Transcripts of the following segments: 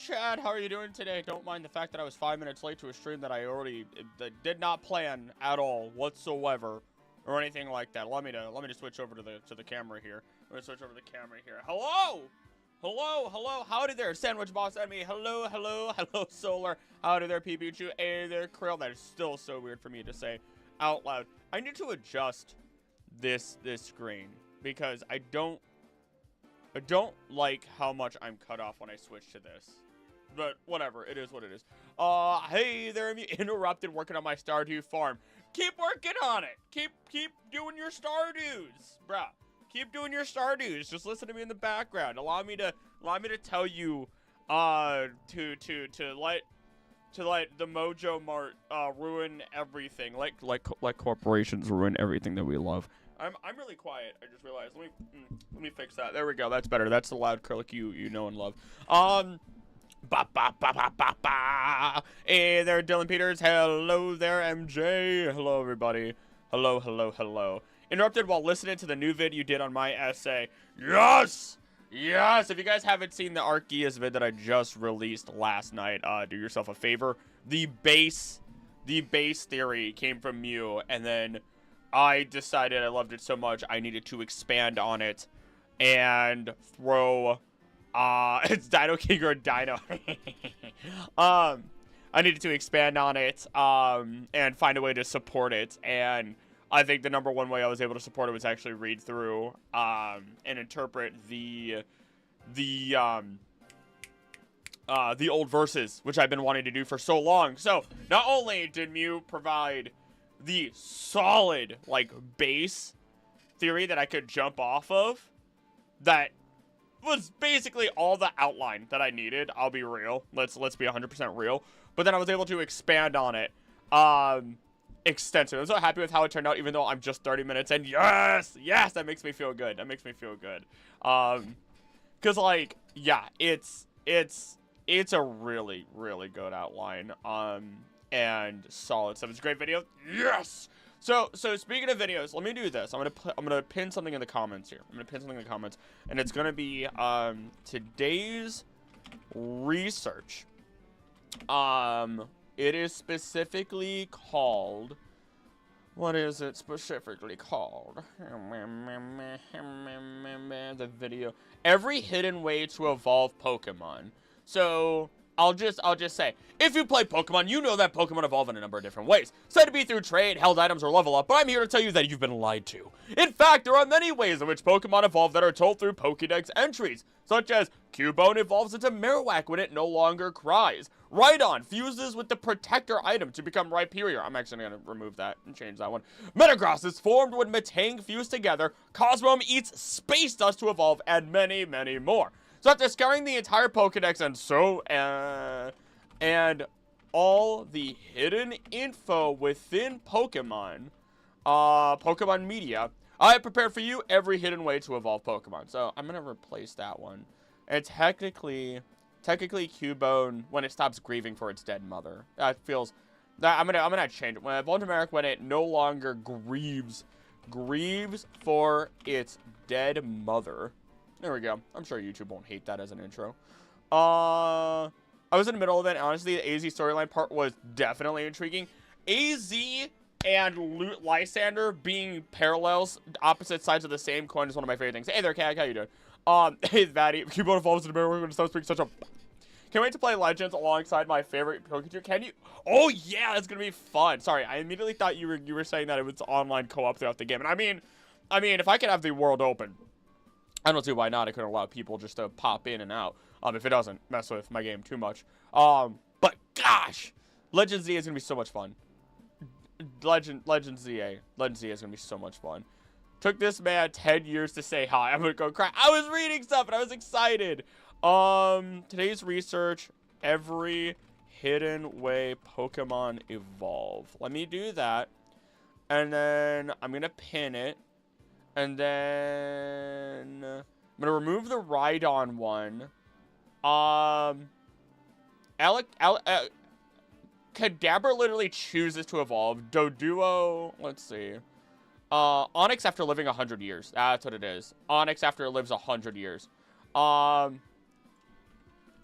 Chad. How are you doing today? Don't mind the fact that I was 5 minutes late to a stream that I already did not plan at all whatsoever, or anything like that. Let me just switch over to the camera here. Let me switch over to the camera here. Hello, hello, hello. Howdy there, Sandwich Boss Enemy. Hello, hello, hello, Solar. Howdy there, Pichu. Hey there, Krill. That is still so weird for me to say out loud. I need to adjust this screen because I don't like how much I'm cut off when I switch to this. But whatever, it is what it is. Hey there, I'm interrupted working on my Stardew farm. Keep working on it. Keep doing your Stardews, bruh. Keep doing your Stardews. Just listen to me in the background. Allow me to tell you, to let the Mojo Mart ruin everything. Like corporations ruin everything that we love. I'm really quiet. I just realized. Let me fix that. There we go. That's better. That's the loud curlic you know and love. Ba ba ba ba ba ba. Hey there, Dylan Peters. Hello there, MJ. Hello everybody. Hello, hello, hello. Interrupted while listening to the new vid you did on my essay. Yes! Yes! If you guys haven't seen the Arceus vid that I just released last night, do yourself a favor. The base theory came from you, and then I decided I loved it so much I needed to expand on it and throw it's Dino King or Dino. I needed to expand on it and find a way to support it, and I think the number one way I was able to support it was actually read through and interpret the old verses, which I've been wanting to do for so long. So not only did Mew provide the solid base theory that I could jump off of, that was basically all the outline that I needed. I'll be real. Let's be 100% real. But then I was able to expand on it extensively. I'm so happy with how it turned out, even though I'm just 30 minutes in. Yes, that makes me feel good. That makes me feel good. Cause yeah, it's a really good outline. And solid stuff. It's a great video. Yes. So speaking of videos, let me do this. I'm gonna pin something in the comments here. And it's gonna be today's research. It is specifically called. What is it specifically called? The video. Every hidden way to evolve Pokemon. So I'll just say, if you play Pokemon, you know that Pokemon evolve in a number of different ways. Said to be through trade, held items, or level up, but I'm here to tell you that you've been lied to. In fact, there are many ways in which Pokemon evolve that are told through Pokédex entries, such as Cubone evolves into Marowak when it no longer cries. Rhydon fuses with the Protector item to become Rhyperior. I'm actually going to remove that and change that one. Metagross is formed when Metang fuse together, Cosmome eats Space Dust to evolve, and many, many more. So after scouring the entire Pokédex and all the hidden info within Pokemon, Pokemon media, I have prepared for you every hidden way to evolve Pokemon. So I'm gonna replace that one. And technically Cubone when it stops grieving for its dead mother. That feels. I'm gonna change it. When Voltimeric, when it no longer grieves for its dead mother. There we go. I'm sure YouTube won't hate that as an intro. I was in the middle of it. Honestly, the AZ storyline part was definitely intriguing. AZ and Lysander being parallels, opposite sides of the same coin, is one of my favorite things. Hey there, Kag. How you doing? Hey, Vatty. Cubone evolves into Marowak when it stops being such a. Can't wait to play Legends alongside my favorite Pikachu. Can you? Oh yeah, that's gonna be fun. Sorry, I immediately thought you were saying that it was online co-op throughout the game, and I mean, if I could have the world open, I don't see why not. I couldn't allow people just to pop in and out. If it doesn't mess with my game too much. But gosh, Legends ZA is gonna be so much fun. Legends ZA is gonna be so much fun. Took this man 10 years to say hi. I'm gonna go cry. I was reading stuff and I was excited. Today's research, every hidden way Pokemon evolve. Let me do that. And then I'm gonna pin it. And then I'm gonna remove the Rhydon one. Kadabra literally chooses to evolve. Doduo, let's see. Onyx after living 100 years. That's what it is. Onyx after it lives 100 years.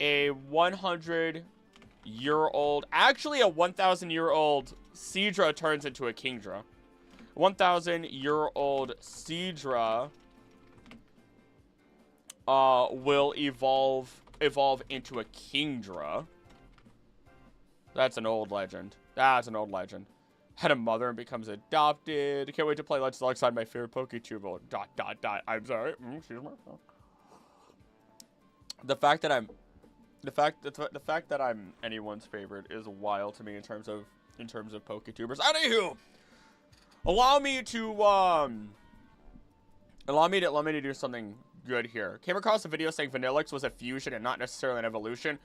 a 100-year-old, actually a 1,000-year-old Seadra turns into a Kingdra. 1,000-year-old Seadra will evolve into a Kingdra. That's an old legend. That's an old legend. Had a mother and becomes adopted. Can't wait to play Legends alongside my favorite PokeTuber. ... I'm sorry. Excuse me. The fact that I'm anyone's favorite is wild to me in terms of PokeTubers. Anywho, allow me to do something good here. Came across a video saying Vanillix was a fusion and not necessarily an evolution.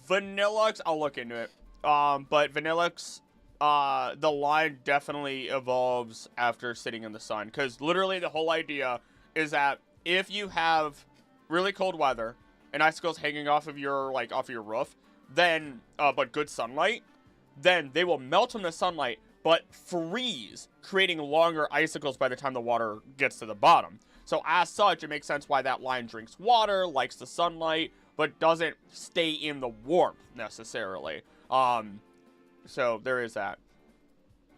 Vanillix, I'll look into it. But Vanillix, the line definitely evolves after sitting in the sun, because literally the whole idea is that if you have really cold weather and icicles hanging off of your roof, then but good sunlight, then they will melt in the sunlight but freeze, creating longer icicles by the time the water gets to the bottom. So as such, it makes sense why that line drinks water, likes the sunlight, but doesn't stay in the warmth necessarily. So there is that.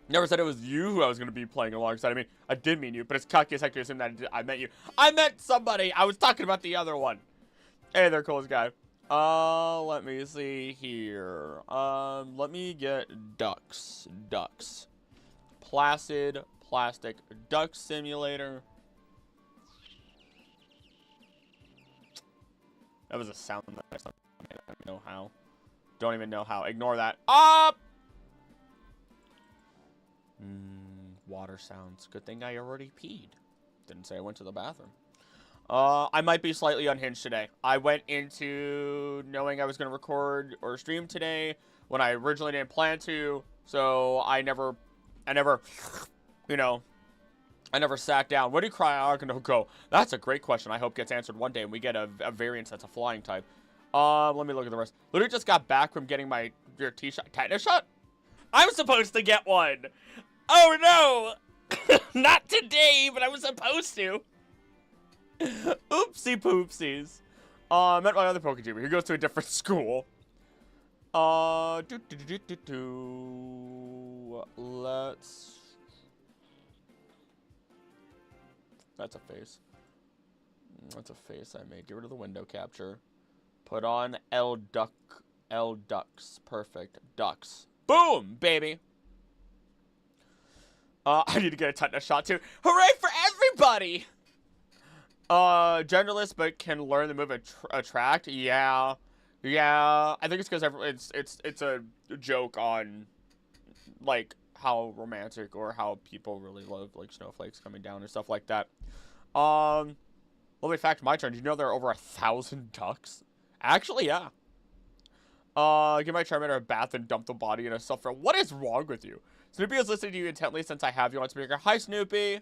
Never said it was you who I was going to be playing alongside. I mean, I did mean you, but it's cocky as heck to assume that I meant you. I meant somebody. I was talking about the other one. Hey there, coolest guy. Let me see here. Let me get ducks. Placid plastic duck simulator. That was a sound that I don't know how. Don't even know how. Ignore that. Up! Water sounds. Good thing I already peed. Didn't say I went to the bathroom. I might be slightly unhinged today. I went into knowing I was going to record or stream today when I originally didn't plan to. So I never sat down. Where do Cryogonal go? That's a great question. I hope gets answered one day and we get a variant that's a flying type. Let me look at the rest. Literally just got back from getting your tetanus shot. I'm supposed to get one. Oh no! Not today, but I was supposed to. Oopsie poopsies. Met my other PokeTuber. He goes to a different school. Let's. That's a face. That's a face I made. Get rid of the window capture. Put on L ducks. Perfect. Ducks. Boom, baby. I need to get a tetanus shot too. Hooray for everybody! Genderless, but can learn the move attract. Yeah. I think it's because it's a joke on like how romantic or how people really love like snowflakes coming down and stuff like that. Lovely fact, my turn. Did you know there are over 1,000 ducks? Actually, yeah. Give my Charmander a bath and dump the body in a sulfur. What is wrong with you? Snoopy is listening to you intently since I have you on speaker. Hi, Snoopy.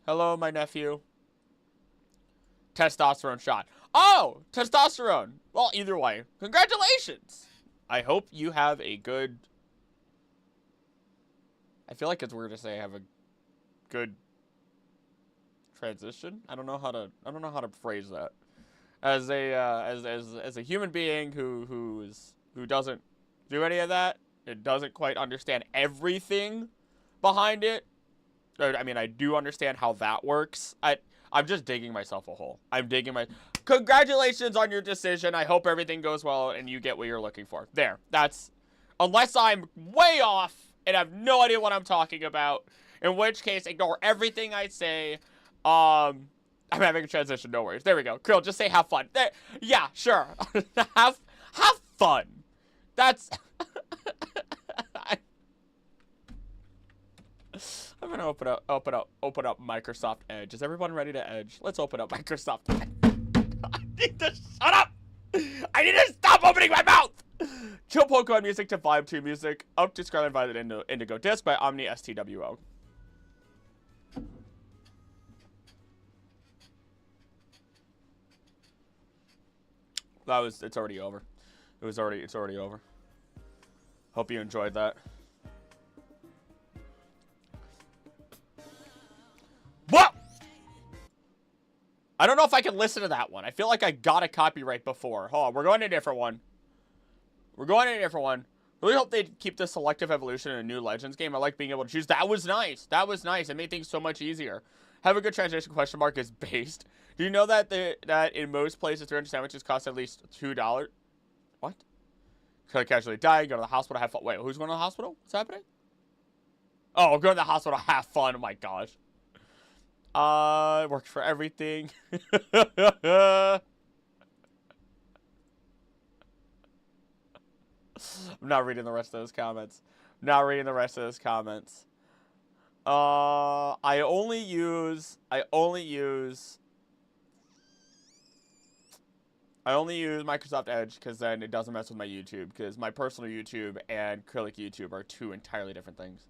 Hello, my nephew. Testosterone shot. Oh, testosterone. Well, either way, congratulations. I hope you have a good... I feel like it's weird to say I have a good transition. I don't know how to phrase that. As a human being who doesn't do any of that, it doesn't quite understand everything behind it. I mean, I do understand how that works. I'm just digging myself a hole. Congratulations on your decision. I hope everything goes well and you get what you're looking for. There. That's... Unless I'm way off and have no idea what I'm talking about. In which case, ignore everything I say. I'm having a transition. No worries. There we go. Krill, just say have fun. There. Yeah, sure. have fun. That's... I'm gonna open up Microsoft Edge. Is everyone ready to edge? Let's open up Microsoft Edge. I need to shut up! I need to stop opening my mouth! Chill Pokemon music to Vibe 2 music. Up to Scarlet Violet Indigo Disc by Omni STWO. It's already over. It's already over. Hope you enjoyed that. What? I don't know if I can listen to that one. I feel like I got a copyright before. Hold on, we're going to a different one. We're going to a different one. Really hope they keep the selective evolution in a new Legends game. I like being able to choose. That was nice. That was nice. It made things so much easier. Have a good translation question mark is based. Do you know that that in most places 300 sandwiches cost at least $2? What? Could casually die, go to the hospital, have fun. Wait, who's going to the hospital? What's happening? Oh, go to the hospital, have fun. Oh my gosh. It works for everything. I'm not reading the rest of those comments. Not reading the rest of those comments. I only use Microsoft Edge because then it doesn't mess with my YouTube, because my personal YouTube and Acrylic YouTube are two entirely different things.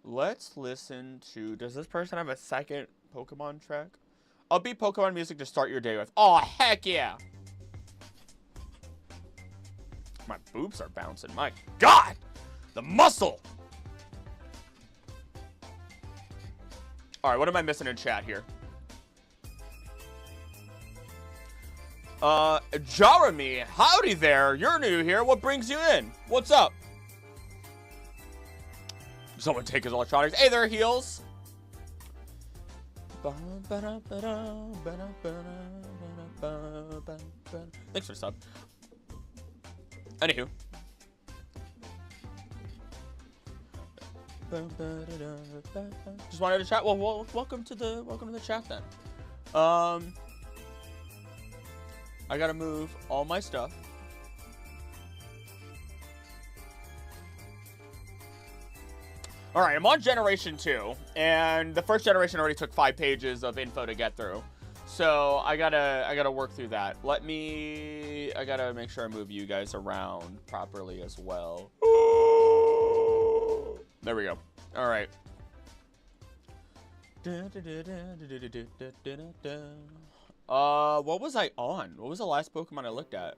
Let's listen to, does this person have a second Pokemon track? Upbeat Pokemon music to start your day with. Oh, heck yeah! My boobs are bouncing. My God! The muscle! Alright, what am I missing in chat here? Jeremy, howdy there. You're new here. What brings you in? What's up? Someone take his electronics. Hey there, Heels. Thanks for the sub. Anywho. Just wanted to chat. Well, welcome to the chat then. I gotta move all my stuff. All right, I'm on Generation 2, and the first generation already took 5 pages of info to get through. So I gotta work through that. I gotta make sure I move you guys around properly as well. There we go. All right. What was I on? What was the last Pokemon I looked at?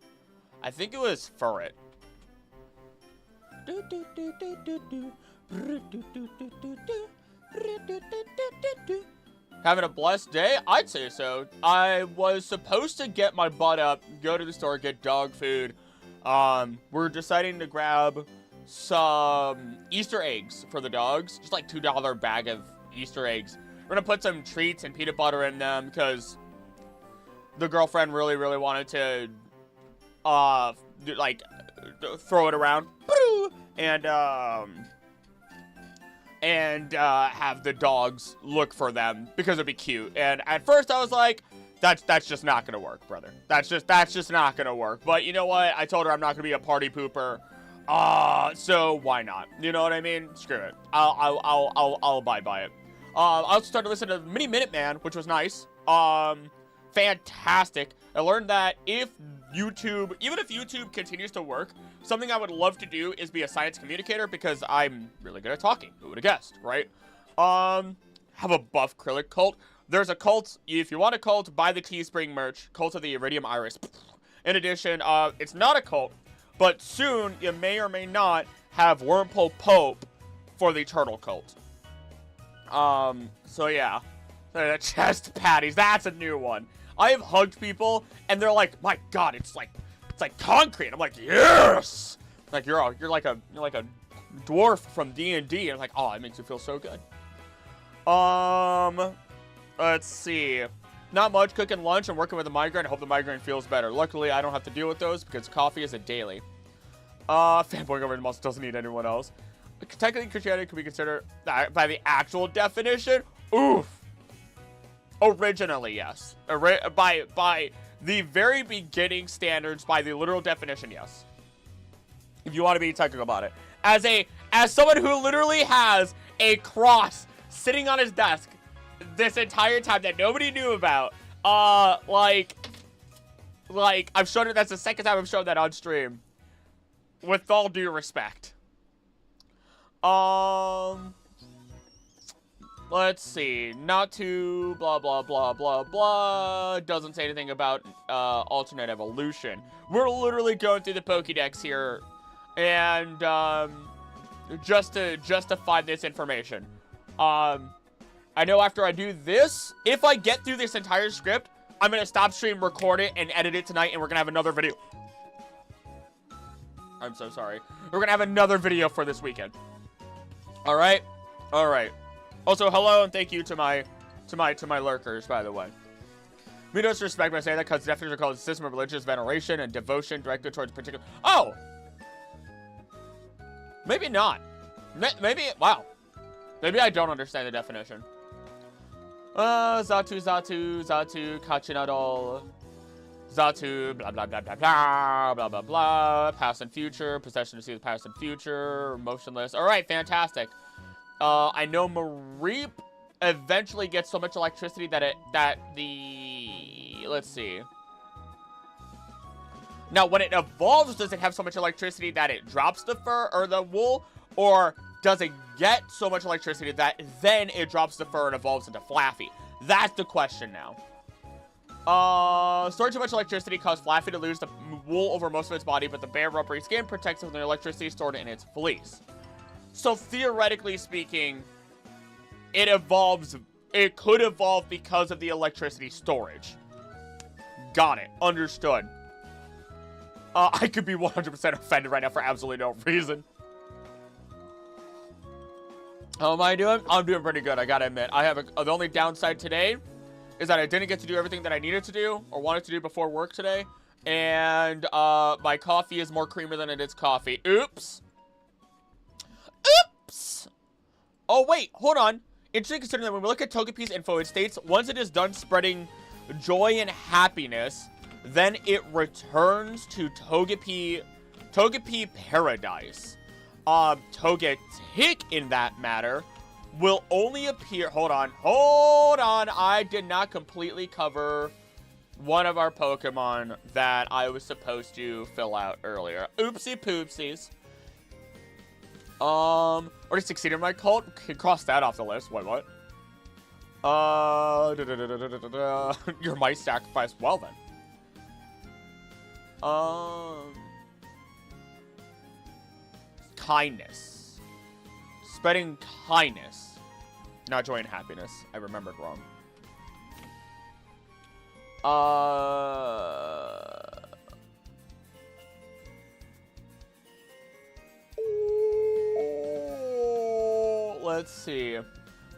I think it was Furret. Having a blessed day? I'd say so. I was supposed to get my butt up, go to the store, get dog food. We're deciding to grab some Easter eggs for the dogs. Just like $2 bag of Easter eggs. We're gonna put some treats and peanut butter in them because the girlfriend really, really wanted to, like, throw it around and have the dogs look for them because it'd be cute. And at first I was like, that's just not gonna work, brother. That's just not gonna work. But you know what? I told her I'm not gonna be a party pooper. So why not? You know what I mean? Screw it. I'll abide by it. I also started listening to Mini Minuteman, which was nice. Fantastic. I learned that even if YouTube continues to work, something I would love to do is be a science communicator because I'm really good at talking. Who would have guessed, right? Have a buff Acrylic cult. There's a cult. If you want a cult, buy the Teespring merch. Cult of the Iridium Iris. In addition, it's not a cult, but soon you may or may not have Wormpole Pope for the Turtle cult. So yeah. Chest patties. That's a new one. I have hugged people, and they're like, "My God, it's like concrete." I'm like, "Yes!" Like you're like a dwarf from D&D. And I'm like, "Oh, it makes me feel so good." Let's see. Not much. Cooking lunch and working with a migraine. I hope the migraine feels better. Luckily, I don't have to deal with those because coffee is a daily. Fanboying over the muscle doesn't need anyone else. Technically, Christianity could be considered by the actual definition. Oof. Originally, yes. By the very beginning standards, by the literal definition, yes. If you want to be technical about it. As someone who literally has a cross sitting on his desk this entire time that nobody knew about, like I've shown it. That's the second time I've shown that on stream. With all due respect. Let's see. Not too blah, blah, blah, blah, blah. Doesn't say anything about alternate evolution. We're literally going through the Pokédex here. And just to find this information. I know after I do this, if I get through this entire script, I'm going to stop stream, record it, and edit it tonight, and we're going to have another video. I'm so sorry. We're going to have another video for this weekend. All right? All right. Also, hello, and thank you to my lurkers, by the way. We don't disrespect when I say that, because definitions are called a system of religious veneration and devotion directed towards particular... Oh! Maybe not. Maybe... Wow. Maybe I don't understand the definition. Zatu, Kachinadol. Zatu, blah, blah, blah, blah, blah, blah, blah, blah. Past and future. Possession to see the past and future. Motionless. Alright, fantastic. I know Mareep eventually gets so much electricity that let's see. Now, when it evolves, does it have so much electricity that it drops the fur or the wool? Or does it get so much electricity that then it drops the fur and evolves into Flaffy? That's the question now. Storing too much electricity caused Flaffy to lose the wool over most of its body, but the bare rubbery skin protects it from the electricity stored in its fleece. So theoretically speaking, it evolves. It could evolve because of the electricity storage. Got it. Understood. I could be 100% offended right now for absolutely no reason. How am I doing? I'm doing pretty good, I gotta admit. I have the only downside today is that I didn't get to do everything that I needed to do or wanted to do before work today. And my coffee is more creamer than it is coffee. Oops. Oops. Oh, wait. Hold on. Interesting considering that when we look at Togepi's info, it states once it is done spreading joy and happiness, then it returns to Togepi Paradise. Togetic, in that matter, will only appear... Hold on. I did not completely cover one of our Pokemon that I was supposed to fill out earlier. Oopsie poopsies. Already succeeded in my cult? Can cross that off the list. Wait, what? You're my sacrifice. Well, then. Kindness. Spreading kindness. Not joy and happiness. I remembered wrong. Let's see.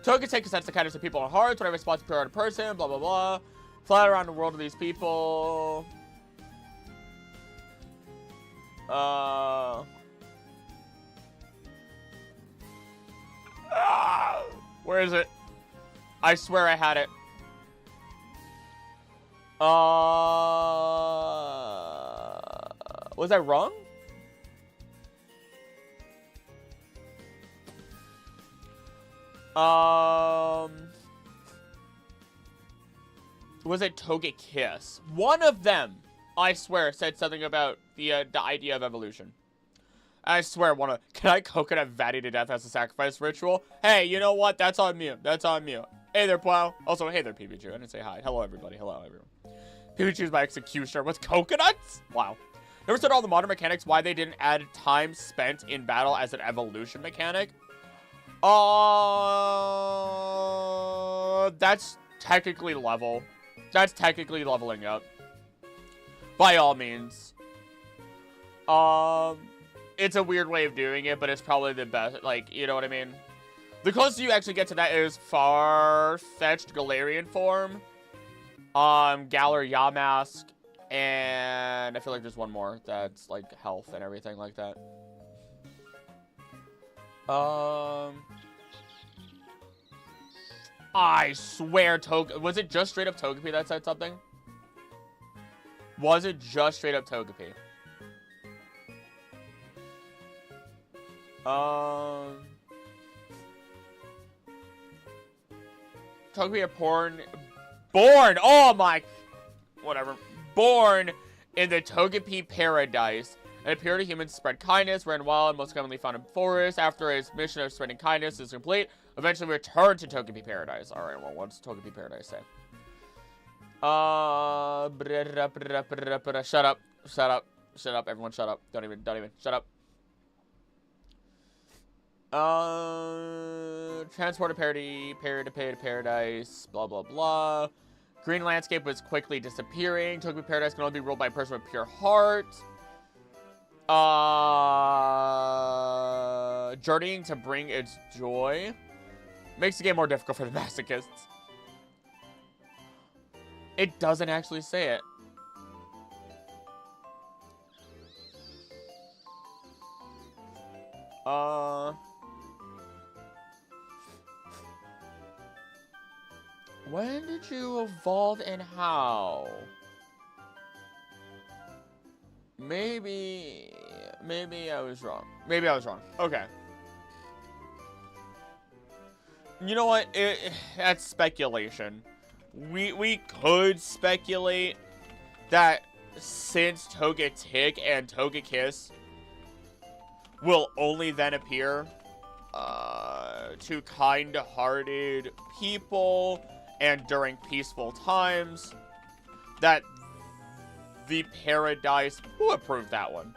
Togetic sets the kindness of people in hearts. Whatever spots appear on a person. Blah, blah, blah. Fly around the world of these people. Where is it? I swear I had it. Was I wrong? Was it Togekiss? One of them, I swear, said something about the idea of evolution. I swear, can I coconut Vatty to death as a sacrifice ritual? Hey, you know what? That's on mute. That's on mute. Hey there, Plow. Also, hey there, Pikachu. I didn't say hi. Hello, everybody. Hello, everyone. Pikachu's my executioner with coconuts? Wow. Never said all the modern mechanics why they didn't add time spent in battle as an evolution mechanic. That's technically level. That's technically leveling up. By all means. It's a weird way of doing it, but it's probably the best. Like, you know what I mean? The closest you actually get to that is far-fetched Galarian form. Galar Yamask. And I feel like there's one more that's like health and everything like that. I swear was it just straight up Togepi that said something? Was it just straight up Togepi? Togepi are born, oh my, whatever, born in the Togepi Paradise and appear to humans to spread kindness, ran wild, and most commonly found in forests. After his mission of spreading kindness is complete, eventually return to Togepi Paradise. Alright, well, what's Togepi Paradise say? Shut up, shut up, shut up, everyone shut up. Don't even, shut up. Transporter parody, paradise, blah, blah, blah. Green landscape was quickly disappearing. Togepi Paradise can only be ruled by a person with pure heart. Journeying to bring its joy. Makes the game more difficult for the masochists. It doesn't actually say it. When did you evolve and how? Maybe I was wrong. Maybe I was wrong. Okay. You know what? That's speculation. We could speculate that since Togetic and Togekiss will only then appear to kind-hearted people and during peaceful times, that the Paradise... Who approved that one?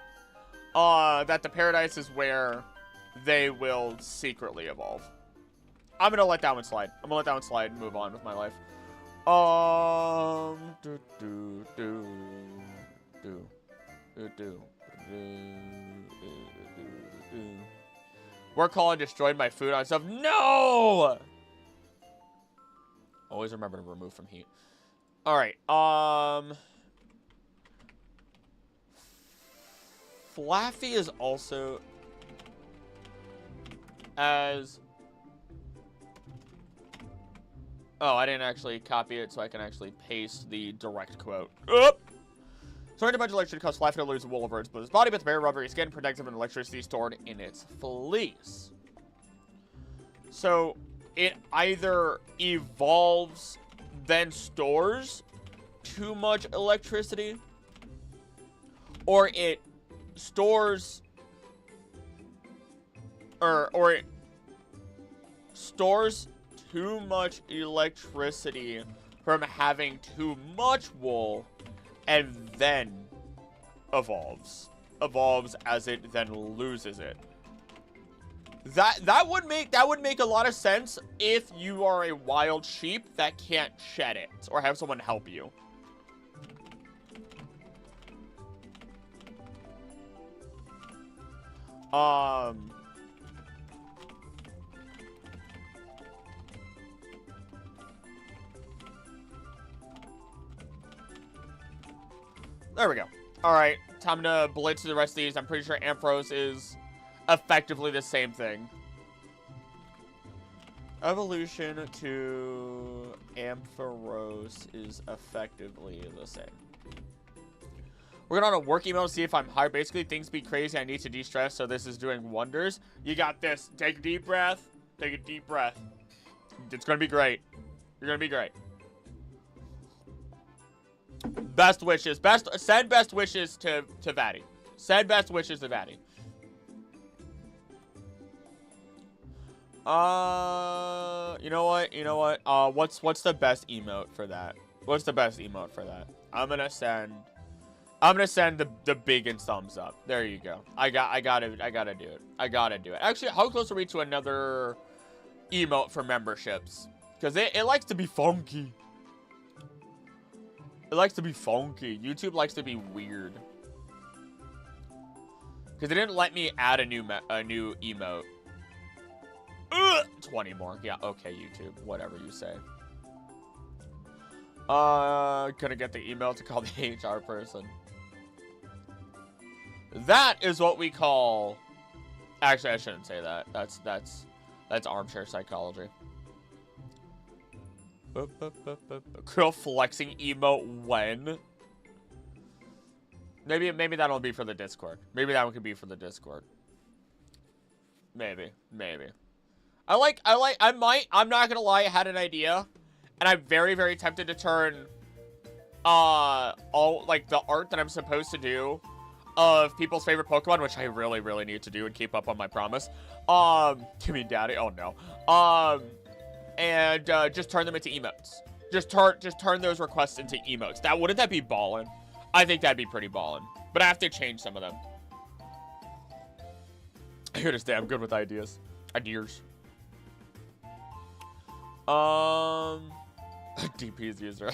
That the Paradise is where they will secretly evolve. I'm gonna let that one slide. I'm gonna let that one slide and move on with my life. Work call and destroyed my food on stuff. No! Always remember to remove from heat. Alright, Flaffy is also as... Oh, I didn't actually copy it, so I can actually paste the direct quote. Sorry to bunch of electricity cause Flaffy to lose wool over its blue body, but the bare rubbery skin protective and electricity stored in its fleece. So, it either evolves, then stores too much electricity, or it stores, or it stores too much electricity from having too much wool, and then evolves as it then loses it. That would make a lot of sense if you are a wild sheep that can't shed it or have someone help you. There we go. Alright, time to blitz the rest of these. I'm pretty sure Ampharos is effectively the same thing. Evolution to Ampharos is effectively the same. We're going on a work email to see if I'm hired. Basically, things be crazy. I need to de-stress, so this is doing wonders. You got this. Take a deep breath. Take a deep breath. It's going to be great. You're going to be great. Best wishes. Send best wishes to Vatty. Send best wishes to Vatty. You know what? You know what? What's the best emote for that? What's the best emote for that? I'm gonna send the biggest thumbs up. There you go. I gotta do it. I gotta do it. Actually, how close are we to another emote for memberships? Because it likes to be funky. It likes to be funky. YouTube likes to be weird. Because they didn't let me add a new emote. 20 more. Yeah, okay, YouTube. Whatever you say. Gonna get the email to call the HR person. That is what we call... Actually, I shouldn't say that. That's armchair psychology. Girl flexing emote when? Maybe that'll be for the Discord. Maybe that one could be for the Discord. Maybe. I'm not gonna lie, I had an idea. And I'm very, very tempted to turn all like the art that I'm supposed to do of people's favorite Pokemon, which I really, really need to do and keep up on my promise. Give me daddy. Oh no. And just turn them into emotes. Just turn those requests into emotes. Wouldn't that be ballin'? I think that'd be pretty ballin'. But I have to change some of them. I understand. I'm good with ideas. Adiers. DP's user.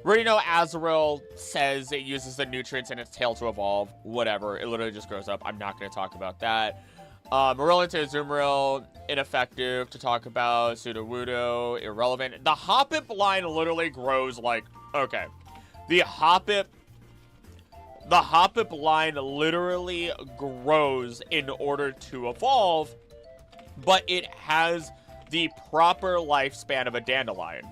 We already know Azrael says it uses the nutrients in its tail to evolve. Whatever. It literally just grows up. I'm not going to talk about that. Marilla to Azumarill, ineffective to talk about. Sudowoodo, irrelevant. The Hoppip line literally grows like... Okay. The Hoppip line literally grows in order to evolve, but it has the proper lifespan of a dandelion.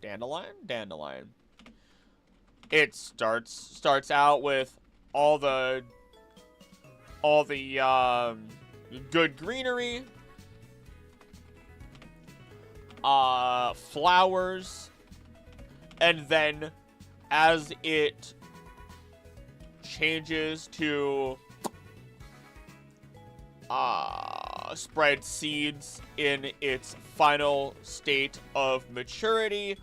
Dandelion. It starts out with all the good greenery, flowers, and then as it changes to spread seeds in its final state of maturity,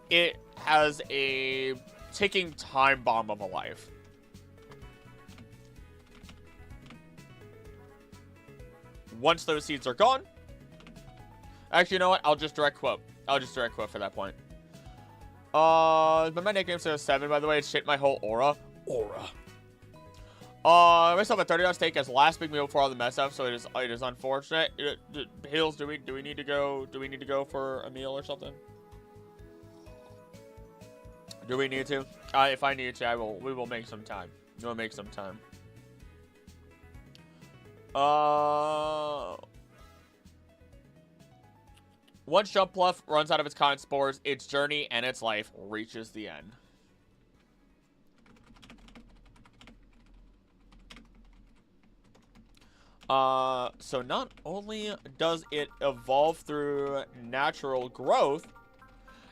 it has a ticking time bomb of a life. Once those seeds are gone, actually, you know what? I'll just direct quote for that point. But my nickname says 7, by the way. It's shit my whole aura. I myself a $30 steak as last big meal before all the mess up, so it is unfortunate. Hills, do we need to go for a meal or something? Do we need to? If I need to, we will make some time. We'll make some time. Once Jumpluff runs out of its con spores, its journey and its life reaches the end. So not only does it evolve through natural growth,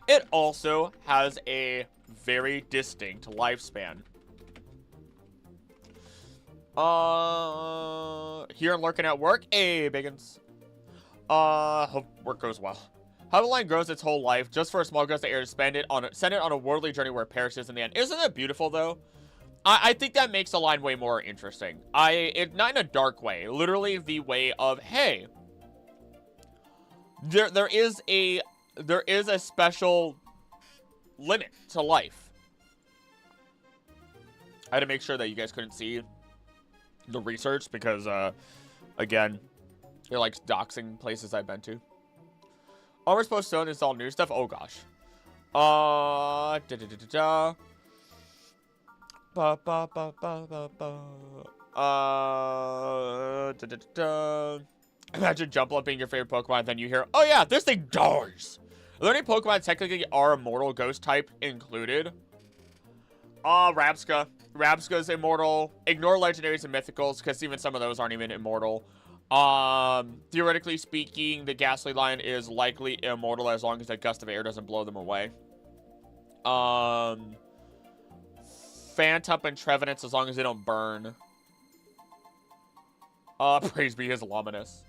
it also has a very distinct lifespan. Here and lurking at work. Hey, Biggins. Hope work goes well. How the line grows its whole life just for a small gust of air to send it on a worldly journey where it perishes in the end. Isn't that beautiful, though? I think that makes the line way more interesting. Not in a dark way. Literally the way of, hey, there is a special limit to life. I had to make sure that you guys couldn't see the research because, again, it likes doxing places I've been to. Oh, we're supposed to install new stuff? Oh, gosh. Imagine Jumpluff being your favorite Pokemon, then you hear, oh yeah, this thing dies. Are there any Pokemon technically are immortal, ghost type included? Rabsca. Rabsca's immortal. Ignore legendaries and mythicals, because even some of those aren't even immortal. Theoretically speaking, the Ghastly line is likely immortal as long as a gust of air doesn't blow them away. Phantup and Trevenants as long as they don't burn. Praise be his Luminous.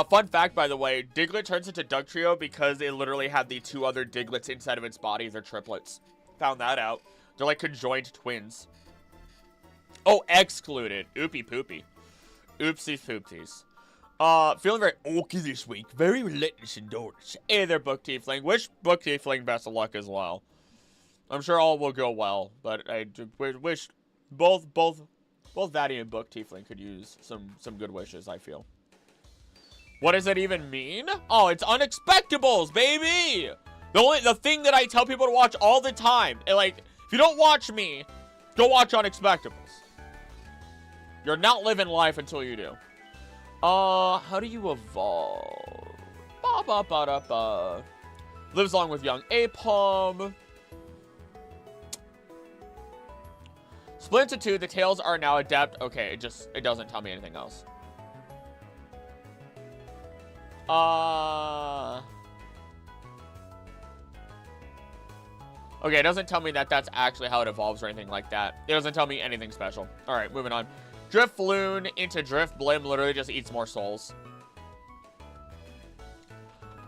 Fun fact, by the way, Diglett turns into Dugtrio because they literally have the two other Diglets inside of its body. They're triplets. Found that out. They're like conjoined twins. Oh, excluded. Oopie poopy. Oopsie poopsies. Feeling very oaky this week. Very relentless endurance. Hey there, Book Tiefling. Wish Book Tiefling best of luck as well. I'm sure all will go well, but I wish both Vatty and Book Tiefling could use some good wishes, I feel. What does that even mean? Oh, it's Unexpectables, baby! The thing that I tell people to watch all the time. And like, if you don't watch me, go watch Unexpectables. You're not living life until you do. How do you evolve? Ba-ba-ba-da-ba. Lives along with young Apom. Split into two, the tails are now adept. Okay, it doesn't tell me anything else. Okay, it doesn't tell me that that's actually how it evolves or anything like that. It doesn't tell me anything special. Alright, moving on. Drifloon into Drifblim literally just eats more souls.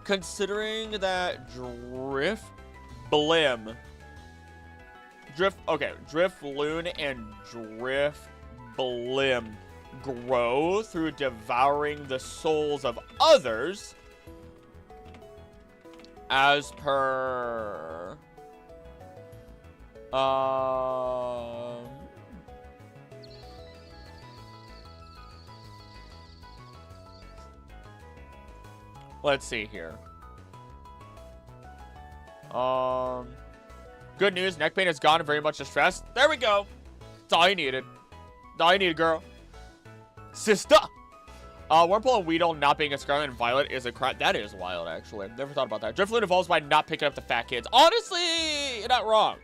Considering that Drifloon and Drifblim grow through devouring the souls of others, as per let's see here. Good news, neck pain is gone and very much distressed. There we go. That's all you needed. That's all you needed, girl. Sister! Wurmple and Weedle not being a Scarlet and Violet is a crap. That is wild, actually. Never thought about that. Drifloon evolves by not picking up the fat kids. Honestly, you're not wrong.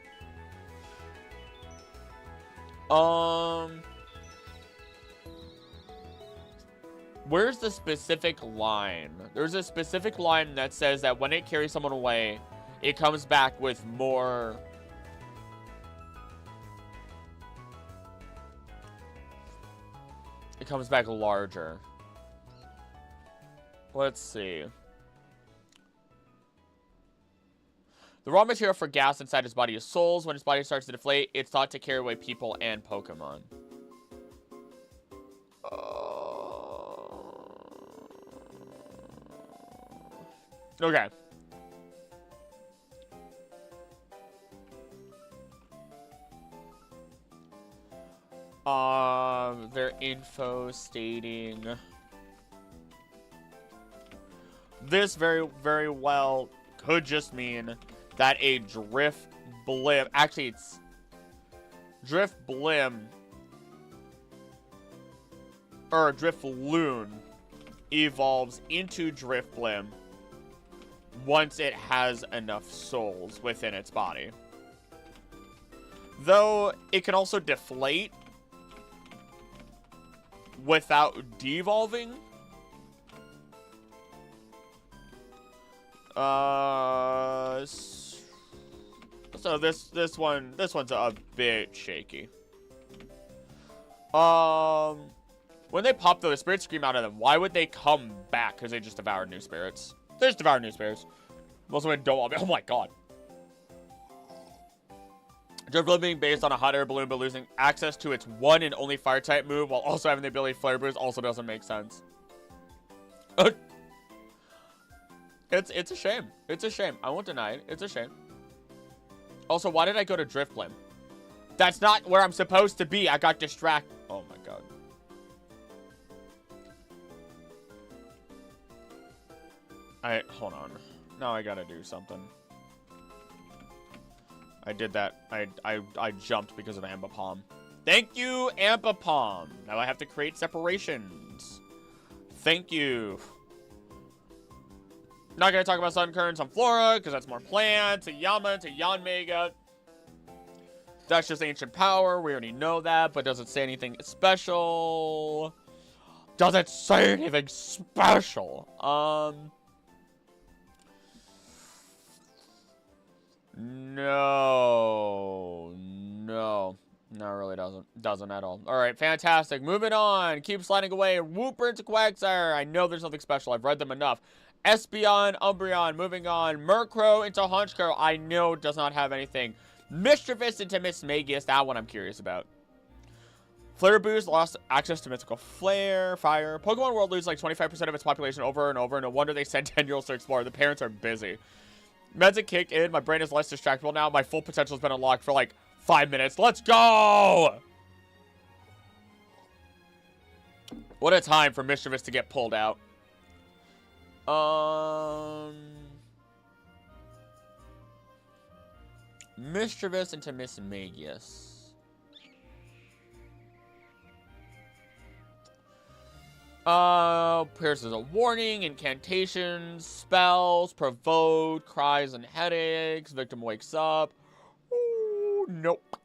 Where's the specific line? There's a specific line that says that when it carries someone away, it comes back with more... It comes back larger. Let's see. The raw material for gas inside his body is souls. When his body starts to deflate, it's thought to carry away people and Pokemon. Okay. Their info stating this very, very well could just mean that a Drifblim, actually it's Drifblim, or Drifloon evolves into Drifblim once it has enough souls within its body. Though it can also deflate without devolving. So this one's a bit shaky. When they pop though, the spirits scream out of them. Why would they come back? Because they just devoured new spirits. They just devoured new spirits. Most of them don't. Oh my god. Drifloon being based on a hot air balloon, but losing access to its one and only fire type move, while also having the ability Flare Boost, also doesn't make sense. It's a shame. It's a shame. I won't deny it. It's a shame. Also, why did I go to Drifblim? That's not where I'm supposed to be. I got distracted. Oh my god. Hold on. Now I gotta do something. I did that. I jumped because of Ambipom. Thank you, Ambipom. Now I have to create separations. Thank you. Not gonna talk about Sun Currents on Flora, because that's more plants. To Yama, to Yanmega. That's just ancient power. We already know that, but does it say anything special? Does it say anything special? No, it really doesn't at all. All right, fantastic. Moving on. Keep sliding away. Wooper into Quagsire. I know there's nothing special. I've read them enough. Espeon, Umbreon. Moving on. Murkrow into Honchkrow. I know does not have anything. Mischievous into Mismagius. That one I'm curious about. Flare Boost lost access to Mythical Flare, Fire. Pokemon World loses like 25% of its population over and over. No wonder they send 10-year-olds to explore. The parents are busy. Meds have kicked in. My brain is less distractible now. My full potential has been unlocked for like 5 minutes. Let's go! What a time for Mischievous to get pulled out. Mischievous into Mismagius. Pierces a warning, incantations, spells, provoked, cries and headaches, victim wakes up. Ooh, nope.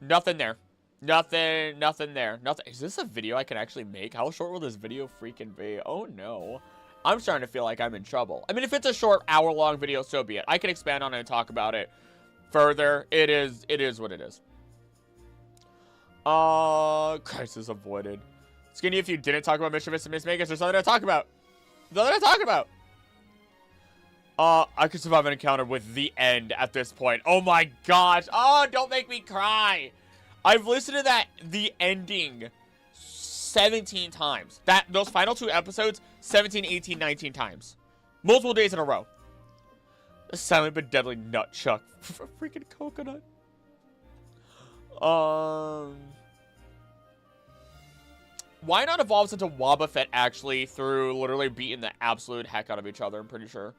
Nothing there. Nothing there. Nothing. Is this a video I can actually make? How short will this video freaking be? Oh no. I'm starting to feel like I'm in trouble. I mean, if it's a short hour-long video, so be it. I can expand on it and talk about it further. It is what it is. Crisis avoided. Skinny, if you didn't talk about Mischievous and Miss Megas, there's nothing to talk about. Nothing to talk about. I could survive an encounter with the end at this point. Oh my gosh. Oh, don't make me cry. I've listened to the ending 17 times. Those final 2 episodes, 17, 18, 19 times. Multiple days in a row. A silent but deadly nut chuck for a freaking coconut. Why not evolves into Wobbuffet actually through literally beating the absolute heck out of each other, I'm pretty sure.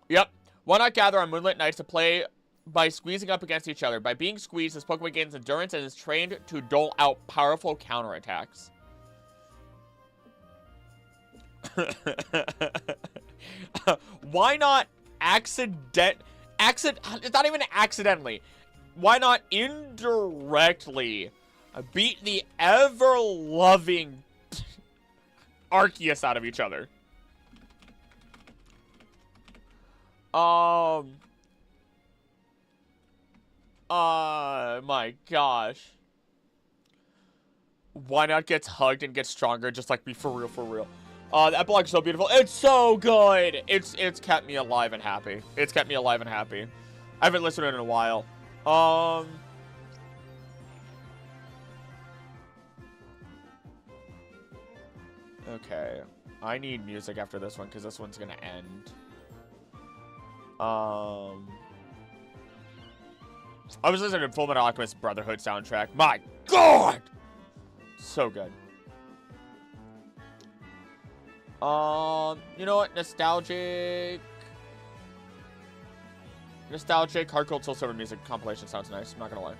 Yep. Why not gather on moonlit nights to play by squeezing up against each other? By being squeezed, this Pokemon gains endurance and is trained to dole out powerful counterattacks. Why not it's not even accidentally. Why not indirectly beat the ever-loving Arceus out of each other? My gosh. Why not gets hugged and gets stronger just like me, for real, for real. The epilogue is so beautiful. It's so good. It's kept me alive and happy. It's kept me alive and happy. I haven't listened to it in a while. Okay. I need music after this one because this one's gonna end. I was listening to Fullmetal Alchemist Brotherhood soundtrack. My God! So good. You know what? Nostalgic Hard Cold Soul Silver music compilation sounds nice. I'm not gonna lie.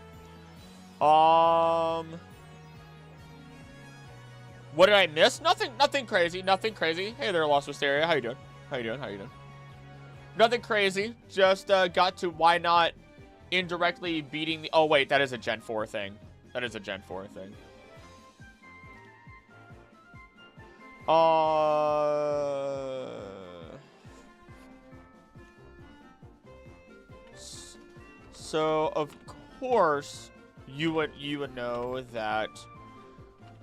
What did I miss? Nothing crazy. Nothing crazy. Hey there, Lost Wisteria. How you doing? How you doing? Nothing crazy. Just got to why not indirectly beating the. Oh wait, that is a Gen 4 thing. That is a Gen 4 thing. So of course you would know that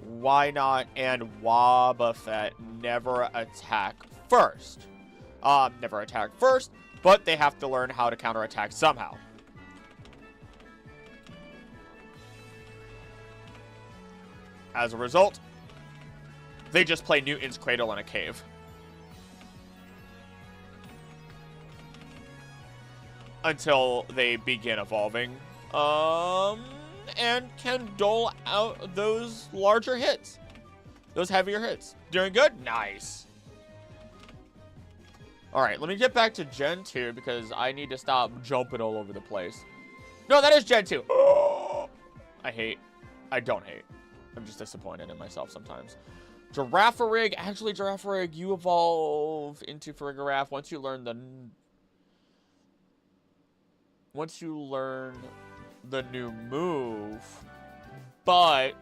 why not and Wobbuffet never attack first. Never attack first, but they have to learn how to counterattack somehow. As a result, they just play Newton's Cradle in a cave. Until they begin evolving. And can dole out those larger hits. Those heavier hits. Doing good? Nice. Alright, let me get back to Gen 2 because I need to stop jumping all over the place. No, that is Gen 2. I don't hate. I'm just disappointed in myself sometimes. Girafarig. Actually, Girafarig, you evolve into Farigiraf once you learn the new move. But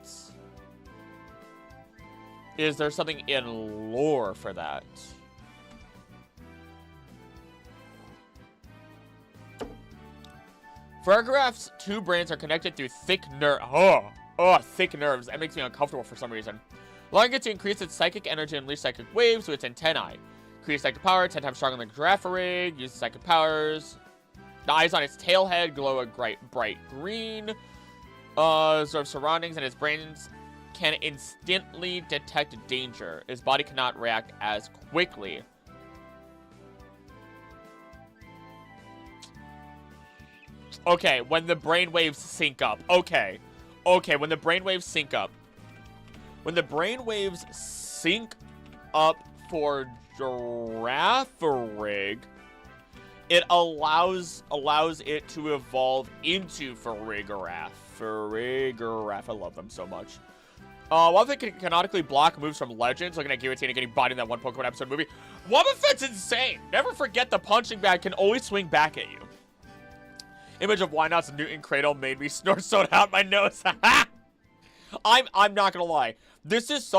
is there something in lore for that? Farigiraf's 2 brains are connected through thick thick nerves. That makes me uncomfortable for some reason. Allowing it to increase its psychic energy and unleash psychic waves to its antennae. Increase psychic power, 10 times stronger than Girafarig. Uses psychic powers. The eyes on its tail head glow a bright green. Observe surroundings, and its brains can instantly detect danger. Its body cannot react as quickly. Okay, when the brainwaves sync up. Okay, when the brainwaves sync up. When the brainwaves sync up for Girafarig, it allows it to evolve into Farigiraf. I love them so much. Wobbuffet can canonically block moves from Legends, looking at Giratina and getting bodied in that one Pokemon episode movie. Wobbuffet's insane! Never forget the punching bag can always swing back at you. Image of Why Not's Newton Cradle made me snort soda out my nose. I'm not gonna lie. This is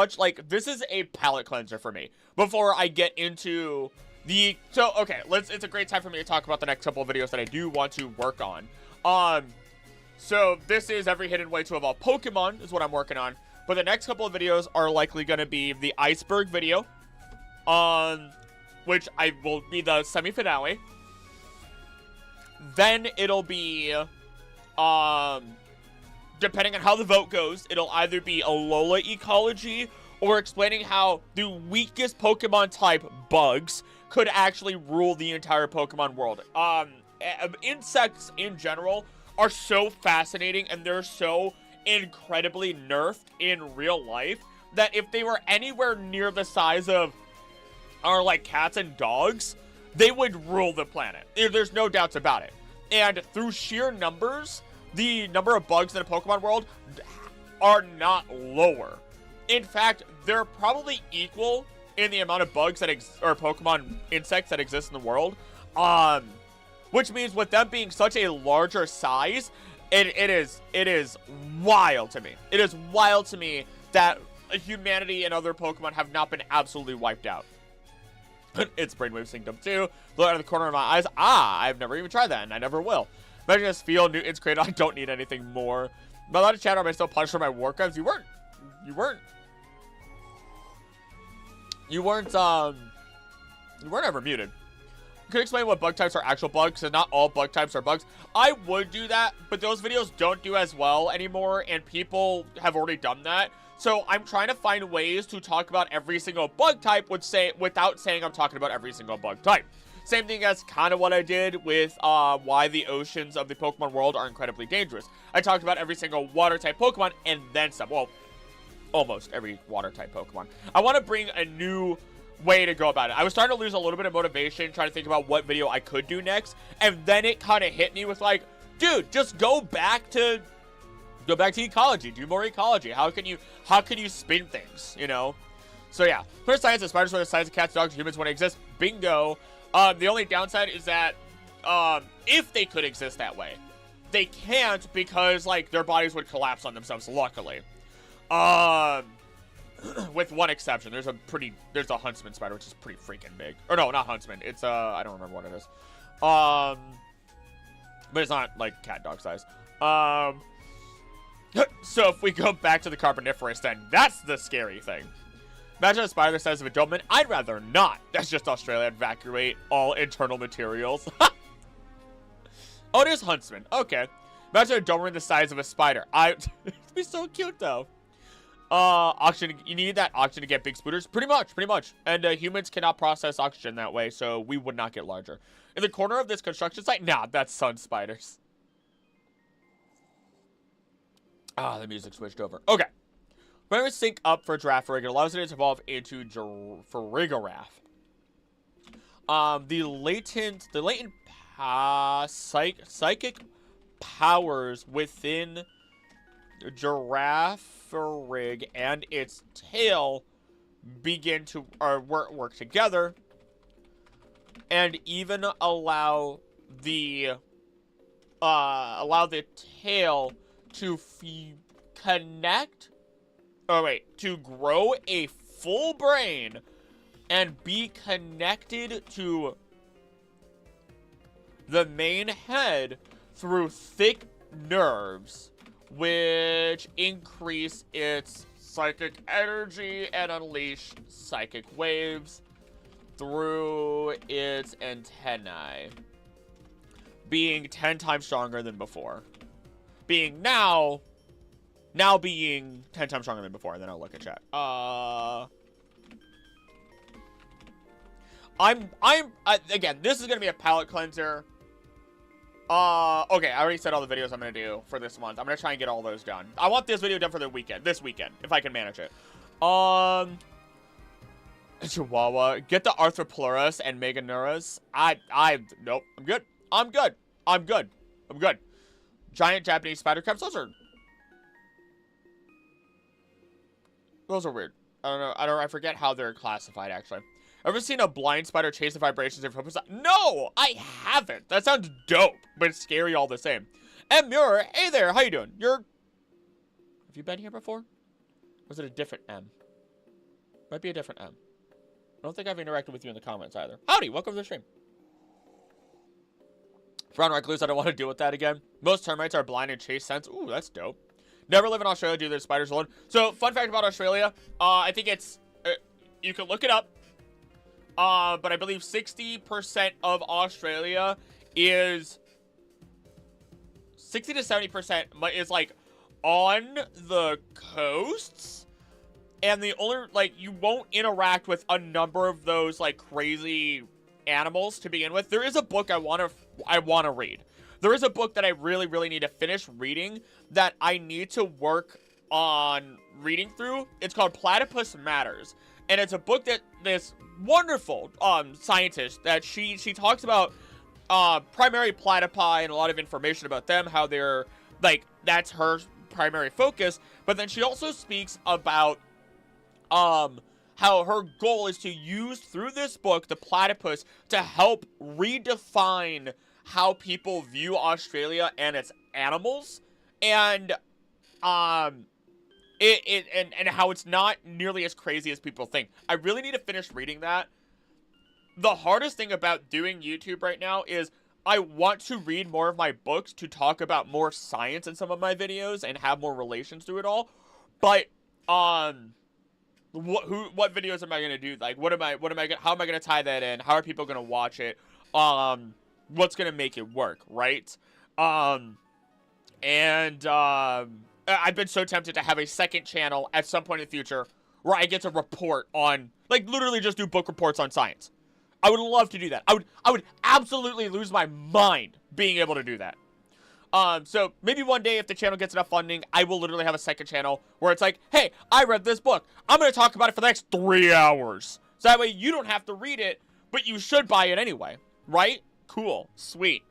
a palate cleanser for me. Before I get into So okay, it's a great time for me to talk about the next couple of videos that I do want to work on. So this is every hidden way to evolve Pokemon is what I'm working on. But the next couple of videos are likely going to be the iceberg video, which I will be the semi-finale. Then it'll be, depending on how the vote goes, it'll either be Alola ecology or explaining how the weakest Pokemon type, bugs, could actually rule the entire Pokemon world. Insects in general are so fascinating, and they're so incredibly nerfed in real life that if they were anywhere near the size of like cats and dogs, they would rule the planet. There's no doubts about it. And through sheer numbers, the number of bugs in the Pokemon world are not lower. In fact, they're probably equal in the amount of bugs that or Pokemon insects that exist in the world. Which means with them being such a larger size, it is wild to me. It is wild to me that humanity and other Pokemon have not been absolutely wiped out. It's Brainwave Syncdom 2. Look out of the corner of my eyes. I've never even tried that, and I never will. Imagine this feel, Newton's Cradle. I don't need anything more. Am I allowed to chat, or am I still punished for my war crimes? You weren't ever muted. Could you explain what bug types are actual bugs, and not all bug types are bugs? I would do that, but those videos don't do as well anymore, and people have already done that. So I'm trying to find ways to talk about every single bug type without saying I'm talking about every single bug type. Same thing as kind of what I did with why the oceans of the Pokemon world are incredibly dangerous. I talked about every single water type Pokemon and then some. Well, almost every water type Pokemon. I want to bring a new way to go about it. I was starting to lose a little bit of motivation trying to think about what video I could do next, and then it kind of hit me with like, dude, just go back to ecology, do more ecology. How can you spin things, you know? So yeah, first science is spiders, whether the size of cats, dogs, or humans when it exists. Bingo. The only downside is that if they could exist that way, they can't because like their bodies would collapse on themselves. Luckily, with one exception, there's a huntsman spider, which is pretty freaking big. Or no, not huntsman. It's I don't remember what it is. But it's not like cat dog size. So if we go back to the Carboniferous, then that's the scary thing. Imagine a spider the size of a Doberman. I'd rather not. That's just Australia. Evacuate all internal materials. Oh, it is Huntsman. Okay. Imagine a Doberman the size of a spider. It'd be so cute, though. Oxygen. You need that oxygen to get big spooters? Pretty much. And humans cannot process oxygen that way, so we would not get larger. In the corner of this construction site? Nah, that's sun spiders. Ah, the music switched over. Okay. When we sync up for Girafarig, it allows it to evolve into Farigiraf. The latent psychic powers within Girafarig and its tail begin to work together, and even allow the tail to connect. Oh wait, to grow a full brain and be connected to the main head through thick nerves, which increase its psychic energy and unleash psychic waves through its antennae, being 10 times stronger than before. Being now being 10 times stronger than before, and then I'll look at chat. Again, this is gonna be a palate cleanser. Okay, I already said all the videos I'm gonna do for this month. I'm gonna try and get all those done. I want this video done for this weekend, if I can manage it. Chihuahua, get the Arthroplurus and Meganeurus. Nope, I'm good. Giant Japanese spider crabs, those are weird. I forget how they're classified, actually. Ever seen a blind spider chase the vibrations of focus? No, I haven't. That sounds dope, but it's scary all the same. M. Muir, hey there, how you doing? Have you been here before? Was it a different M? Might be a different M. I don't think I've interacted with you in the comments either. Howdy, welcome to the stream. Brown recluse, I don't want to deal with that again. Most termites are blind and chase scents. Ooh, that's dope. Never live in Australia due to the spiders alone. So, fun fact about Australia, I think it's, you can look it up, but I believe 60% of Australia is, 60 to 70% is, like, on the coasts, and the only, like, you won't interact with a number of those, like, crazy animals to begin with. There is a book I want to read. There is a book that I really, really need to finish reading that I need to work on reading through. It's called Platypus Matters, and it's a book that this wonderful scientist that she talks about primary platypi and a lot of information about them, how they're, like, that's her primary focus, but then she also speaks about how her goal is to use through this book, the platypus, to help redefine how people view Australia and its animals, and and how it's not nearly as crazy as people think. I really need to finish reading that. The hardest thing about doing YouTube right now is I want to read more of my books to talk about more science in some of my videos and have more relations to it all, but what videos am I gonna do? Like, how am I gonna tie that in? How are people gonna watch it? What's gonna make it work, right? I've been so tempted to have a second channel at some point in the future where I get to report on, like, literally just do book reports on science. I would love to do that. I would absolutely lose my mind being able to do that. So maybe one day if the channel gets enough funding, I will literally have a second channel where it's like, hey, I read this book. I'm going to talk about it for the next 3 hours. So that way you don't have to read it, but you should buy it anyway, right? Cool. Sweet.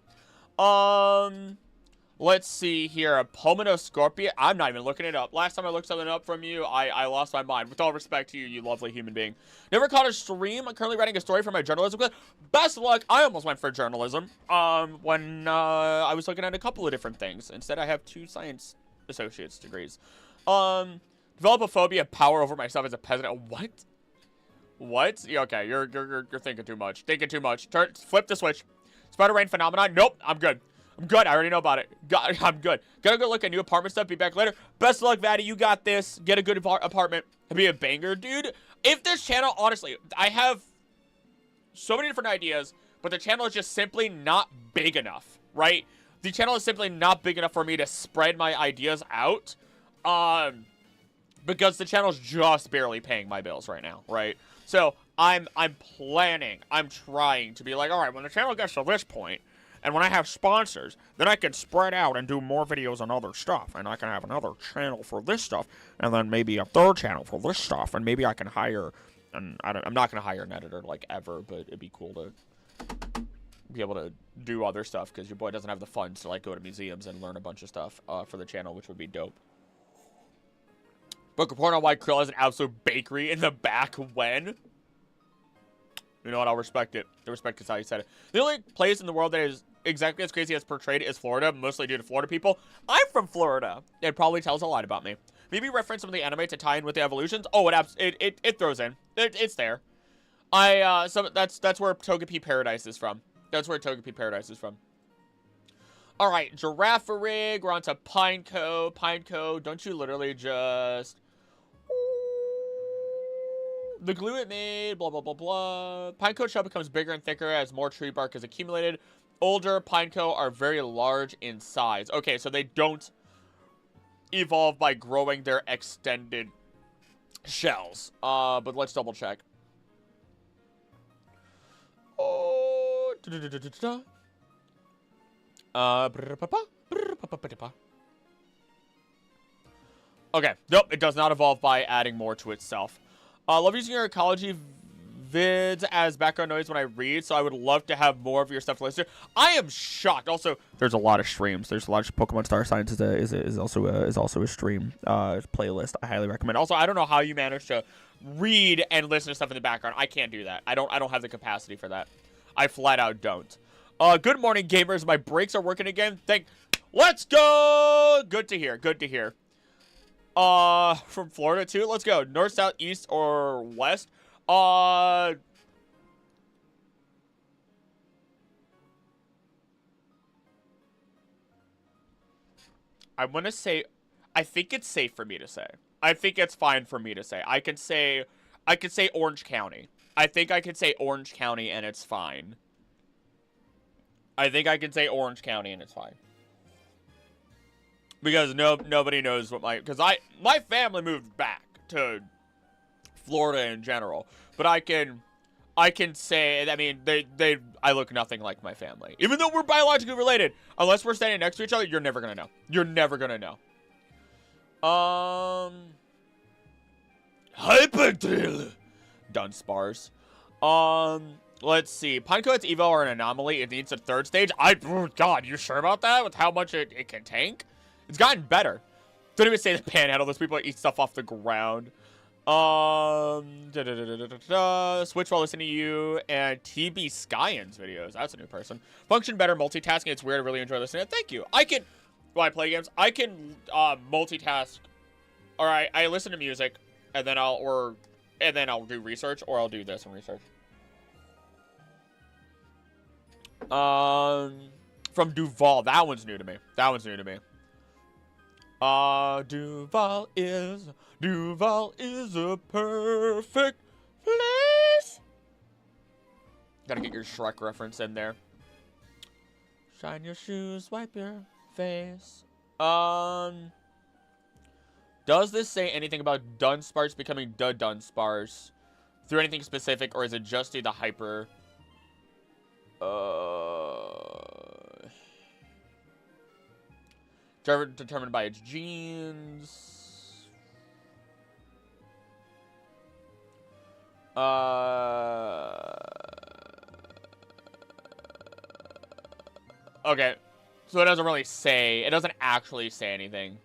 Let's see here. A Pulmonoscorpia. I'm not even looking it up. Last time I looked something up from you, I lost my mind. With all respect to you, you lovely human being. Never caught a stream. I'm currently writing a story for my journalism class. Best of luck. I almost went for journalism. When I was looking at a couple of different things. Instead, I have 2 science associate's degrees. Develop a phobia of power over myself as a peasant. What? What? Yeah, okay, you're thinking too much. Thinking too much. Flip the switch. Spider rain phenomenon. Nope. I'm good. I'm good. I already know about it. I'm good. Gotta go look at new apartment stuff. Be back later. Best of luck, Vaddy. You got this. Get a good apartment. Be a banger, dude. If this channel, honestly, I have so many different ideas, but the channel is just simply not big enough, right? The channel is simply not big enough for me to spread my ideas out, because the channel's just barely paying my bills right now, right? So I'm trying to be like, all right, when the channel gets to this point, and when I have sponsors, then I can spread out and do more videos on other stuff. And I can have another channel for this stuff. And then maybe a third channel for this stuff. And maybe I can hire, and I'm not going to hire an editor, like, ever. But it'd be cool to be able to do other stuff. Because your boy doesn't have the funds to, like, go to museums and learn a bunch of stuff for the channel, which would be dope. Book report on why Krill has an absolute bakery in the back when? You know what? I'll respect it. I respect it's how you said it. The only place in the world that is exactly as crazy as portrayed is Florida, mostly due to Florida people. I'm from Florida. It probably tells a lot about me. Maybe reference some of the anime to tie in with the evolutions. Oh, it throws in. It's there. So that's where Togepi Paradise is from. That's where Togepi Paradise is from. All right, Giraffe-rig. We're on to Pineco. Pineco, don't you literally just... The glue it made, blah, blah, blah, blah. Pineco shell becomes bigger and thicker as more tree bark is accumulated. Older Pineco are very large in size. Okay, so they don't evolve by growing their extended shells. But let's double check. Oh. Okay, nope, it does not evolve by adding more to itself. Love using your ecology vids as background noise when I read, so I would love to have more of your stuff listed. I am shocked. Also, there's a lot of streams. There's a lot of Pokemon Star Science is also a stream playlist. I highly recommend. Also, I don't know how you manage to read and listen to stuff in the background. I can't do that. I don't have the capacity for that. I flat out don't. Good morning, gamers. My brakes are working again. Let's go. Good to hear. Good to hear. From Florida too. Let's go. North, south, east, or west. Uh, I want to say, I think it's safe for me to say. I think it's fine for me to say. I could say Orange County. I think I could say Orange County and it's fine. I think I can say Orange County and it's fine. Because nobody knows what my family moved back to Florida in general. But I can say, I mean, I look nothing like my family. Even though we're biologically related. Unless we're standing next to each other, you're never gonna know. You're never gonna know. Hyperdrill. Dunspars. Let's see. Pinecoat's evo are an anomaly. It needs a third stage. Oh God, you sure about that? With how much it can tank? It's gotten better. Don't even say the panhandle. Those people eat stuff off the ground. Switch while listening to you and TB Skyans videos. That's a new person. Function better multitasking. It's weird. I really enjoy listening. Thank you. When I play games, I can multitask. All right, I listen to music, and then I'll do research, or I'll do this and research. From Duval. That one's new to me. Duval is a perfect place. Gotta get your Shrek reference in there. Shine your shoes, wipe your face. Does this say anything about Dunsparce becoming the Dunsparce through anything specific, or is it just through the hyper? Determined by its genes. Okay. So it doesn't really say. It doesn't actually say anything.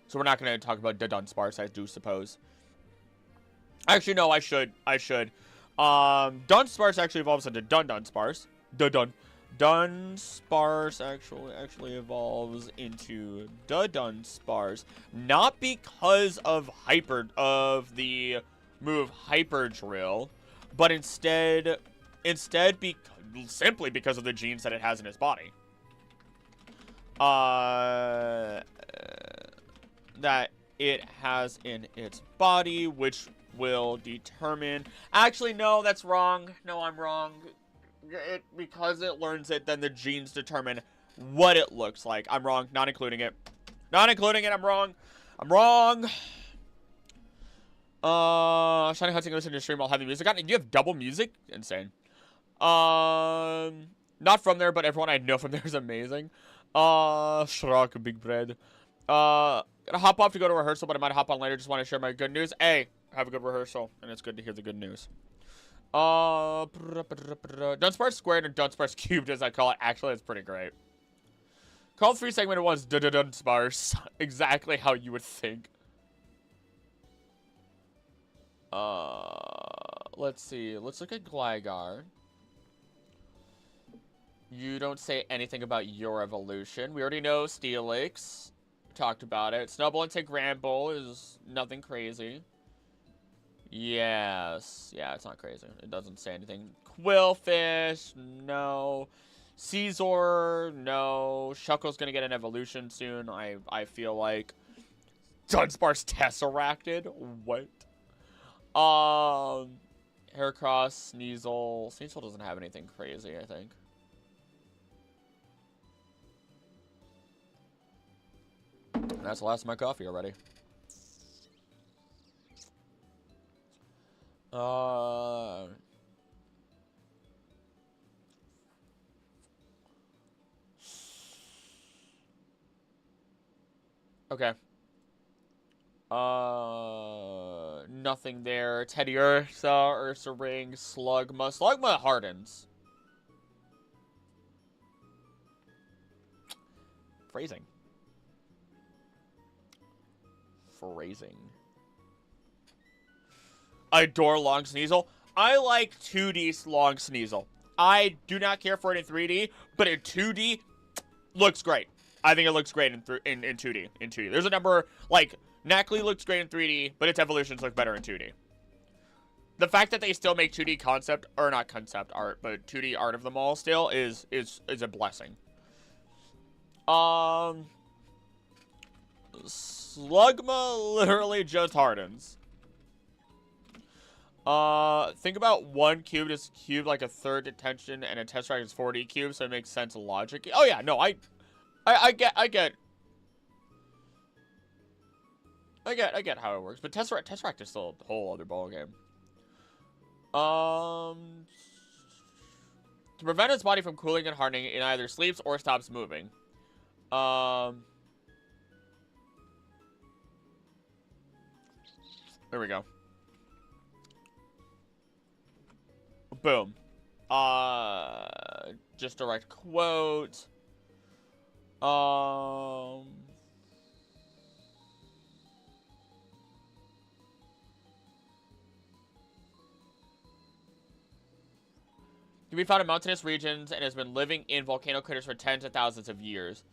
So we're not going to talk about the Dunsparce, I do suppose. Actually, no, I should. Dunsparce actually evolves into Dunsparce. Dunsparce actually evolves into the Dunsparce, not because of the move Hyperdrill, but instead simply because of the genes that it has in its body. That it has in its body, which will determine. Actually, no, that's wrong. No, I'm wrong. Because it learns it, then the genes determine what it looks like. I'm wrong. Not including it. I'm wrong. Shining Hunting, listen to stream while having music on. Do you have double music? Insane. Not from there, but everyone I know from there is amazing. Shrek, big bread. Gonna hop off to go to rehearsal, but I might hop on later. Just want to share my good news. Hey, have a good rehearsal, and it's good to hear the good news. Dunsparce squared and Dunsparce cubed, as I call it. Actually, it's pretty great. Call 3 segmented was Dunsparce. Exactly how you would think. Let's see. Let's look at Gligar. You don't say anything about your evolution. We already know Steelix. Talked about it. Snubbull into Granbull is nothing crazy. Yes. Yeah, it's not crazy. It doesn't say anything. Quillfish, no. Caesar, no. Shuckle's gonna get an evolution soon, I feel like. Dunsparce Tesseracted? What? Heracross, Sneasel. Sneasel doesn't have anything crazy, I think. And that's the last of my coffee already. Okay. Nothing there. Teddy Ursa Ring, Slugma. Slugma hardens. Phrasing. I adore Long Sneasel. I like 2D Long Sneasel. I do not care for it in 3D, but in 2D, looks great. I think it looks great in 2D. There's a number, like, Knackley looks great in 3D, but its evolutions look better in 2D. the fact that they still make 2D concept, or not concept art, but 2D art of them all still is a blessing. Slugma literally just hardens. Think about one cube is cubed like a third detention, and a tesseract is 4D cubed, so it makes sense logic. Oh yeah, no, I get how it works, but tesseract is still a whole other ballgame. To prevent its body from cooling and hardening, it either sleeps or stops moving. There we go. Boom. Just direct quote. Can be found in mountainous regions and has been living in volcano craters for tens of thousands of years.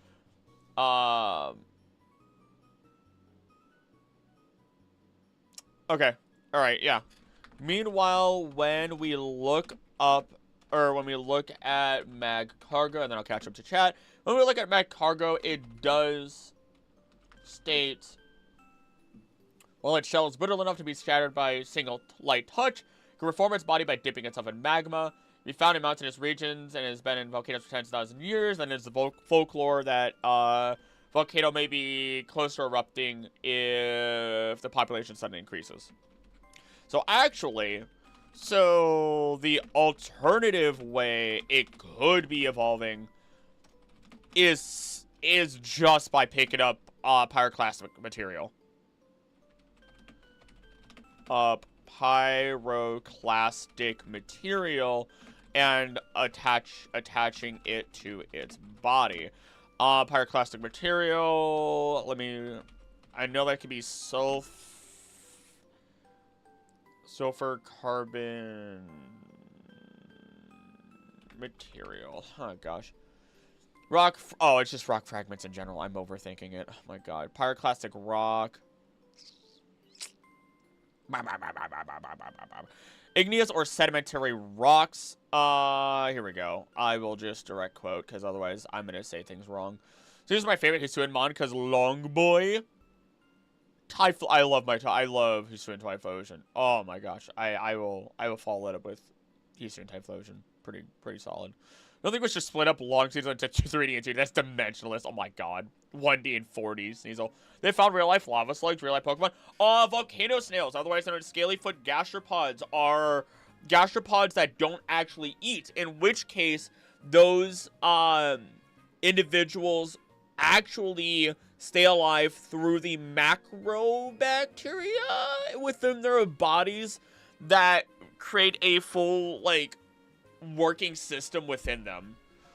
Okay. Alright, yeah. Meanwhile, when we look up, or when we look at mag cargo, and then I'll catch up to chat. When we look at mag cargo, it does state, while its shell is brittle enough to be shattered by a single light touch, it can reform its body by dipping itself in magma. Be found in mountainous regions and has been in volcanoes for tens of thousands of years. Then there's the folklore that volcano may be close to erupting if the population suddenly increases. So actually, the alternative way it could be evolving is just by picking up pyroclastic material. Pyroclastic material and attaching it to its body. Pyroclastic material, I know that could be sulfur, carbon material. Oh gosh. Oh, it's just rock fragments in general. I'm overthinking it. Oh my god. Pyroclastic rock. Igneous or sedimentary rocks. Here we go. I will just direct quote, because otherwise I'm going to say things wrong. So here's my favorite Hisuian mon, because Long Boy. I love Hisuian Typhlosion. Oh my gosh. I will follow it up with Hisuian Typhlosion. Pretty solid. I don't think we should split up long season into 3D and 2D. That's dimensionalist. Oh my god. 1D and 4D Sneasel. They found real-life lava slugs, real-life Pokemon. Volcano snails, otherwise known as scaly-foot gastropods, are gastropods that don't actually eat. In which case, those individuals actually stay alive through the macrobacteria within their bodies that create a full, like, working system within them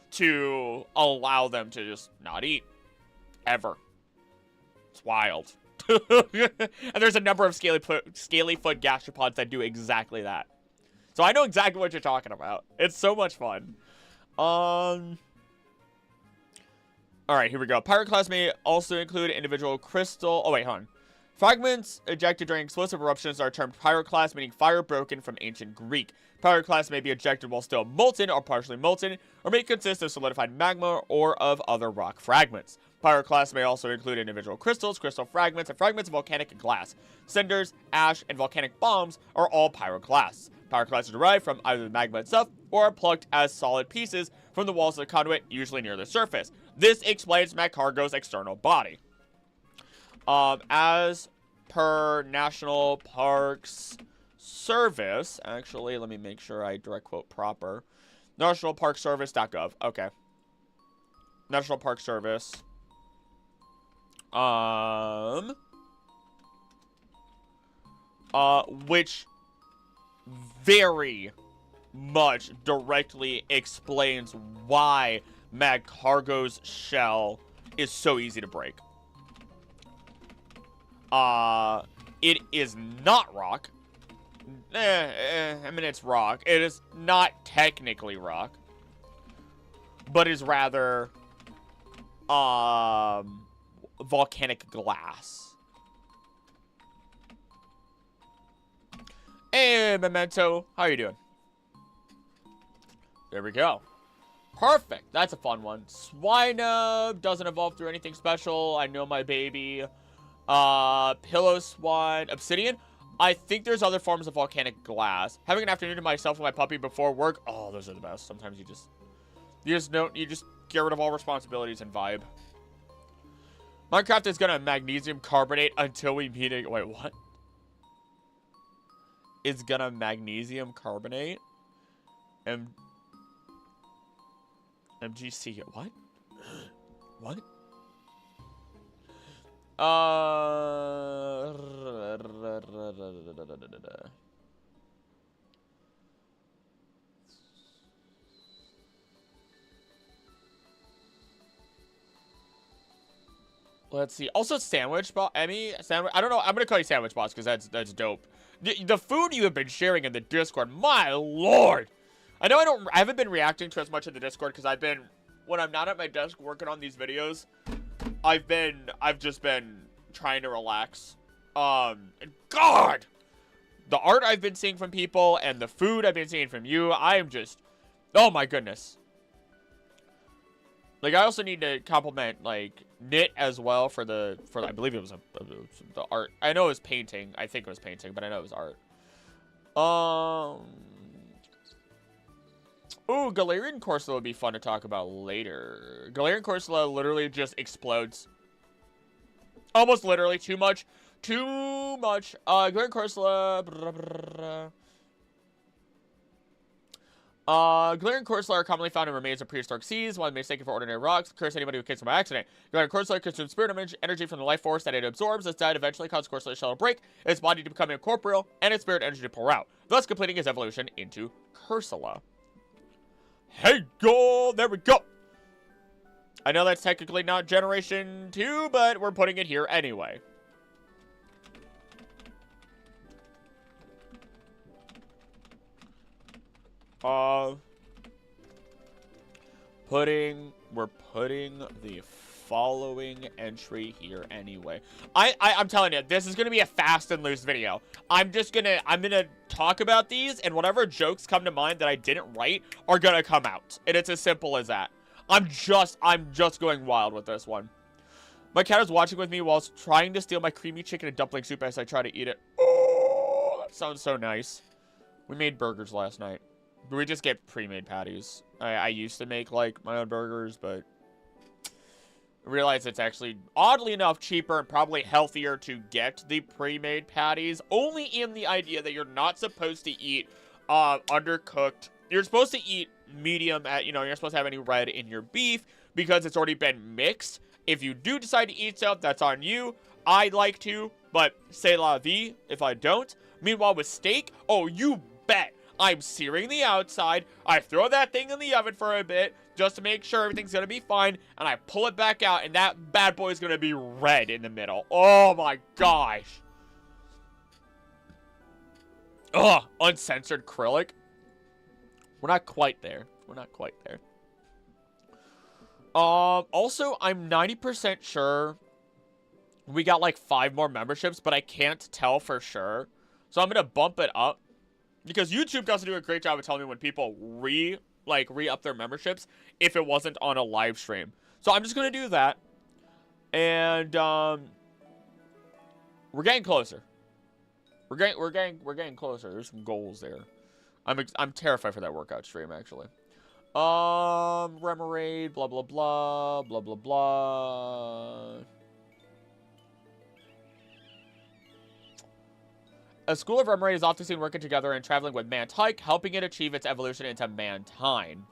to allow them to just not eat ever. It's wild. And there's a number of scalyfoot gastropods that do exactly that. So I know exactly what you're talking about. It's so much fun. Alright, here we go. Pyroclasts may also include individual crystal. Oh wait, hold on. Fragments ejected during explosive eruptions are termed pyroclasts, meaning fire broken from ancient Greek. Pyroclasts may be ejected while still molten or partially molten, or may consist of solidified magma or of other rock fragments. Pyroclasts may also include individual crystals, crystal fragments, and fragments of volcanic glass. Cinders, ash, and volcanic bombs are all pyroclasts. Pyroclasts are derived from either the magma itself or are plucked as solid pieces from the walls of the conduit, usually near the surface. This explains Magcargo's external body. As per National Parks Service, actually, let me make sure I direct quote proper. NationalParkService.gov. Okay. National Park Service. Which very much directly explains why Magcargo's shell is so easy to break. It is not rock. I mean, it's rock. It is not technically rock, but is rather, volcanic glass. Hey, Memento. How you doing? There we go. Perfect. That's a fun one. Swinub doesn't evolve through anything special. I know my baby. Pillow Swine. Obsidian. I think there's other forms of volcanic glass. Having an afternoon to myself and my puppy before work. Oh, those are the best. Sometimes you just get rid of all responsibilities and vibe. Minecraft is gonna magnesium carbonate until we meet a... Wait, what? It's gonna magnesium carbonate? MGC, what? What? Let's see. Also, Sandwich Boss. Emmy, Sandwich. I don't know. I'm gonna call you Sandwich Boss because that's dope. The food you have been sharing in the Discord, my lord. I know I haven't been reacting to as much in the Discord because when I'm not at my desk working on these videos, I've just been trying to relax. And God, the art I've been seeing from people and the food I've been seeing from you, I am just, oh my goodness. Like, I also need to compliment, like, Knit as well for I believe it was the art. I know it was painting. I think it was painting, but I know it was art. Ooh, Galarian Corsola would be fun to talk about later. Galarian Corsola literally just explodes. Almost literally. Too much. Too much. Galarian Corsola. Galarian Corsola are commonly found in remains of prehistoric seas, while mistaken for ordinary rocks. Curse anybody who kicks them by accident. Galarian Corsola consumes spirit energy from the life force that it absorbs. Its diet eventually causes Corsola's shell to break, its body to become incorporeal, and its spirit energy to pour out, thus completing its evolution into Corsola. Hey, go! There we go! I know that's technically not Generation 2, but we're putting it here anyway. We're putting the following entry here anyway. I'm telling you, this is gonna be a fast and loose video. I'm gonna talk about these, and whatever jokes come to mind that I didn't write are gonna come out. And it's as simple as that. I'm just going wild with this one. My cat is watching with me whilst trying to steal my creamy chicken and dumpling soup as I try to eat it. Oh, that sounds so nice. We made burgers last night. We just get pre-made patties. I used to make, like, my own burgers, but I realized it's actually, oddly enough, cheaper and probably healthier to get the pre-made patties, only in the idea that you're not supposed to eat undercooked. You're supposed to eat medium you're not supposed to have any red in your beef because it's already been mixed. If you do decide to eat stuff, that's on you. I'd like to, but c'est la vie if I don't. Meanwhile, with steak, oh, you bet. I'm searing the outside. I throw that thing in the oven for a bit just to make sure everything's going to be fine. And I pull it back out, and that bad boy is going to be red in the middle. Oh, my gosh. Ugh, uncensored acrylic. We're not quite there. We're not quite there. Also, I'm 90% sure we got, like, 5 more memberships, but I can't tell for sure. So I'm going to bump it up. Because YouTube doesn't do a great job of telling me when people re-up their memberships if it wasn't on a live stream. So I'm just going to do that. And, we're getting closer. We're getting closer. There's some goals there. I'm terrified for that workout stream, actually. Remoraid, blah, blah, blah, blah, blah, blah. A school of Remoraid is often seen working together and traveling with Mantike, helping it achieve its evolution into Mantine.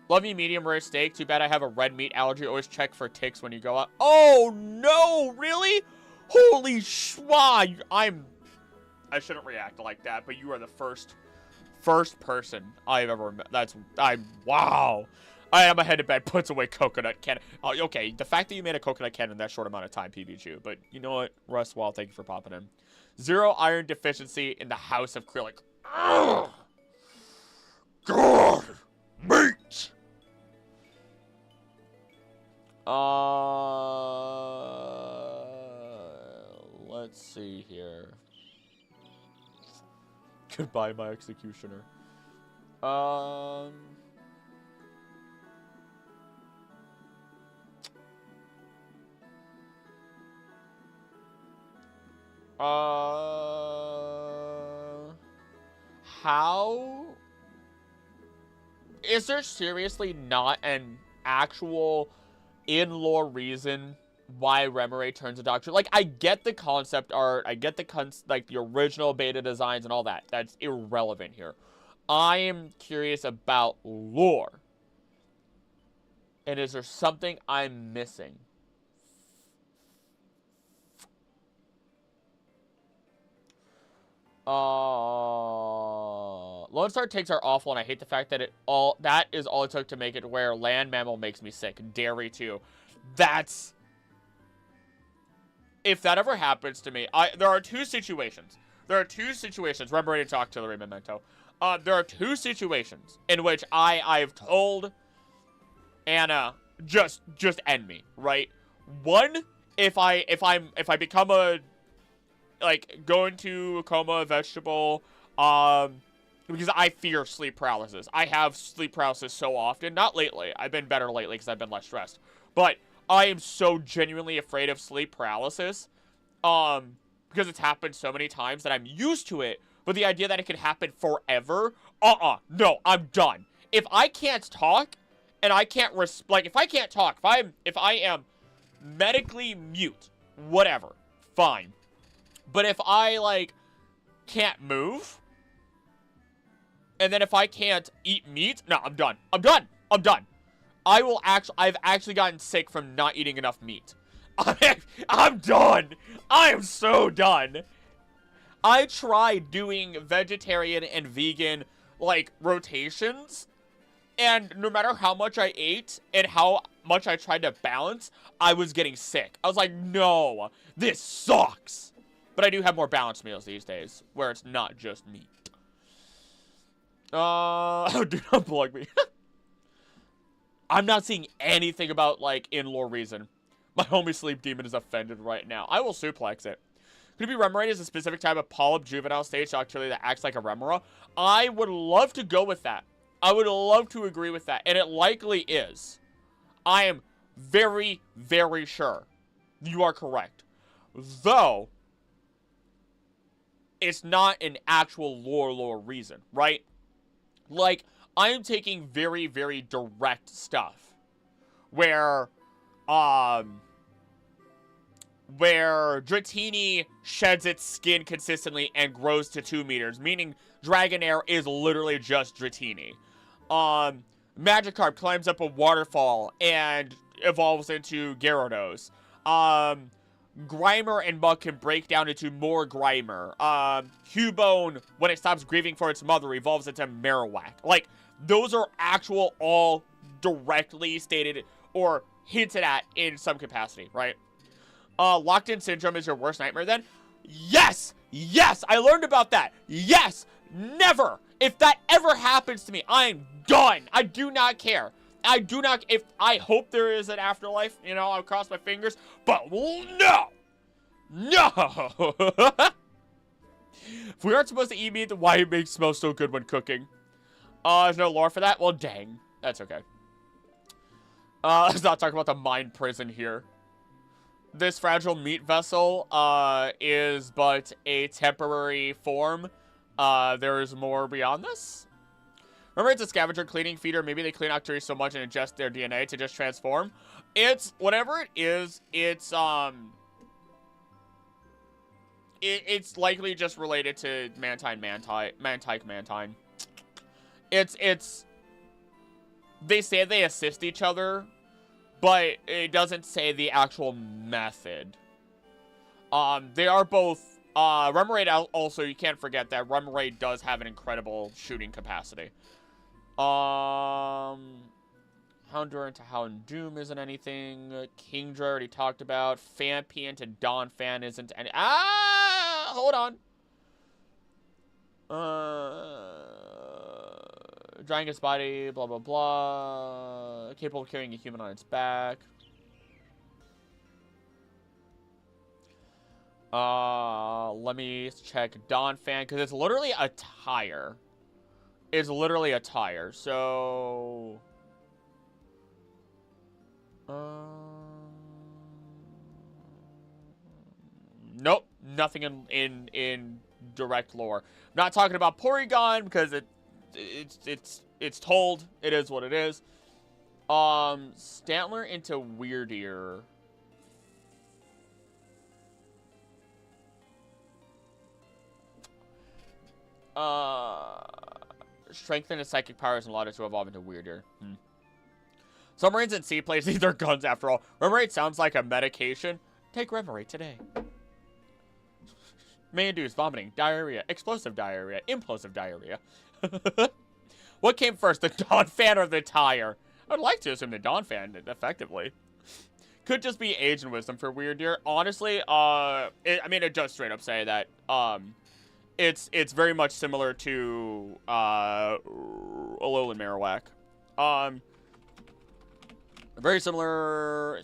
Love you, medium rare steak. Too bad I have a red meat allergy. Always check for ticks when you go out. Oh, no! Really? Holy schwa! I shouldn't react like that, but you are the first person I've ever met. Wow. I am ahead of bed, puts away coconut cannon. Oh, okay, the fact that you made a coconut cannon in that short amount of time, PBQ. But you know what, Russ Wall, thank you for popping in. 0 iron deficiency in the house of acrylic. Ugh. God, meat. let's see here. Goodbye, my executioner. How? Is there seriously not an actual in-lore reason why Remoraid turns a doctor? Like, I get the concept art, I get the like the original beta designs and all that. That's irrelevant here. I am curious about lore. And is there something I'm missing? Lone Star takes are awful, and I hate the fact that that is all it took to make it where land mammal makes me sick. Dairy too. That's, if that ever happens to me, there are two situations. Remember to talk to the Memento. There are two situations in which I've told Anna just end me, right? One, if I become a, like, go into a coma, vegetable, because I fear sleep paralysis. I have sleep paralysis so often. Not lately. I've been better lately because I've been less stressed. But I am so genuinely afraid of sleep paralysis, because it's happened so many times that I'm used to it. But the idea that it could happen forever, no, I'm done. If I can't talk, and I can't if I can't talk, if I am medically mute, whatever, fine. But if I, like, can't move, and then if I can't eat meat, no, I'm done. I'm done. I've actually gotten sick from not eating enough meat. I'm done. I am so done. I tried doing vegetarian and vegan, like, rotations, and no matter how much I ate and how much I tried to balance, I was getting sick. I was like, no, this sucks. But I do have more balanced meals these days, where it's not just meat. Do not plug me. I'm not seeing anything about, like, in-lore reason. My homie Sleep Demon is offended right now. I will suplex it. Could it be Remoraid is a specific type of polyp juvenile stage Octillia that acts like a Remora? I would love to go with that. I would love to agree with that, and it likely is. I am very, very sure you are correct. Though, it's not an actual lore reason, right? Like, I am taking very, very direct stuff where Dratini sheds its skin consistently and grows to 2 meters, meaning Dragonair is literally just Dratini. Magikarp climbs up a waterfall and evolves into Gyarados. Grimer and Muk can break down into more Grimer. Cubone, when it stops grieving for its mother, evolves into Marowak. Like, those are actual all directly stated or hinted at in some capacity, right? Locked-in syndrome is your worst nightmare then? Yes! Yes! I learned about that! Yes! Never! If that ever happens to me, I'm done! I do not care. I hope there is an afterlife, you know, I'll cross my fingers, but no! No! If we aren't supposed to eat meat, then why it makes smell so good when cooking? There's no lore for that? Well, dang. That's okay. Let's not talk about the mind prison here. This fragile meat vessel, is but a temporary form. There is more beyond this. Remember, it's a scavenger cleaning feeder. Maybe they clean Octuri so much and ingest their DNA to just transform. It's, whatever it is, it's likely just related to Mantine. They say they assist each other, but it doesn't say the actual method. They are both, Remoraid also, you can't forget that Remoraid does have an incredible shooting capacity. Houndour into Houndoom isn't anything. Kingdra already talked about. Phanpy into Donphan isn't any. Hold on. Drying its body, blah, blah, blah. Capable of carrying a human on its back. Let me check Dawn Fan, because it's literally a tire. It's literally a tire, so... Nope, nothing in direct lore. I'm not talking about Porygon, because it's told. It is what it is. Stantler into Weirdeer. Strengthen his psychic powers and allowed it to evolve into Weirdeer. Submarines and seaplanes need their guns after all. Remoraid sounds like a medication. Take Remoraid today. May induce vomiting, diarrhea, explosive diarrhea, implosive diarrhea. What came first, the Dawn Fan or the tire? I'd like to assume the Dawn Fan, effectively. Could just be age and wisdom for Weirdeer. Honestly, I mean, it does straight up say that, it's very much similar to, Alolan Marowak. Very similar to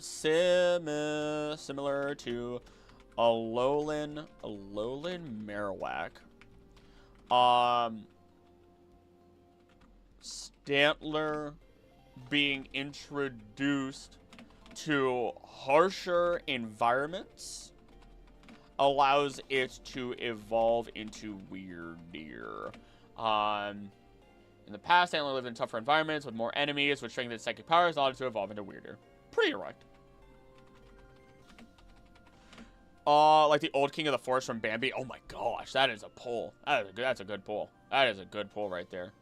Alolan Marowak. Stantler being introduced to harsher environments allows it to evolve into Weirdeer. In the past, Stantler lived in tougher environments with more enemies, which strengthened its psychic powers, allowed it to evolve into Weirdeer. Pretty erect. Like the old king of the forest from Bambi. Oh my gosh, that is a pull. That's a good pull. That is a good pull right there.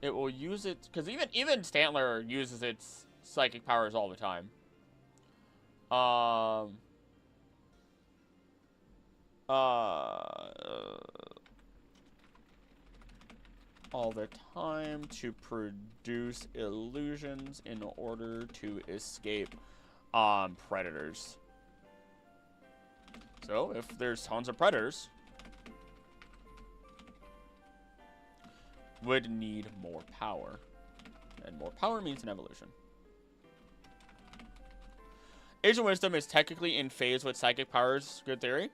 It will use it, because even Stantler uses its psychic powers all the time. All the time to produce illusions in order to escape predators. So if there's tons of predators, would need more power. And more power means an evolution. Age of Wisdom is technically in phase with psychic powers. Good theory.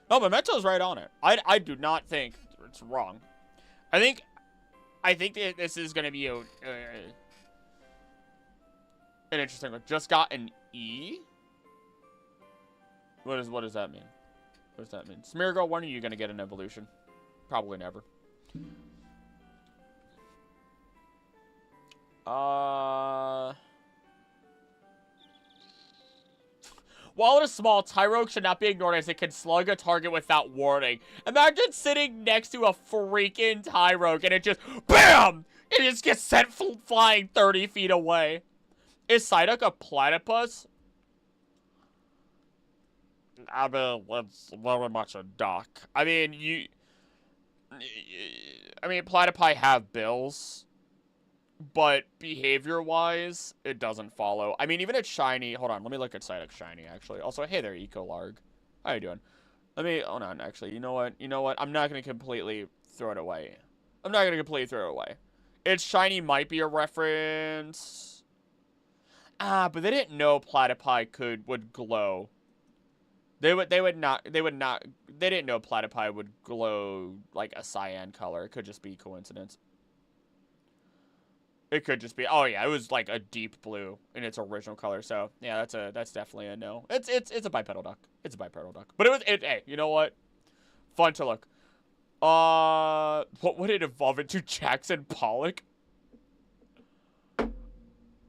No, Memento's right on it. I do not think it's wrong. I think that this is going to be an interesting one. Just got an E? What does that mean? What does that mean? Smeargle, when are you going to get an evolution? Probably never. While it is small, Tyrogue should not be ignored as it can slug a target without warning. Imagine sitting next to a freaking Tyrogue and it just, BAM! It just gets sent flying 30 feet away. Is Psyduck a platypus? I mean, it's very much a duck. I mean, platypi have bills. But behavior-wise, it doesn't follow. I mean, even at shiny... Hold on, let me look at Psyduck shiny, actually. Also, hey there, Ecolarg. How you doing? Hold on, actually. You know what? I'm not going to completely throw it away. Its shiny might be a reference. But they didn't know platypi would glow. They didn't know platypi would glow like a cyan color. It could just be coincidence. It could just be, oh yeah, it was like a deep blue in its original color. So yeah, that's definitely a no. It's a bipedal duck. But hey, you know what? Fun to look. What would it evolve into? Jackson Pollock?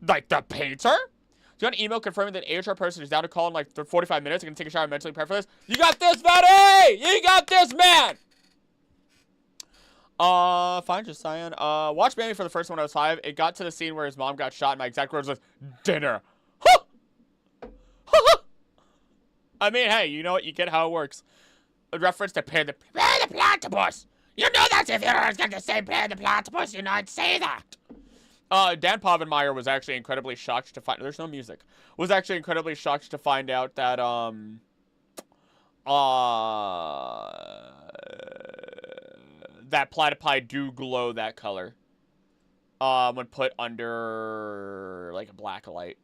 Like the painter? Do you got an email confirming that an AHR person is down to call in like 45 minutes and can take a shower and mentally prepare for this? You got this, Maddie! You got this, man! Fine, just Cyan. Watched Bambi for the first one when I was 5. It got to the scene where his mom got shot and my exact words was, dinner. I mean, hey, you know what? You get how it works. A reference to Pan the Platypus. You know that if you're going to say Pan the Platypus, you not say that. Dan Povenmire was actually incredibly shocked to find... There's no music. Was actually incredibly shocked to find out that, that platypi do glow that color. When put under like a black light.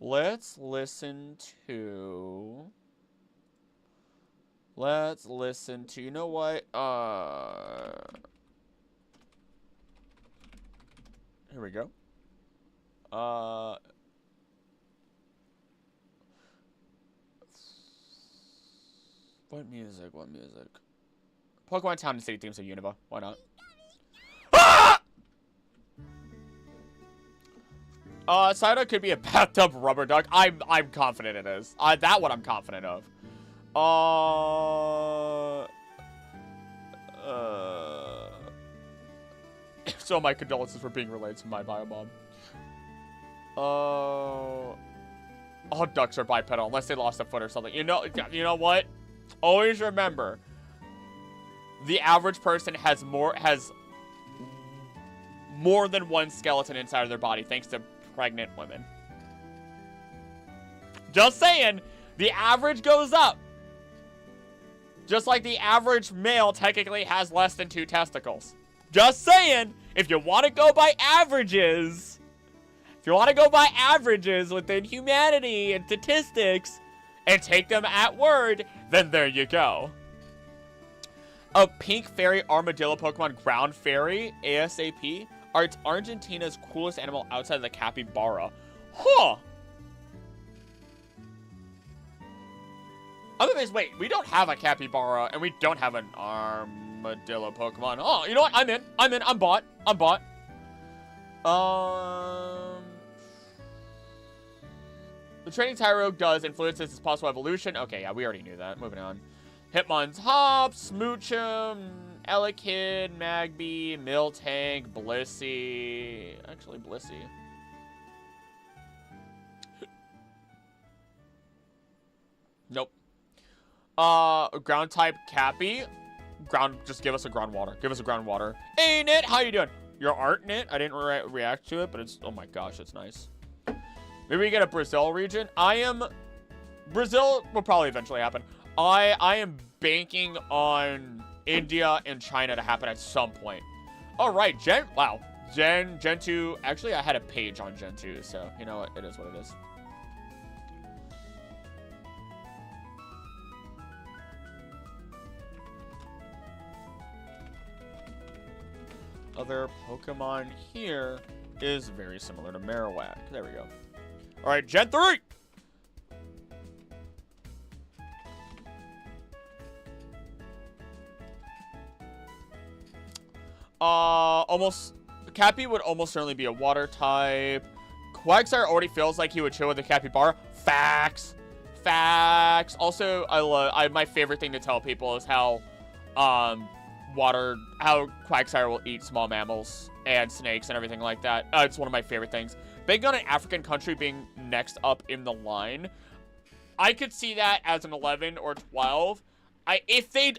Let's listen to, you know what? Here we go. What music? Pokemon Town and City themes of Unova. Why not? Ah! Psyduck could be a bathtub rubber duck. I'm confident it is. That one I'm confident of. So my condolences for being related to my biomom. All ducks are bipedal unless they lost a foot or something. You know what? Always remember, the average person has more than one skeleton inside of their body, thanks to pregnant women. Just saying, the average goes up. Just like the average male technically has less than 2 testicles. Just saying, if you want to go by averages, within humanity and statistics, and take them at word, then there you go. A pink fairy armadillo Pokemon Ground Fairy, ASAP, are Argentina's coolest animal outside of the capybara. Huh. I'm amazed. Wait, we don't have a capybara, and we don't have an armadillo Pokemon. Oh, you know what? I'm in. I'm bought. The training Tyrogue does influences its possible evolution. Okay, yeah, we already knew that. Moving on. Hitmon's Hop, Smoochum, Elekid, Magby, Miltank, Blissey. Actually, Blissey. Nope. Ground type Cappy. Just give us a ground water. Hey, Nit, how you doing? Your art, Nit? I didn't react to it, but it's, oh my gosh, it's nice. Maybe we get a Brazil region. Brazil will probably eventually happen. I am banking on India and China to happen at some point. All right, Gen 2. Actually, I had a page on Gen 2, so you know what? It is what it is. Other Pokemon here is very similar to Marowak. There we go. All right, Gen 3. Cappy would almost certainly be a water type. Quagsire already feels like he would chill with the Capybara. Facts. Also, my favorite thing to tell people is how Quagsire will eat small mammals and snakes and everything like that. It's one of my favorite things. Big on an African country being next up in the line. I could see that as an 11 or 12.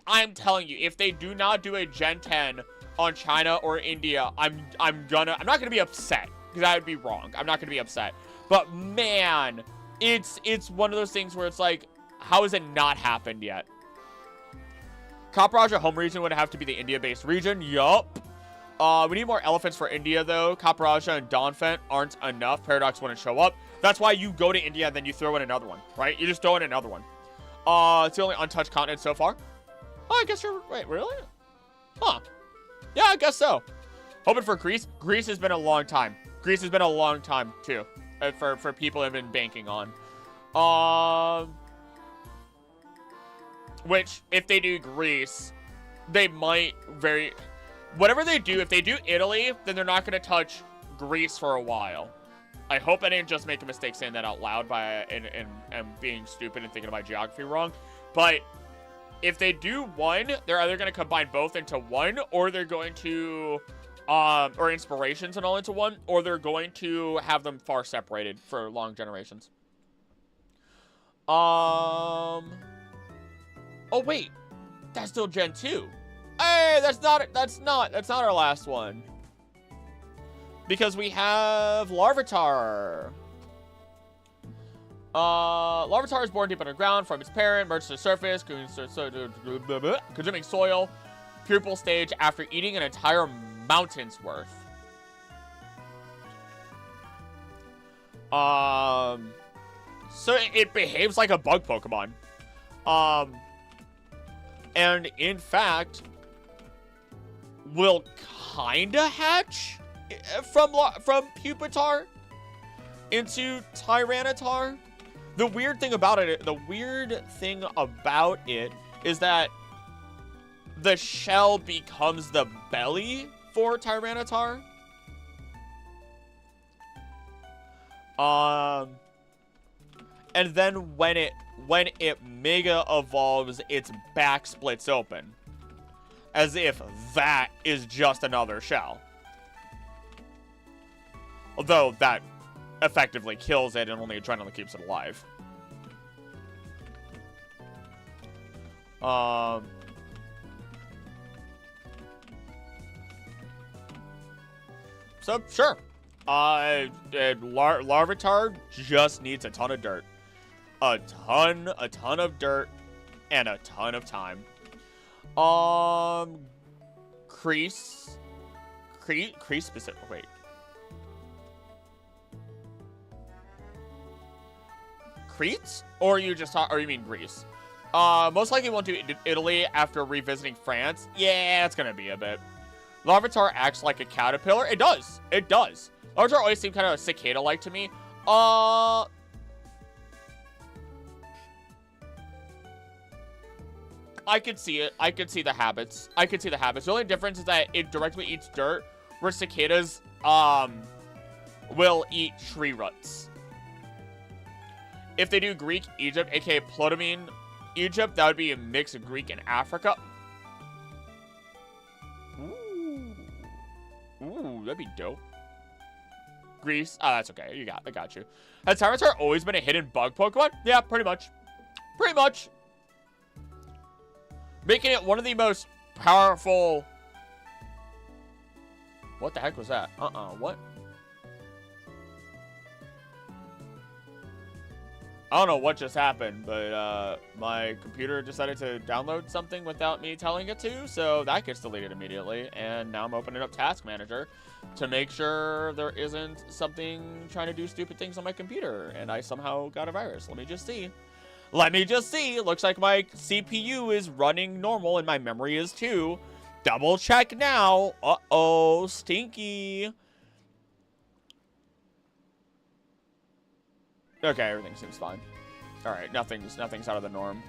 I'm telling you, if they do not do a Gen 10 on China or India, I'm not gonna be upset, because that would be wrong. I'm not gonna be upset. But man, it's one of those things where it's like, how has it not happened yet? Capraja home region would have to be the India-based region. Yup. We need more elephants for India, though. Capraja and Donphan aren't enough. Paradox wouldn't show up. That's why you go to India and then you throw in another one, right? You just throw in another one. It's the only untouched continent so far. Oh, I guess you're... Wait, really? Huh. Yeah, I guess so. Hoping for Greece. Greece has been a long time. Too. For people have been banking on. Which, if they do Greece, they might whatever they do, if they do Italy, then they're not going to touch Greece for a while. I hope I didn't just make a mistake saying that out loud and being stupid and thinking of my geography wrong. But if they do one, they're either going to combine both into one, or they're going to, or inspirations and all into one, or they're going to have them far separated for long generations. Oh wait, that's still Gen 2. Hey, that's not our last one. Because we have Larvitar. Larvitar is born deep underground from its parent, emerges to the surface, consuming soil, pupal stage after eating an entire mountain's worth. So it behaves like a bug Pokemon. And in fact, will kinda hatch from Pupitar into Tyranitar. The weird thing about it is that the shell becomes the belly for Tyranitar. And then when it mega evolves, its back splits open, as if that is just another shell. Although that effectively kills it, and only adrenaline keeps it alive. So sure. Larvitar just needs a ton of dirt. A ton of dirt, and a ton of time. Crease specific, wait. Crete? Or you mean Greece? Most likely won't do Italy after revisiting France. Yeah, it's gonna be a bit. Larvitar acts like a caterpillar. It does. Larvitar always seemed kind of cicada-like to me. I could see it. I could see the habits. The only difference is that it directly eats dirt, where cicadas, will eat tree roots. If they do Greek Egypt, aka Ptolemaic Egypt, that would be a mix of Greek and Africa. Ooh, that'd be dope. Greece. Oh, that's okay. I got you. Has Tyranitar always been a hidden bug Pokemon? Yeah, pretty much. Making it one of the most powerful... What the heck was that? What? I don't know what just happened, but my computer decided to download something without me telling it to, so that gets deleted immediately. And now I'm opening up Task Manager to make sure there isn't something trying to do stupid things on my computer, and I somehow got a virus. Let me just see. Looks like my CPU is running normal and my memory is too. Double check now. Uh-oh, stinky. Okay, everything seems fine. Alright, nothing's out of the norm.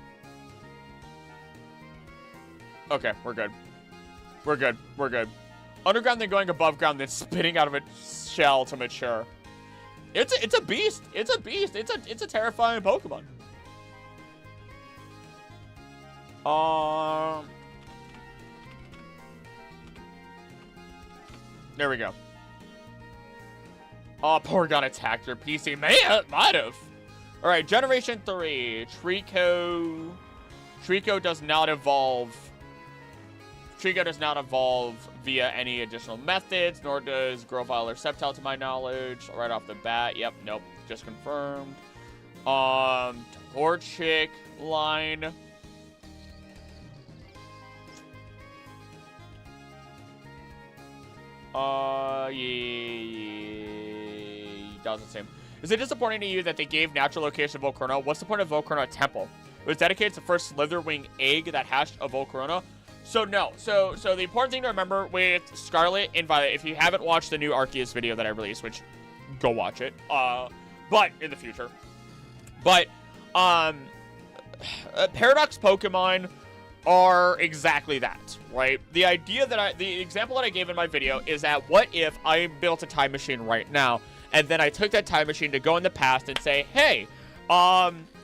Okay, we're good. Underground, then going above ground, then spitting out of its shell to mature. It's a beast. It's a terrifying Pokemon. There we go. Oh, Porygon attacked your PC. Man, might have. Alright, Generation 3. Trico does not evolve. Trico does not evolve via any additional methods, nor does Grovyle or Sceptile to my knowledge. Right off the bat. Yep, nope. Just confirmed. Torchic line. Doesn't seem. Is it disappointing to you that they gave natural location of Volcarona? What's the point of Volcarona Temple? It was dedicated to the first Slitherwing egg that hatched a Volcarona. So no. So the important thing to remember with Scarlet and Violet, if you haven't watched the new Arceus video that I released, which go watch it. But in the future. But Paradox Pokemon are exactly that, right? The example that I gave in my video is that what if I built a time machine right now, and then I took that time machine to go in the past and say, hey,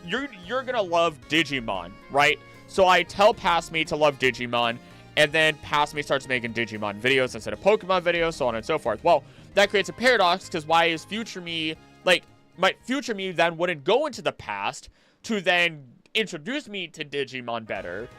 you're gonna love Digimon, right? So I tell Past Me to love Digimon, and then Past Me starts making Digimon videos instead of Pokemon videos, so on and so forth. Well, that creates a paradox, because why is future me, like, my future me then wouldn't go into the past to then introduce me to Digimon better,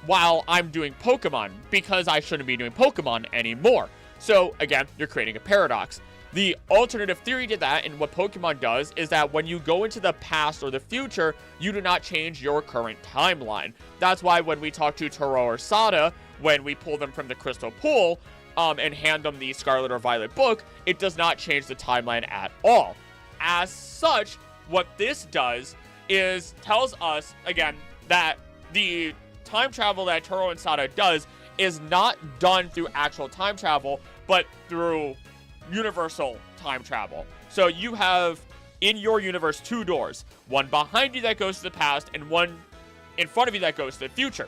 while I'm doing Pokemon, because I shouldn't be doing Pokemon anymore. So, again, you're creating a paradox. The alternative theory to that, and what Pokemon does, is that when you go into the past or the future, you do not change your current timeline. That's why when we talk to Taro or Sada, when we pull them from the Crystal Pool, and hand them the Scarlet or Violet book, it does not change the timeline at all. As such, what this does is tells us, again, that the time travel that Taro and Sada does is not done through actual time travel, but through universal time travel. So you have, in your universe, 2 doors. One behind you that goes to the past, and one in front of you that goes to the future.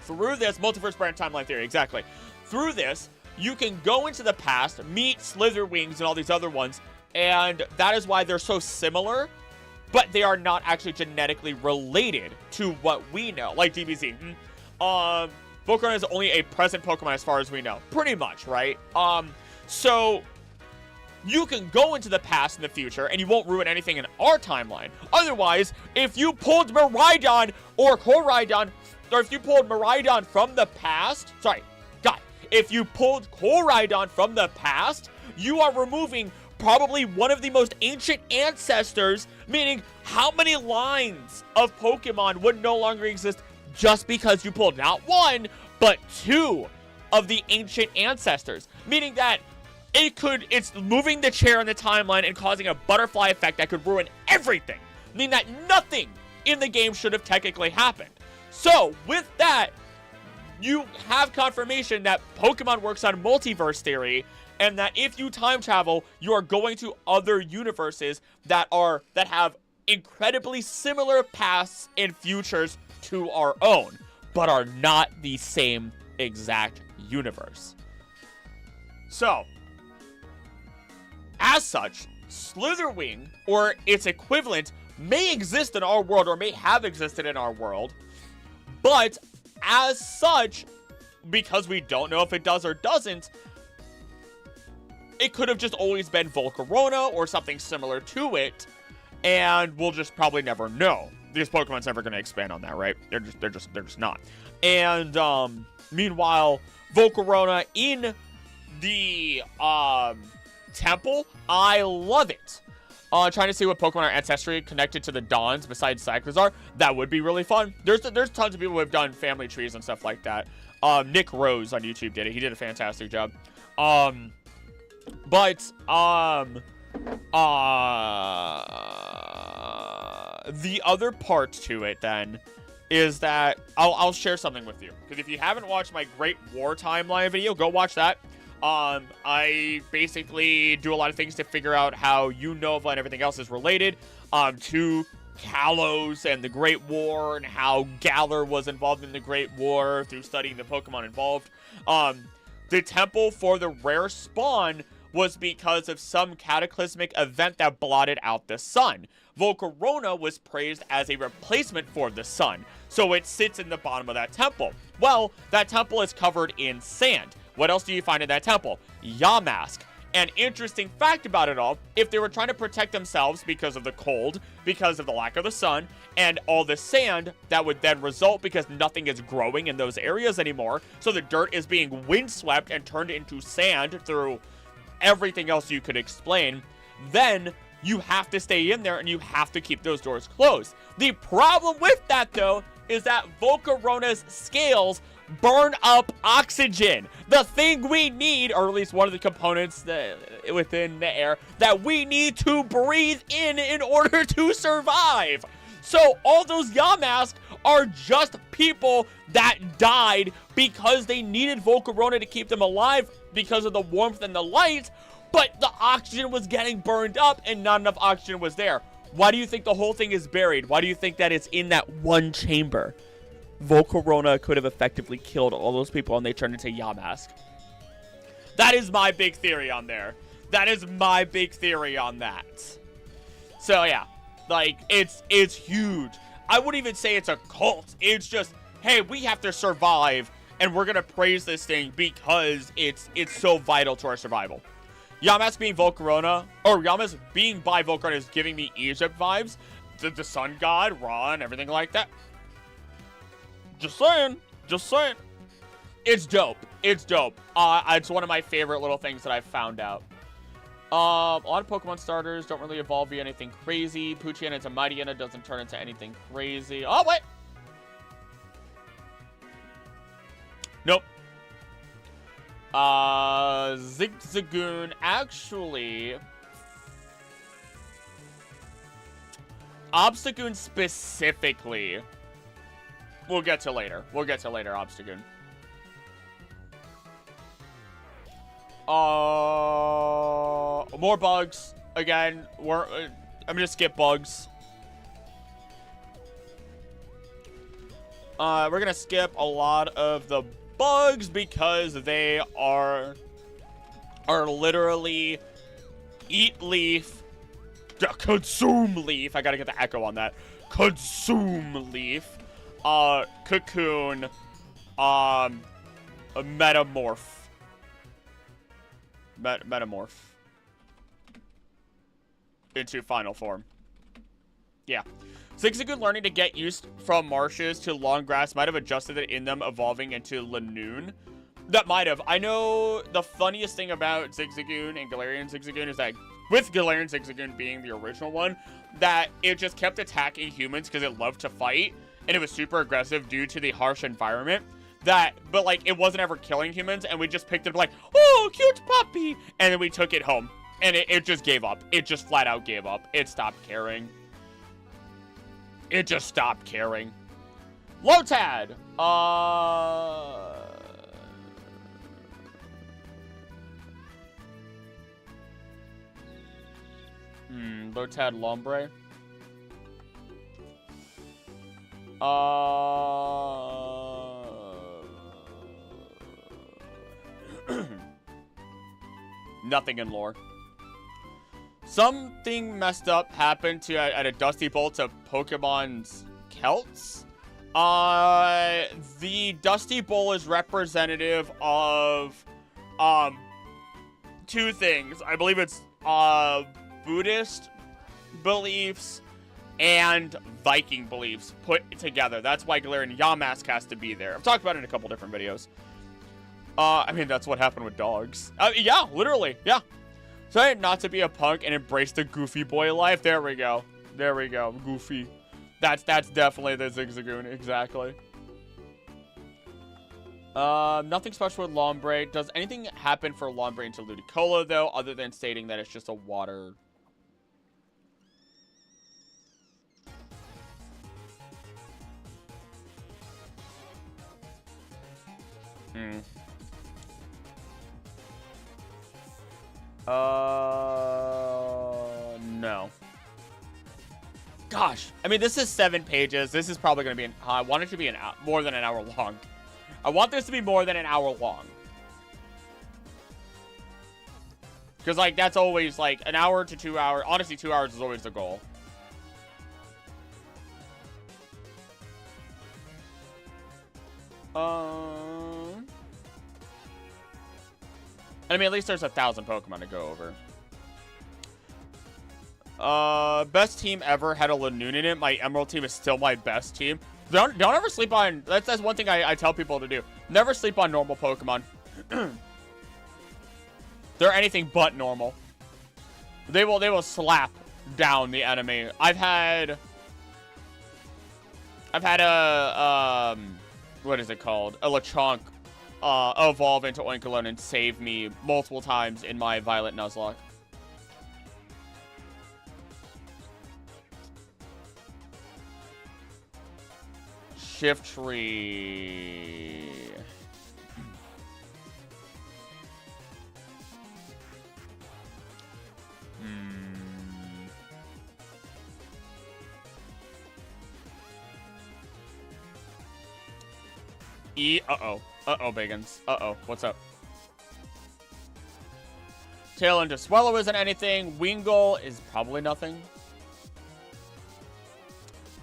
Through this, multiverse brand timeline theory, exactly. Through this, you can go into the past, meet Slitherwings and all these other ones, and that is why they're so similar, but they are not actually genetically related to what we know, like DBZ. Volcarona is only a present Pokemon as far as we know. Pretty much, right? So you can go into the past and the future, and you won't ruin anything in our timeline. Otherwise, if you pulled Miraidon or Koraidon, or if you pulled Miraidon from the past, if you pulled Koraidon from the past, you are removing probably one of the most ancient ancestors, meaning how many lines of Pokemon would no longer exist just because you pulled not 1, but 2 of the ancient ancestors, meaning that it's moving the chair in the timeline and causing a butterfly effect that could ruin everything, meaning that nothing in the game should have technically happened. So, with that, you have confirmation that Pokemon works on multiverse theory, and that if you time travel, you are going to other universes that have incredibly similar pasts and futures to our own, but are not the same exact universe. So, as such, Slitherwing, or its equivalent, may exist in our world, or may have existed in our world, but as such, because we don't know if it does or doesn't, it could have just always been Volcarona or something similar to it, and we'll just probably never know. Because Pokemon's never going to expand on that, right? They're just not. And meanwhile, Volcarona in the temple, I love it. Trying to see what Pokemon are ancestry connected to the Dons besides Cyclizar. That would be really fun. There's tons of people who have done family trees and stuff like that. Nick Rose on YouTube did it. He did a fantastic job. The other part to it then is that I'll share something with you, because if you haven't watched my Great War Timeline video, go watch that. I basically do a lot of things to figure out how Unova and everything else is related to Kalos and the Great War, and how Galar was involved in the Great War through studying the Pokemon involved. The temple for the rare spawn was because of some cataclysmic event that blotted out the sun. Volcarona was praised as a replacement for the sun, so it sits in the bottom of that temple. Well, that temple is covered in sand. What else do you find in that temple? Yamask. An interesting fact about it all, if they were trying to protect themselves because of the cold, because of the lack of the sun, and all the sand, that would then result because nothing is growing in those areas anymore, so the dirt is being windswept and turned into sand through everything else you could explain, then you have to stay in there and you have to keep those doors closed. The problem with that, though, is that Volcarona's scales burn up oxygen, the thing we need, or at least one of the components within the air that we need to breathe in order to survive. So all those Yamask are just people that died because they needed Volcarona to keep them alive because of the warmth and the light, but the oxygen was getting burned up and not enough oxygen was there. Why do you think the whole thing is buried? Why do you think that it's in that one chamber? Volcarona could have effectively killed all those people and they turned into Yamask. That is my big theory on there. That is my big theory on that. So yeah, like, it's huge. I wouldn't even say it's a cult. It's just, hey, we have to survive and we're gonna praise this thing because it's so vital to our survival. Yamask being Volcarona, or Yamask being by Volcarona, is giving me Egypt vibes. The sun god, Ra, and everything like that. Just saying. It's dope. It's dope. It's one of my favorite little things that I've found out. A lot of Pokemon starters don't really evolve via anything crazy. Poochyena into Mightyena doesn't turn into anything crazy. Oh, wait! Nope. Zigzagoon, actually... Obstagoon specifically... We'll get to later. We'll get to later, Obstagoon. More bugs. Again, I'm gonna skip bugs. We're gonna skip a lot of the bugs because they are literally eat leaf, consume leaf. I gotta get the echo on that. Consume leaf, cocoon, a metamorph. Metamorph into final form. Yeah. Zigzagoon learning to get used from marshes to long grass might have adjusted it in them, evolving into Lanoon. That might have. I know the funniest thing about Zigzagoon and Galarian Zigzagoon is that with Galarian Zigzagoon being the original one, that it just kept attacking humans because it loved to fight, and it was super aggressive due to the harsh environment. But like, it wasn't ever killing humans, and we just picked it up like, oh, cute puppy, and then we took it home, and it just gave up. It just flat out gave up. It stopped caring. It just stopped caring. Lotad! Lotad Lombre. Nothing in lore. Something messed up happened at a Dusty Bolt to Pokemon's Celts. The Dusty Bowl is representative of two things. I believe it's Buddhist beliefs and Viking beliefs put together. That's why Galarian Yamask has to be there. I've talked about it in a couple different videos. I mean, that's what happened with dogs. Yeah, literally, yeah. So not to be a punk and embrace the goofy boy life. There we go. There we go. Goofy. That's definitely the Zigzagoon. Exactly. Nothing special with Lombre. Does anything happen for Lombre into Ludicolo, though, other than stating that it's just a water... No. Gosh. I mean, this is 7 pages. This is probably going to be I want it to be more than an hour long. I want this to be more than an hour long. Because, like, that's always, like, an hour to 2 hours. Honestly, 2 hours is always the goal. I mean, at least there's 1,000 Pokemon to go over. Best team ever had a Lanoon in it. My Emerald team is still my best team. Don't ever sleep on... That's one thing I tell people to do. Never sleep on normal Pokemon. They're anything but normal. They will slap down the enemy. I've had a... what is it called? A Lechonk evolve into Oinkologne and save me multiple times in my Violet Nuzlocke. Shiftry. Uh-oh. Uh-oh, Bagans. Uh-oh. What's up? Tail into Swallow isn't anything. Wingull is probably nothing.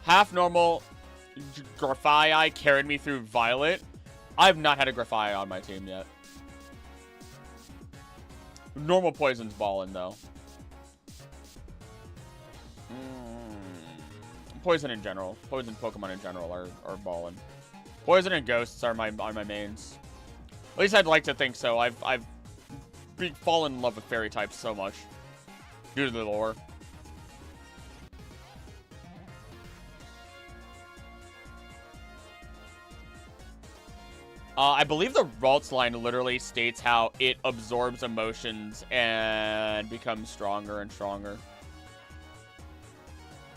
Half normal Grafai carried me through Violet. I've not had a Grafai on my team yet. Normal Poison's ballin', though. Poison in general. Poison Pokemon in general are ballin'. Poison and Ghosts are my mains. At least I'd like to think so. I've fallen in love with Fairy types so much. due to the lore. I believe the Ralts line literally states how it absorbs emotions and becomes stronger and stronger.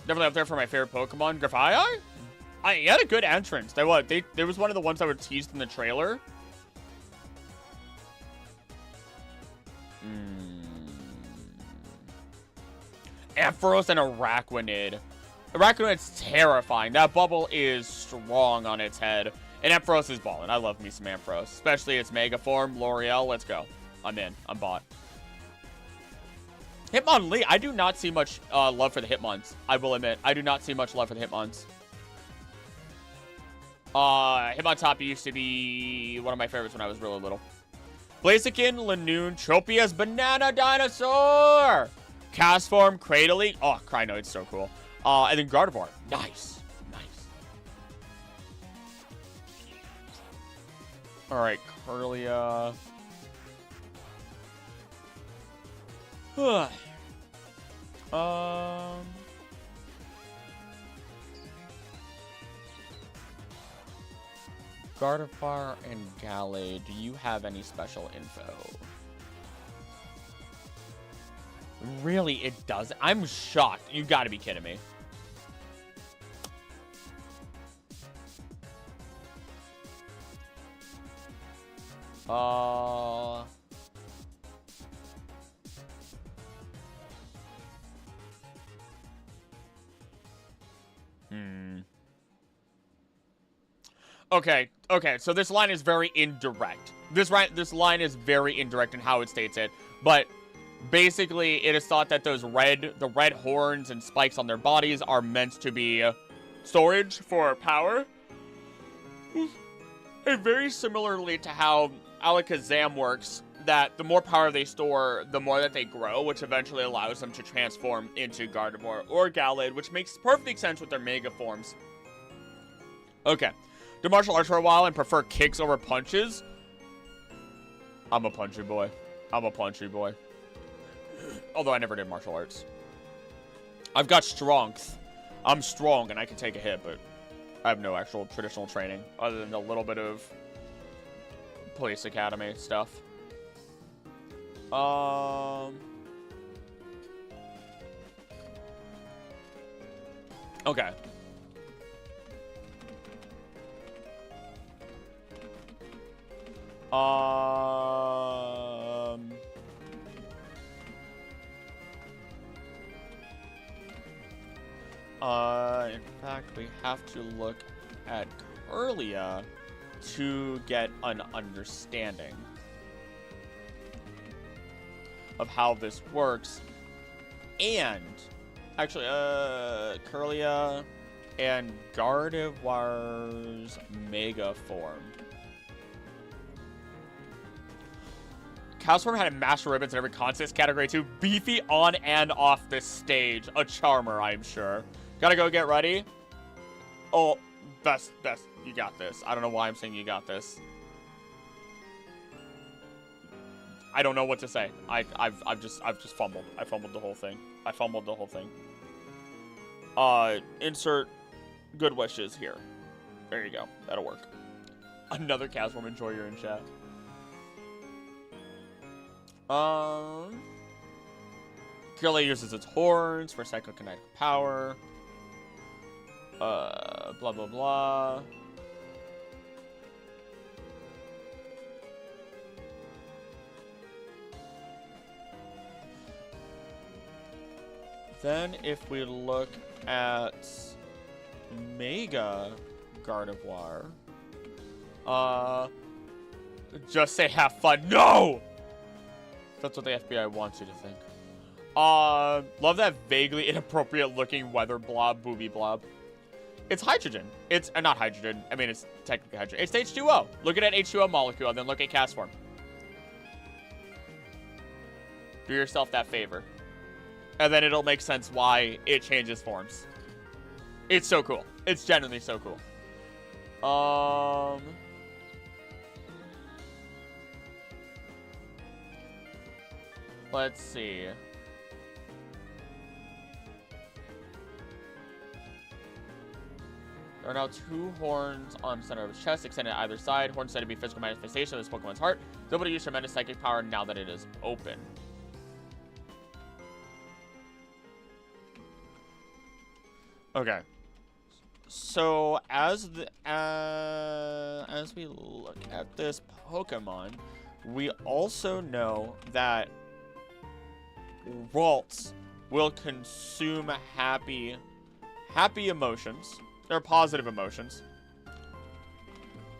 Definitely up there for my favorite Pokemon. Grafaiai? He had a good entrance. There was one of the ones that were teased in the trailer. Ampharos and Araquanid. Araquanid's terrifying. That bubble is strong on its head. And Ampharos is balling. I love me some Ampharos. Especially its Mega form. L'Oreal, let's go. I'm in. I'm bought. Hitmonlee. I do not see much love for the Hitmons. I will admit. I do not see much love for the Hitmons. Hitmontop used to be one of my favorites when I was really little. Blaziken, Lanoon, Tropius, Banana Dinosaur! Castform, Cradily. Oh, Crinoid's so cool. And then Gardevoir. Nice. Alright, Kirlia. Gardevoir and Gallade, do you have any special info? Really, it doesn't? I'm shocked. You gotta be kidding me. Okay, so this line is very indirect. This line is very indirect in how it states it, but basically it is thought that the red horns and spikes on their bodies are meant to be storage for power. And very similarly to how Alakazam works, that the more power they store, the more that they grow, which eventually allows them to transform into Gardevoir or Gallade, which makes perfect sense with their Mega forms. Okay. Do martial arts for a while and prefer kicks over punches? I'm a punchy boy. Although I never did martial arts. I've got strength. I'm strong and I can take a hit, but I have no actual traditional training other than a little bit of police academy stuff. Okay. In fact, we have to look at Kirlia to get an understanding of how this works. And actually, Kirlia and Gardevoir's Mega form. Cowswarm had a Master Ribbons in every contest category too. Beefy on and off this stage. A charmer, I'm sure. Gotta go get ready. Oh, best. You got this. I don't know why I'm saying you got this. I don't know what to say. I've just fumbled. I fumbled the whole thing. Insert good wishes here. There you go. That'll work. Another Cowswarm enjoyer in chat. Kirlia uses its horns for psychokinetic power. Blah, blah, blah. Then, if we look at Mega Gardevoir, just say have fun. No! That's what the FBI wants you to think. Love that vaguely inappropriate looking weather blob, booby blob. It's hydrogen. It's not hydrogen. I mean, it's technically hydrogen. It's H2O. Look at that H2O molecule, and then look at Castform. Do yourself that favor. And then it'll make sense why it changes forms. It's so cool. It's genuinely so cool. Let's see. There are now 2 horns on the center of his chest, extended either side. Horns said to be physical manifestation of this Pokemon's heart. It's able to use tremendous psychic power now that it is open. Okay. So as we look at this Pokemon, we also know that Ralts will consume happy emotions, or positive emotions,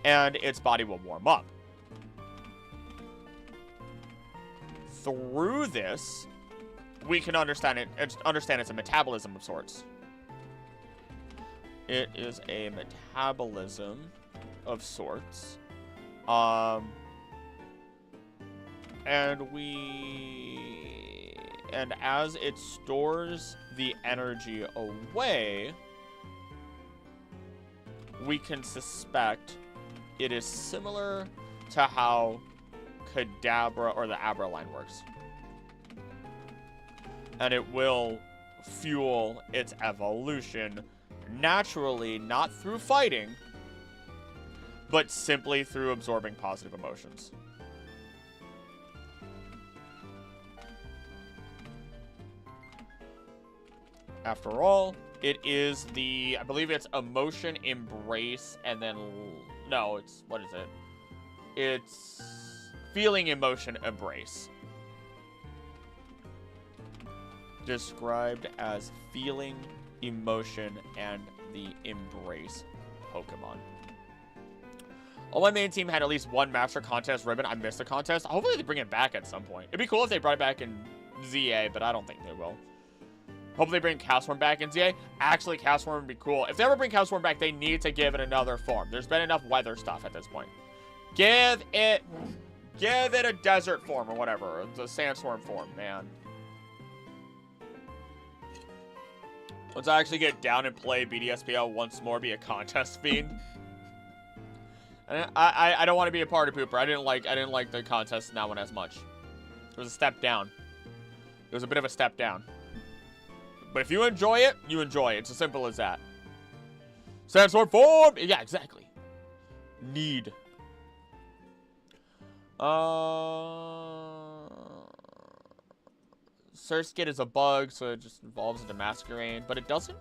and its body will warm up. Through this, we can understand it's a metabolism of sorts. It is a metabolism of sorts. And as it stores the energy away, we can suspect it is similar to how Kadabra or the Abra line works. And it will fuel its evolution naturally, not through fighting, but simply through absorbing positive emotions. After all, it is I believe it's emotion, embrace, and then, no, what is it? It's feeling, emotion, embrace. Described as feeling, emotion, and the embrace Pokemon. All my main team had at least one Master Contest ribbon. I missed the contest. Hopefully they bring it back at some point. It'd be cool if they brought it back in ZA, but I don't think they will. Hopefully they bring Cowswarm back in ZA. Actually, Cowswarm would be cool. If they ever bring Cowswarm back, they need to give it another form. There's been enough weather stuff at this point. Give it a desert form or whatever. The sandstorm form, man. Once I actually get down and play BDSPL once more, be a contest fiend. And I don't want to be a party pooper. I didn't like the contest in that one as much. It was a step down. It was a bit of a step down. But if you enjoy it, you enjoy it. It's as simple as that. Sandstorm form! Yeah, exactly. Need. Surskit is a bug, so it just evolves into Masquerain, but it doesn't.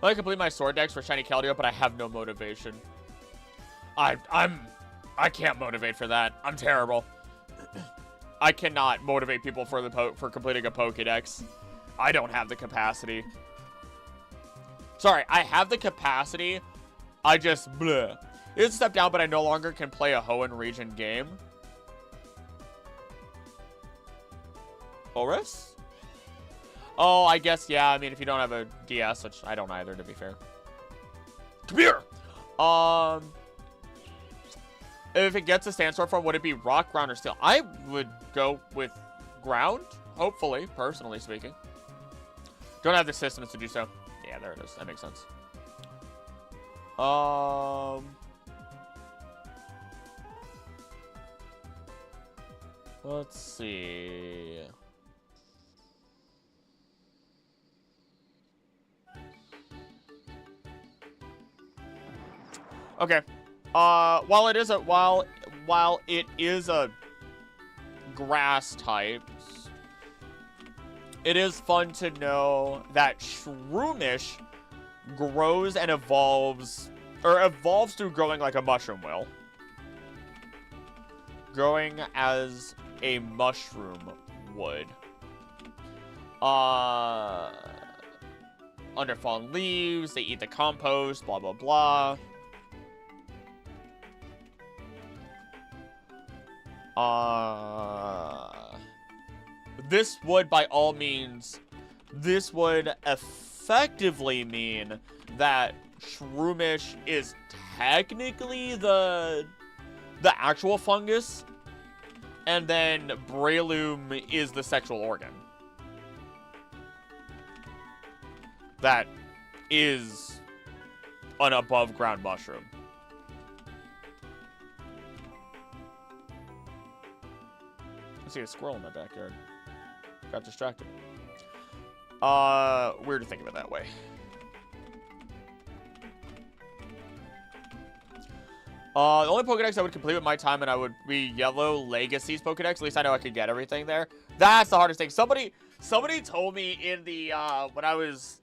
I complete my sword decks for Shiny Keldeo, but I have no motivation. I can't motivate for that. I'm terrible. I cannot motivate people for completing a Pokédex. I don't have the capacity. Sorry, I have the capacity. I just bleh. It's a step down, but I no longer can play a Hoenn region game. Oris? Oh, I guess, yeah. I mean, if you don't have a DS, which I don't either, to be fair. Come here! If it gets a Sandstorm form, would it be Rock, Ground, or Steel? I would go with Ground, hopefully, personally speaking. Don't have the systems to do so. Yeah, there it is. That makes sense. Let's see. Okay. While it is a grass type, it is fun to know that Shroomish grows and evolves through growing like a mushroom will. Growing as a mushroom would. Under fallen leaves, they eat the compost, blah, blah, blah. This would, by all means, this would effectively mean that Shroomish is technically the actual fungus, and then Breloom is the sexual organ. That is an above-ground mushroom. see a squirrel in my backyard. Got distracted. Weird to think of it that way. The only Pokedex I would complete with my time and I would be Yellow Legacy's Pokedex. At least I know I could get everything there. That's the hardest thing. Somebody told me in the, when I was,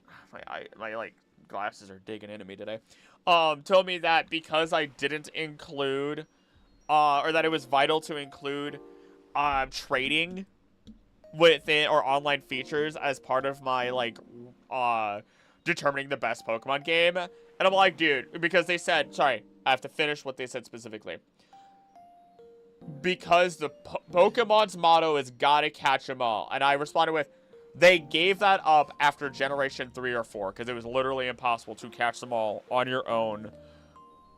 my like, glasses are digging into me today. Told me that because I didn't include, or that it was vital to include, trading within, or online features as part of my, like, determining the best Pokemon game. And I'm like, dude, because they said, sorry, I have to finish what they said specifically. Because the Pokemon's motto is gotta catch them all. And I responded with, they gave that up after Generation 3 or 4, because it was literally impossible to catch them all on your own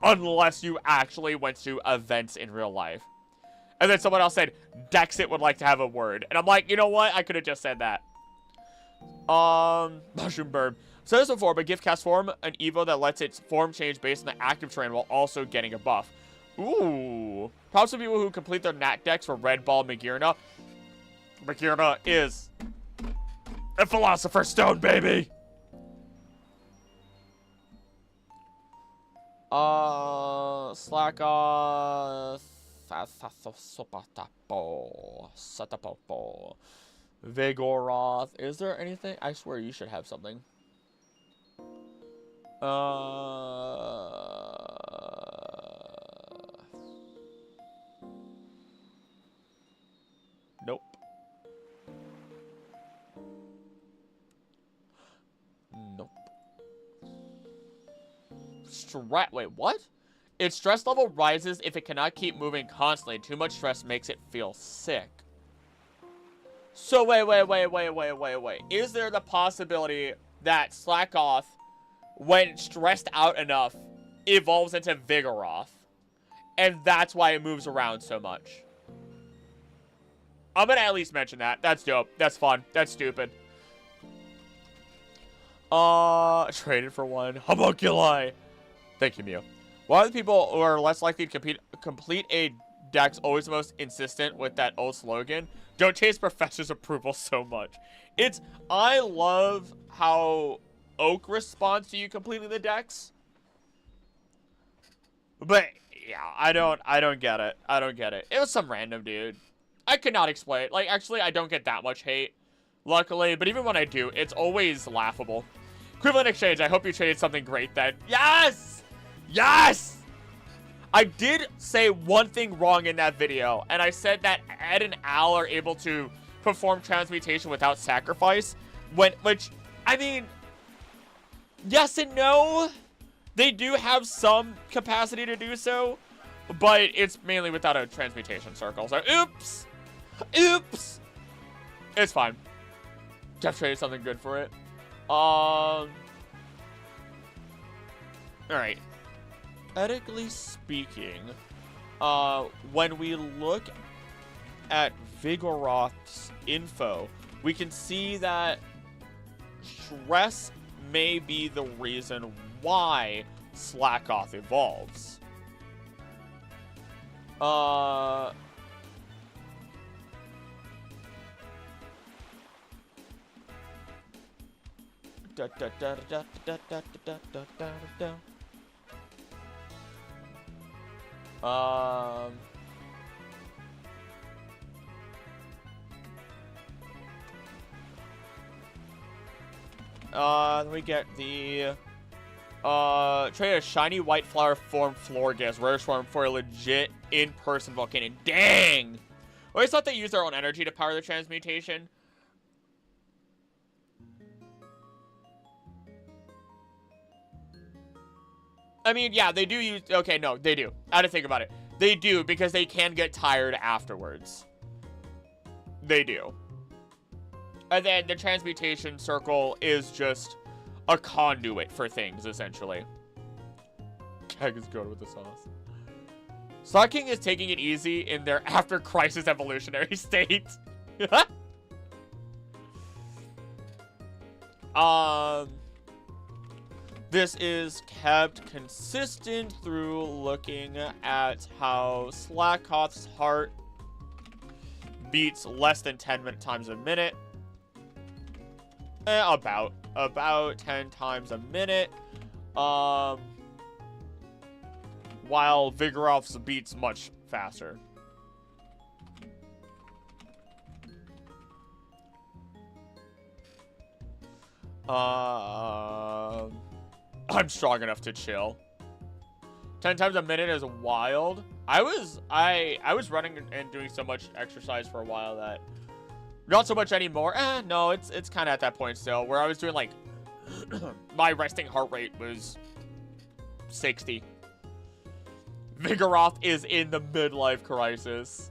unless you actually went to events in real life. And then someone else said, Dexit would like to have a word. And I'm like, you know what? I could have just said that. Mushroom Burb. So this before, but give cast form an Evo that lets its form change based on the active terrain while also getting a buff. Ooh. Props to people who complete their Nat decks for Red Ball Magearna. Magearna is a Philosopher's Stone, baby! Slack off. Vigoroth. Is there anything? I swear you should have something. Nope. Nope. Wait, what? Its stress level rises if it cannot keep moving constantly. Too much stress makes it feel sick. So wait. Is there the possibility that Slackoth, when stressed out enough, evolves into Vigoroth? And that's why it moves around so much. I'm gonna at least mention that. That's dope. That's fun. That's stupid. Traded for one. Homunculi. Thank you, Mew. Why are the people who are less likely to complete a dex always the most insistent with that old slogan? Don't chase professor's approval so much. I love how Oak responds to you completing the dex. But yeah, I don't get it. I don't get it. It was some random dude. I could not explain it. Like, actually, I don't get that much hate, luckily. But even when I do, it's always laughable. Equivalent exchange. I hope you traded something great then. Yes! Yes! I did say one thing wrong in that video, and I said that Ed and Al are able to perform transmutation without sacrifice, which, I mean, yes and no. They do have some capacity to do so, but it's mainly without a transmutation circle, so oops! Oops! It's fine. Jeff traded something good for it. Alright. Ethically speaking, when we look at Vigoroth's info, we can see that stress may be the reason why Slackoth evolves. We get the, trade a shiny white flower form Florges, rare form for a legit in-person volcano. Dang! I always thought they used their own energy to power the transmutation. I mean, yeah, they do use... Okay, no, they do. I had to think about it. They do, because they can get tired afterwards. They do. And then the transmutation circle is just a conduit for things, essentially. Keg is good with the sauce. Slacking is taking it easy in their after-crisis evolutionary state. This is kept consistent through looking at how Slackoth's heart beats less than 10 times a minute. About 10 times a minute. While Vigoroth's beats much faster. I'm strong enough to chill. 10 times a minute is wild. I was running and doing so much exercise for a while that not so much anymore. No, it's kind of at that point still where I was doing like my resting heart rate was 60. Vigoroth is in the midlife crisis.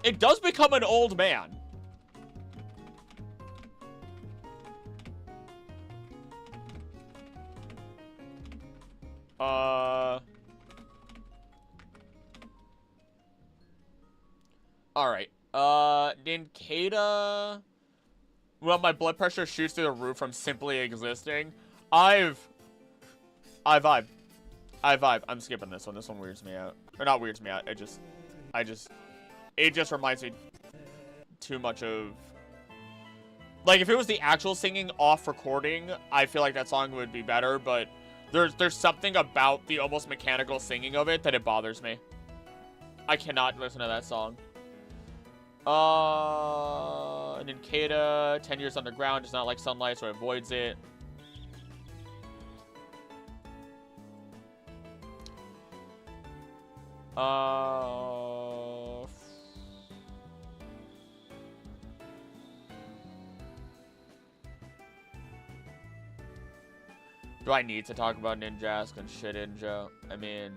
It does become an old man. Alright. Nincada. Well, my blood pressure shoots through the roof from simply existing. I vibe. I'm skipping this one. This one weirds me out. Or not weirds me out. It just reminds me too much of... Like, if it was the actual singing off recording, I feel like that song would be better, but there's something about the almost mechanical singing of it that it bothers me. I cannot listen to that song. Nincada, 10 years underground, does not like sunlight, so avoids it. Do I need to talk about Ninjask and Shedinja? I mean,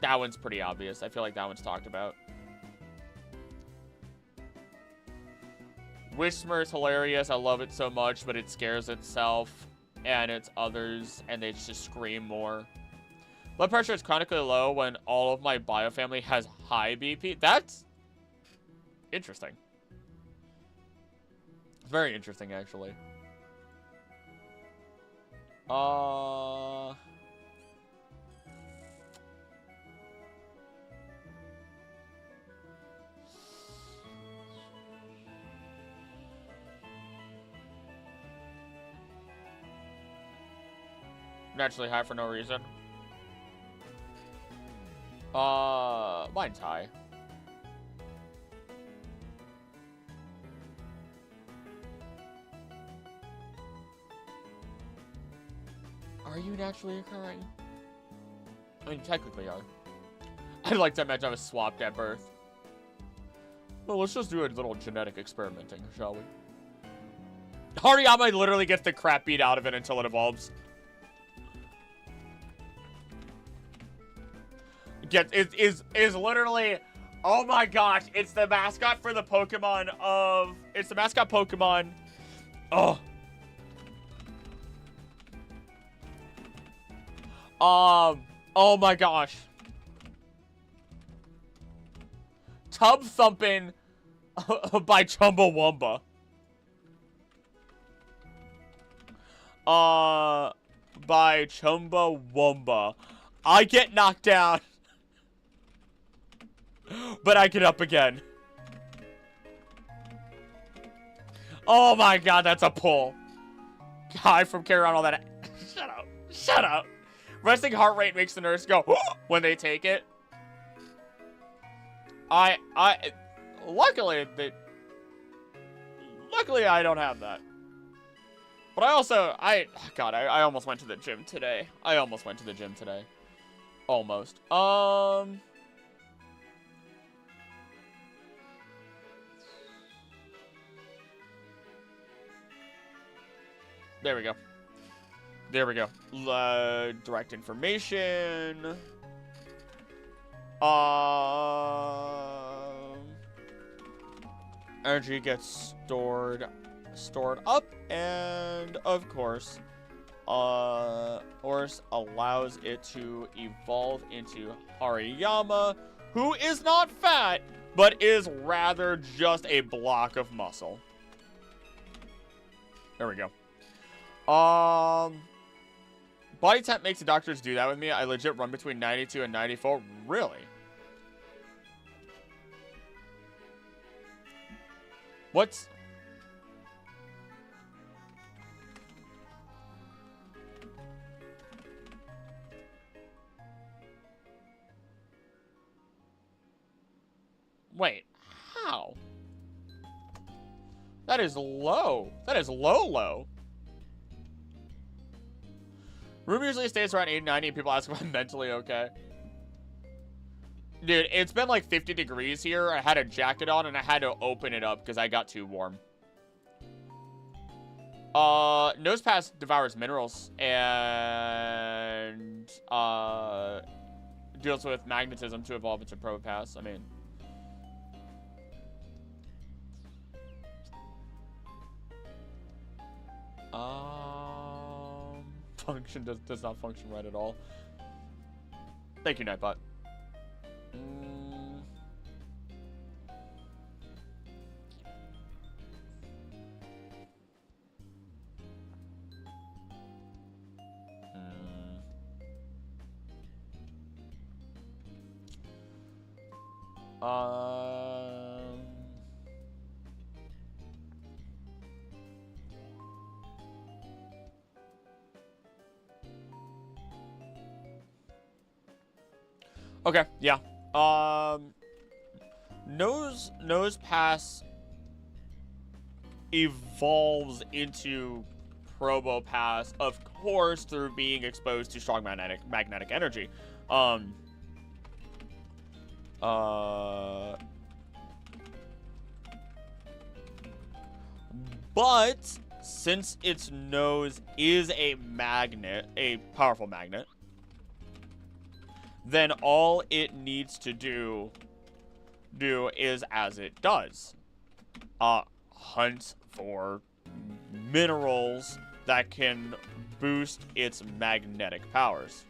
that one's pretty obvious. I feel like that one's talked about. Whismer is hilarious. I love it so much, but it scares itself and its others, and they just scream more. Blood pressure is chronically low when all of my biofamily has high BP. That's interesting. It's very interesting, actually. Naturally high for no reason. Mine's high. Are you naturally occurring? I mean, technically are. I'd like to imagine I was swapped at birth. Well, let's just do a little genetic experimenting, shall we? Hariyama literally gets the crap beat out of it until it evolves. Is literally, oh my gosh, it's the mascot for the Pokemon of, it's the mascot Pokemon. Oh. Oh my gosh. Tub Thumpin' by Chumbawamba. By Chumbawamba. I get knocked down. But I get up again. Oh my god, that's a pull. Guy from carry on all that. Shut up. Shut up. Resting heart rate makes the nurse go when they take it. Luckily I don't have that. But I also, I almost went to the gym today. Almost. There we go. There we go. Direct information. Energy gets stored up, and of course, Horse allows it to evolve into Hariyama, who is not fat, but is rather just a block of muscle. There we go. Body temp makes the doctors do that with me. I legit run between 92 and 94. Really? What's... Wait, how? That is low. That is low. Room usually stays around 80, 90, and people ask if I'm mentally okay. Dude, it's been like 50 degrees here. I had a jacket on, and I had to open it up because I got too warm. Nose Pass devours minerals, and, deals with magnetism to evolve into Probopass. I mean... Function does not function right at all. Thank you, Nightbot. Okay, yeah. Nose Pass evolves into Probopass, of course, through being exposed to strong magnetic energy. But since its nose is a magnet, a powerful magnet, then all it needs to do is as it does. Hunt for minerals that can boost its magnetic powers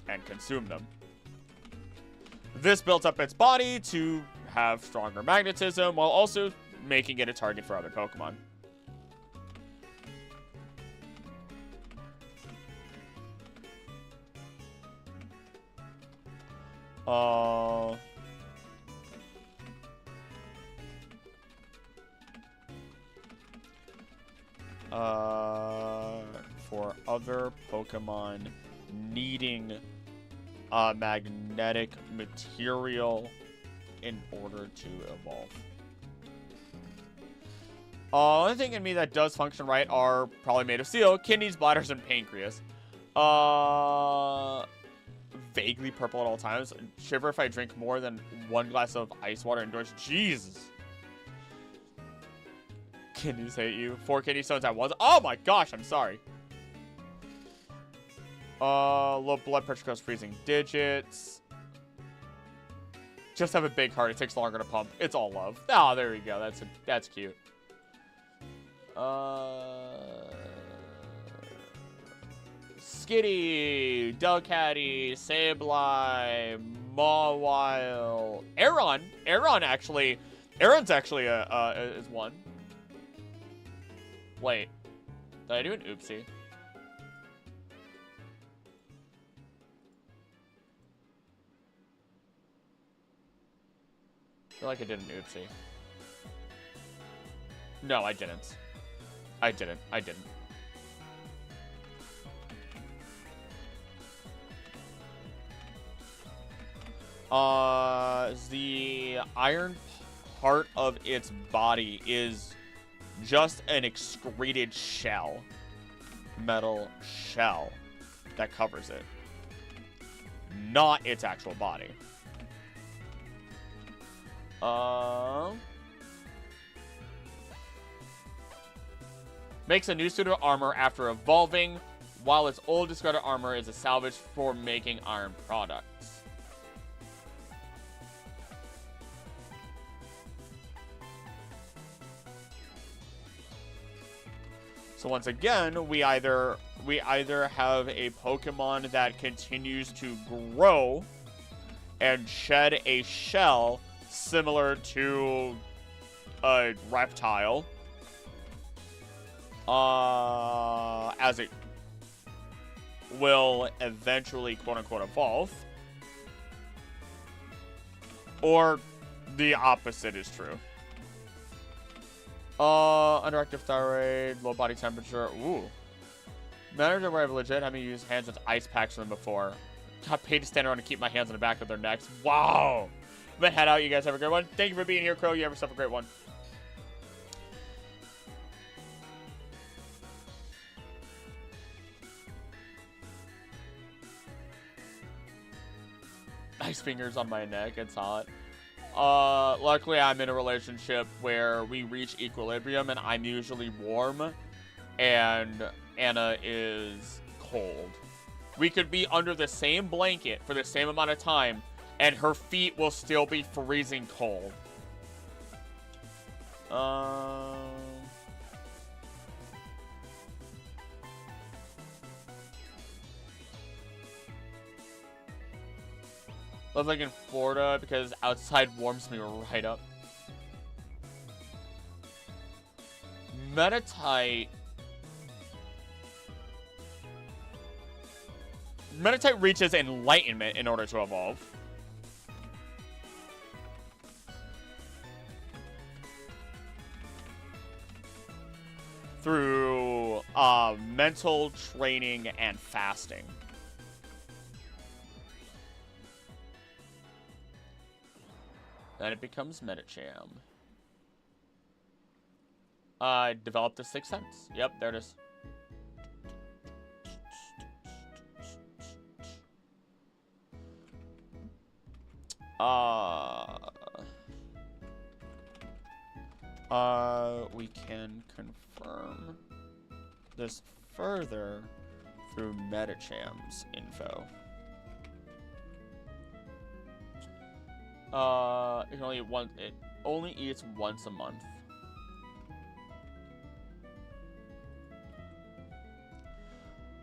and consume them. This built up its body to have stronger magnetism while also making it a target for other Pokemon. For other Pokemon needing magnetic material in order to evolve. Only thing in me that does function right are probably made of steel: kidneys, bladders, and pancreas. Vaguely purple at all times. Shiver if I drink more than 1 glass of ice water indoors. Jesus. Kidneys hate you. 4 kidney stones at once. Oh my gosh, I'm sorry. Low blood pressure causes freezing digits. Just have a big heart. It takes longer to pump. It's all love. Oh, there we go. That's cute. Skitty, Delcatty, Sableye, Mawile, Aeron. Aeron's actually is one. Wait, did I do an oopsie? I feel like I did an oopsie. No, I didn't. I didn't. The iron part of its body is just an excreted shell. Metal shell that covers it. Not its actual body. Makes a new suit of armor after evolving, while its old discarded armor is a salvage for making iron products. So once again, we either have a Pokemon that continues to grow and shed a shell similar to a reptile, As it will eventually, quote-unquote, evolve. Or the opposite is true. Underactive thyroid, low body temperature. Ooh. Manager where I've legit had me use hands with ice packs from them before. Got paid to stand around and keep my hands on the back of their necks. Wow. I'm gonna head out. You guys have a great one. Thank you for being here, Crow. You have yourself a great one. Ice fingers on my neck. It's hot. Luckily, I'm in a relationship where we reach equilibrium, and I'm usually warm, and Anna is cold. We could be under the same blanket for the same amount of time, and her feet will still be freezing cold. Live like in Florida because outside warms me right up. Metatite. Metatite reaches enlightenment in order to evolve. Through mental training and fasting. Then it becomes Metacham. Developed the Sixth Sense. Yep, there it is. We can confirm this further through Metacham's info. It only eats once a month.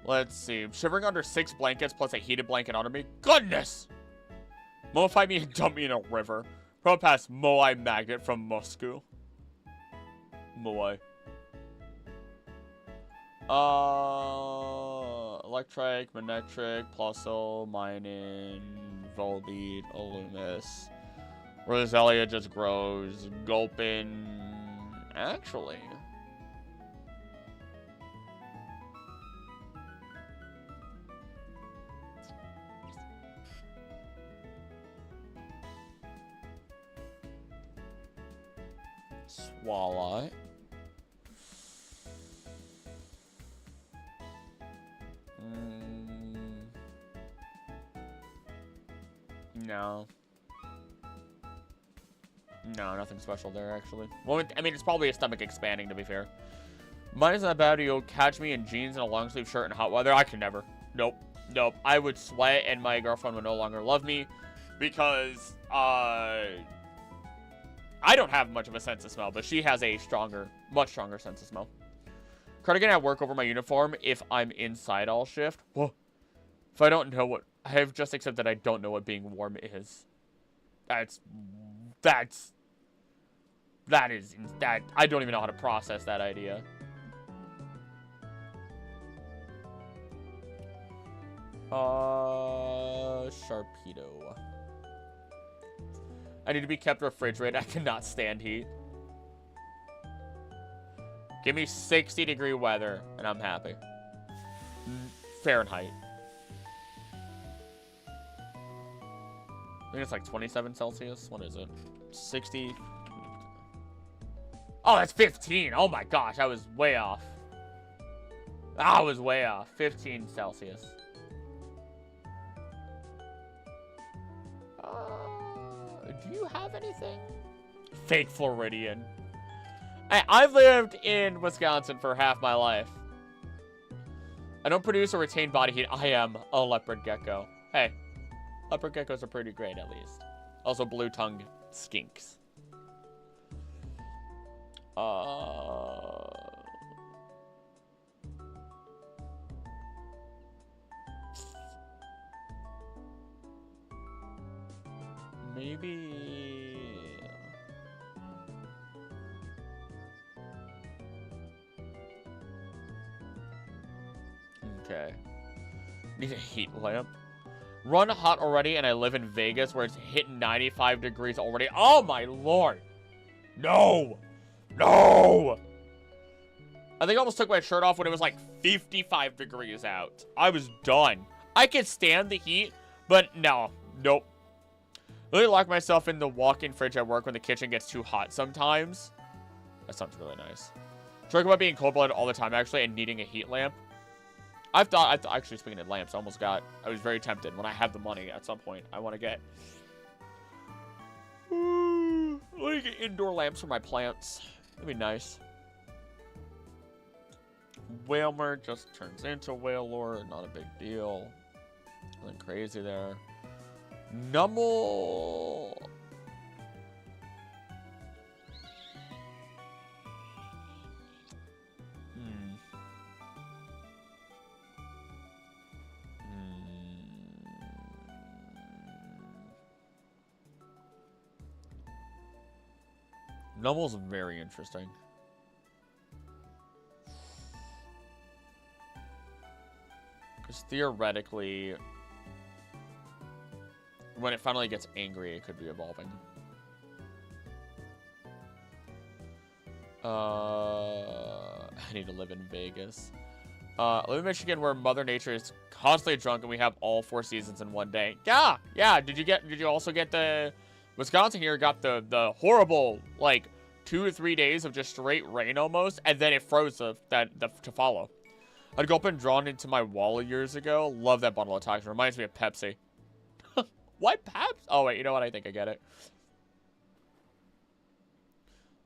Let's see. Shivering under 6 blankets plus a heated blanket under me. Goodness! Moify me and dump me in a river. Pro pass Moai Magnet from Moscow. Moai. Electric, Manectric, Plusle, Minin, Volbeat, Illumis. Roselia just grows. Gulpin. Actually. Swallow. No. No, nothing special there, actually. Well, I mean, it's probably a stomach expanding, to be fair. Mine is not bad. You'll catch me in jeans and a long sleeve shirt in hot weather. I can never. Nope. Nope. I would sweat, and my girlfriend would no longer love me because, I don't have much of a sense of smell, but she has a stronger, much stronger sense of smell. Cardigan at work over my uniform if I'm inside all shift. Whoa. If I don't know what... I have just accepted that I don't know what being warm is. That I don't even know how to process that idea. Sharpedo. I need to be kept refrigerated. I cannot stand heat. Give me 60-degree weather, and I'm happy. Fahrenheit. I think it's like 27 Celsius. What is it? 60. Oh, that's 15. Oh my gosh, I was way off. I was way off. 15 Celsius. Do you have anything? Fake Floridian. I've lived in Wisconsin for half my life. I don't produce or retain body heat. I am a leopard gecko. Hey, leopard geckos are pretty great, at least. Also, blue-tongued skinks. Maybe... Okay. Need a heat lamp. Run hot already, and I live in Vegas where it's hit 95 degrees already. Oh my lord! No! No! I think I almost took my shirt off when it was like 55 degrees out. I was done. I could stand the heat, but no. Nope. Really lock myself in the walk-in fridge at work when the kitchen gets too hot sometimes. That sounds really nice. Talk about being cold-blooded all the time, actually, and needing a heat lamp. I thought, actually, speaking of lamps, I was very tempted when I have the money at some point. I want to get, like, indoor lamps for my plants. That'd be nice. Whalmer just turns into Whalelord. Not a big deal. Nothing crazy there. Nummel. Nummel's very interesting. Because theoretically, when it finally gets angry, it could be evolving. I need to live in Vegas. Live in Michigan, where Mother Nature is constantly drunk, and we have all 4 seasons in one day. Yeah, yeah. Did you also get the Wisconsin here got the horrible like 2 to 3 days of just straight rain almost, and then it froze to follow. I'd go up and drawn into my wall years ago. Love that bundle of toxin. Reminds me of Pepsi. What Pepsi? Oh wait, you know what? I think I get it.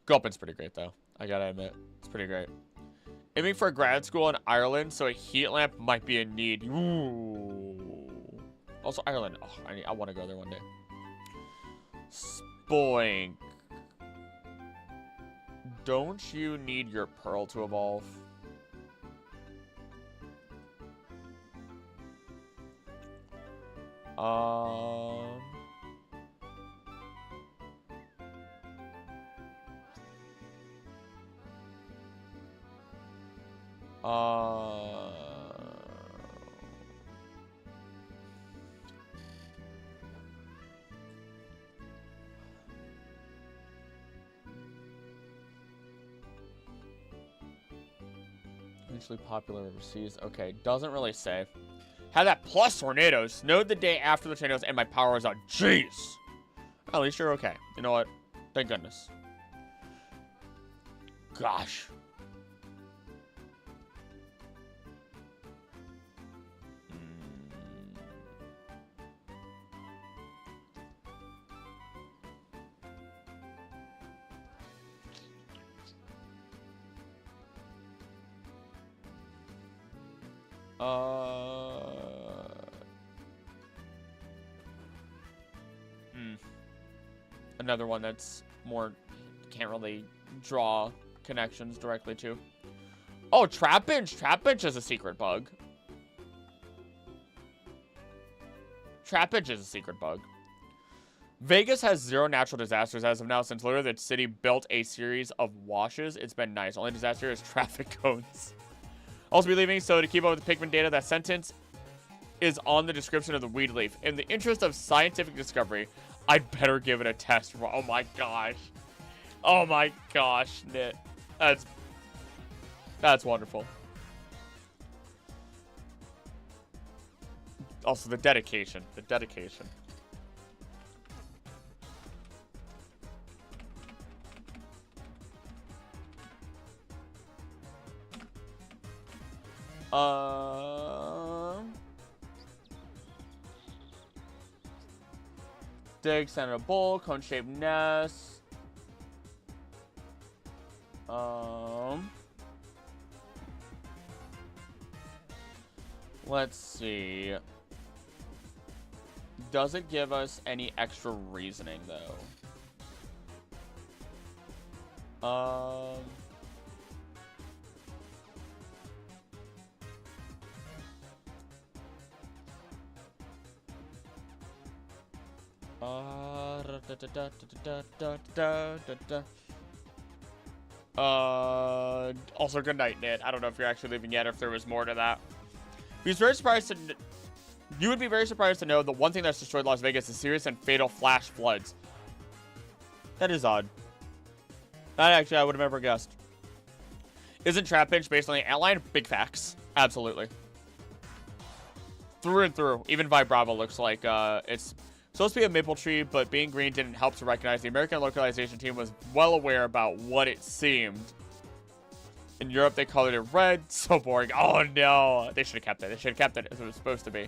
Gulpin's pretty great though. I gotta admit, it's pretty great. Aiming for grad school in Ireland, so a heat lamp might be in need. Ooh. Also Ireland. Oh, I want to go there one day. Spoink. Don't you need your pearl to evolve? Hugely popular overseas. Okay, doesn't really say. Had that plus tornadoes. Snowed the day after the tornadoes and my power was out. Jeez. At least you're okay. You know what? Thank goodness. Gosh. Another one that's more, can't really draw connections directly to. Oh, Trapinch. Trapinch is a secret bug. Trapinch is a secret bug. Vegas has 0 natural disasters as of now, since literally the city built a series of washes. It's been nice. Only disaster is traffic cones. Also be leaving, so to keep up with the Pikmin data, that sentence is on the description of the weed leaf. In the interest of scientific discovery, I'd better give it a test. Oh my gosh. Oh my gosh, Nit. That's wonderful. Also, the dedication. The dedication. Dig, center bowl, cone-shaped nest. Let's see. Does it give us any extra reasoning, though? Also, good night, Nit. I don't know if you're actually leaving yet or if there was more to that. He's very surprised to... You would be very surprised to know the one thing that's destroyed Las Vegas is serious and fatal flash floods. That is odd. That actually I would have never guessed. Isn't Trap Pinch based on the antline? Big facts. Absolutely. Through and through. Even Vibrava looks like it's supposed to be a maple tree, but being green didn't help to recognize. The American localization team was well aware about what it seemed. In Europe, they colored it red. So boring. Oh, no. They should have kept it. They should have kept it as it was supposed to be.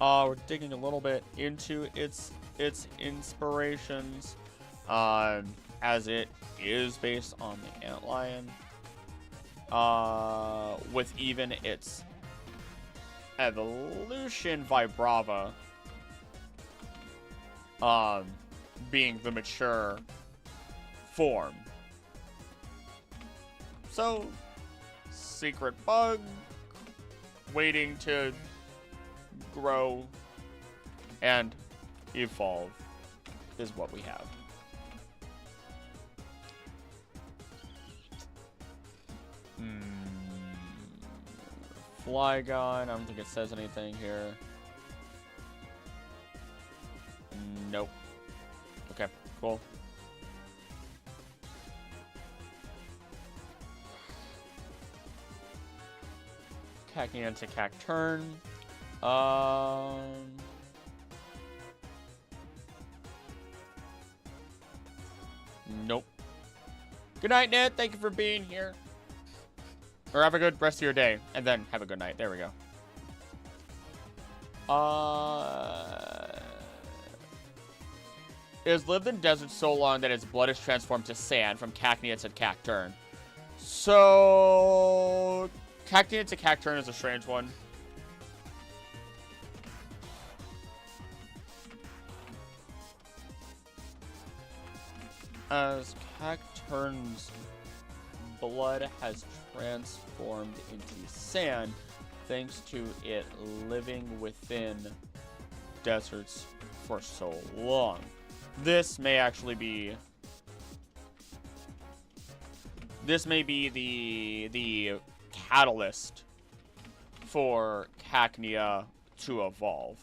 We're digging a little bit into its inspirations, as it is based on the antlion, with even its evolution Vibrava, being the mature form. So, secret bug, waiting to grow and evolve is what we have. Flygon, I don't think it says anything here. Nope. Okay, cool. Cacnea to Cacturn. Nope. Good night, Ned. Thank you for being here. Or have a good rest of your day. And then have a good night. There we go. It has lived in desert so long that its blood is transformed to sand from Cacnea to Cacturn. So... Cacnea to Cacturn is a strange one. As Cacturn's blood has transformed into sand, thanks to it living within deserts for so long. This may actually be... This may be the catalyst for Cacnea to evolve.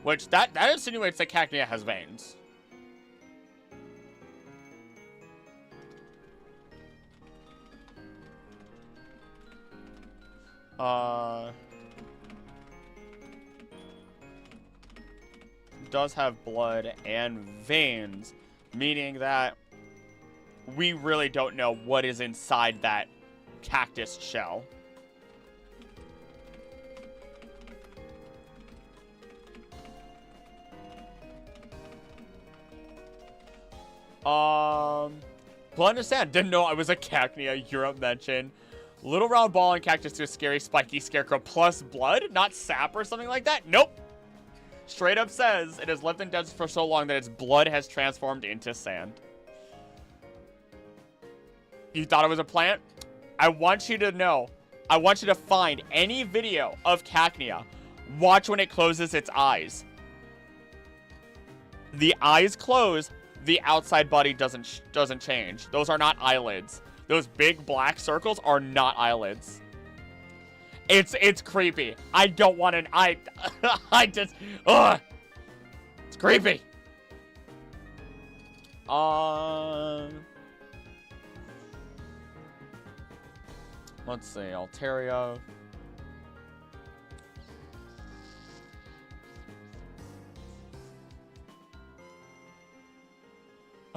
Which, that insinuates that Cacnea has veins. Does have blood and veins, meaning that we really don't know what is inside that cactus shell. Blood and sand. Didn't know I was a Cacnea. Europe mention. Little round ball and cactus to a scary spiky scarecrow plus blood, not sap or something like that. Nope. Straight up says it has lived in deserts for so long that its blood has transformed into sand. You thought it was a plant? I want you to know. I want you to find any video of Cacnea. Watch when it closes its eyes. The eyes close. The outside body doesn't change. Those are not eyelids. Those big black circles are not eyelids. It's creepy. I don't want an eye. I just ugh. It's creepy. Let's see, Altaria.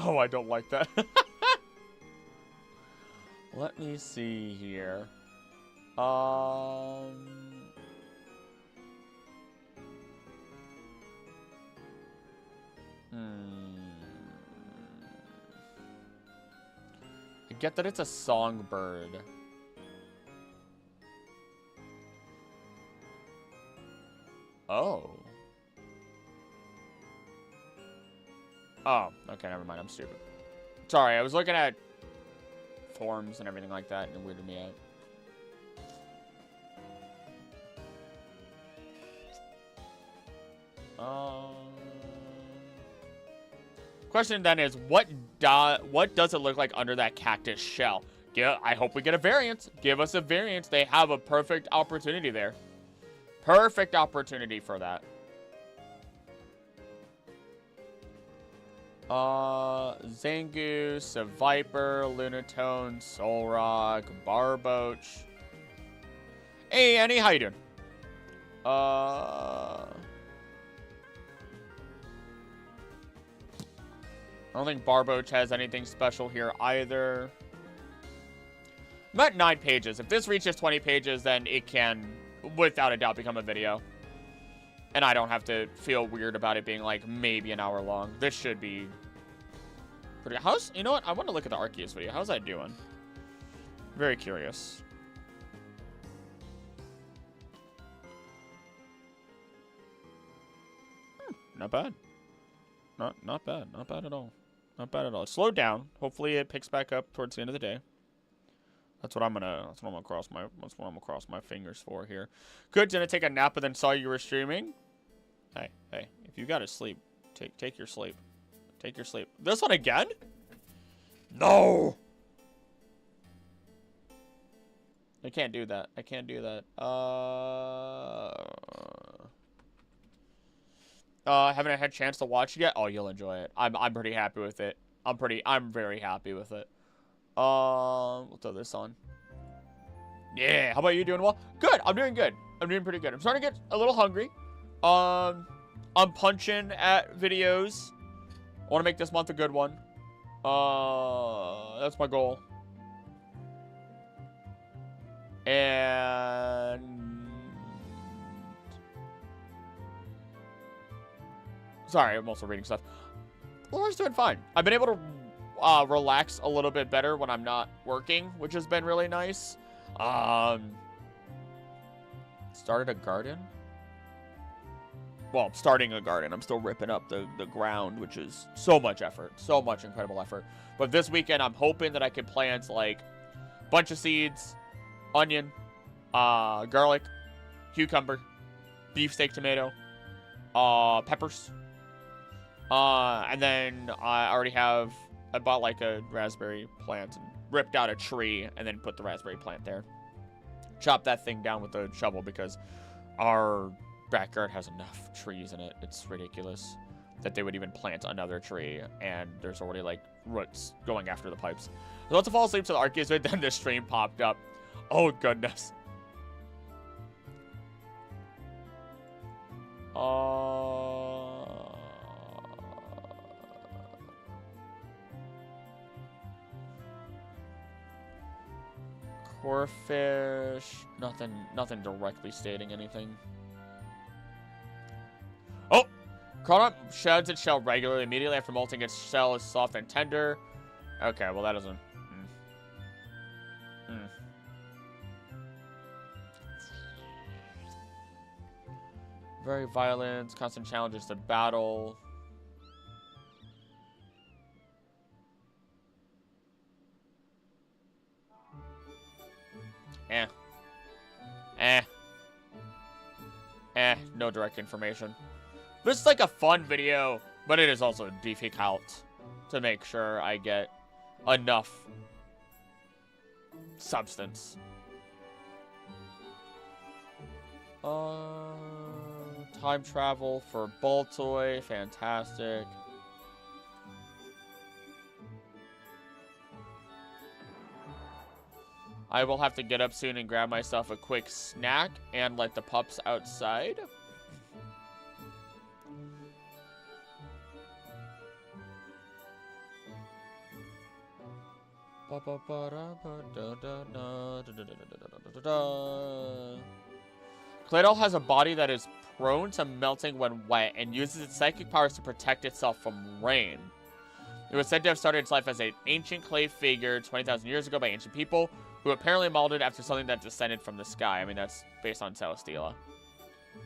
Oh, I don't like that. Let me see here. I get that it's a songbird. Oh. Oh, okay, never mind. I'm stupid. Sorry, I was looking at forms and everything like that, and it weirded me out. Question then is, what does it look like under that cactus shell? Yeah, I hope we get a variance. Give us a variance. They have a perfect opportunity there. Perfect opportunity for that. Zangoose, a Viper, Lunatone, Solrock, Barboach. Hey, Annie, how you doing? I don't think Barboach has anything special here either. I'm at 9 pages. If this reaches 20 pages, then it can, without a doubt, become a video. And I don't have to feel weird about it being, like, maybe an hour long. This should be pretty... You know what? I want to look at the Arceus video. How's that doing? Very curious. Not bad. Not bad. Not bad at all. Not bad at all. It slowed down. Hopefully it picks back up towards the end of the day. That's what I'm gonna cross my fingers for here. Good, didn't take a nap and then saw you were streaming. Hey, if you gotta sleep, take your sleep. Take your sleep. This one again? No! I can't do that. I can't do that. Haven't had a chance to watch it yet? Oh, you'll enjoy it. I'm pretty happy with it. I'm very happy with it. We'll throw this on. Yeah, how about you? Doing well? Good, I'm doing good. I'm doing pretty good. I'm starting to get a little hungry. I'm punching at videos. I want to make this month a good one. That's my goal. And... Sorry, I'm also reading stuff. Laura's doing fine. I've been able to relax a little bit better when I'm not working, which has been really nice. Started a garden. Well, starting a garden. I'm still ripping up the ground, which is so much effort. So much incredible effort. But this weekend, I'm hoping that I can plant, like, a bunch of seeds, onion, garlic, cucumber, beefsteak tomato, peppers. And then I already have... I bought, like, a raspberry plant and ripped out a tree and then put the raspberry plant there. Chopped that thing down with a shovel because our backyard has enough trees in it. It's ridiculous that they would even plant another tree, and there's already, like, roots going after the pipes. I was about to fall asleep to the Arceus vid, then the stream popped up. Oh, goodness. Corfish. Nothing directly stating anything. Oh! Crawdaunt sheds its shell regularly. Immediately after molting, its shell is soft and tender. Okay, well that doesn't... Very violent. Constant challenges to battle. No direct information. This is like a fun video, but it is also difficult to make sure I get enough substance. Time travel for Boltoy, fantastic. I will have to get up soon and grab myself a quick snack and let the pups outside. Claydol has a body that is prone to melting when wet and uses its psychic powers to protect itself from rain. It was said to have started its life as an ancient clay figure 20,000 years ago by ancient people who apparently molded after something that descended from the sky. I mean, that's based on Celesteela.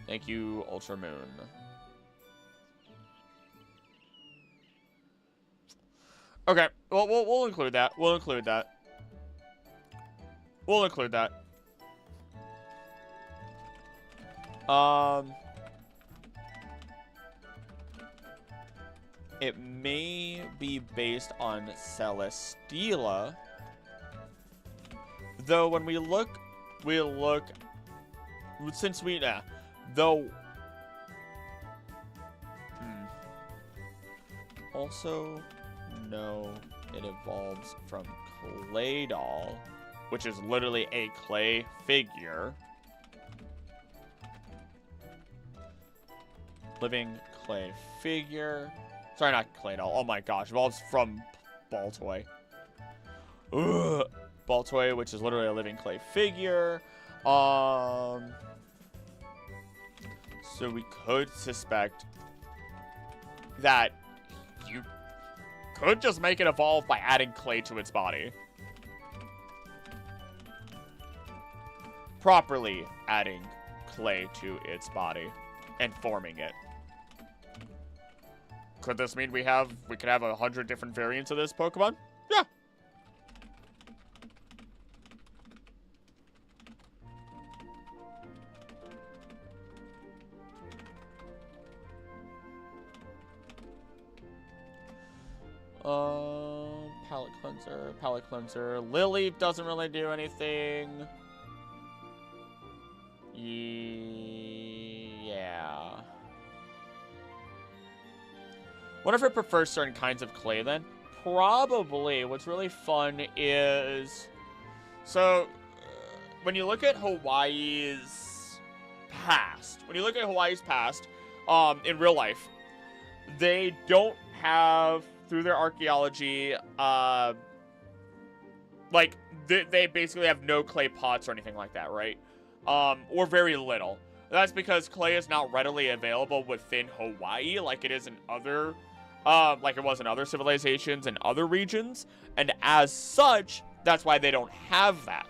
Thank you, Ultra Moon. Okay, well, we'll include that. We'll include that. We'll include that. It may be based on Celesteela. Though when we look, since we, though, also, no, it evolves from Claydol, which is literally a clay figure. Living clay figure. Sorry, not Claydol. Oh my gosh, evolves from Baltoy. Ugh. Baltoy, which is literally a living clay figure. So we could suspect that you could just make it evolve by adding clay to its body. Properly adding clay to its body and forming it. Could this mean we could have 100 different variants of this Pokemon? Yeah. Palette cleanser. Lily doesn't really do anything. Yeah. What if it prefers certain kinds of clay then? Probably. What's really fun is... So, when you look at Hawaii's past, in real life, they don't have, through their archaeology, like, they basically have no clay pots or anything like that, right? Or very little. That's because clay is not readily available within Hawaii like it is in other, like it was in other civilizations and other regions. And as such, that's why they don't have that.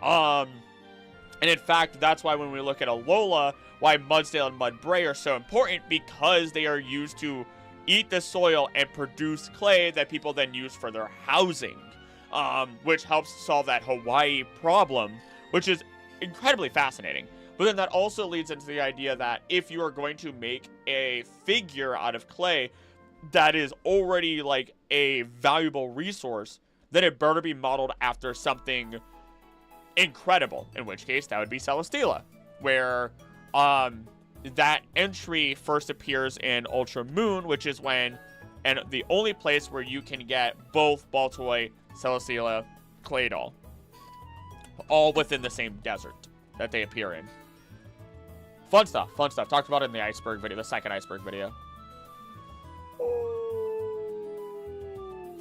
And in fact, that's why when we look at Alola, why Mudsdale and Mudbray are so important, because they are used to eat the soil and produce clay that people then use for their housing, which helps solve that Hawaii problem, which is incredibly fascinating. But then that also leads into the idea that if you are going to make a figure out of clay that is already like a valuable resource, then it better be modeled after something incredible, in which case that would be Celesteela, where that entry first appears in Ultra Moon, which is when, and the only place where you can get both Baltoy, Celesteela, Claydol, all within the same desert that they appear in. Fun stuff, fun stuff. Talked about it in the iceberg video, the second iceberg video.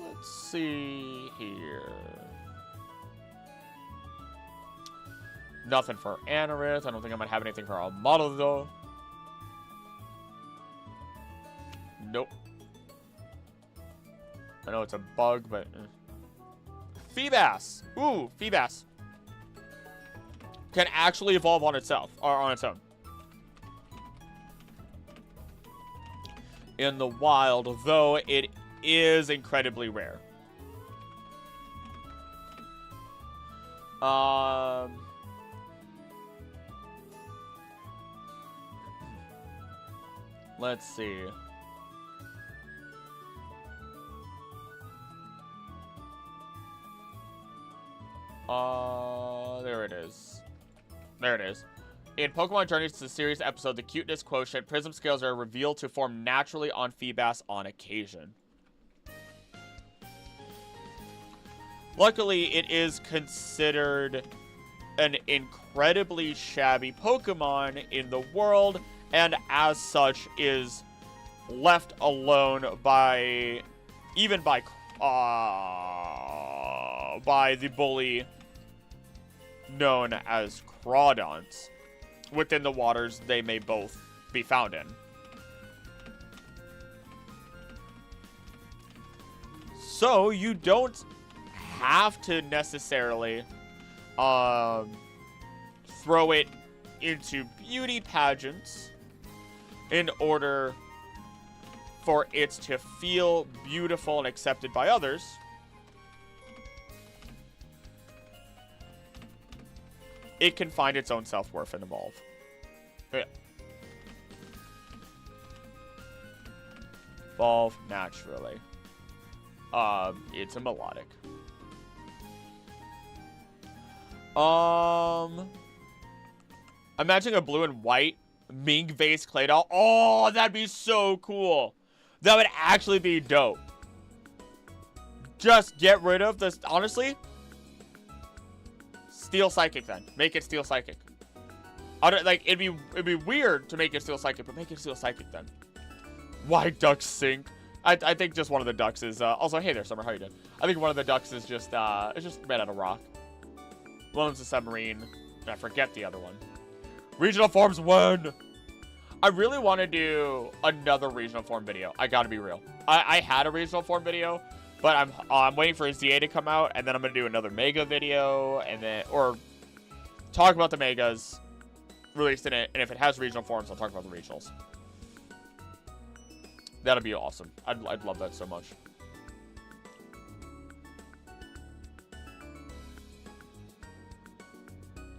Let's see here. Nothing for Anorith. I don't think I might have anything for Almada, though. Nope. I know it's a bug, but... Feebas! Ooh, Feebas. Can actually evolve on itself, or on its own. In the wild, though, it is incredibly rare. Let's see. There it is. There it is. In Pokemon Journeys to the Series episode, the cuteness quotient, prism scales are revealed to form naturally on Feebas on occasion. Luckily, it is considered an incredibly shabby Pokemon in the world, and as such is left alone by, even by the bully known as Crawdont, within the waters they may both be found in. So you don't have to necessarily throw it into beauty pageants in order for it to feel beautiful and accepted by others, it can find its own self-worth and evolve. Yeah. Evolve naturally. It's a melodic. Imagine a blue and white Ming vase clay doll. Oh, that'd be so cool. That would actually be dope. Just get rid of this. Honestly, Steel Psychic then. Make it Steel Psychic. Like, it'd be weird to make it Steel Psychic, but make it Steel Psychic then. Why ducks sink? I think just one of the ducks is, also, hey there, Summer, how you doing? I think one of the ducks is just, it's just made out of rock. One of them's a submarine, and I forget the other one. Regional forms when? I really want to do another regional form video. I gotta be real. I had a regional form video, but I'm waiting for ZA to come out, and then I'm gonna do another mega video, and then, or talk about the megas released in it, and if it has regional forms, I'll talk about the regionals. That'd be awesome. I'd love that so much.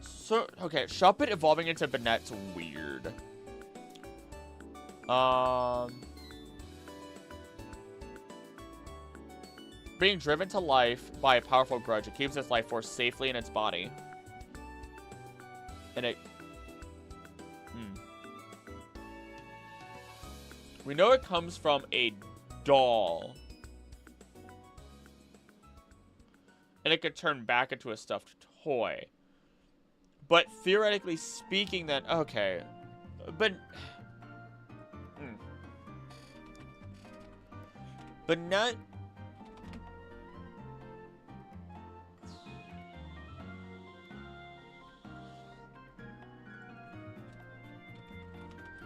So, okay, Shuppet evolving into Banette's weird. Being driven to life by a powerful grudge, it keeps its life force safely in its body. And it... We know it comes from a doll. And it could turn back into a stuffed toy. But theoretically speaking then... Okay. But... But not...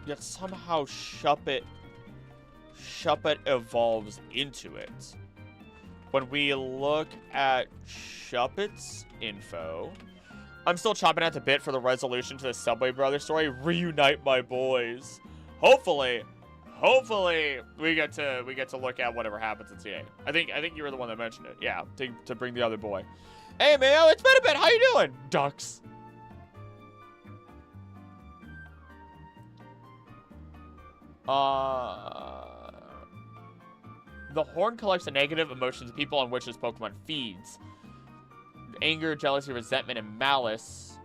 Yet somehow Shuppet evolves into it. When we look at Shuppet's info, I'm still chopping at the bit for the resolution to the Subway Brothers story. Reunite my boys. Hopefully we get to look at whatever happens in CA. I think you were the one that mentioned it. Yeah, to bring the other boy. Hey man, it's been a bit. How you doing? Ducks. The horn collects the negative emotions of people on which this Pokemon feeds. Anger, jealousy, resentment, and malice.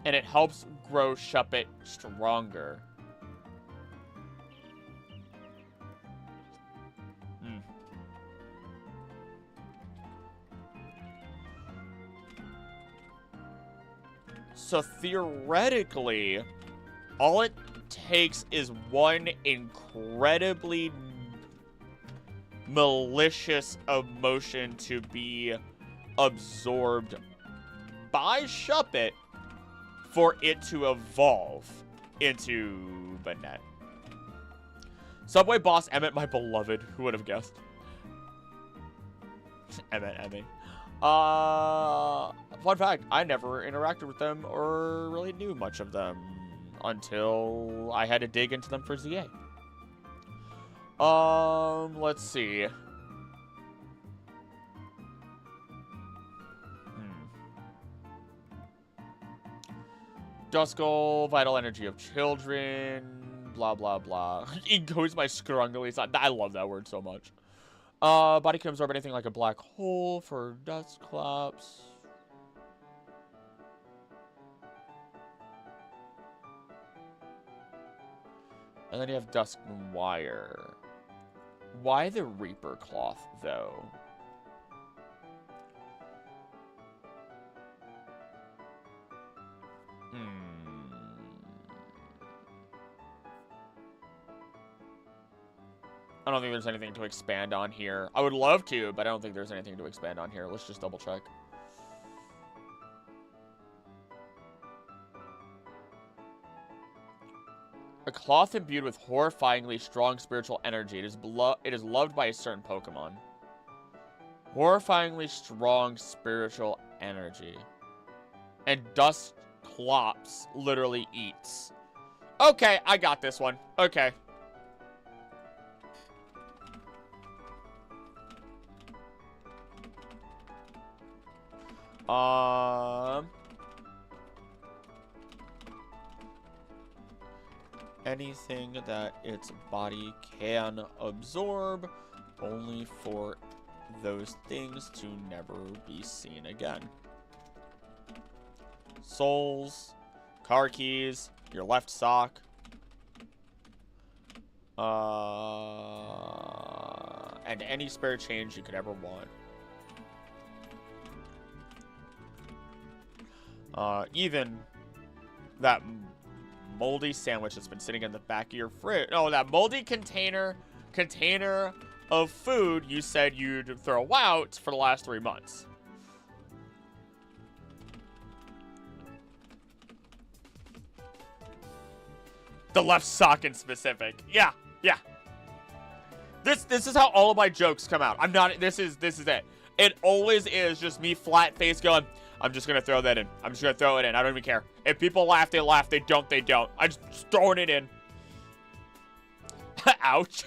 And it helps grow Shuppet stronger. So theoretically, all it takes is one incredibly malicious emotion to be absorbed by Shuppet for it to evolve into Banette. Subway boss Emmett, my beloved. Who would have guessed? Emmett. Fun fact, I never interacted with them or really knew much of them until I had to dig into them for ZA. Let's see. Duskull, vital energy of children, blah, blah, blah. Ego is my scrungly side. I love that word so much. Body can absorb anything like a black hole for Dusclops. And then you have Duskmire. Why the Reaper Cloth, though? I don't think there's anything to expand on here. I would love to, but I don't think there's anything to expand on here. Let's just double check. A cloth imbued with horrifyingly strong spiritual energy. It is loved by a certain Pokemon. Horrifyingly strong spiritual energy. And Dusclops literally eats. Okay, I got this one. Okay. Anything that its body can absorb, only for those things to never be seen again. Souls, car keys, your left sock. And any spare change you could ever want. Even that moldy sandwich that's been sitting in the back of your fridge. Oh, that moldy container of food you said you'd throw out for the last 3 months. The left sock in specific. Yeah, yeah. This is how all of my jokes come out. I'm not, this is it. It always is just me flat face going, I'm just gonna throw that in. I'm just gonna throw it in. I don't even care. If people laugh, they laugh. They don't, they don't. I'm just throwing it in. Ouch.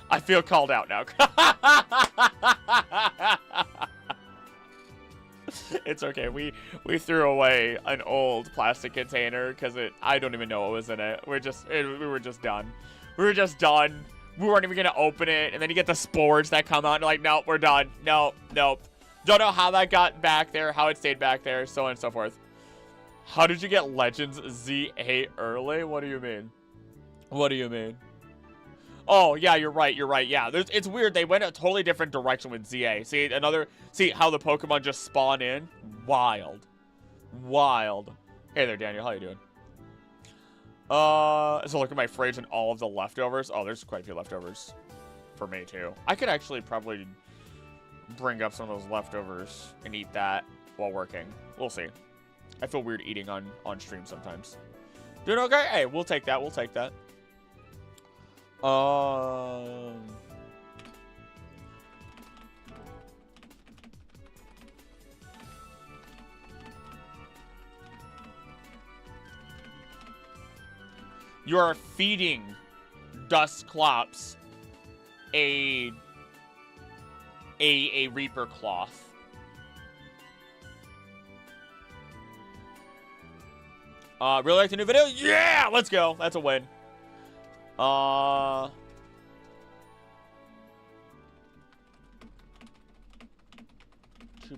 I feel called out now. It's okay. We threw away an old plastic container because I don't even know what was in it. We were just done. We were just done. We weren't even gonna open it, and then you get the spores that come out, and you're like, nope, we're done. Nope. Don't know how that got back there, how it stayed back there, so on and so forth. How did you get Legends Z8 early? What do you mean? What do you mean? Oh, yeah, you're right. Yeah, it's weird. They went a totally different direction with ZA. See how the Pokemon just spawn in? Wild. Hey there, Daniel. How you doing? So look at my fridge and all of the leftovers. Oh, there's quite a few leftovers for me, too. I could actually probably bring up some of those leftovers and eat that while working. We'll see. I feel weird eating on stream sometimes. Doing okay? Hey, we'll take that. You are feeding Dusclops a Reaper cloth. Really like the new video? Yeah, let's go. That's a win. To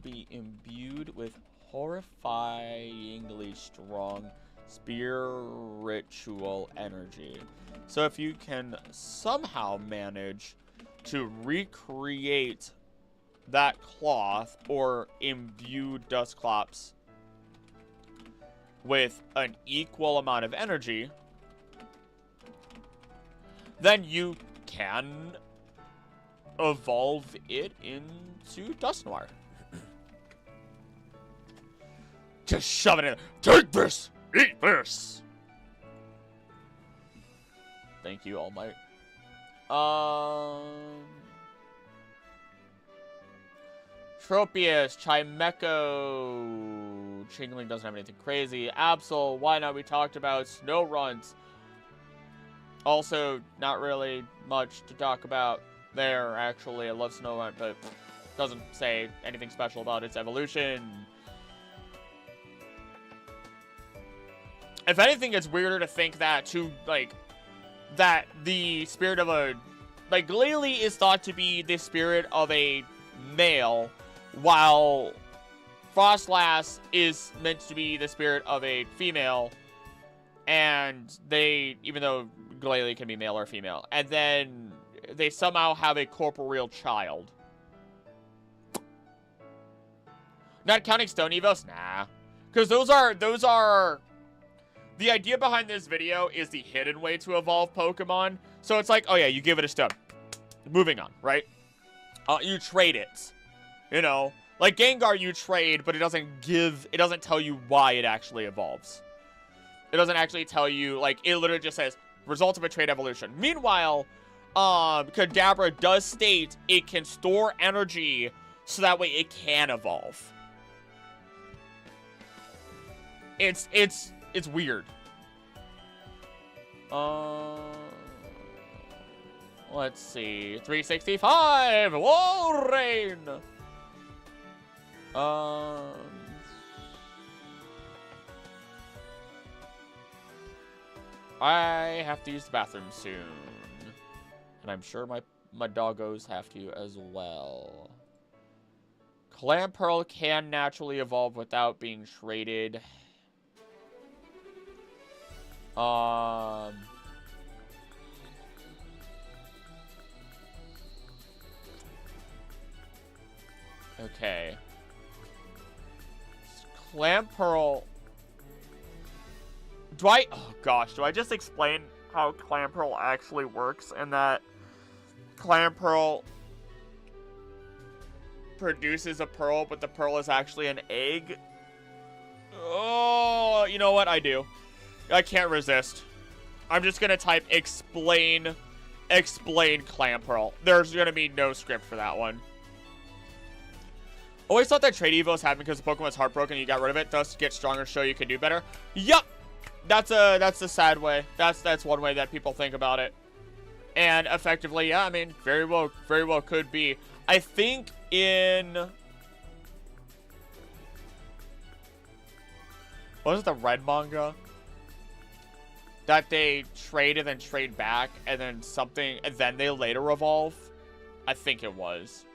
be imbued with horrifyingly strong spiritual energy. So if you can somehow manage to recreate that cloth or imbue Dusclops with an equal amount of energy, then you can evolve it into Dusknoir. Just shove it in. Take this! Eat this! Thank you, All Might. Tropius, Chimecho, Chingling doesn't have anything crazy. Absol, why not? We talked about snow runs. Also, not really much to talk about there, actually. I love snow run, but doesn't say anything special about its evolution. If anything, it's weirder to think that that the spirit of a, Glalie is thought to be the spirit of a male, while Frostlass is meant to be the spirit of a female, and they, even though Glalie can be male or female, and then they somehow have a corporeal child. Not counting Stone Evos? Nah. Because those are... The idea behind this video is the hidden way to evolve Pokemon. So it's like, oh yeah, you give it a stone. Moving on, right? You trade it. You know? Like Gengar you trade, but it doesn't tell you why it actually evolves. It doesn't actually tell you, it literally just says, result of a trade evolution. Meanwhile, Kadabra does state it can store energy so that way it can evolve. It's weird. Let's see. 365! Whoa, rain! I have to use the bathroom soon. And I'm sure my doggos have to as well. Clam Pearl can naturally evolve without being traded. Okay. Clam Pearl. Oh gosh, do I just explain how Clam Pearl actually works and that Clam Pearl produces a pearl, but the pearl is actually an egg? Oh, you know what? I do. I can't resist. I'm just gonna type explain Clam Pearl. There's gonna be no script for that one. Always thought that trade evos happened because the Pokemon was heartbroken and you got rid of it, thus get stronger, show you can do better. Yup! That's a sad way. That's one way that people think about it. And effectively, yeah, I mean, very well could be. I think in... what was it, the red manga? That they trade and then trade back and then something, and then they later evolve? I think it was.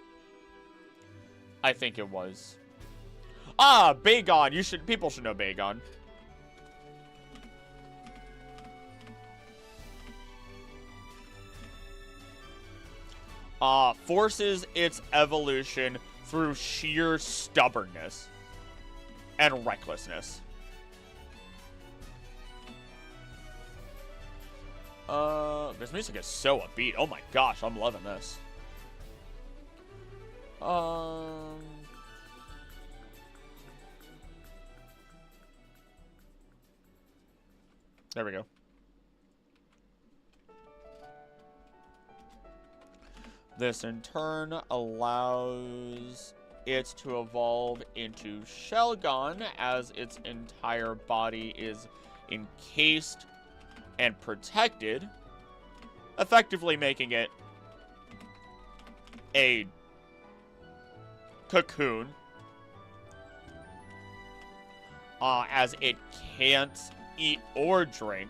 Ah, Bagon. People should know Bagon. Forces its evolution through sheer stubbornness and recklessness. This music is so upbeat. Oh my gosh, I'm loving this. There we go. This in turn allows it to evolve into Shelgon as its entire body is encased and protected, effectively making it a cocoon, as it can't eat or drink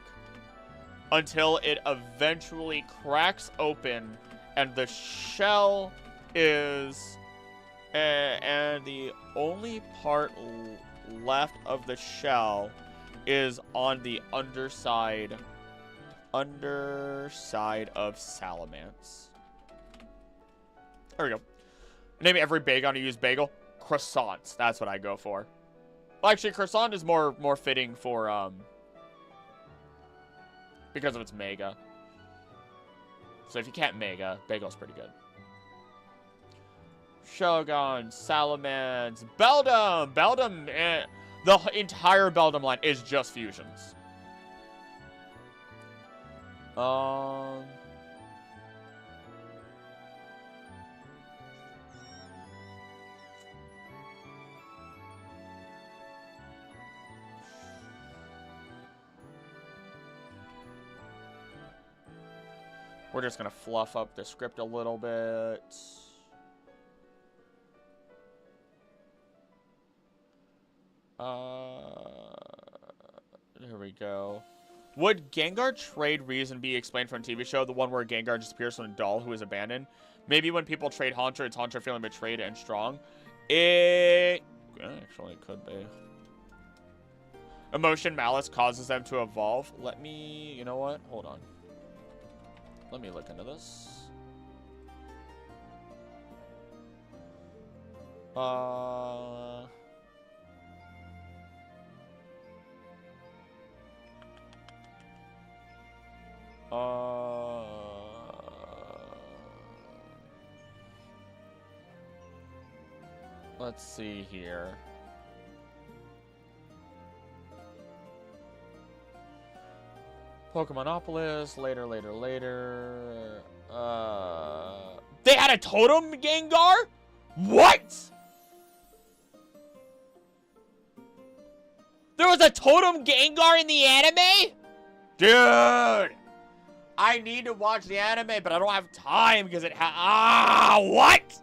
until it eventually cracks open and the shell is and the only part left of the shell is on the underside of Salamence. There we go. Name every Bagon to use bagel. Croissants. That's what I go for. Well, actually, croissant is more fitting for because of its mega. So if you can't mega, bagel's pretty good. Shogun, Salamence, Beldum. The entire Beldum line is just fusions. We're just gonna fluff up the script a little bit. Here we go. Would Gengar trade reason be explained from a TV show? The one where Gengar just appears from a doll who is abandoned? Maybe when people trade Haunter, it's Haunter feeling betrayed and strong. It actually could be. Emotion malice causes them to evolve. Let me, you know what? Hold on. Let me look into this. Let's see here. Pokemonopolis, later. They had a totem Gengar? What? There was a totem Gengar in the anime? Dude! I need to watch the anime, but I don't have time because what?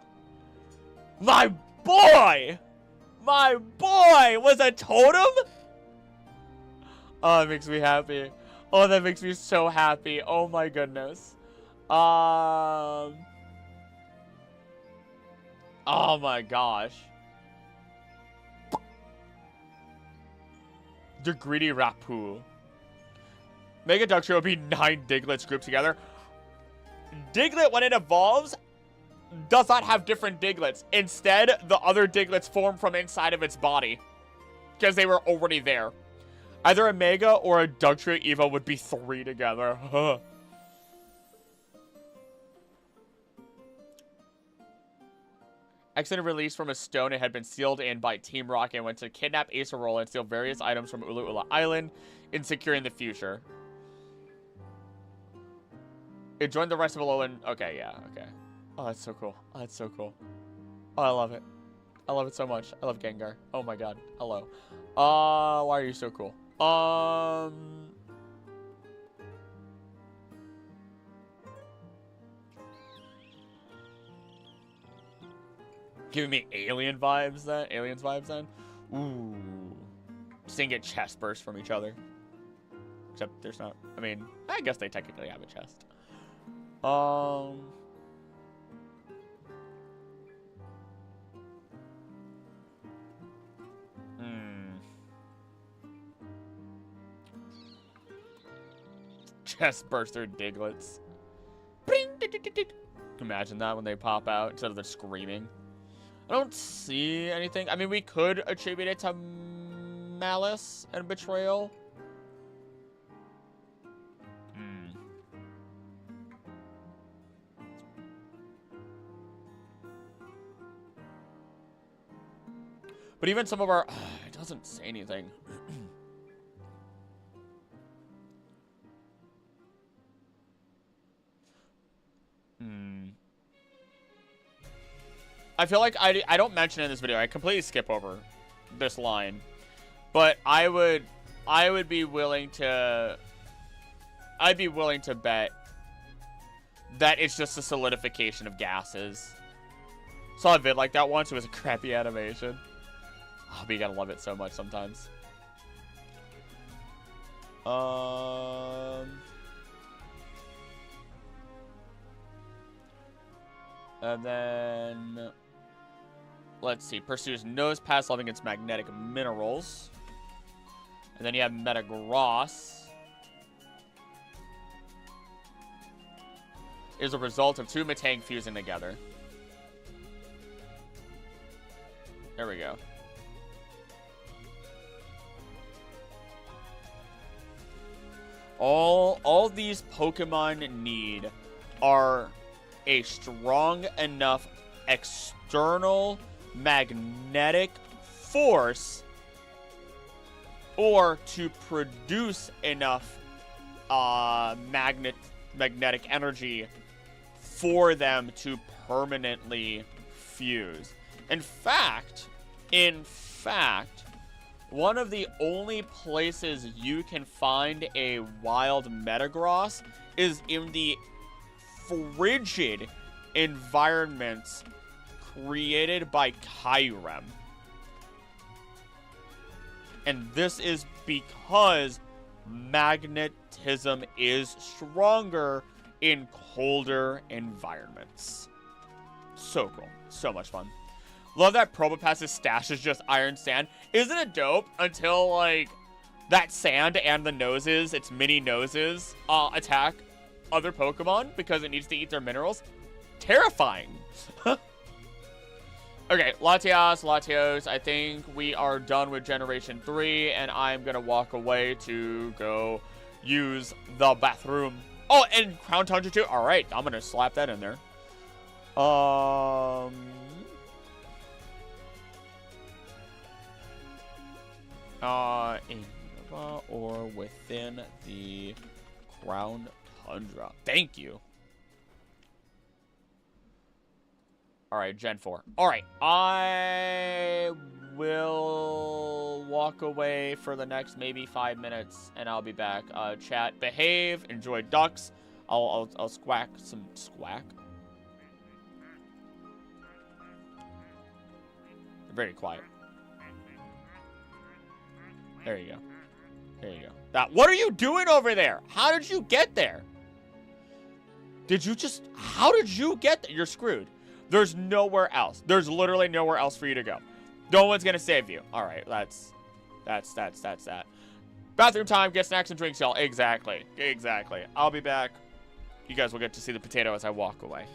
My boy! My boy was a totem? Oh, it makes me happy. Oh, that makes me so happy. Oh my goodness. Oh my gosh. The greedy Rapu. Mega Ductrio would be 9 Diglets grouped together. Diglett, when it evolves, does not have different Diglets. Instead, the other Diglets form from inside of its body. Because they were already there. Either a Mega or a Ductrio Evo would be 3 together. Accident released from a stone. It had been sealed in by Team Rocket and went to kidnap Acerola and steal various items from Ula Ula Island in securing the future. It joined the rest of Alolan. Okay, yeah, okay. Oh, that's so cool. Oh, that's so cool. Oh, I love it. I love it so much. I love Gengar. Oh my god. Hello. Why are you so cool? Giving me alien vibes then? Aliens vibes then? Ooh. Just didn't get chest bursts from each other. Except there's not. I mean, I guess they technically have a chest. Chest burster Diglets. Imagine that when they pop out instead of the screaming. I don't see anything. I mean, we could attribute it to malice and betrayal. But even some of our... it doesn't say anything. I feel like I don't mention it in this video. I completely skip over this line. But I would be willing to... I'd be willing to bet that it's just a solidification of gases. Saw a vid like that once. It was a crappy animation. Oh, but you gotta love it so much sometimes. And then... let's see. Pursues Nose Pass, loving its magnetic minerals. And then you have Metagross. Is a result of 2 Metang fusing together. There we go. All these Pokemon need are a strong enough external magnetic force or to produce enough magnetic energy for them to permanently fuse. In fact, one of the only places you can find a wild Metagross is in the frigid environments created by Kyurem. And this is because magnetism is stronger in colder environments. So cool. So much fun. Love that Probopass's stash is just iron sand. Isn't it dope until, like, that sand and the noses, its mini noses, attack other Pokemon because it needs to eat their minerals? Terrifying. Okay, Latios, I think we are done with Generation 3, and I'm going to walk away to go use the bathroom. Oh, and Crown Tundra too? Alright, I'm going to slap that in there. In or within the Crown Tundra. Thank you. Alright, Gen 4. Alright, I will walk away for the next maybe 5 minutes, and I'll be back. Chat, behave, enjoy ducks. I'll squack some squack. Very quiet. There you go. There you go. What are you doing over there? How did you get there? How did you get there? You're screwed. There's nowhere else. There's literally nowhere else for you to go. No one's gonna save you. All right, that's that. Bathroom time, get snacks and drinks, y'all. Exactly. I'll be back. You guys will get to see the potato as I walk away.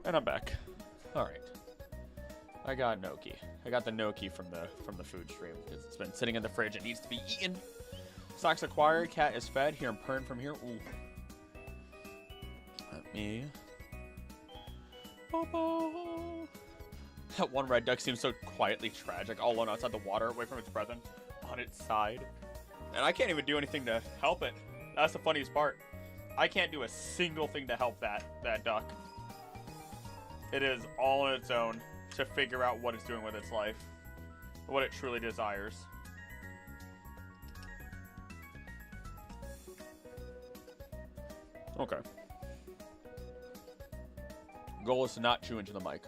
And I'm back. All right. I got Gnocchi. I got the Gnocchi from the food stream because it's been sitting in the fridge. It needs to be eaten. Stocks acquired. Cat is fed. Here I'm purring from here. Ooh. Let me. That one red duck seems so quietly tragic, all alone outside the water, away from its brethren, on its side. And I can't even do anything to help it. That's the funniest part. I can't do a single thing to help that duck. It is all on its own to figure out what it's doing with its life, what it truly desires. Okay. Goal is to not chew into the mic.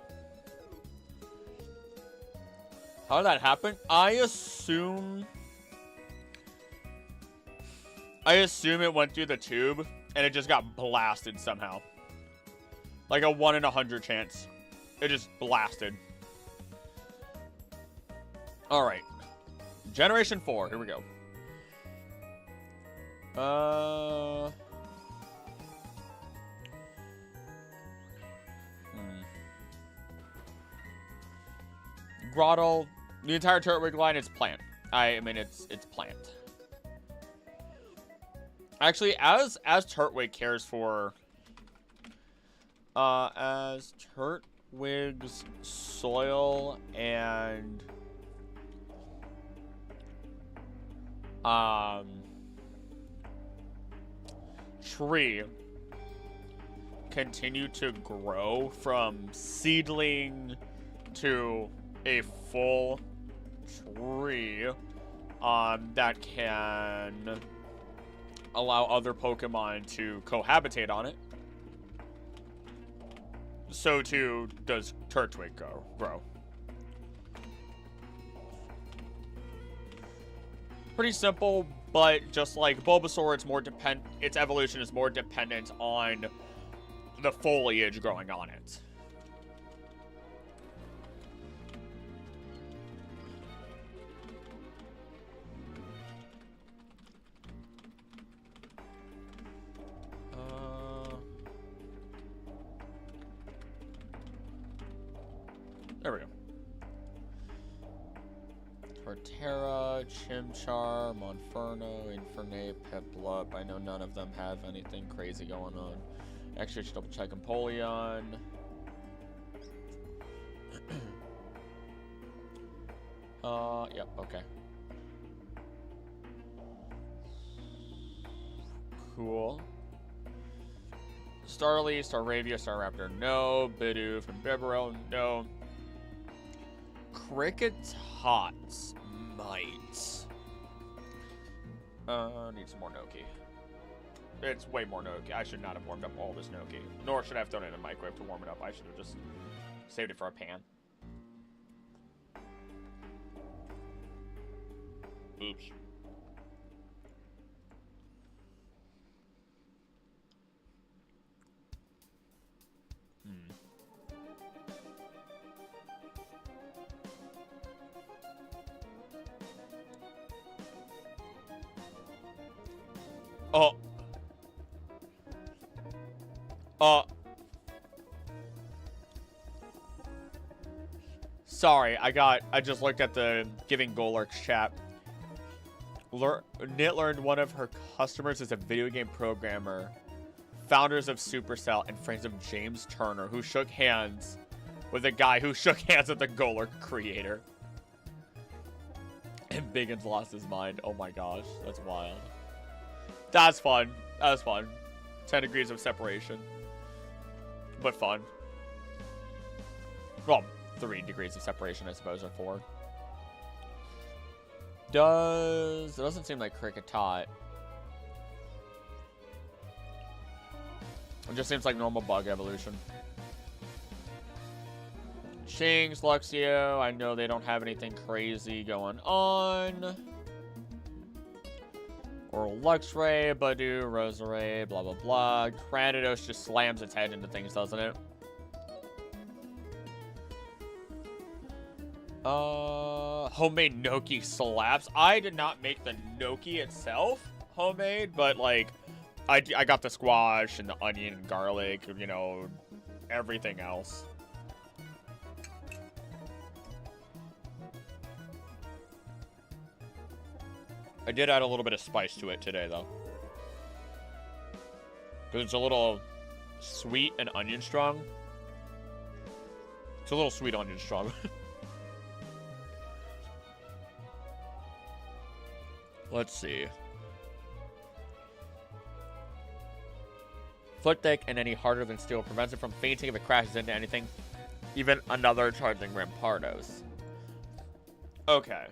How did that happen? I assume it went through the tube and it just got blasted somehow. Like a 1 in 100 chance. It just blasted. Alright. Generation 4. Here we go. Grottle. The entire Turtwig line is plant. I mean, it's plant. Actually, as Turtwig cares for... as Turtwig's soil and... tree continue to grow from seedling to a full tree that can allow other Pokemon to cohabitate on it. So too does Turtwig grow. Pretty simple, but just like Bulbasaur, its evolution is more dependent on the foliage growing on it. There we go. Torterra, Chimchar, Monferno, Infernape, Piplup. I know none of them have anything crazy going on. Actually, I should double check Empoleon. Yep, okay. Cool. Starly, Staravia, Staraptor, no. Bidoof and Bibarel, no. Cricketots might. Need some more Gnocchi. It's way more Gnocchi. I should not have warmed up all this Gnocchi. Nor should I have thrown it in a microwave to warm it up. I should have just saved it for a pan. Oops. Sorry, I just looked at the Giving Golurk's chat. Nit learned one of her customers is a video game programmer, founders of Supercell, and friends of James Turner, who shook hands with a guy who shook hands with the Golurk creator. And Biggins lost his mind. Oh my gosh, that's wild. That's fun. That was fun. 10 degrees of separation. But fun. Well, 3 degrees of separation, I suppose, or 4. It doesn't seem like Cricketot. It just seems like normal bug evolution. Shinx, Luxio, I know they don't have anything crazy going on. Or Luxray, Badoo, Roserade, blah, blah, blah. Granados just slams its head into things, doesn't it? Homemade gnocchi slaps. I did not make the gnocchi itself homemade, but like I got the squash and the onion and garlic, you know, everything else. I did add a little bit of spice to it today, though. Because it's a little sweet and onion strong. It's a little sweet onion strong. Let's see. Foot thick and any harder than steel prevents it from fainting if it crashes into anything. Even another charging Rampardos. Okay.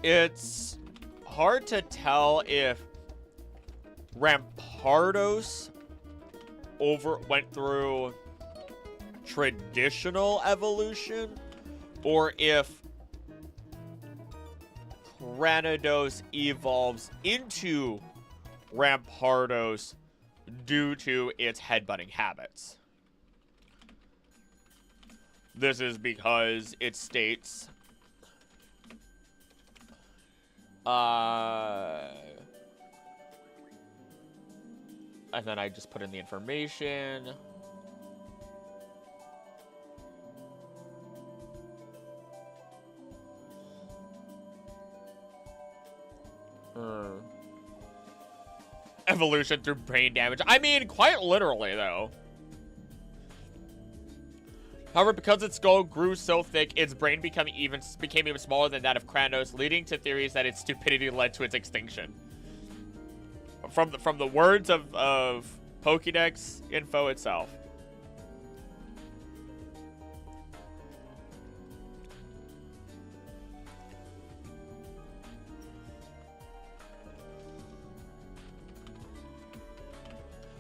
It's hard to tell if Rampardos went through traditional evolution or if Granados evolves into Rampardos due to its headbutting habits. This is because it states and then I just put in the information. Evolution through brain damage. I mean, quite literally, though. However, because its skull grew so thick, its brain became even smaller than that of Kranos, leading to theories that its stupidity led to its extinction. From the words of Pokédex info itself.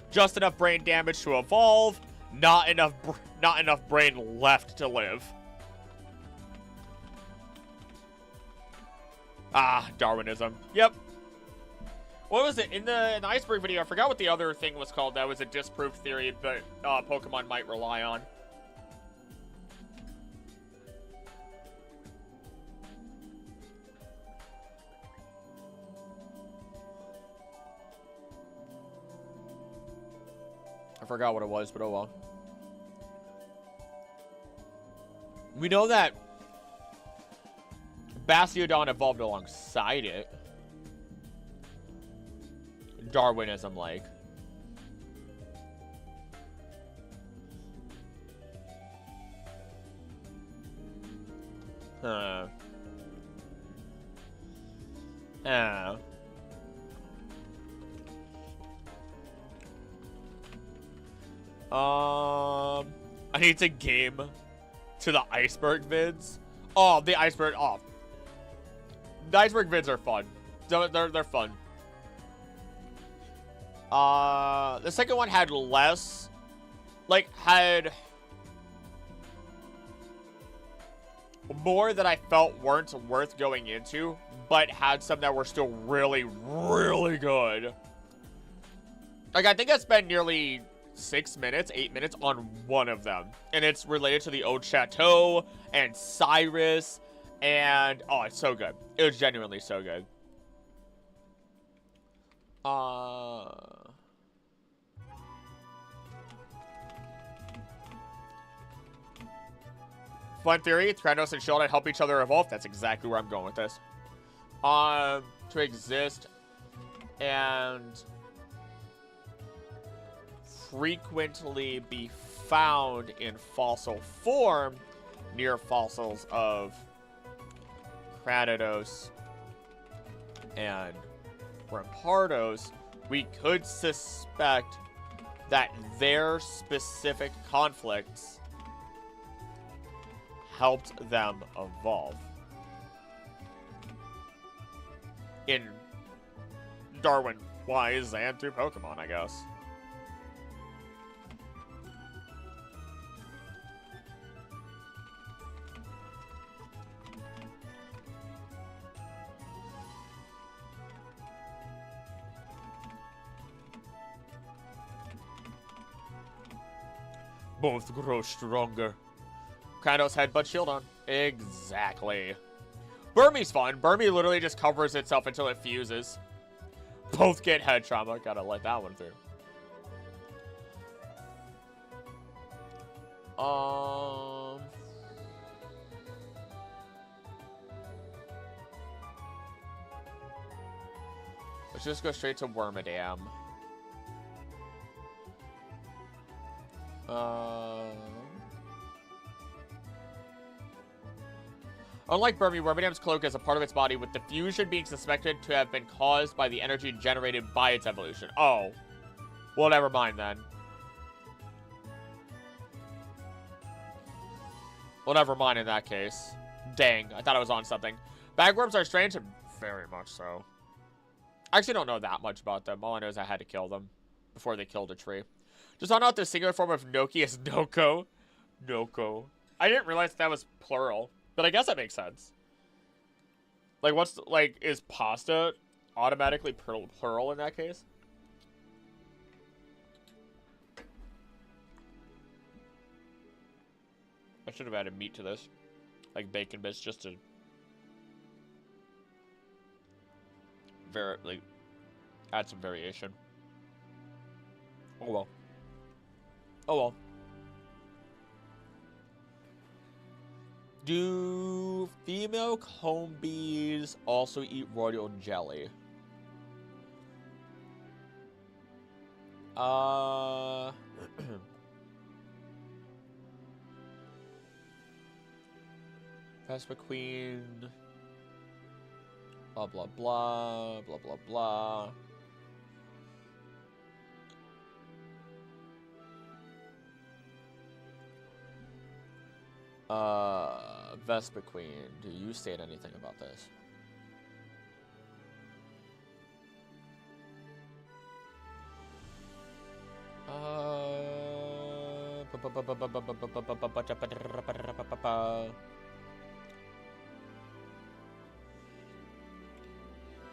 Just enough brain damage to evolve, not enough brain left to live. Ah, Darwinism. Yep. What was it? In the iceberg video, I forgot what the other thing was called. That was a disproved theory, but Pokemon might rely on. I forgot what it was, but oh well. We know that Bastiodon evolved alongside it. Darwinism, like. Huh. I need to game to the iceberg vids. Oh, the iceberg. Oh, the iceberg vids are fun. They're fun. The second one had less, like, had more that I felt weren't worth going into, but had some that were still really, really good. Like, I think I spent nearly 6 minutes, 8 minutes on one of them. And it's related to the Old Chateau and Cyrus. And, oh, it's so good. It was genuinely so good. Fun theory, Kranos and Sheldon help each other evolve. That's exactly where I'm going with this. To exist and frequently be found in fossil form near fossils of Granados and Rampardos, we could suspect that their specific conflicts helped them evolve. In Darwin-wise and through Pokemon, I guess. Both grow stronger. Kranos headbutt shield on. Exactly. Burmy's fun. Burmy literally just covers itself until it fuses. Both get head trauma. Gotta let that one through. Let's just go straight to Wormadam. Unlike Burmy, Wormadam's cloak is a part of its body with diffusion being suspected to have been caused by the energy generated by its evolution. Oh. Well, never mind then. Well, never mind in that case. Dang, I thought I was on something. Bagworms are strange, and very much so. I actually don't know that much about them. All I know is I had to kill them before they killed a tree. Just found out the singular form of Noki is Noko. Noko. I didn't realize that was plural, but I guess that makes sense. Like, what's, like, is pasta automatically plural in that case? I should have added meat to this. Like bacon bits, just to add some variation. Oh well. Oh well. Do female comb bees also eat royal jelly? Vespa Queen. Blah, blah, blah. Blah, blah, blah. Vespa Queen, do you state anything about this?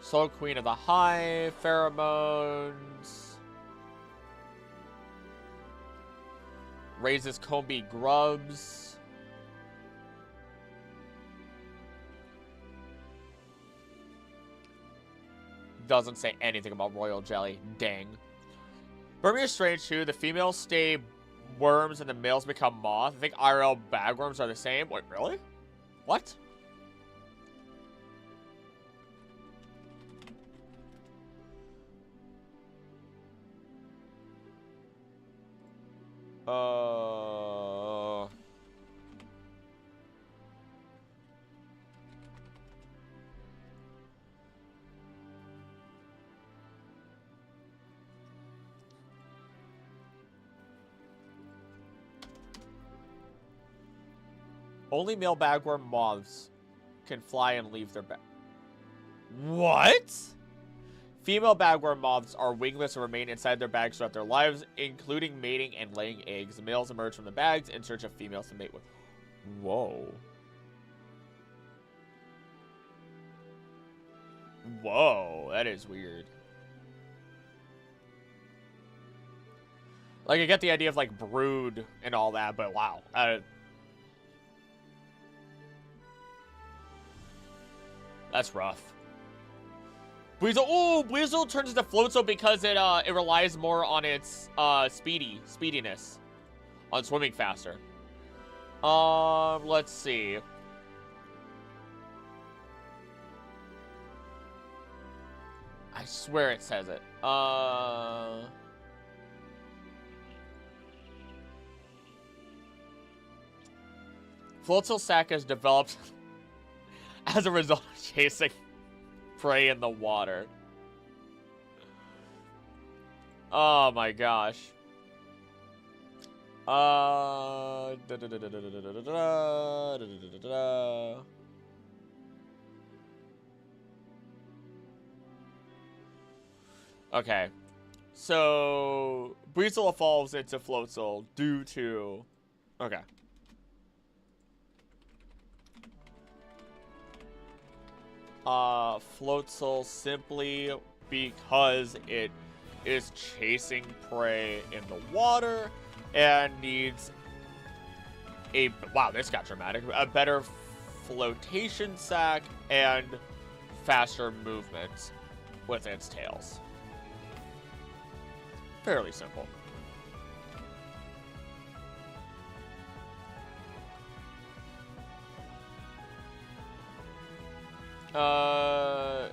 Soul Queen of the Hive, pheromones. Raises comb bee grubs. Doesn't say anything about royal jelly. Dang. Burmy is strange too. The females stay worms and the males become moth. I think IRL bagworms are the same. Wait, really? What? Only male bagworm moths can fly and leave their bag. What? Female bagworm moths are wingless and remain inside their bags throughout their lives, including mating and laying eggs. The males emerge from the bags in search of females to mate with. Whoa. Whoa, that is weird. Like, I get the idea of, like, brood and all that, but wow. That's rough. Weasel, ooh, Weasel turns into Floatzel because it relies more on its speediness, on swimming faster. Let's see. I swear it says it. Floatzel sac is developed as a result of chasing prey in the water. Oh my gosh. Okay. So, Breezel evolves into Floatzel due to... Okay. Floatzel simply because it is chasing prey in the water and needs a, wow, this got dramatic, a better flotation sac and faster movement with its tails. Fairly simple. Uh...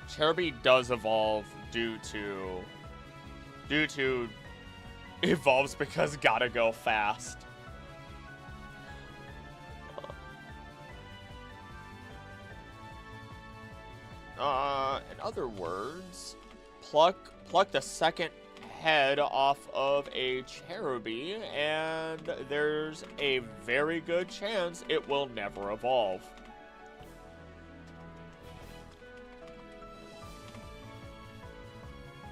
Cherubi does evolve due to evolves because gotta go fast. In other words, pluck the second head off of a Cherubi, and there's a very good chance it will never evolve.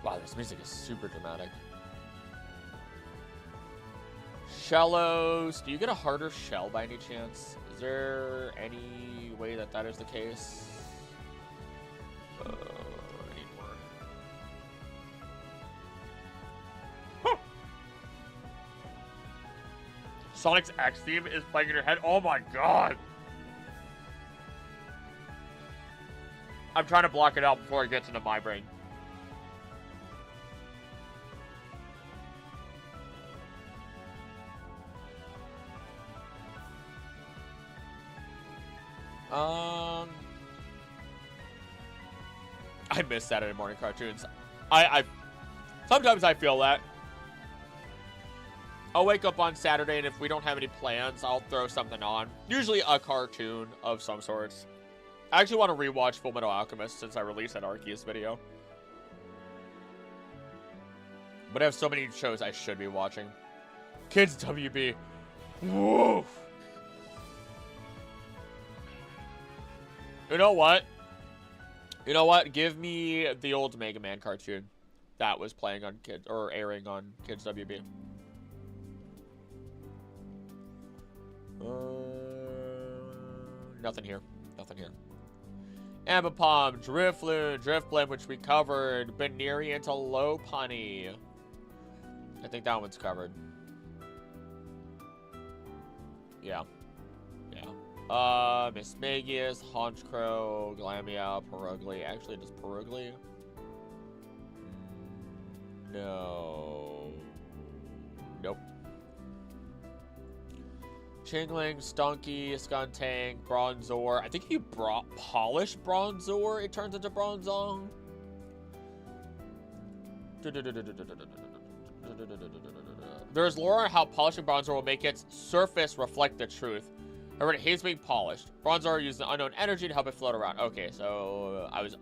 Wow, this music is super dramatic. Shellos, do you get a harder shell by any chance? Is there any way that that is the case? I need more. Huh. Sonic's X theme is playing in your head. Oh my god! I'm trying to block it out before it gets into my brain. I miss Saturday morning cartoons. I sometimes I feel that. I'll wake up on Saturday, and if we don't have any plans, I'll throw something on. Usually a cartoon of some sorts. I actually want to rewatch Fullmetal Alchemist since I released that Arceus video. But I have so many shows I should be watching. Kids WB. Woof. You know what? You know what? Give me the old Mega Man cartoon that was playing on Kids, or airing on Kids WB. Nothing here. Nothing here. Ambipom, Drifloon, Drifblim, which we covered. Baneri into Lopunny. I think that one's covered. Yeah. Yeah. Miss Magius, Honchcrow, Glamia, Perugly. Actually, does Perugly? No. Nope. Chingling, Stunky, Skuntank, Bronzor. I think if you polish Bronzor, it turns into Bronzong. There's lore on how polishing Bronzor will make its surface reflect the truth. However, it hates being polished. Bronzor uses unknown energy to help it float around. Okay, so I was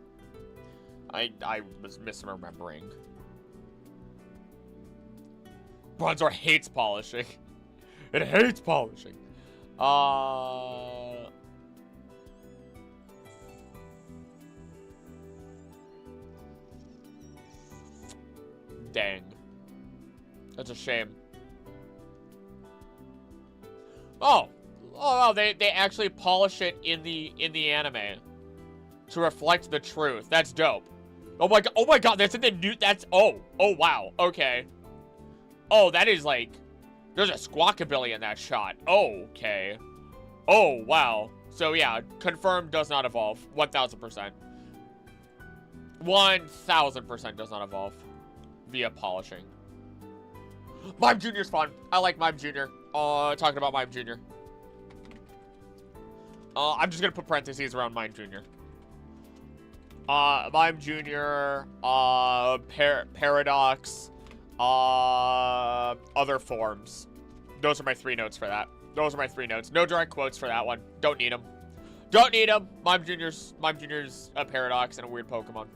misremembering. Bronzor hates polishing. It hates polishing. Dang. That's a shame. Oh, they actually polish it in the anime to reflect the truth. That's dope. Oh my god, that's in the new. Oh wow. Okay. Oh, that is like. There's a Squawkabilly in that shot. Oh, okay. Oh, wow. So, yeah, confirmed does not evolve. 1,000%. 1,000% does not evolve via polishing. Mime Jr.'s fun. I like Mime Jr. Talking about Mime Jr. I'm just going to put parentheses around Mime Jr. Mime Jr., Paradox, other forms. Those are my 3 notes for that. Those are my 3 notes. No direct quotes for that one. Don't need them. Don't need them. Mime Jr.'s a Paradox and a weird Pokemon.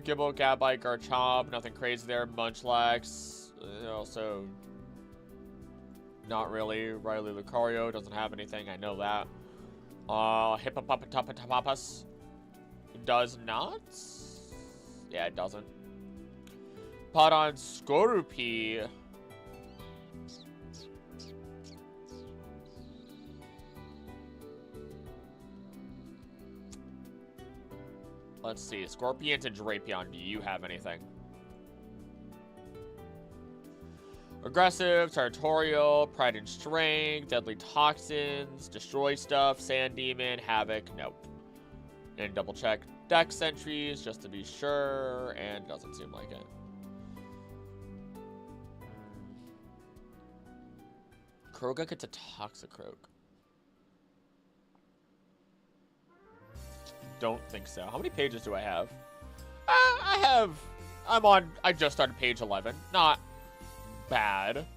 Gibble, Gabite, Garchomp. Nothing crazy there. Munchlax. Also, not really. Riley Lucario doesn't have anything. I know that. Hippopotapatapapus does not. Yeah, it doesn't. Podon Skorupi. Let's see. Scorpions and Drapion, do you have anything? Aggressive, Territorial, Pride and Strength, Deadly Toxins, Destroy Stuff, Sand Demon, Havoc. Nope. And double check dex entries just to be sure, and doesn't seem like it. Kroga gets a Toxicroak. Don't think so. How many pages do I have? I just started page 11. Not bad.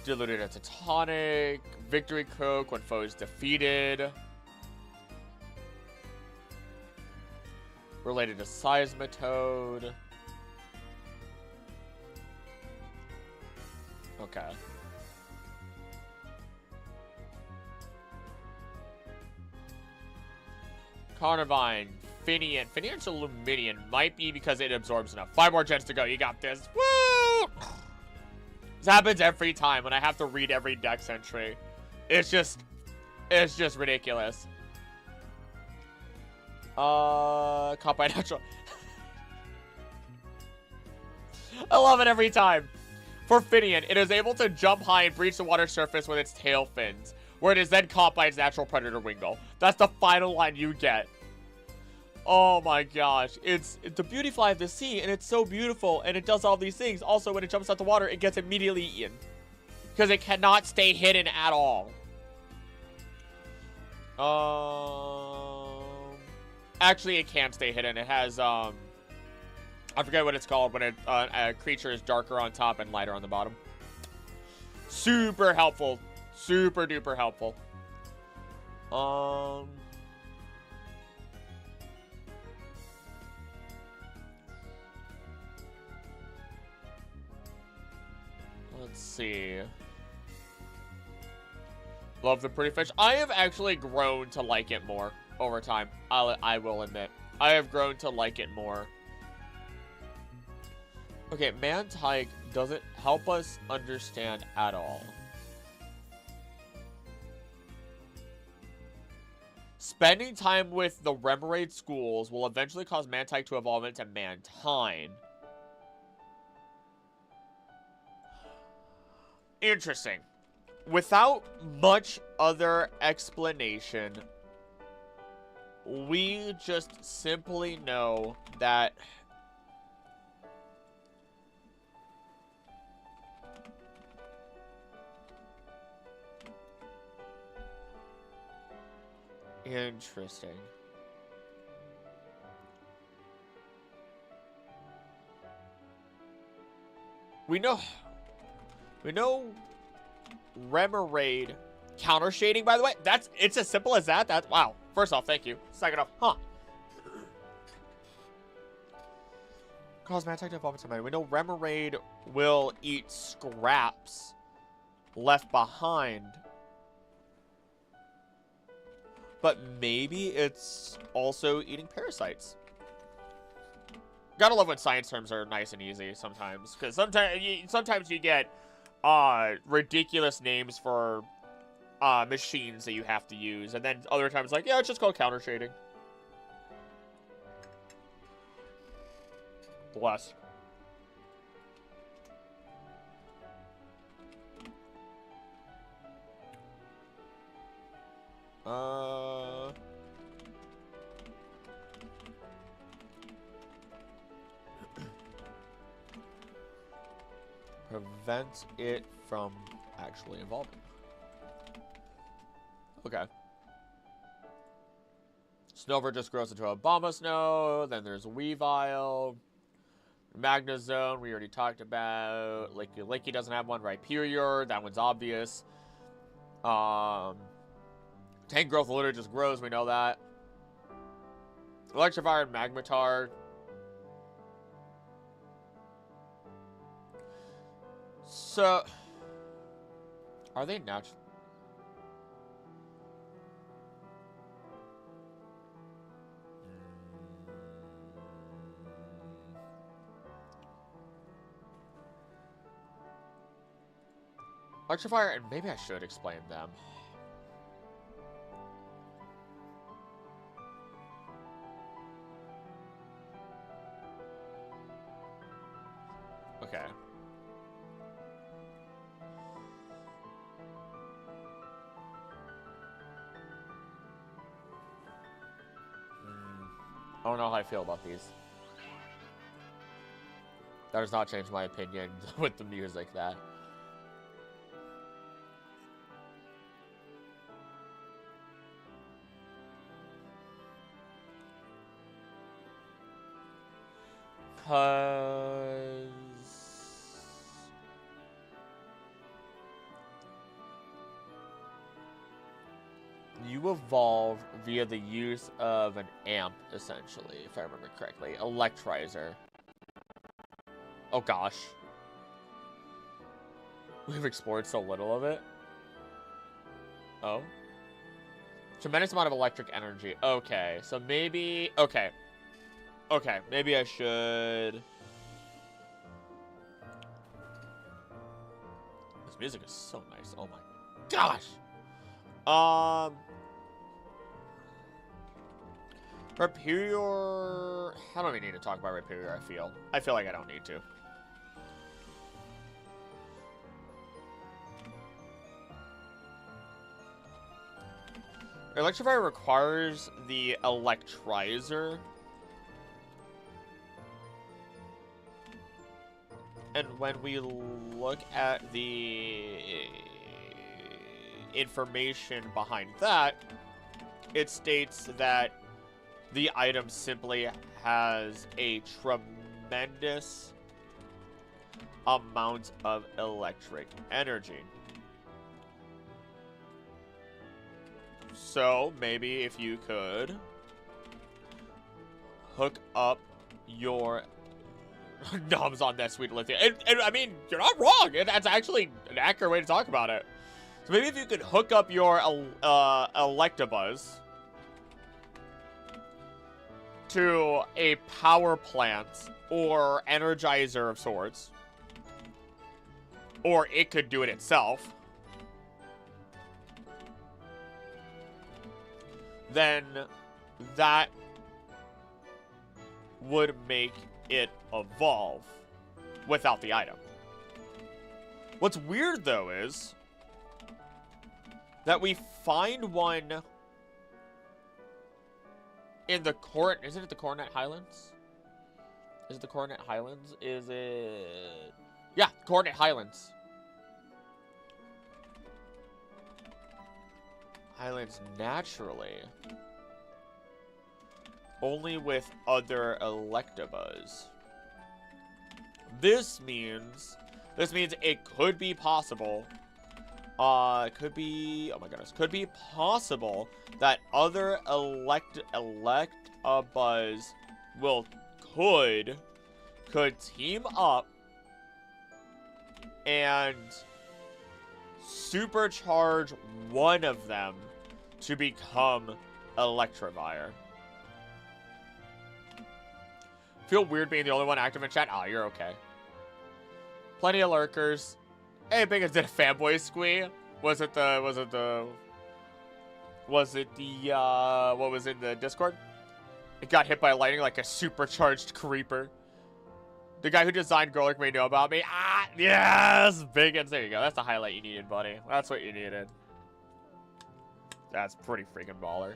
Diluted as a tonic. Victory Croak when foe is defeated. Related to Seismitoad. Okay. Carnivine. Finian. Finian's Luminian. Might be because it absorbs enough. 5 more gens to go. You got this. Woo! This happens every time when I have to read every dex entry. It's just ridiculous. Caught by natural. I love it every time. For Finian, it is able to jump high and breach the water surface with its tail fins, where it is then caught by its natural predator Wingull. That's the final line you get. Oh my gosh. It's the beauty fly of the sea, and it's so beautiful, and it does all these things. Also, when it jumps out the water, it gets immediately eaten. Because it cannot stay hidden at all. Actually, it can stay hidden. It has, I forget what it's called when a creature is darker on top and lighter on the bottom. Super helpful. Super duper helpful. Let's see. Love the pretty fish. I have actually grown to like it more over time. I will admit. I have grown to like it more. Okay, Mantike doesn't help us understand at all. Spending time with the Remoraid schools will eventually cause Mantike to evolve into Mantine. Interesting. Without much other explanation, we just simply know that interesting. We know Remoraid counter shading, by the way. It's as simple as that. That's wow. First off, thank you. Second off, Cause Mantike to evolve into Mantine. We know Remoraid will eat scraps left behind. But maybe it's also eating parasites. Gotta love when science terms are nice and easy sometimes. Because sometimes you get ridiculous names for machines that you have to use. And then other times like, yeah, it's just called counter shading. Bless. Prevent it from actually evolving. Okay. Snover just grows into a Bombasnow. Then there's Weavile. Magnezone, we already talked about. Licky doesn't have one. Rhyperior, that one's obvious. Tank growth literally just grows, we know that. Electrifire and Magmatar. So, are they natural? Electrifire, and maybe I should explain them. Okay. I don't know how I feel about these. That does not change my opinion with the music, that. Cause you evolve via the use of an amp, essentially, if I remember correctly. Electrizer. Oh gosh. We've explored so little of it. Oh. Tremendous amount of electric energy. Okay, so maybe... Okay. Okay, maybe I should... This music is so nice. Oh my gosh! Rapirior... How do we need to talk about Rapirior, I feel? I feel like I don't need to. Electrify requires the Electrizer. And when we look at the information behind that, it states that the item simply has a tremendous amount of electric energy. So, maybe if you could hook up your knobs on that sweet lithium. And I mean, you're not wrong. That's actually an accurate way to talk about it. So maybe if you could hook up your Electabuzz to a power plant or energizer of sorts, or it could do it itself, then that would make it evolve without the item. What's weird, though, is that we find one in the Is it the Coronet Highlands? Is it the Coronet Highlands? Is it... Yeah, Coronet Highlands. Highlands naturally. Only with other Electabuzz. This means it could be possible. It could be, oh my goodness, could be possible that other Electabuzz could team up and supercharge one of them to become Electivire. Feel weird being the only one active in chat? Oh, you're okay. Plenty of lurkers. Hey, Biggins, did a fanboy squee? Was it the, what was in the Discord? It got hit by lightning like a supercharged creeper. The guy who designed Gorlick may know about me. Ah, yes! Biggins, there you go. That's the highlight you needed, buddy. That's what you needed. That's pretty freaking baller.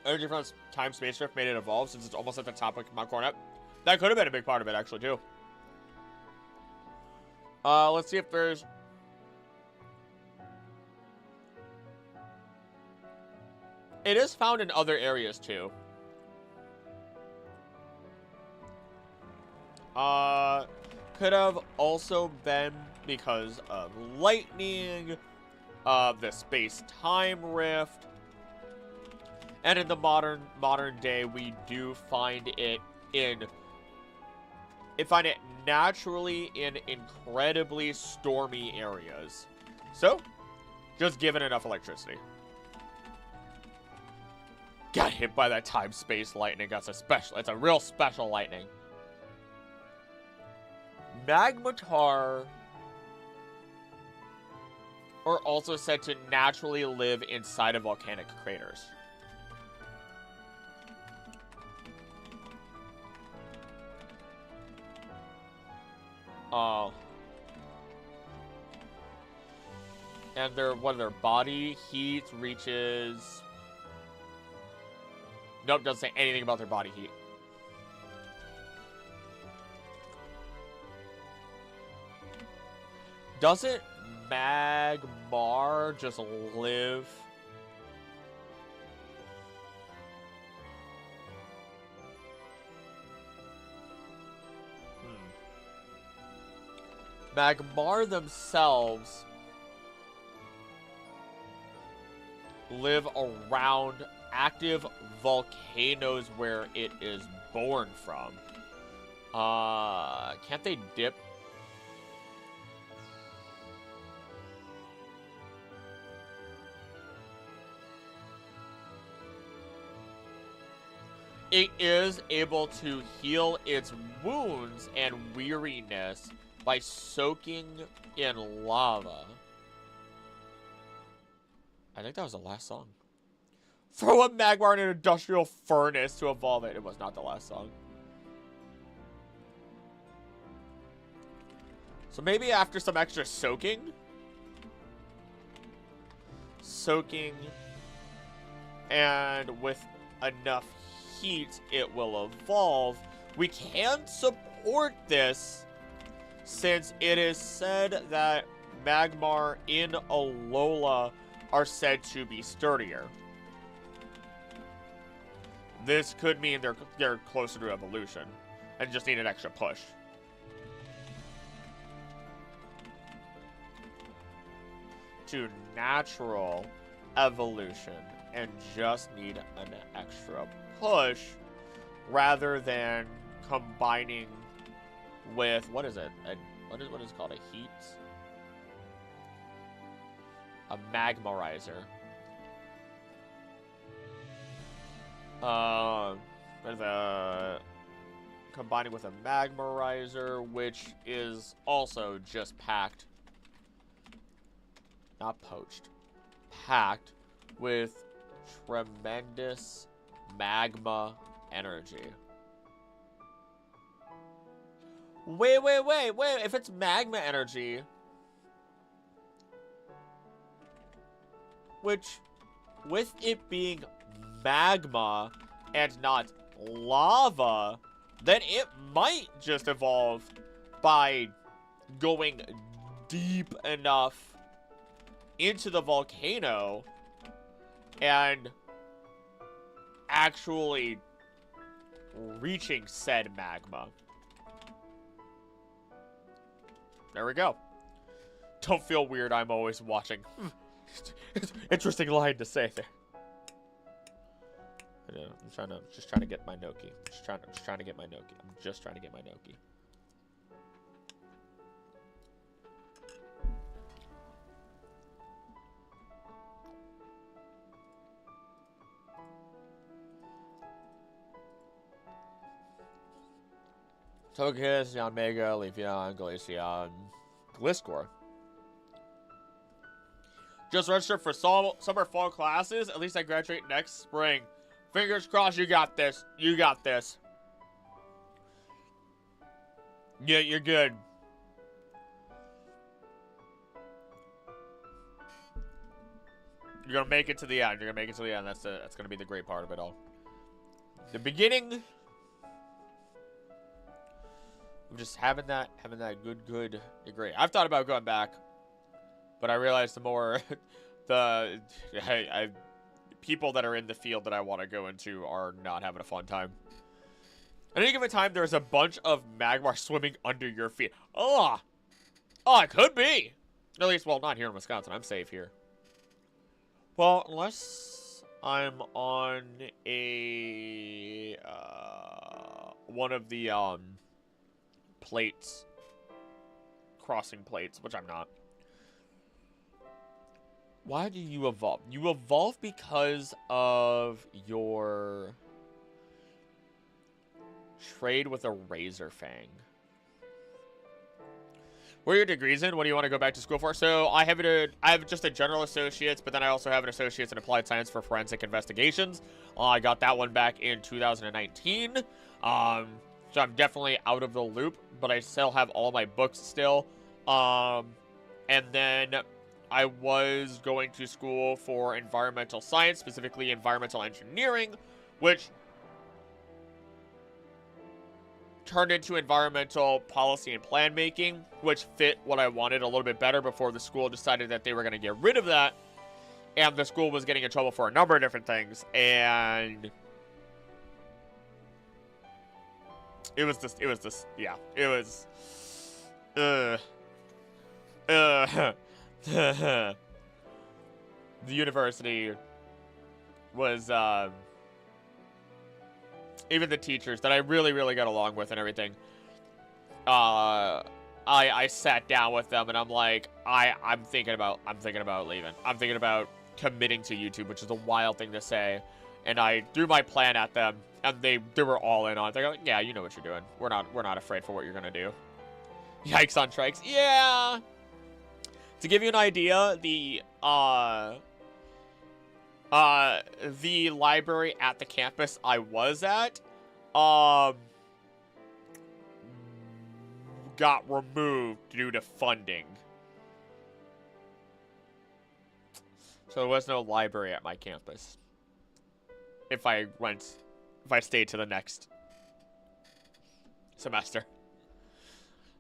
Energy from time-space drift made it evolve since it's almost at the top of Mount Coronet. That could have been a big part of it, actually, too. Let's see if there's... It is found in other areas, too. Could have also been because of lightning, of the space-time rift. And in the modern day, we do find it naturally in incredibly stormy areas. So, just given enough electricity. Got hit by that time-space lightning. It's a real special lightning. Magmatar are also said to naturally live inside of volcanic craters. And their body heat reaches... Nope, doesn't say anything about their body heat. Doesn't Magmar just live? Magmar themselves live around active volcanoes where it is born from. Can't they dip? It is able to heal its wounds and weariness by soaking in lava. I think that was the last song. Throw a Magmar in an industrial furnace to evolve it. It was not the last song. So maybe after some extra soaking. And with enough heat, it will evolve. We can support this since it is said that Magmar in Alola are said to be sturdier. This could mean they're closer to evolution and just need an extra push. To natural evolution and just need an extra push rather than combining with, what is it? What is it called? A heat? A Magmarizer. Combining with a Magmarizer, which is also just packed. Not poached. Packed with tremendous magma energy. Wait. If it's magma energy, which, with it being magma and not lava, then it might just evolve by going deep enough into the volcano and actually reaching said magma. There we go. Don't feel weird, I'm always watching. Interesting line to say there. I'm just trying to get my Noki. I'm just trying to get my Noki. Togekiss, Yanmega, Leafeon, Glaceon, Gliscor. Just registered for summer fall classes. At least I graduate next spring. Fingers crossed, you got this. You got this. Yeah, you're good. You're gonna make it to the end. That's gonna be the great part of it all. The beginning. I'm just having that good degree. I've thought about going back, but I realized the more people that are in the field that I want to go into are not having a fun time. At any given time, there's a bunch of Magmar swimming under your feet. Oh, it could be. At least, well, not here in Wisconsin. I'm safe here. Well, unless I'm on a one of the plates, crossing plates, which I'm not. Why do you evolve? You evolve because of your trade with a Razor Fang. What are your degrees in? What do you want to go back to school for? So I have just a general associate's, but then I also have an associate's in applied science for forensic investigations. I got that one back in 2019. So I'm definitely out of the loop, but I still have all my books still. And then I was going to school for environmental science, specifically environmental engineering, which turned into environmental policy and plan making, which fit what I wanted a little bit better before the school decided that they were going to get rid of that. And the school was getting in trouble for a number of different things. And it was the university was, even the teachers that I really got along with and everything, I sat down with them and I'm like, I'm thinking about leaving. I'm thinking about committing to YouTube, which is a wild thing to say. And I threw my plan at them, and they were all in on it. They're like, yeah, you know what you're doing. We're not afraid for what you're gonna do. Yikes on trikes. Yeah. To give you an idea, the library at the campus I was at, got removed due to funding. So there was no library at my campus. If I stayed to the next semester.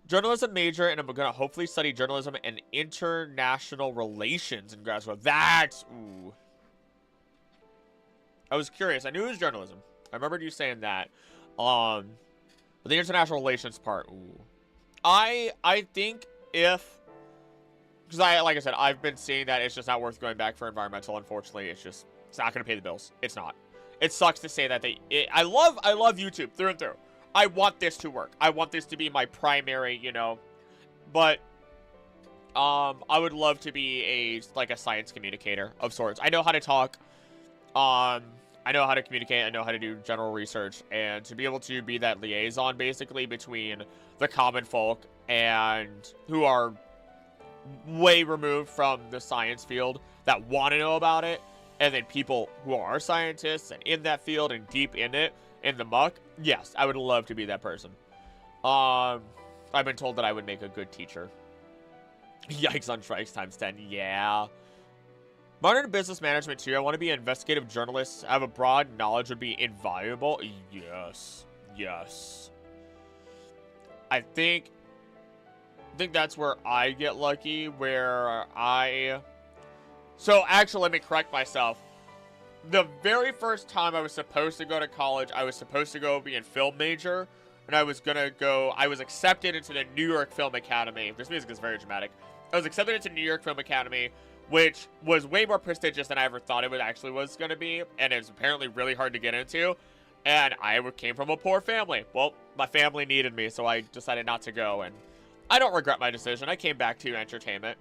Journalism major, and I'm gonna hopefully study journalism and international relations in grad school. That's, ooh. I was curious. I knew it was journalism. I remembered you saying that. But the international relations part, ooh. I think if, because like I said, I've been seeing that it's just not worth going back for environmental. Unfortunately, it's not gonna pay the bills. It's not. It sucks to say that I love YouTube through and through. I want this to work. I want this to be my primary, you know. But I would love to be like a science communicator of sorts. I know how to talk. I know how to communicate. I know how to do general research, and to be able to be that liaison basically between the common folk and who are way removed from the science field that want to know about it, and then people who are scientists and in that field and deep in it, in the muck. Yes, I would love to be that person. I've been told that I would make a good teacher. Yikes on strikes times 10. Yeah. Modern business management too. I want to be an investigative journalist. Have a broad knowledge would be invaluable. Yes. Yes. I think that's where I get lucky, where so actually, let me correct myself. The very first time I was supposed to go to college, I was supposed to go be in film major, and I was accepted into the New York Film Academy. This music is very dramatic. I was accepted into New York Film Academy, which was way more prestigious than I ever thought it was going to be, and it's apparently really hard to get into, and I came from a poor family. Well, my family needed me, so I decided not to go, and I don't regret my decision. I came back to entertainment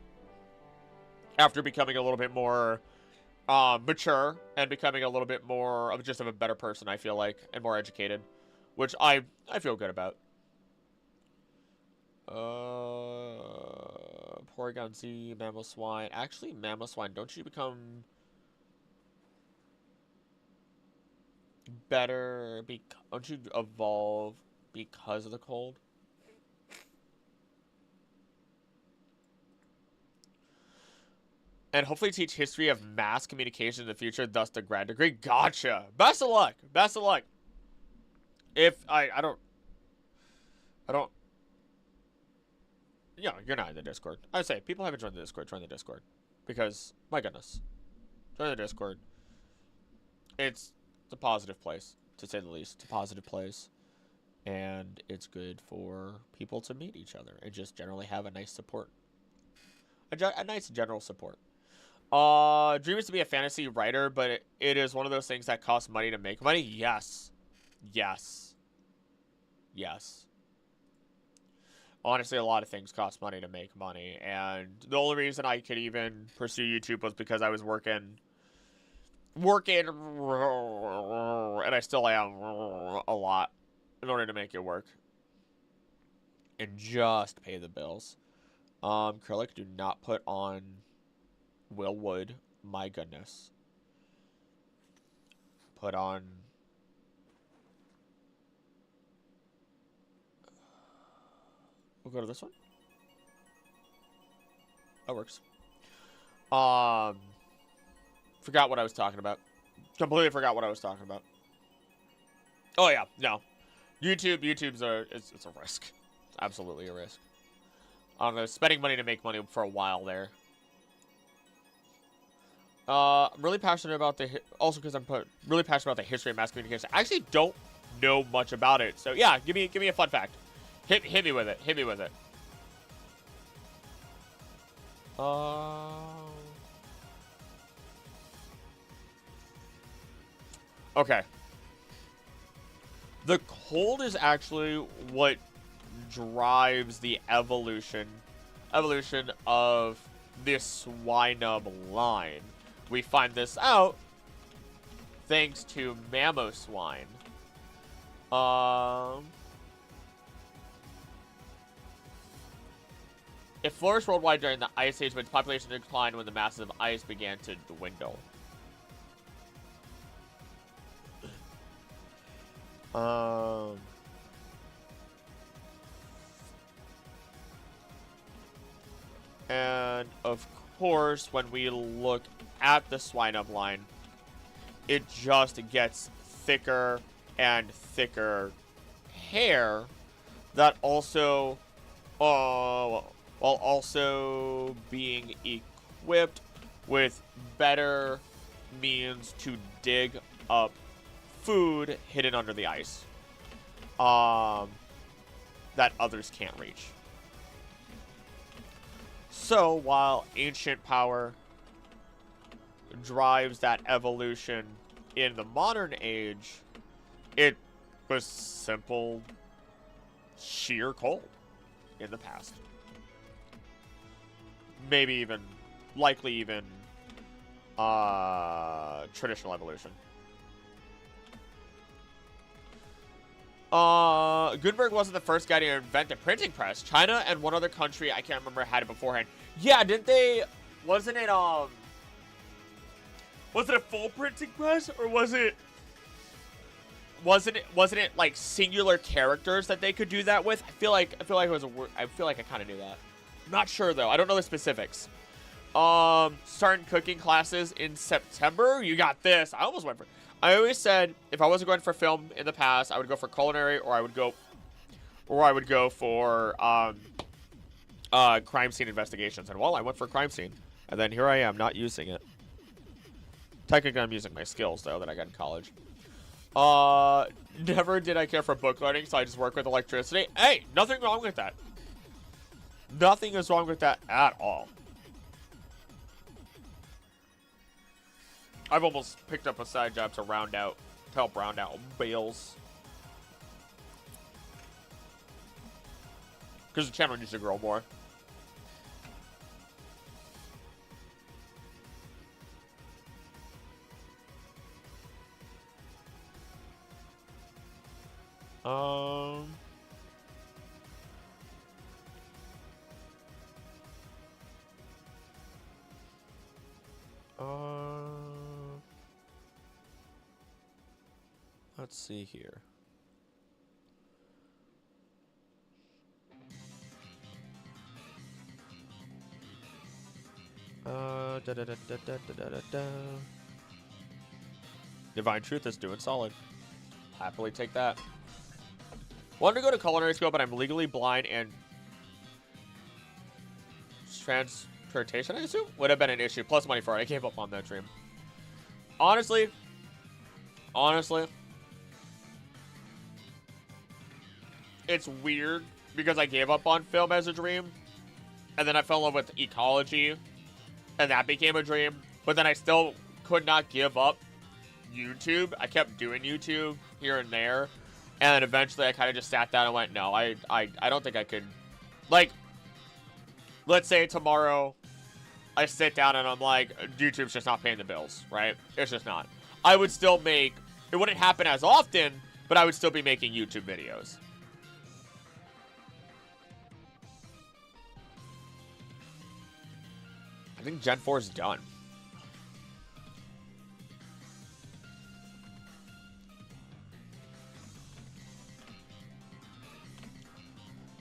after becoming a little bit more mature and becoming a little bit more of just a better person, I feel like, and more educated, which I feel good about. Porygon Z, Mammal Swine. Actually, Mammal Swine, don't you become better? Don't you evolve because of the cold? And hopefully teach history of mass communication in the future, thus the grad degree. Gotcha. Best of luck. Best of luck. If I don't. Yeah, you're not in the Discord. I say, people haven't joined the Discord. Join the Discord. Because, my goodness. Join the Discord. It's a positive place, to say the least. It's a positive place. And it's good for people to meet each other and just generally have a nice support. A nice general support. Dream is to be a fantasy writer, but it is one of those things that costs money to make money. Yes. Yes. Yes. Honestly, a lot of things cost money to make money, and the only reason I could even pursue YouTube was because I was working, and I still am a lot in order to make it work and just pay the bills. Acrylic, do not put on Will Wood. My goodness. Put on We'll go to this one. That works. Forgot what I was talking about. Completely forgot what I was talking about. Oh yeah, no. YouTube's it's a risk. It's absolutely a risk. I don't know, spending money to make money for a while there. I'm really passionate about also because I'm really passionate about the history of mass communication. I actually don't know much about it, so yeah, give me a fun fact. Hit me with it. Hit me with it. Okay. The cold is actually what drives the evolution of this swinub line. We find this out thanks to Mamoswine. It flourished worldwide during the Ice Age, but its population declined when the masses of ice began to dwindle. And of course, when we look at the swinub line, it just gets thicker and thicker hair that also, while also being equipped with better means to dig up food hidden under the ice that others can't reach. So while ancient power drives that evolution in the modern age, it was simple, sheer cold in the past. Maybe even, likely even, traditional evolution. Gutenberg wasn't the first guy to invent the printing press. China and one other country, I can't remember, had it beforehand. Yeah, didn't they? Wasn't it a full printing press, or wasn't it like singular characters that they could do that with? I feel like it was I feel like I kind of knew that. I'm not sure though. I don't know the specifics. Starting cooking classes in September. You got this. I almost went for. I always said if I wasn't going for film in the past, I would go for culinary, or I would go for crime scene investigations. And well, I went for crime scene, and then here I am not using it. Technically, I'm using my skills though that I got in college. Never did I care for book learning, so I just work with electricity. Hey, nothing wrong with that. Nothing is wrong with that at all. I've almost picked up a side job to help round out bales. Because the channel needs to grow more. Let's see here. Divine Truth is doing solid. Happily take that. Wanted to go to culinary school, but I'm legally blind, and transportation, I assume, would have been an issue. Plus money for it. I gave up on that dream. Honestly, it's weird because I gave up on film as a dream, and then I fell in love with ecology, and that became a dream. But then I still could not give up YouTube. I kept doing YouTube here and there, and then eventually I kind of just sat down and went, no, I don't think I could. Like, let's say tomorrow I sit down and I'm like, YouTube's just not paying the bills, right? It's just not. I would still make, it wouldn't happen as often, but I would still be making YouTube videos. I think Gen 4 is done.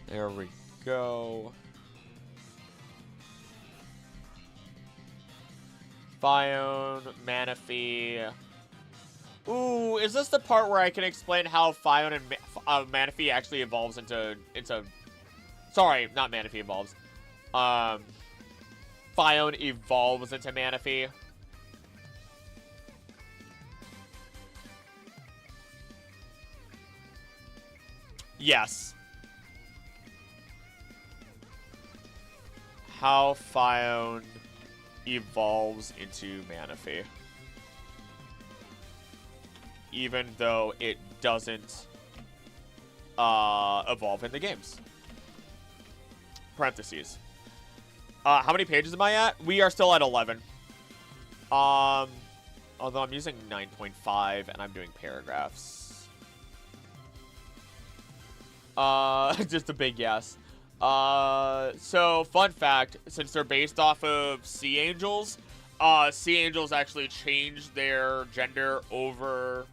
There we go. Phione, Manaphy. Ooh, is this the part where I can explain how Phione and Manaphy actually evolves into... Sorry, not Manaphy evolves. Phione evolves into Manaphy. Yes. How Phione evolves into Manaphy. Even though it doesn't evolve in the games. Parentheses. How many pages am I at? We are still at 11. Although I'm using 9.5 and I'm doing paragraphs. Just a big yes. So, fun fact, since they're based off of Sea Angels, Sea Angels actually changed their gender over...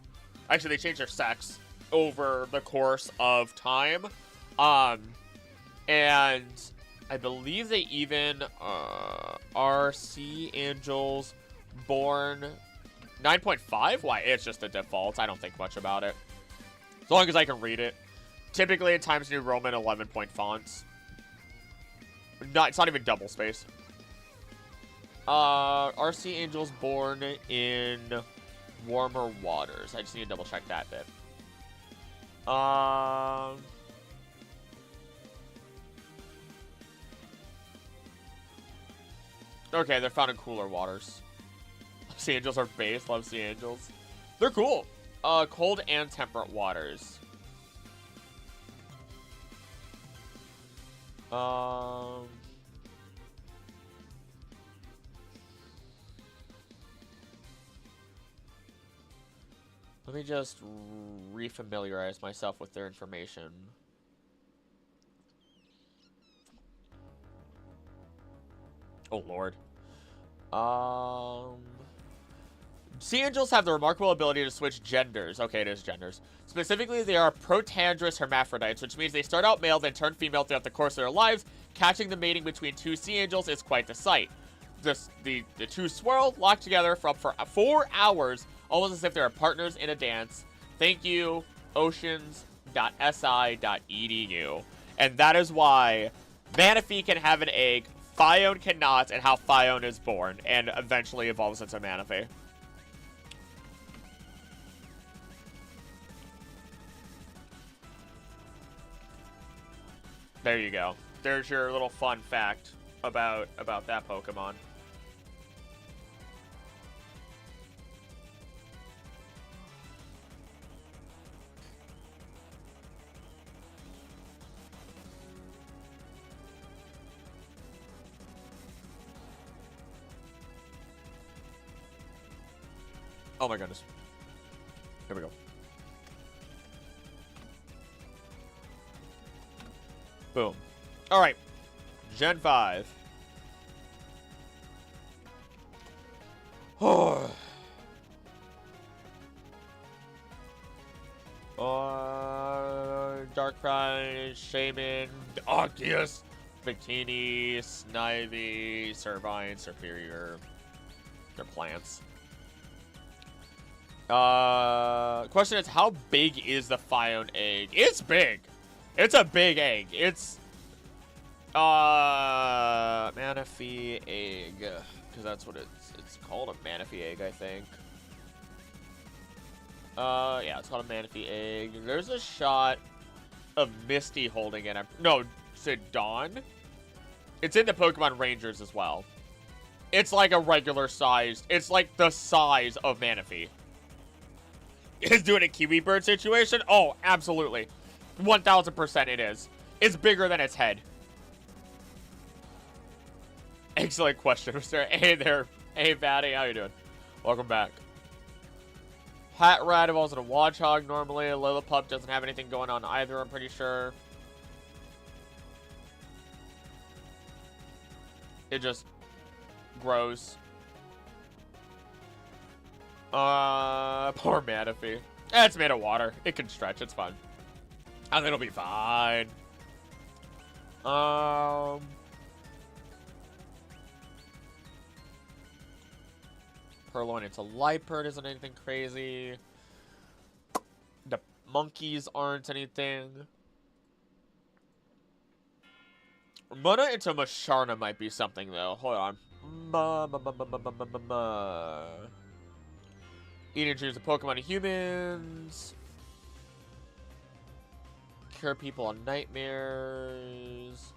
Actually, they changed their sex over the course of time. And I believe they even are Sea Angels born 9.5? Why, it's just a default. I don't think much about it. As long as I can read it. Typically, in Times New Roman 11-point fonts. It's not even double space. Are Sea Angels born in warmer waters? I just need to double check that bit. Okay, they're found in cooler waters. Sea Angels are base. Love Sea Angels. They're cool. Cold and temperate waters. Let me just refamiliarize myself with their information. Oh, Lord. Sea Angels have the remarkable ability to switch genders. Okay, it is genders. Specifically, they are protandrous hermaphrodites, which means they start out male, then turn female throughout the course of their lives. Catching the mating between two Sea Angels is quite the sight. The two swirl, lock together for up for 4 hours, almost as if they are partners in a dance. Thank you, oceans.si.edu. And that is why Manaphy can have an egg, Phione cannot, and how Phione is born, and eventually evolves into Manaphy. There you go. There's your little fun fact about that Pokemon. Oh my goodness. Here we go. Boom. All right. Gen 5. Darkrai, Shaman, Arceus, Victini, Snivy, Servine, Superior. They're plants. Question is, how big is the Phione egg? It's big. It's a big egg. It's Manaphy egg, because that's what it's called, a Manaphy egg, I think. Yeah, it's called a Manaphy egg. There's a shot of Misty holding it. No, is it Dawn? It's in the Pokemon Rangers as well. It's like a regular sized. It's like the size of Manaphy. Is doing a Kiwi Bird situation? Oh, absolutely. 1000% it is. It's bigger than its head. Excellent question, Mr. Hey there. Hey, Batty. How you doing? Welcome back. Hat Rat evolves into a Watchog normally. Lillipup doesn't have anything going on either, I'm pretty sure. It just grows. Poor Manaphy. It's made of water. It can stretch. It's fine. I think it'll be fine. Purloin into Liepard isn't anything crazy. The monkeys aren't anything. Mana into Masharna might be something, though. Hold on. Eating dreams of Pokemon and humans. Cure people on nightmares.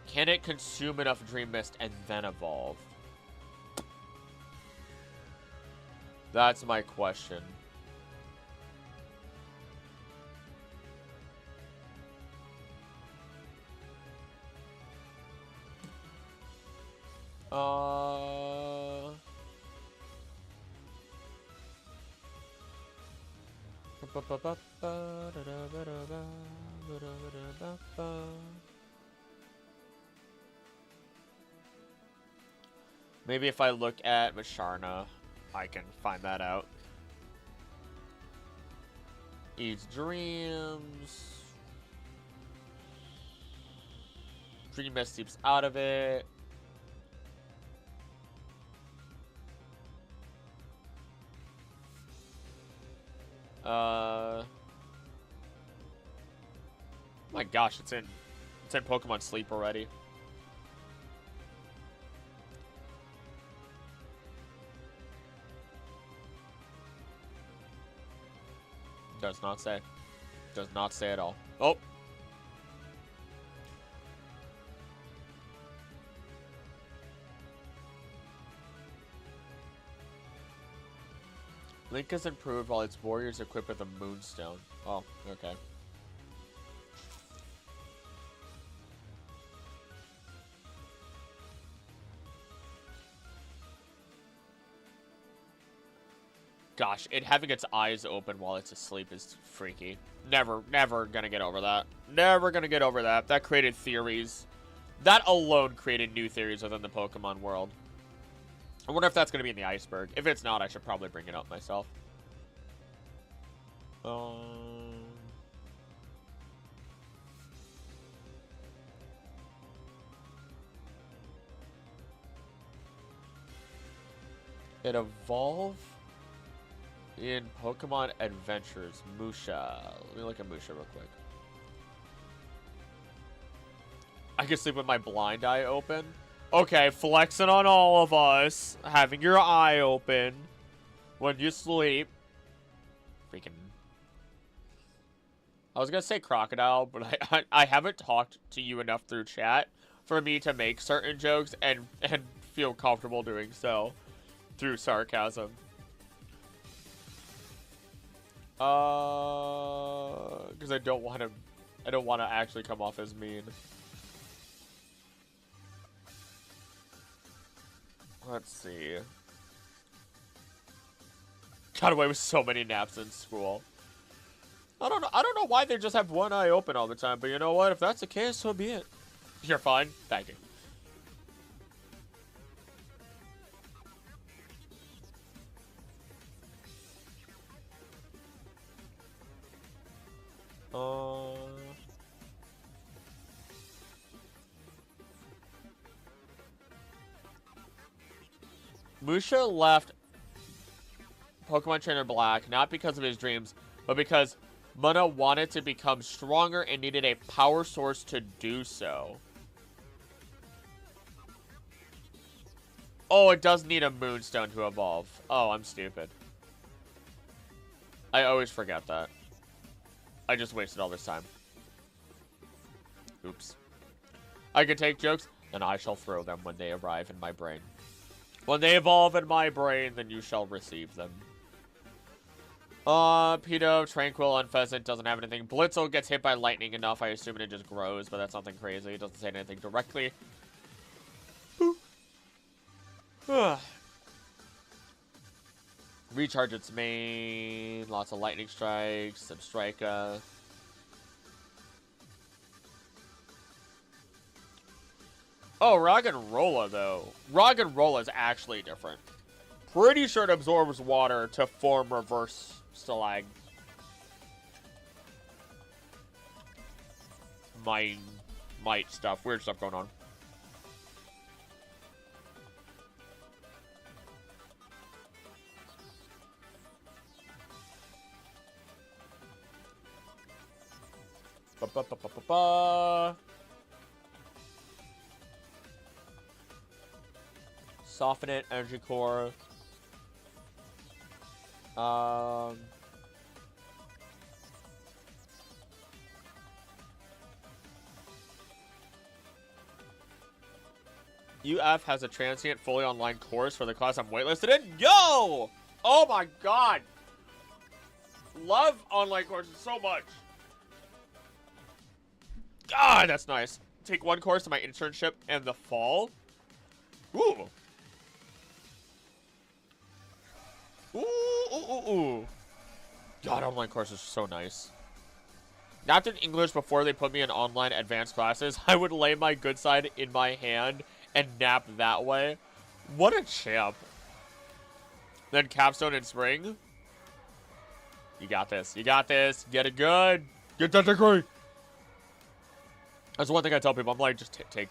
Can it consume enough Dream Mist and then evolve? That's my question. Maybe if I look at Masharna, I can find that out. Eats dreams. Dream Mist seeps out of it. My gosh, it's in Pokemon Sleep already. Does not say. Does not say at all. Oh. Link is improved while its warriors equipped with a Moonstone. Oh, okay. Gosh, it having its eyes open while it's asleep is freaky. Never gonna get over that. Never gonna get over that. That created theories. That alone created new theories within the Pokemon world. I wonder if that's gonna be in the iceberg. If it's not, I should probably bring it up myself. It evolved in Pokemon Adventures. Musha. Let me look at Musha real quick. I can sleep with my blind eye open. Okay, flexing on all of us. Having your eye open when you sleep. Freaking. I was gonna say crocodile, but I haven't talked to you enough through chat for me to make certain jokes and feel comfortable doing so through sarcasm. Because I don't want to actually come off as mean. Let's see. Got away with so many naps in school. I don't know why they just have one eye open all the time, but you know what? If that's the case, so be it. You're fine. Thank you. Musha left Pokemon Trainer Black not because of his dreams, but because Mana wanted to become stronger and needed a power source to do so. Oh, it does need a Moonstone to evolve. Oh, I'm stupid. I always forget that. I just wasted all this time. Oops. I can take jokes, and I shall throw them when they arrive in my brain. When they evolve in my brain, then you shall receive them. Pedo, Tranquil, and Pheasant doesn't have anything. Blitzel gets hit by lightning enough. I assume it just grows, but that's nothing crazy. It doesn't say anything directly. Recharge its main. Lots of lightning strikes. Some Oh, Roggenrola, though. Roggenrola is actually different. Pretty sure it absorbs water to form reverse stalag. Might stuff. Weird stuff going on. Ba-ba-ba-ba-ba-ba. Soften it, energy core. UF has a transient fully online course for the class I'm waitlisted in. Yo! Oh my god! Love online courses so much. God, that's nice. Take one course in my internship in the fall. Ooh. Ooh. God, online courses are so nice. Napped in English before they put me in online advanced classes. I would lay my good side in my hand and nap that way. What a champ. Then capstone in spring. You got this. You got this. Get it good. Get that degree. That's one thing I tell people. I'm like, just take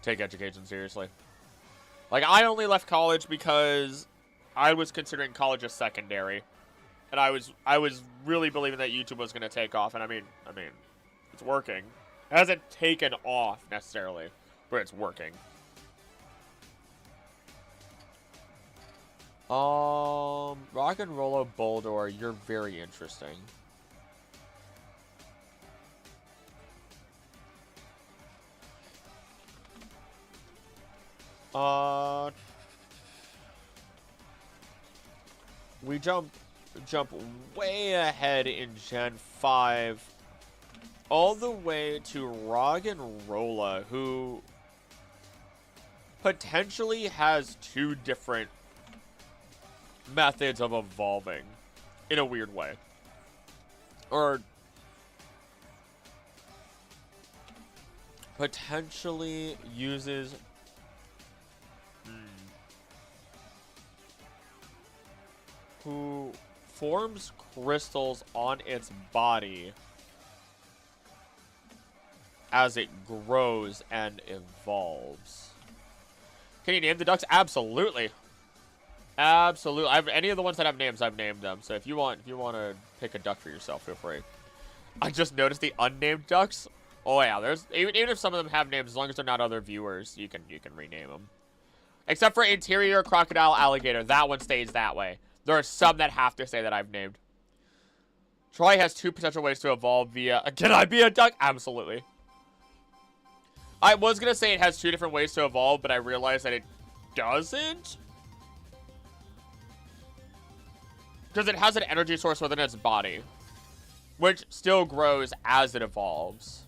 education seriously. Like, I only left college because I was considering college a secondary. And I was really believing that YouTube was going to take off. And I mean, it's working. It hasn't taken off necessarily, but it's working. Rock'n'Rolla Boldor, you're very interesting. We jump way ahead in Gen 5 all the way to Roggenrola, who potentially has two different methods of evolving in a weird way. Or potentially uses who forms crystals on its body as it grows and evolves. Can you name the ducks? Absolutely. Absolutely. Any of the ones that have names, I've named them. So if you want to pick a duck for yourself, feel free. I just noticed the unnamed ducks. Oh yeah, there's even if some of them have names, as long as they're not other viewers, you can rename them. Except for interior crocodile alligator, that one stays that way. There are some that have to say that I've named. Troy has two potential ways to evolve via... Can I be a duck? Absolutely. I was going to say it has two different ways to evolve, but I realized that it doesn't. Because it has an energy source within its body, which still grows as it evolves.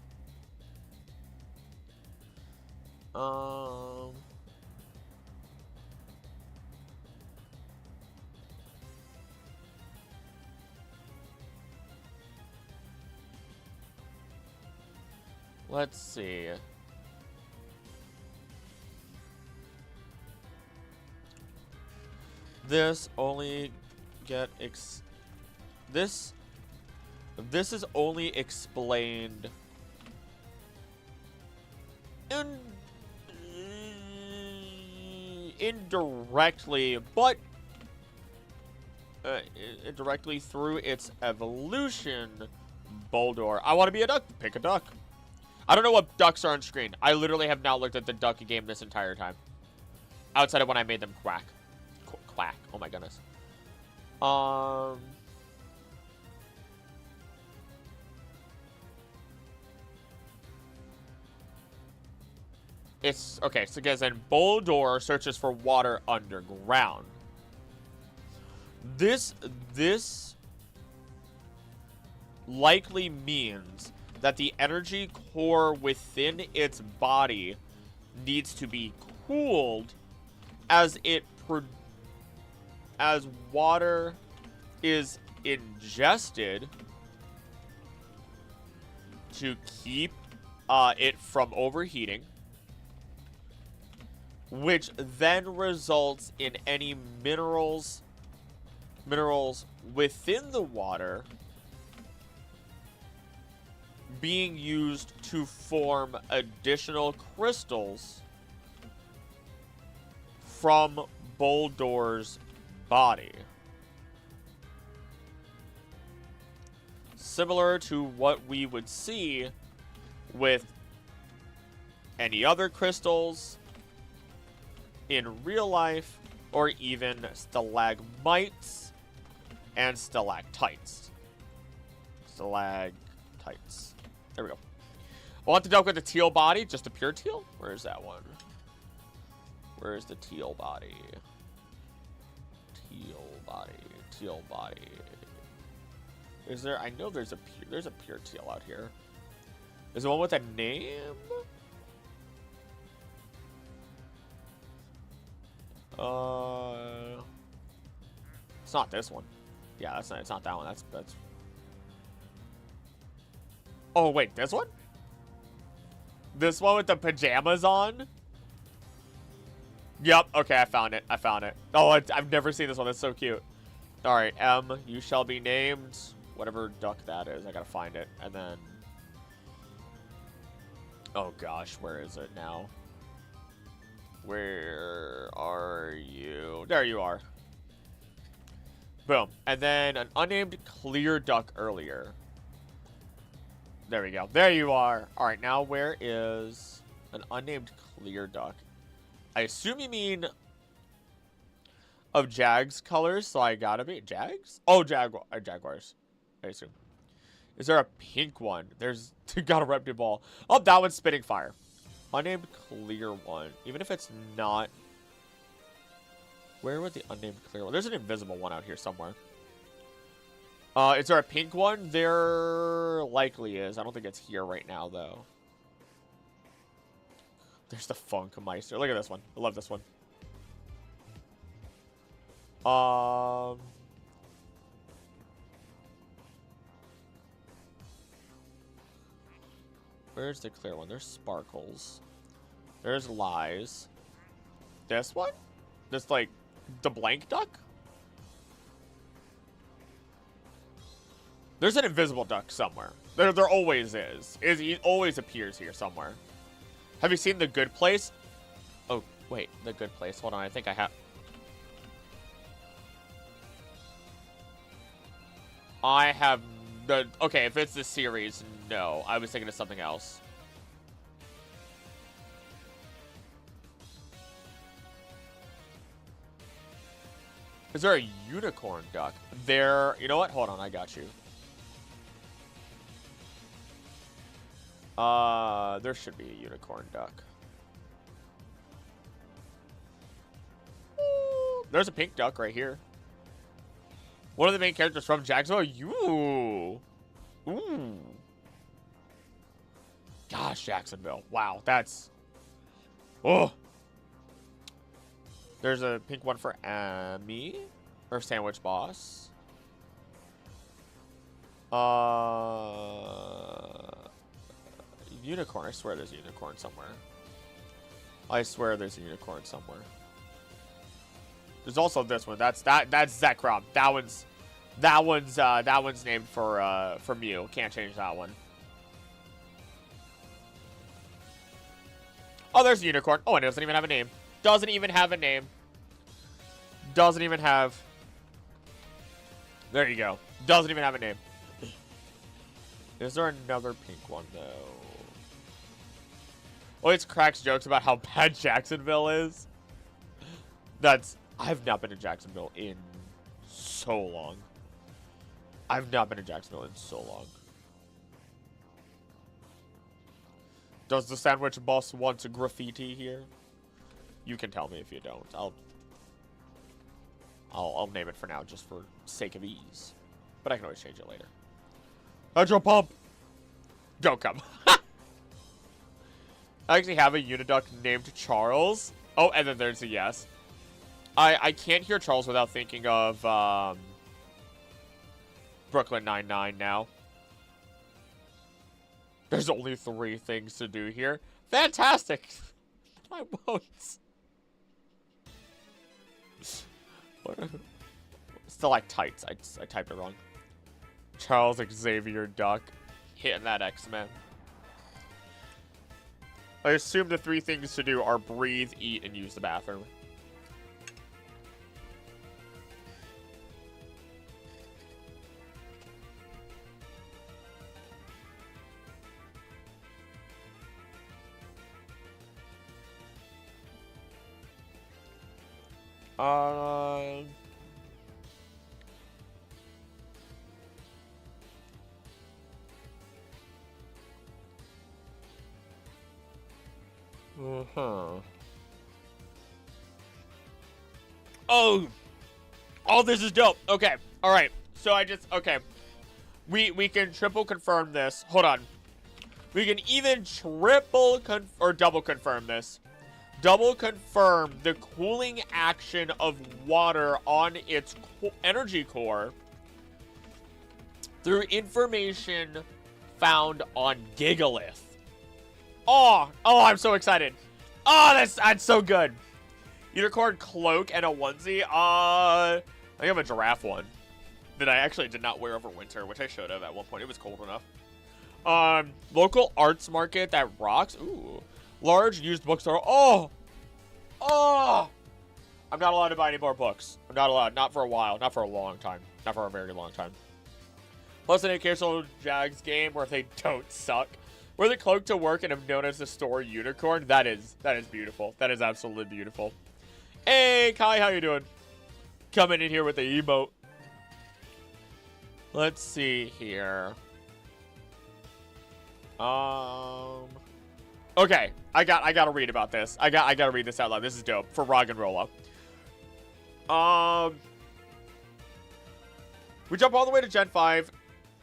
Let's see. This only this is only explained indirectly, but indirectly through its evolution. Boldor. I want to be a duck. Pick a duck. I don't know what ducks are on screen. I literally have not looked at the duck game this entire time. Outside of when I made them quack. Quack. Oh my goodness. It's okay, so guys, then Boldor searches for water underground. This likely means that the energy core within its body needs to be cooled as water is ingested to keep it from overheating. which then results in any minerals within the water being used to form additional crystals from Boldor's body. Similar to what we would see with any other crystals in real life, or even stalagmites and stalactites. Stalactites. There we go. I want the duck with the teal body, just a pure teal. Where's that one? Where's the teal body? Teal body. Teal body. Is there? I know there's a pure teal out here. Is the one with a name? It's not this one. Yeah, that's not. It's not that one. That's. Oh wait, this one? This one with the pajamas on? Yep. Okay, I found it. I found it. Oh, I've never seen this one. That's so cute. All right, M. You shall be named whatever duck that is. I gotta find it, and then. Oh gosh, where is it now? Where are you? There you are. Boom. And then an unnamed clear duck earlier. There we go. There you are. All right, now where is an unnamed clear duck? I assume you mean of Jags colors, so I gotta be Jags? Oh, Jaguars. I assume. Is there a pink one? There's got a reptile ball. Oh, that one's spitting fire. Unnamed clear one. Even if it's not. Where would the unnamed clear one? There's an invisible one out here somewhere. Is there a pink one? There likely is. I don't think it's here right now, though. There's the Funkmeister. Look at this one. I love this one. Where's the clear one? There's Sparkles. There's Lies. This one? This, like, the blank duck? There's an invisible duck somewhere. There always is. He always appears here somewhere. Have you seen The Good Place? Oh, wait. The Good Place. Hold on. I think I have. I have the... Okay, if it's the series, no. I was thinking of something else. Is there a unicorn duck? There... You know what? Hold on. I got you. There should be a unicorn duck. Ooh, there's a pink duck right here. One of the main characters from Jacksonville. Ooh. Ooh. Gosh, Jacksonville. Wow, that's... Oh. There's a pink one for Amy. Or Sandwich Boss. Unicorn. I swear there's a unicorn somewhere. I swear there's a unicorn somewhere. There's also this one. That's Zekrom. That one's named for Mew. Can't change that one. Oh, there's a unicorn. Oh, and it doesn't even have a name. Doesn't even have a name. Doesn't even have. There you go. Doesn't even have a name. Is there another pink one though? Always cracks jokes about how bad Jacksonville is. I've not been to Jacksonville in so long. I've not been to Jacksonville in so long. Does the Sandwich Boss want to graffiti here? You can tell me if you don't. I'll name it for now, just for sake of ease. But I can always change it later. Hydro Pump! Don't come. I actually have a Uniduck named Charles. Oh, and then there's a yes. I can't hear Charles without thinking of Brooklyn Nine-Nine now. There's only 3 things to do here. Fantastic! I won't. Stalactites. I typed it wrong. Charles Xavier Duck. Hitting that X-Men. I assume the 3 things to do are breathe, eat, and use the bathroom. Oh, this is dope. Okay, all right. So okay. We can triple confirm this. Hold on. We can even double confirm this. Double confirm the cooling action of water on its energy core through information found on Gigalith. Oh, I'm so excited. Oh, that's so good. Unicorn cloak and a onesie. I have a giraffe one that I actually did not wear over winter, which I should have at one point. It was cold enough. Local arts market that rocks. Ooh. Large used bookstore. Oh! I'm not allowed to buy any more books. I'm not allowed. Not for a while. Not for a long time. Not for a very long time. Plus an occasional Jags game where they don't suck. Wear the cloak to work and am known as the store unicorn. That is beautiful. That is absolutely beautiful. Hey, Kai, how you doing? Coming in here with the emote. Let's see here. Okay, I gotta read about this. I gotta read this out loud. This is dope for Rog and Rolla. We jump all the way to Gen 5.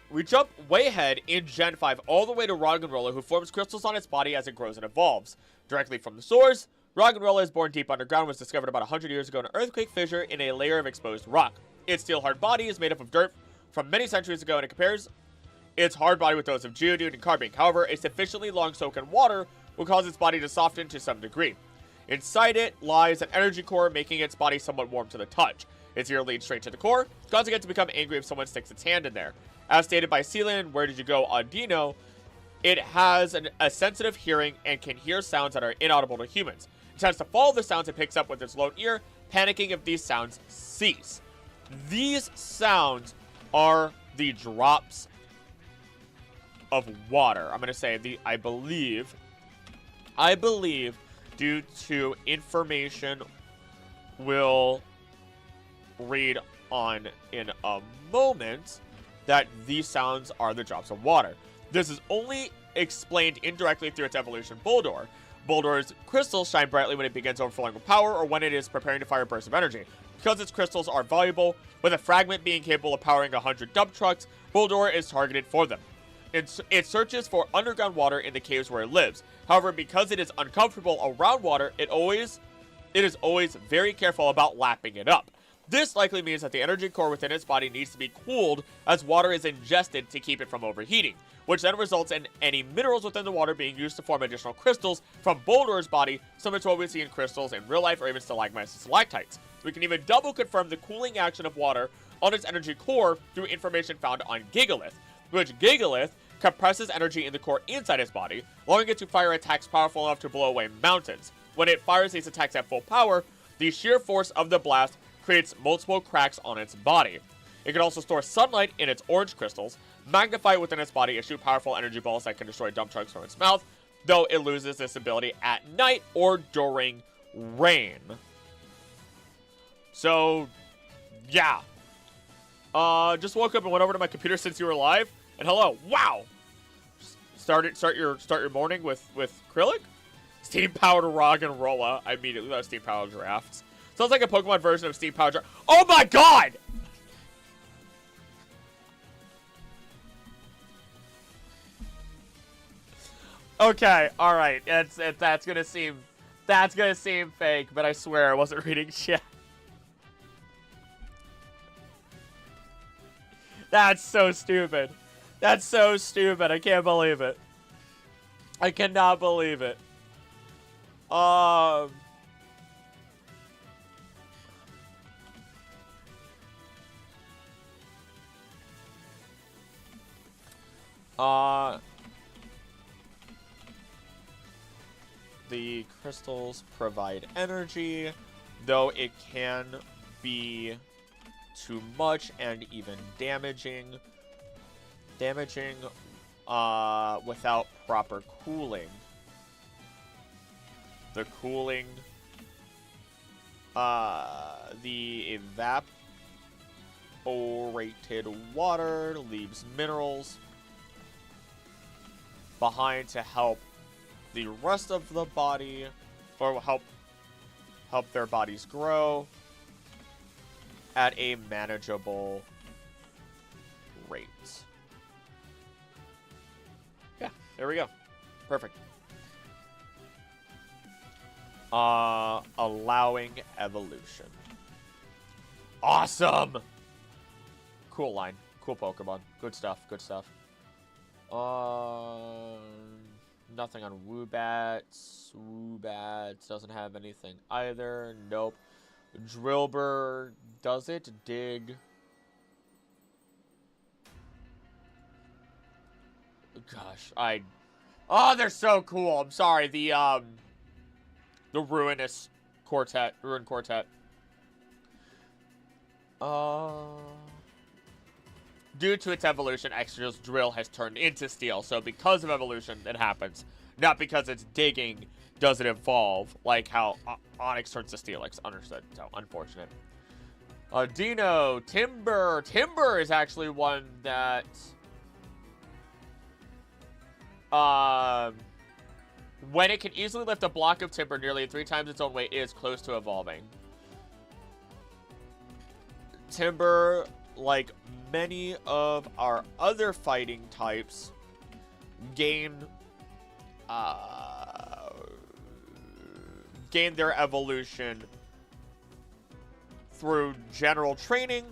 We jump way ahead in Gen 5 all the way to Roggenrola, who forms crystals on its body as it grows and evolves. Directly from the source, Roggenrola is born deep underground and was discovered about 100 years ago in an earthquake fissure in a layer of exposed rock. Its steel-hard body is made up of dirt from many centuries ago, and it compares its hard body with those of Geodude and Carbink. However, a sufficiently long soak in water will cause its body to soften to some degree. Inside it lies an energy core, making its body somewhat warm to the touch. Its ear leads straight to the core, causing it to become angry if someone sticks its hand in there. As stated by Celan, where did you go, Audino? It has a sensitive hearing and can hear sounds that are inaudible to humans. It tends to follow the sounds it picks up with its lone ear, panicking if these sounds cease. These sounds are the drops of water. I'm going to say I believe, due to information we'll read on in a moment, that these sounds are the drops of water. This is only explained indirectly through its evolution, Boldore. Boldore's crystals shine brightly when it begins overflowing with power or when it is preparing to fire a burst of energy. Because its crystals are valuable, with a fragment being capable of powering 100 dump trucks, Boldore is targeted for them. It searches for underground water in the caves where it lives. However, because it is uncomfortable around water, it is always very careful about lapping it up. This likely means that the energy core within its body needs to be cooled as water is ingested to keep it from overheating, which then results in any minerals within the water being used to form additional crystals from Boldore's body, similar to what we see in crystals in real life or even stalagmites and stalactites. We can even double confirm the cooling action of water on its energy core through information found on Gigalith, which Gigalith compresses energy in the core inside its body, allowing it to fire attacks powerful enough to blow away mountains. When it fires these attacks at full power, the sheer force of the blast creates multiple cracks on its body. It can also store sunlight in its orange crystals, magnify it within its body, and shoot powerful energy balls that can destroy dump trucks from its mouth, though it loses this ability at night or during rain. So, yeah. Just woke up and went over to my computer since you were live, and hello, wow! Start your morning with Krillin? Steam powered Roggenrola. I immediately thought steam powered giraffes. Sounds like a Pokemon version of steam powered giraffe. Oh my god! Okay, all right. That's gonna seem fake, but I swear I wasn't reading chat. That's so stupid. That's so stupid. I can't believe it. I cannot believe it. The crystals provide energy, though it can be too much and even damaging without proper cooling. The cooling, the evaporated water leaves minerals behind to help the rest of the body, or help their bodies grow at a manageable rate. Yeah, there we go. Perfect. Allowing evolution. Awesome! Cool line. Cool Pokemon. Good stuff. Good stuff. Nothing on Woobats. Woobats doesn't have anything either. Nope. Drillbur, does it dig? Gosh, oh, they're so cool. I'm sorry. The Ruin Quartet. Due to its evolution, Extra's drill has turned into steel. So because of evolution, it happens. Not because it's digging does it evolve, like how Onyx turns to steel. Like, understood. So, unfortunate. Dino, Timber. Timber is actually one that... when it can easily lift a block of timber nearly 3 times its own weight, it is close to evolving. Timber, like many of our other fighting types, gain their evolution through general training.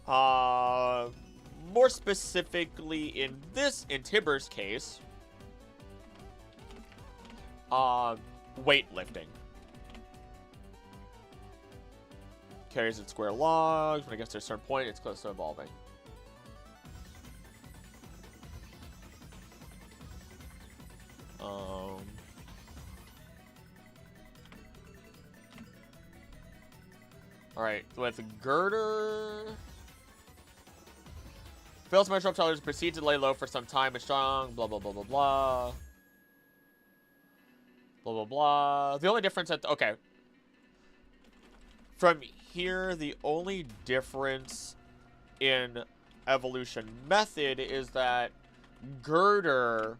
More specifically in Timber's case, weightlifting. Carries its square logs. When it gets to a certain point, it's close to evolving. Alright, with Girder... Fails to measure up tellers, proceed to lay low for some time, is strong, blah, blah, blah, blah, blah. Blah, blah, blah. The only difference at... Okay. From here, the only difference in evolution method is that Girder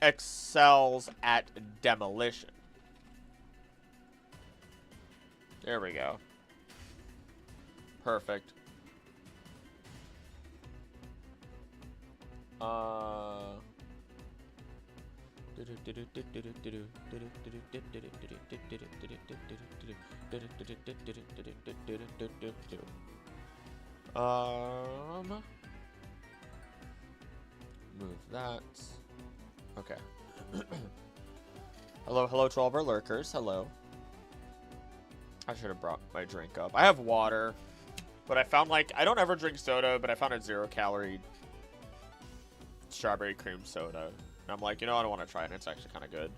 excels at demolition. There we go. Perfect. Move that. Okay. Hello to all of our lurkers. Hello. I should have brought my drink up. I have water, but I found, like, I don't ever drink soda, but I found a 0-calorie strawberry cream soda. And I'm like, you know, I don't want to try it. And it's actually kind of good.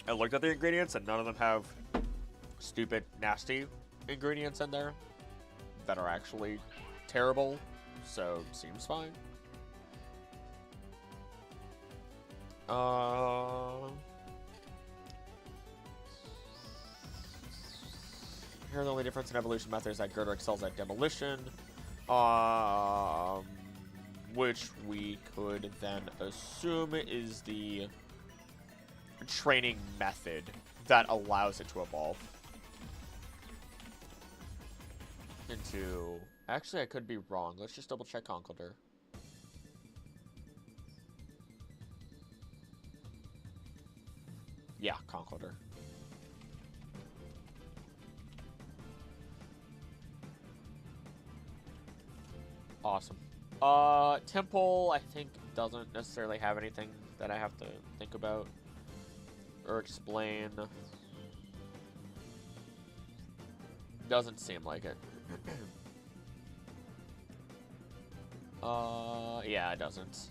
I looked at the ingredients, and none of them have stupid, nasty ingredients in there that are actually terrible. So, seems fine. Here, the only difference in evolution method is that Girder excels at demolition, which we could then assume is the training method that allows it to evolve into... Actually, I could be wrong. Let's just double check Conkeldurr. Yeah, Conkeldurr. Awesome. Temple, I think, doesn't necessarily have anything that I have to think about or explain. Doesn't seem like it. Yeah, it doesn't.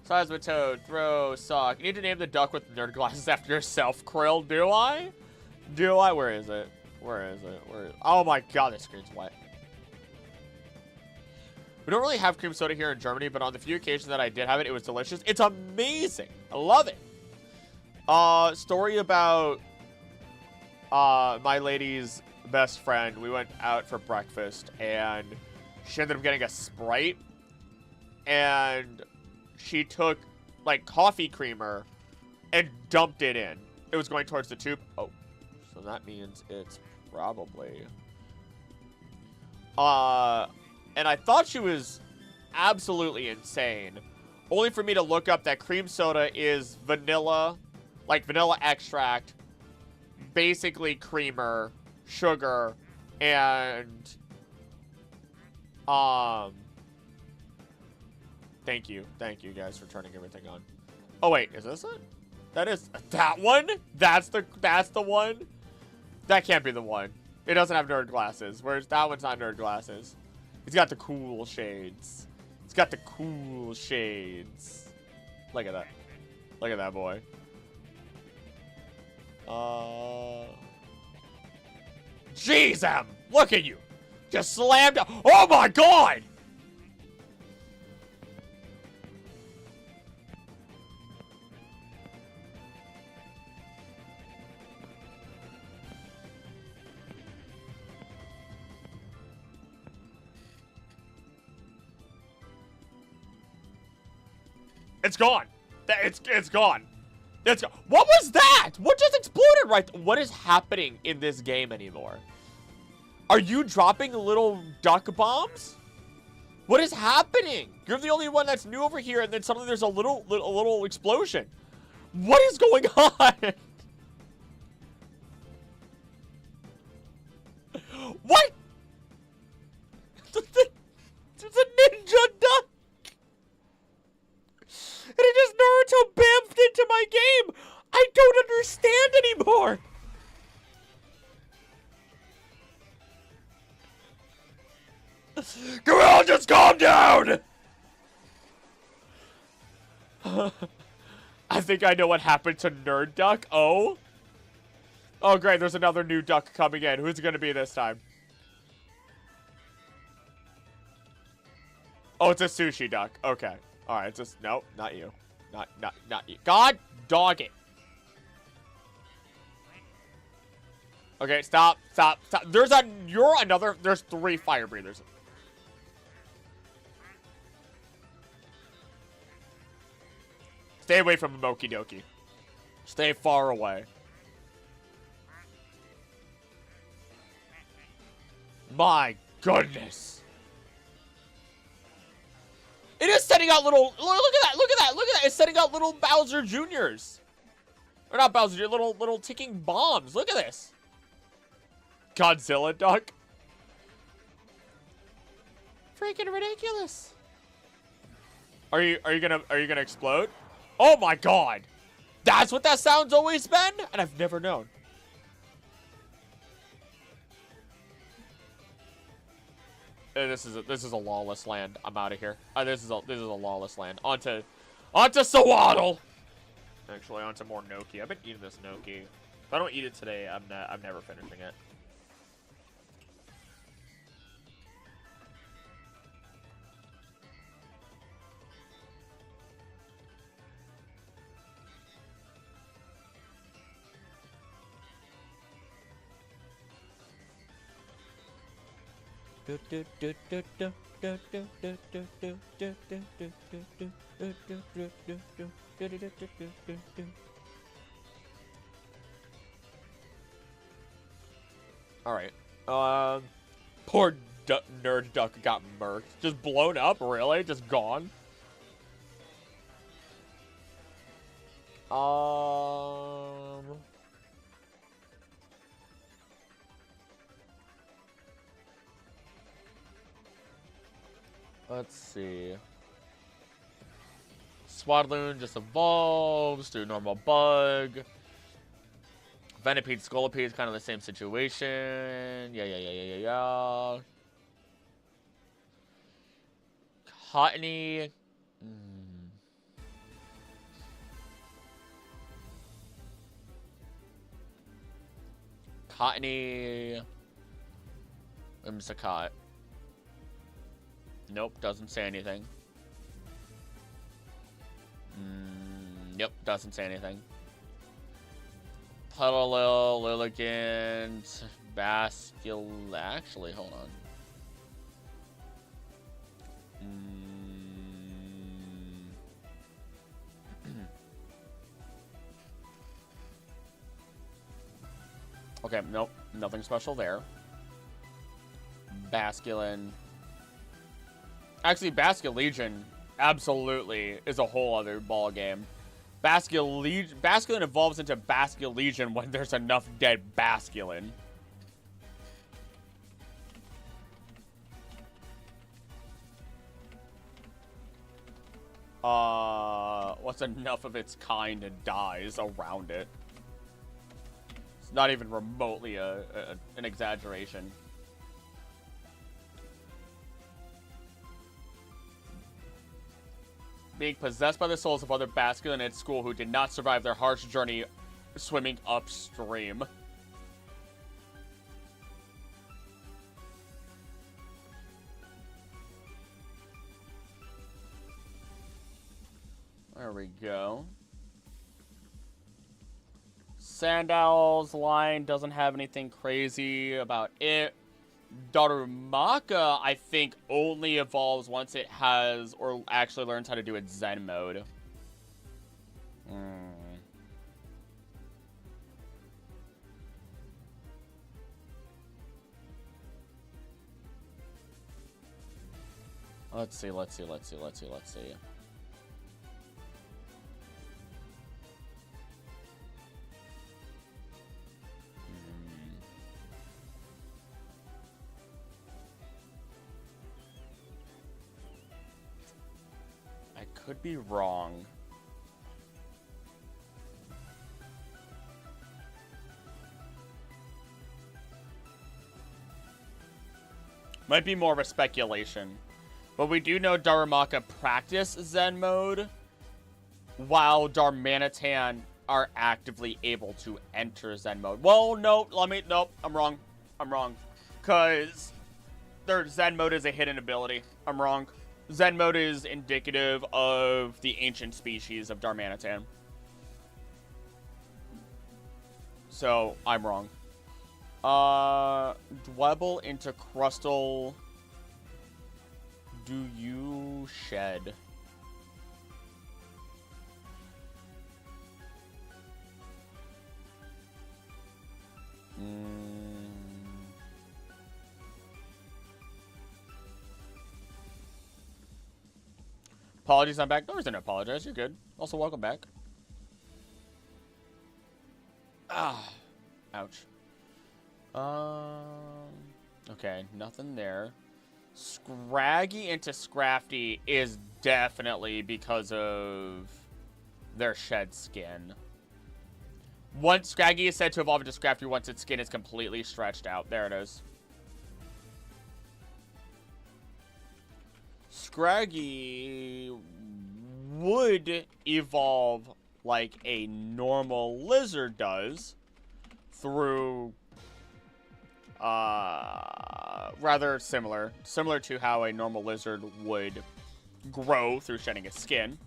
Size of a toad, throw, sock. You need to name the duck with nerd glasses after yourself, Krill. Do I? Do I? Where is it? Where is it? Where is it? Oh my god, this screen's wet. We don't really have cream soda here in Germany, but on the few occasions that I did have it, it was delicious. It's amazing. I love it. Story about my lady's best friend. We went out for breakfast, and she ended up getting a Sprite, and she took, like, coffee creamer and dumped it in. It was going towards the tube. Oh, so that means it's probably... And I thought she was absolutely insane. Only for me to look up that cream soda is vanilla, like vanilla extract, basically creamer, sugar, and... Thank you guys for turning everything on. Oh wait, is this it? That is that one? That's the one? That can't be the one. It doesn't have nerd glasses. Whereas that one's not nerd glasses. He's got the cool shades. He's got the cool shades. Look at that. Look at that boy. Jeez, Em! Look at you! Just slammed. Oh my god! It's gone. It's gone. It's gone. What was that? What just exploded right? What is happening in this game anymore? Are you dropping little duck bombs? What is happening? You're the only one that's new over here, and then suddenly there's a little explosion. What is going on? What? There's a ninja duck. And it just Naruto bamfed into my game. I don't understand anymore. Come on, just calm down. I think I know what happened to Nerd Duck. Oh great, there's another new duck coming in. Who's it gonna be this time? Oh, it's a sushi duck. Okay. Alright, it's just no, not you. Not you. God dog it. Okay, stop. There's three fire breathers. Stay away from Moki Doki. Stay far away. My goodness. It is setting out little, look at that. It's setting out little Bowser Juniors. Or not Bowser Jr., little ticking bombs. Look at this. Godzilla duck. Freaking ridiculous. Are you gonna explode? Oh my god. That's what that sound's always been? And I've never known. This is a lawless land. I'm out of here. This is a lawless land. Onto Sawaddle. Actually, onto more gnocchi. I've been eating this gnocchi. If I don't eat it today, I'm never finishing it. Alright. Poor Nerd Duck got murked. Just blown up, really? Just gone? Let's see. Swadloon just evolves to a normal bug. Venipede, Scolipede, kind of the same situation. Yeah. Cottony. Cottony. Whimsicott. Nope, doesn't say anything. Yep, doesn't say anything. Puddlelil, Lilligant, Bascule. Actually, hold on. Okay, nope, nothing special there. Basculin. Actually, Basculegion absolutely is a whole other ball game. Basculin evolves into Basculegion when there's enough dead Basculin. What's enough of its kind and dies around it? It's not even remotely an exaggeration. Being possessed by the souls of other Basculin at school who did not survive their harsh journey swimming upstream. There we go. Sandowl's line doesn't have anything crazy about it. Darumaka, I think, only evolves once it has or actually learns how to do its Zen mode. Let's see. I could be wrong. Might be more of a speculation. But we do know Darumaka practice Zen mode, while Darmanitan are actively able to enter Zen mode. Well, nope, I'm wrong. Because their Zen mode is a hidden ability. I'm wrong. Zen mode is indicative of the ancient species of Darmanitan. So, I'm wrong. Dwebble into Crustal. Do you shed? Apologies, I'm back. No reason to apologize. You're good. Also, welcome back. Ouch. Okay, nothing there. Scraggy into Scrafty is definitely because of their shed skin. Once Scraggy is said to evolve into Scrafty once its skin is completely stretched out. There it is. Scraggy would evolve like a normal lizard does through rather similar to how a normal lizard would grow through shedding its skin.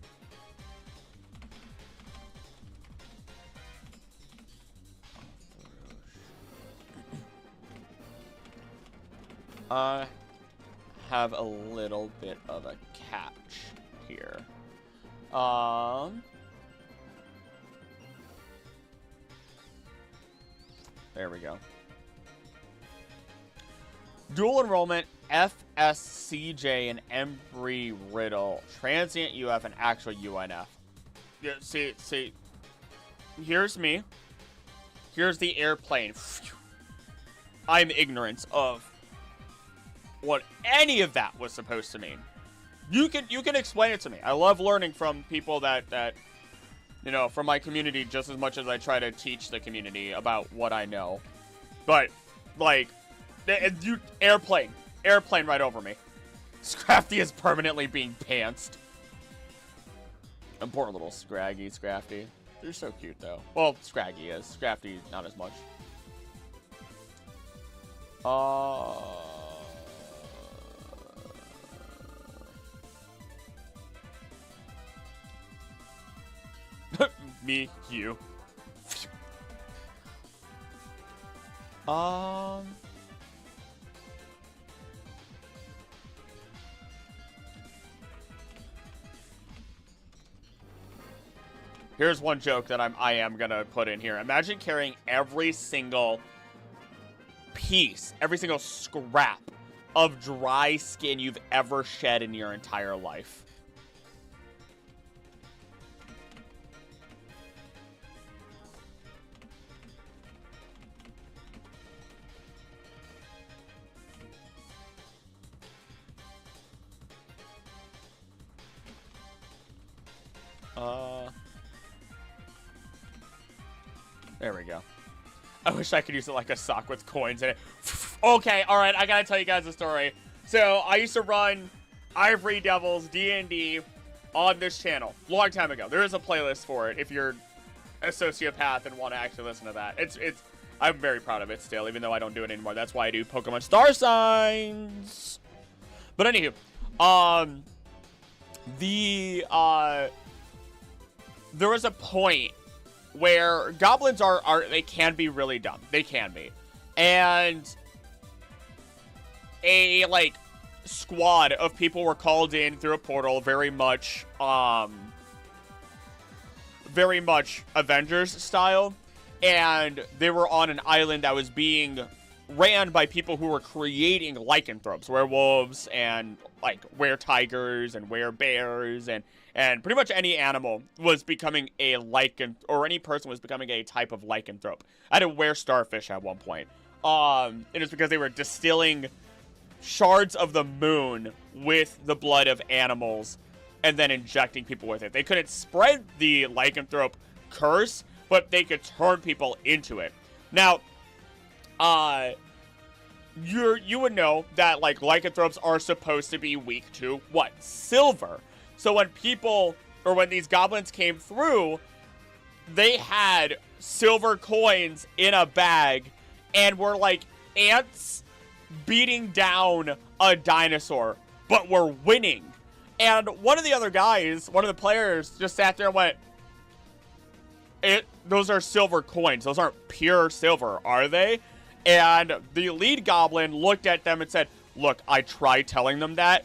I have a little bit of a catch here. There we go. Dual enrollment, FSCJ, and Embry Riddle. Transient UF and actual UNF. Yeah, see. Here's me. Here's the airplane. I'm ignorant of what any of that was supposed to mean. You can explain it to me. I love learning from people that you know, from my community just as much as I try to teach the community about what I know. But, like, airplane right over me. Scrafty is permanently being pantsed. And poor little Scrafty. They're so cute, though. Well, Scraggy is. Scrafty, not as much. Me, you. Here's one joke that I am gonna put in here. Imagine carrying every single piece, every single scrap of dry skin you've ever shed in your entire life. There we go. I wish I could use it like a sock with coins in it. Okay, alright, I gotta tell you guys a story. So, I used to run Ivory Devils D&D on this channel. Long time ago. There is a playlist for it if you're a sociopath and want to actually listen to that. I'm very proud of it still, even though I don't do it anymore. That's why I do Pokemon Star Signs. But anywho, there was a point where goblins they can be really dumb. They can be. And a, like, squad of people were called in through a portal, very much Avengers style. And they were on an island that was being ran by people who were creating lycanthropes, werewolves, and, like, were-tigers and were-bears, and pretty much any animal was becoming a lycanthrope, or any person was becoming a type of lycanthrope. I had a were-starfish at one point. It was because they were distilling shards of the moon with the blood of animals and then injecting people with it. They couldn't spread the lycanthrope curse, but they could turn people into it. Now, you would know that, like, lycanthropes are supposed to be weak to what? Silver. So when these goblins came through, they had silver coins in a bag and were like ants beating down a dinosaur, but were winning. And one of the players just sat there and went, those are silver coins. Those aren't pure silver, are they? And the lead goblin looked at them and said, look, I tried telling them that.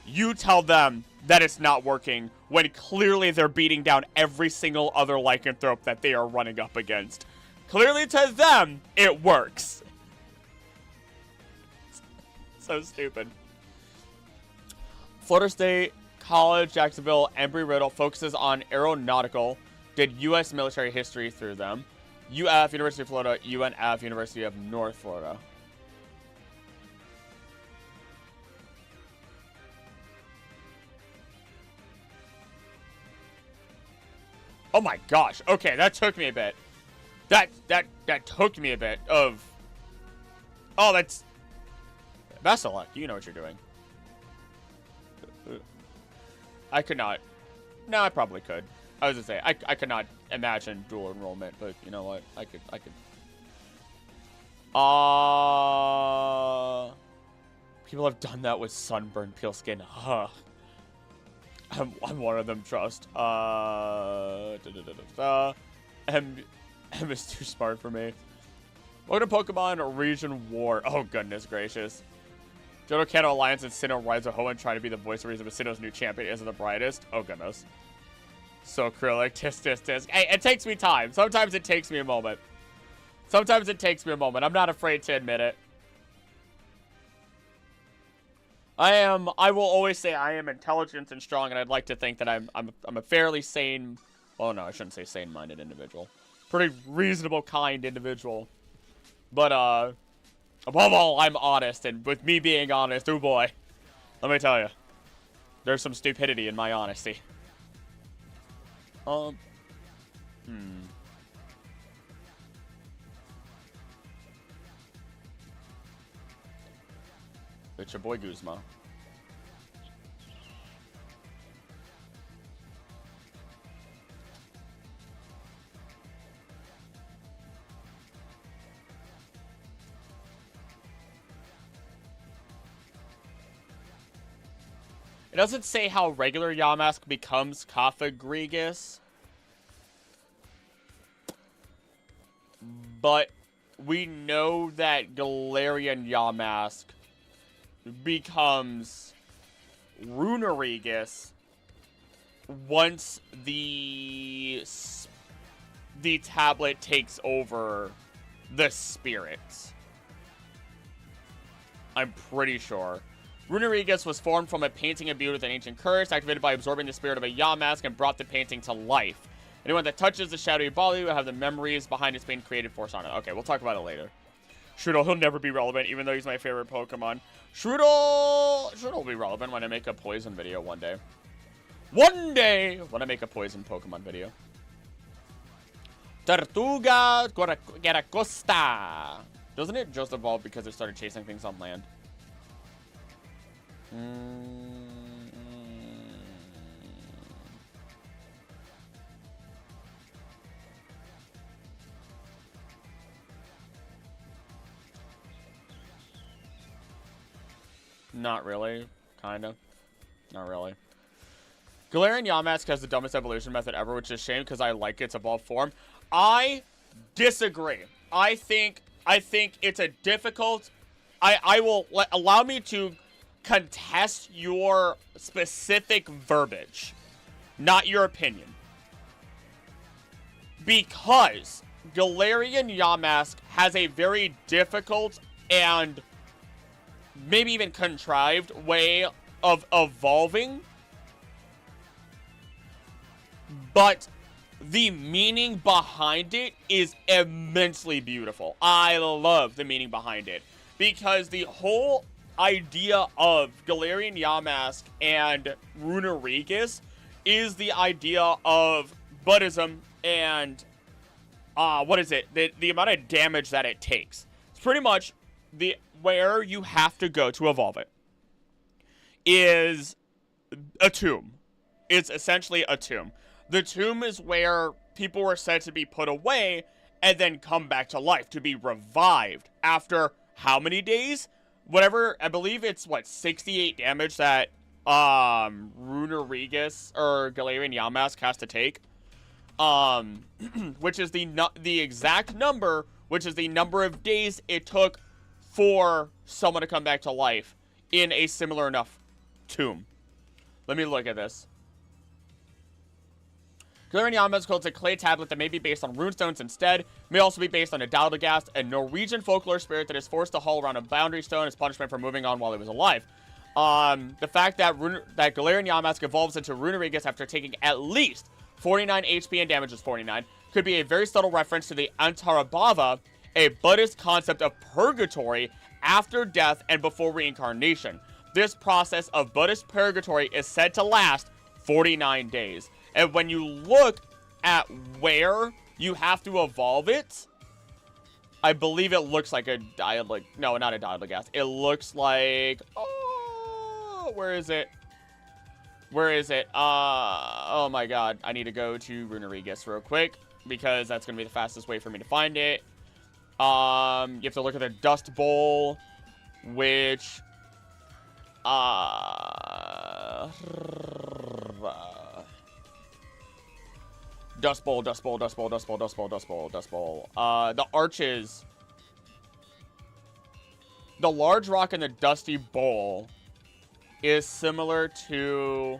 You tell them that it's not working when clearly they're beating down every single other lycanthrope that they are running up against. Clearly to them, it works. So stupid. Florida State College, Jacksonville, Embry-Riddle focuses on aeronautical, did U.S. military history through them. UF, University of Florida, UNF, University of North Florida. Oh my gosh. Okay, that took me a bit. That took me a bit of... Oh, that's... Best of luck. You know what you're doing. I could not... No, I probably could. I was gonna say, I could not imagine dual enrollment, but you know what? I could. People have done that with sunburned peel skin. Huh. I'm one of them, trust. M is too smart for me. Welcome to Pokemon Region War. Oh, goodness gracious. Johto Kanto Alliance and Sinnoh rides a Hoenn trying to be the voice of reason, but Sinnoh's new champion isn't the brightest. Oh, goodness. So acrylic. Tisk. Hey, it takes me time. Sometimes it takes me a moment. I'm not afraid to admit it. I will always say I am intelligent and strong, and I'd like to think that I'm a fairly sane... Oh, no, I shouldn't say sane-minded individual. Pretty reasonable, kind individual. But, above all, I'm honest, and with me being honest, oh boy, let me tell you, there's some stupidity in my honesty. It's your boy Guzma. It doesn't say how regular Yamask becomes Kafagrigus, but we know that Galarian Yamask becomes Runerigus once the tablet takes over the spirits. I'm pretty sure. Runerigus was formed from a painting imbued with an ancient curse, activated by absorbing the spirit of a Yamask and brought the painting to life. Anyone that touches the shadowy body will have the memories behind its being created force on it. Okay, we'll talk about it later. Strudel, he'll never be relevant, even though he's my favorite Pokemon. Strudel will be relevant when I make a poison video one day. One day, when I make a poison Pokemon video. Tortuga Guaracosta. Doesn't it just evolve because it started chasing things on land? Not really. Kinda. Not really. Galarian Yamask has the dumbest evolution method ever, which is a shame because I like its evolved form. I disagree. I think it's a difficult... allow me to contest your specific verbiage, not your opinion. Because Galarian Yamask has a very difficult and maybe even contrived way of evolving, but the meaning behind it is immensely beautiful. I love the meaning behind it, because the whole idea of Galarian Yamask and Runerigus is the idea of Buddhism and the amount of damage that it takes. It's pretty much where you have to go to evolve it is a tomb. It's essentially a tomb. The tomb is where people were said to be put away and then come back to life, to be revived after how many days? Whatever, I believe it's, 68 damage that, Runerigus, or Galarian Yamask has to take. Which is the exact number, which is the number of days it took for someone to come back to life in a similar enough tomb. Let me look at this. Galarian Yamask holds a clay tablet that may be based on runestones instead. May also be based on a Daldagast, a Norwegian folklore spirit that is forced to haul around a boundary stone as punishment for moving on while he was alive. The fact that Galarian Yamask evolves into Runerigus after taking at least 49 HP and damage is 49 could be a very subtle reference to the Antarabhava, a Buddhist concept of purgatory after death and before reincarnation. This process of Buddhist purgatory is said to last 49 days. And when you look at where you have to evolve it, I believe it looks like a no, not a Dialogast. It looks like, oh, where is it? Where is it? Oh my god. I need to go to Runerigus real quick, because that's going to be the fastest way for me to find it. You have to look at the Dust Bowl, which, Dust Bowl. The arches. The large rock in the Dusty Bowl is similar to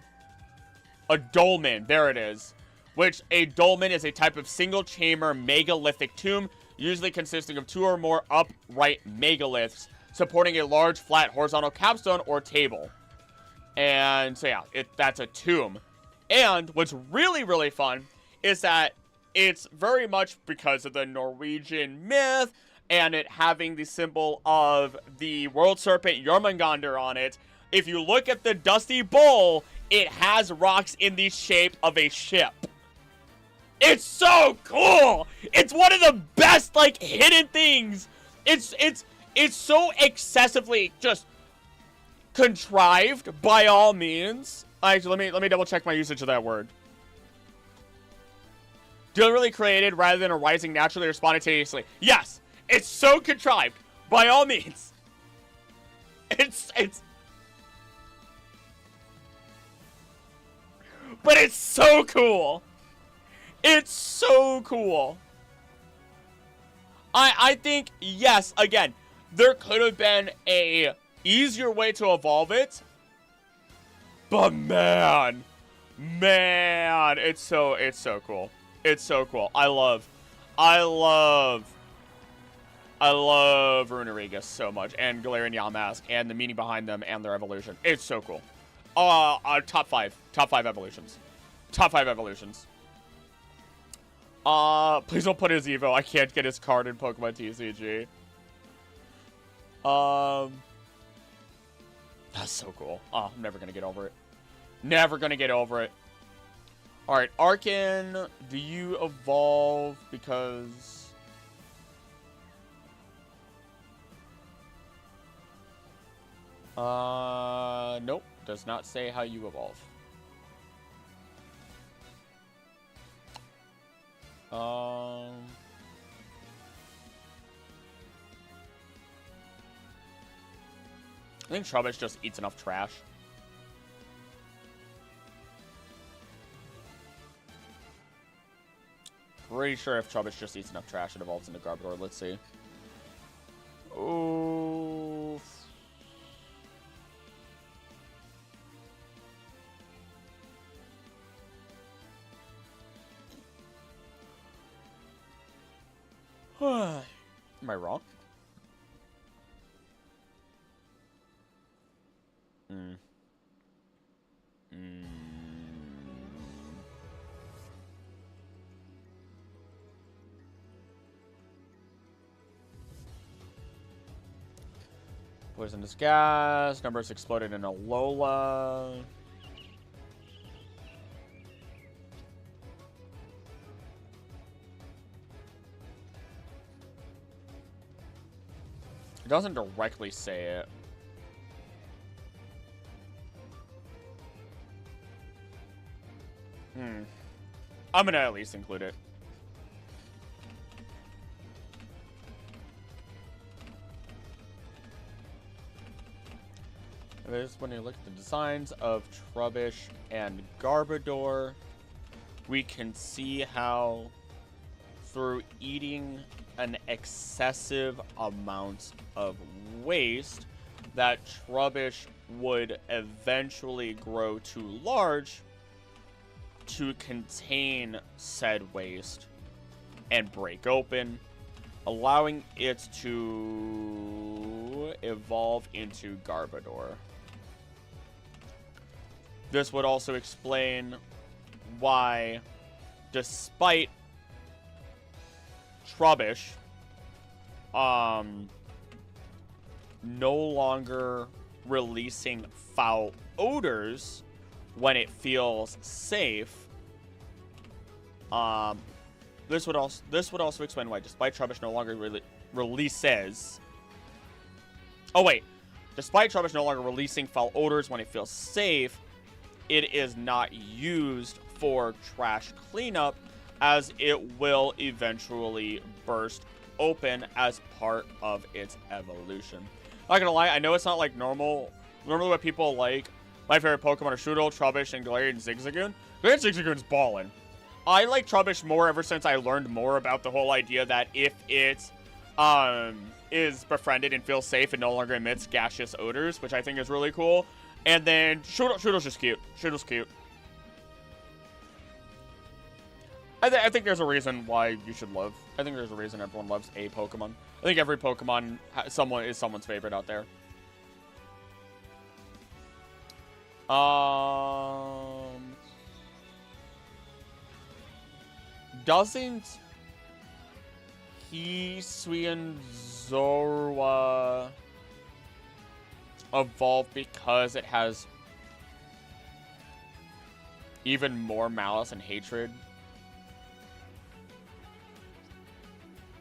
a dolmen. There it is. Which a dolmen is a type of single-chamber megalithic tomb, usually consisting of 2 or more upright megaliths, supporting a large, flat, horizontal capstone or table. And so yeah, that's a tomb. And what's really, really fun is that it's very much because of the Norwegian myth and it having the symbol of the world serpent Jormungandr on it. If you look at the Dusty Bowl, it has rocks in the shape of a ship. It's so cool. It's one of the best, like, hidden things. It's so excessively just contrived by all means. Actually, let me double check my usage of that word. Deliberately created rather than arising naturally or spontaneously. Yes, it's so contrived by all means. But it's so cool. It's so cool. I think, yes, again, there could have been a easier way to evolve it. But man, it's so cool. It's so cool. I love Runerigus so much, and Galarian Yamask, and the meaning behind them, and their evolution. It's so cool. Top five evolutions. Top 5 evolutions. Please don't put his Evo. I can't get his card in Pokemon TCG. That's so cool. Oh, I'm never gonna get over it. Never gonna get over it. Alright, Arkin, do you evolve? Because... nope. Does not say how you evolve. I think Trubbish just eats enough trash. Pretty sure if Trubbish just eats enough trash, it evolves into Garbodor. Let's see. Ooh. Am I wrong? Poisonous gas. Numbers exploded in Alola. It doesn't directly say it. I'm gonna at least include it. This when you look at the designs of Trubbish and Garbodor, we can see how through eating an excessive amount of waste that Trubbish would eventually grow too large to contain said waste and break open, allowing it to evolve into Garbodor. This would also explain why, despite Trubbish no longer releasing foul odors when it feels safe, this would also explain why, despite Trubbish no longer releases... Oh, wait. Despite Trubbish no longer releasing foul odors when it feels safe, it is not used for trash cleanup, as it will eventually burst open as part of its evolution. Not gonna lie, I know it's not like normally what people like. My favorite Pokemon are Shootle, Trubbish, and Galarian Zigzagoon. Galarian Zigzagoon's ballin'. I like Trubbish more ever since I learned more about the whole idea that if it is befriended and feels safe and no longer emits gaseous odors, which I think is really cool. And then Shootle's just cute. Shootle's cute. I think there's a reason why you should love. I think there's a reason everyone loves a Pokemon. I think every Pokemon is someone's favorite out there. Doesn't Hisuian Zorua evolve because it has even more malice and hatred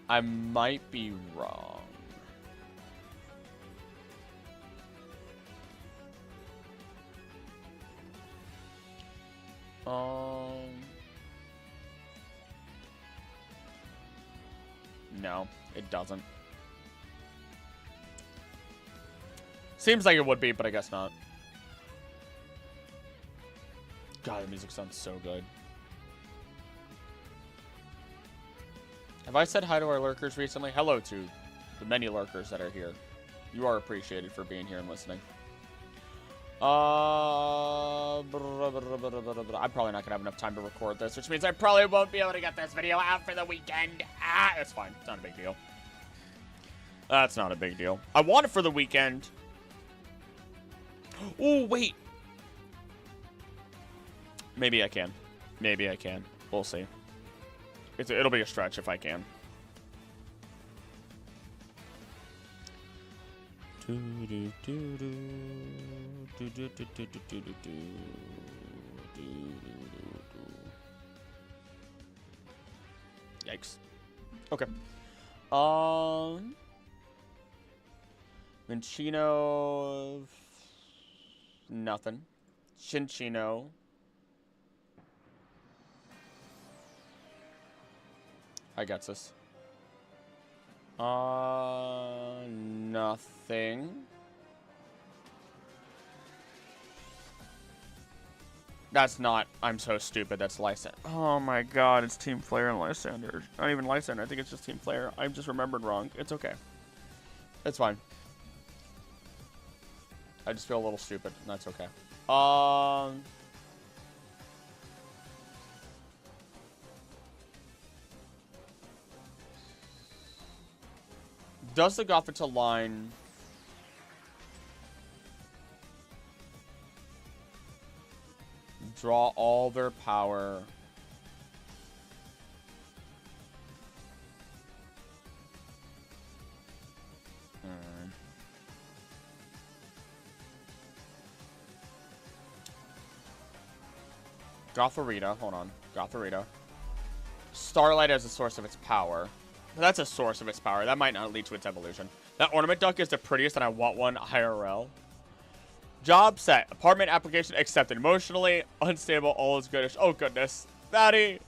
I might be wrong. No, it doesn't. Seems like it would be, but I guess not. God, the music sounds so good. Have I said hi to our lurkers recently? Hello to the many lurkers that are here. You are appreciated for being here and listening. I'm probably not gonna have enough time to record this, which means I probably won't be able to get this video out for the weekend. Ah, that's fine. It's not a big deal. That's not a big deal. I want it for the weekend. Oh, wait. Maybe I can. Maybe I can. We'll see. It'll be a stretch if I can. Yikes. Okay. Minchino. Nothing. Chinchino. I got this. Nothing. That's not. I'm so stupid. That's Lysander. Oh my god, it's Team Flare and Lysander. Not even Lysander. I think it's just Team Flare. I just remembered wrong. It's okay. It's fine. I just feel a little stupid, and that's okay. Does the Gothita line draw all their power Gotharita, hold on. Gotharita. Starlight as a source of its power. That's a source of its power. That might not lead to its evolution. That ornament duck is the prettiest and I want one IRL. Job set. Apartment application accepted. Emotionally unstable. All is goodish. Oh, goodness. Fatty.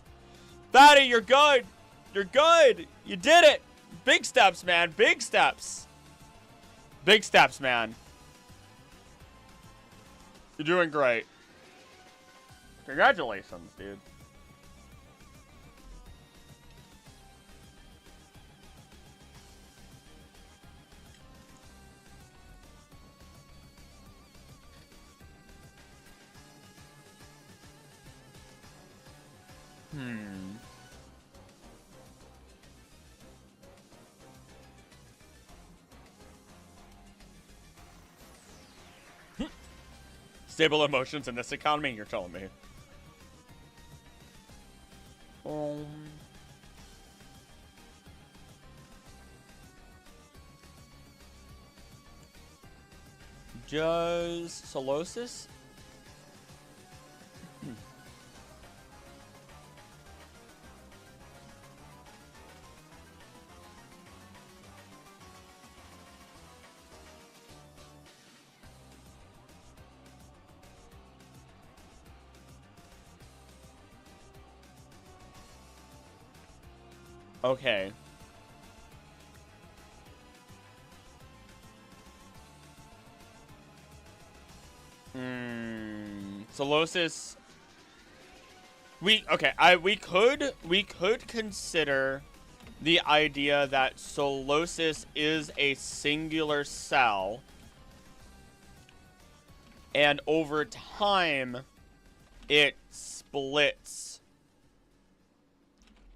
Fatty, you're good. You're good. You did it. Big steps, man. Big steps. Big steps, man. You're doing great. Congratulations, dude. Stable emotions in this economy? You're telling me. Does Solosis? Okay. Solosis. We could consider the idea that Solosis is a singular cell, and over time it splits,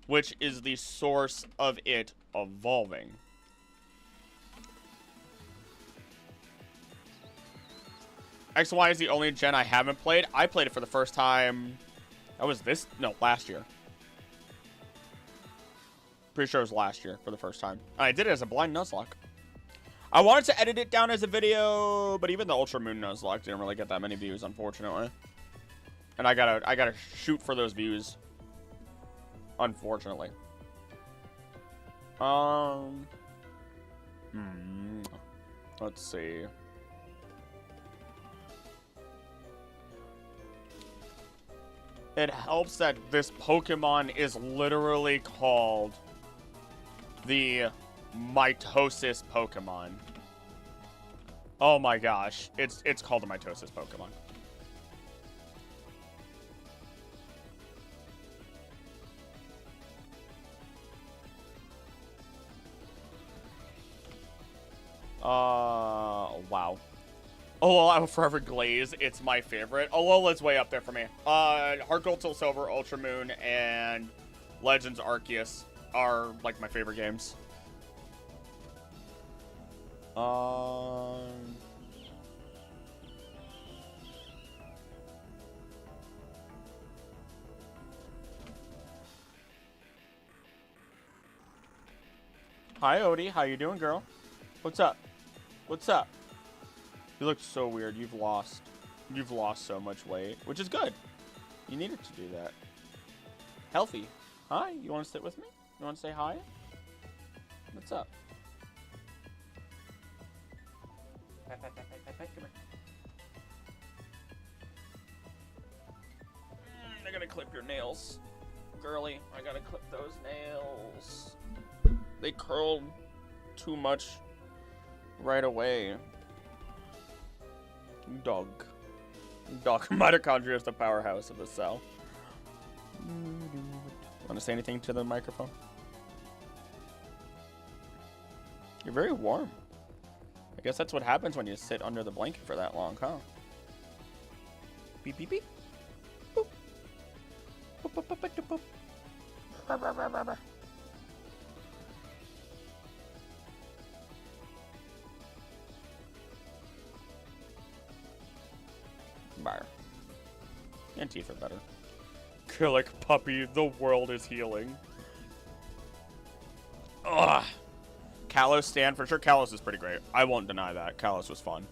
which is the source of it evolving. XY is the only gen I haven't played. I played it for the first time. That was last year. Pretty sure it was last year for the first time. I did it as a blind Nuzlocke. I wanted to edit it down as a video, but even the Ultra Moon Nuzlocke didn't really get that many views, unfortunately. And I gotta shoot for those views. Unfortunately. Um. Let's see. It helps that this Pokemon is literally called the Mitosis Pokemon. Oh my gosh, it's called the Mitosis Pokemon. Wow. Oh, I will forever glaze. It's my favorite. Alola's way up there for me. Heart Gold Soul Silver, Ultra Moon, and Legends Arceus are like my favorite games. Hi, Odie. How you doing, girl? What's up? What's up? You look so weird. You've lost so much weight, which is good. You needed to do that. Healthy. Hi. You want to sit with me? You want to say hi? What's up? Come here. I gotta clip your nails, girly. I gotta clip those nails. They curled too much right away. Dog. Mitochondria is the powerhouse of the cell. Want to say anything to the microphone? You're very warm. I guess that's what happens when you sit under the blanket for that long, huh? Beep, beep, beep. Boop. Boop, boop, boop, boop, boop. Bah, bah, bah, bah, bah. Bar. And teeth are better. Killick puppy, the world is healing. Ugh. Kalos stand for sure. Kalos is pretty great. I won't deny that. Kalos was fun.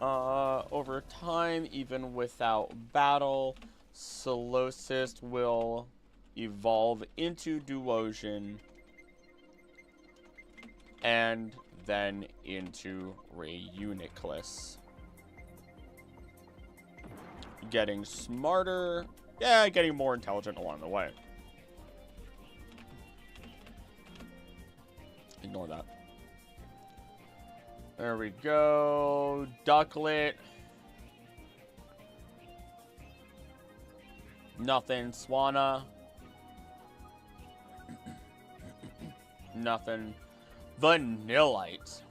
Over time, even without battle, Solosis will evolve into Duosion and then into Reuniclus. Getting smarter. Yeah, getting more intelligent along the way. Ignore that. There we go. Ducklet. Nothing. Swanna. Nothing. Vanillite.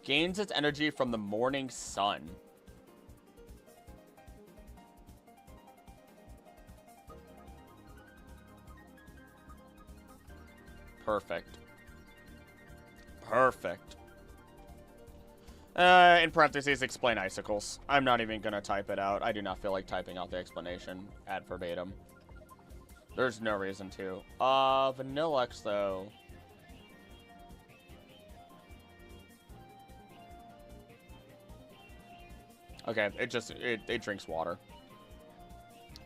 Gains its energy from the morning sun. Perfect. Perfect. In parentheses, explain icicles. I'm not even gonna type it out. I do not feel like typing out the explanation ad verbatim. There's no reason to. Vanillix, though. Okay, it drinks water.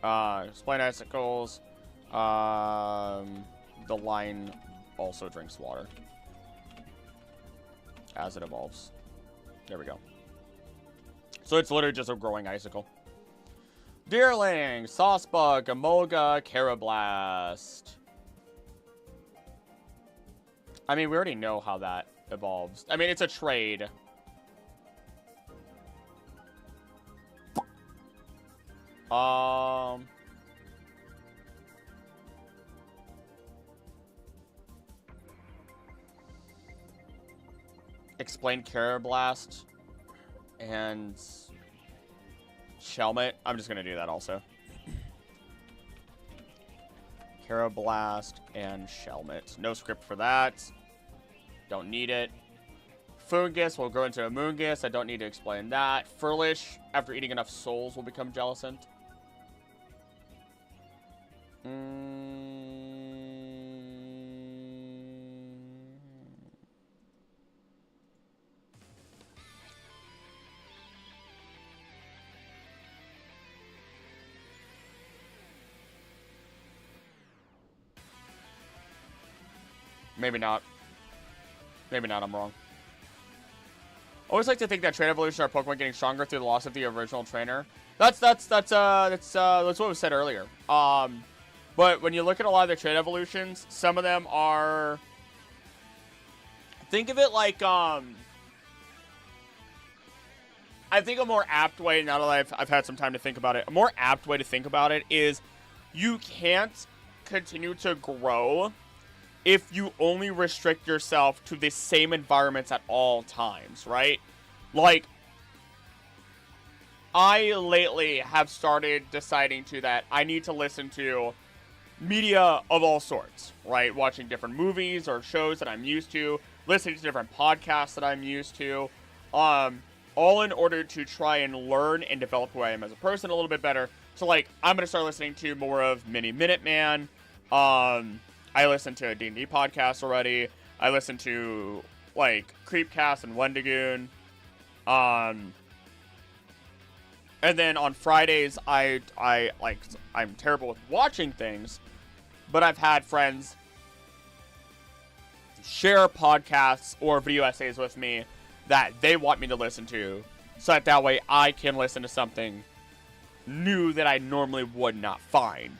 Explain icicles. The line also drinks water as it evolves. There we go. So it's literally just a growing icicle. Deerling, Saucebug, Emolga, Carablast. I mean, we already know how that evolves. I mean, it's a trade. Explain Carablast and Shelmet. I'm just gonna do that also. Carablast and Shelmet. No script for that. Don't need it. Fungus will grow into a Moongus. I don't need to explain that. Furlish, after eating enough souls, will become Jellicent. Maybe not. Maybe not, I'm wrong. Always like to think that trait evolution are Pokemon getting stronger through the loss of the original trainer. That's what was said earlier. But when you look at a lot of the trait evolutions, some of them are... Think of it like, I think a more apt way, now that I've had some time to think about it, a more apt way to think about it is you can't continue to grow if you only restrict yourself to the same environments at all times, right? Like, I lately have started deciding that I need to listen to media of all sorts, right? Watching different movies or shows that I'm used to, listening to different podcasts that I'm used to, all in order to try and learn and develop who I am as a person a little bit better. So, like, I'm going to start listening to more of Mini Minuteman. I listen to a D&D podcast already. I listen to, like, Creepcast and Wendigoon. And then on Fridays, I'm terrible with watching things, but I've had friends share podcasts or video essays with me that they want me to listen to, so that way I can listen to something new that I normally would not find.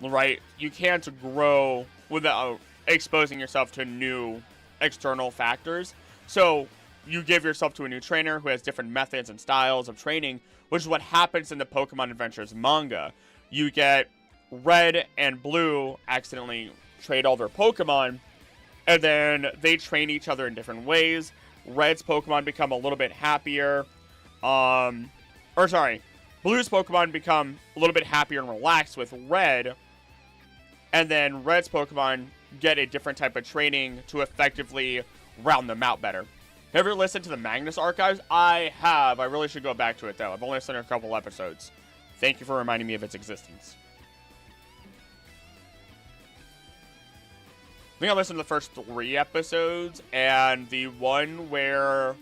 Right? You can't grow without exposing yourself to new external factors. So you give yourself to a new trainer who has different methods and styles of training, which is what happens in the Pokemon Adventures manga. You get Red and Blue accidentally trade all their Pokemon, and then they train each other in different ways. Red's Pokemon become a little bit happier. Blue's Pokemon become a little bit happier and relaxed with Red. And then Red's Pokemon get a different type of training to effectively round them out better. Have you ever listened to the Magnus Archives? I have. I really should go back to it, though. I've only listened to a couple episodes. Thank you for reminding me of its existence. I think I listened to the first 3 episodes, and the one where...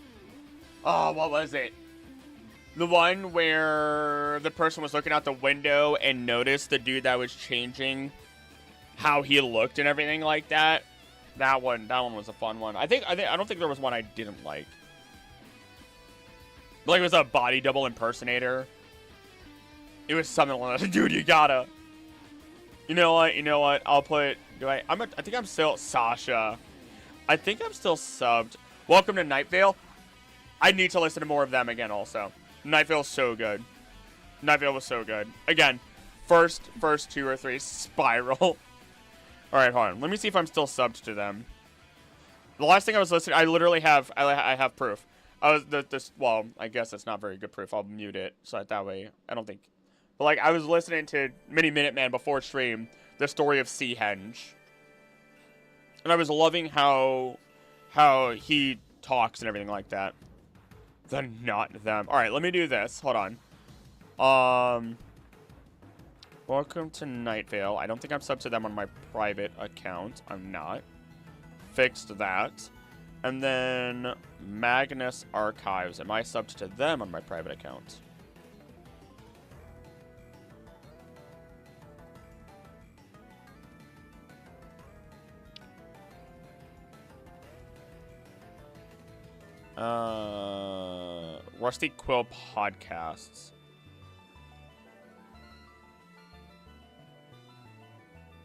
Oh, what was it? The one where the person was looking out the window and noticed the dude that was changing how he looked and everything like that. That one was a fun one. I don't think there was one I didn't like. Like, it was a body double impersonator. It was something like that. Dude, you gotta. You know what? I'll put. I think I'm still Sasha. I think I'm still subbed. Welcome to Night Vale. I need to listen to more of them again. Also, Night Vale's so good. Night Vale was so good. Again, first 2 or 3 Spiral. All right, hold on. Let me see if I'm still subbed to them. The last thing I was listening, I literally have, I have proof. Well, I guess that's not very good proof. I'll mute it so that way I don't think. But like, I was listening to Mini Minuteman before stream, the story of Seahenge, and I was loving how he talks and everything like that. Then not them. All right, let me do this. Hold on. Welcome to Night Vale. I don't think I'm subbed to them on my private account. I'm not. Fixed that. And then Magnus Archives. Am I subbed to them on my private account? Rusty Quill Podcasts.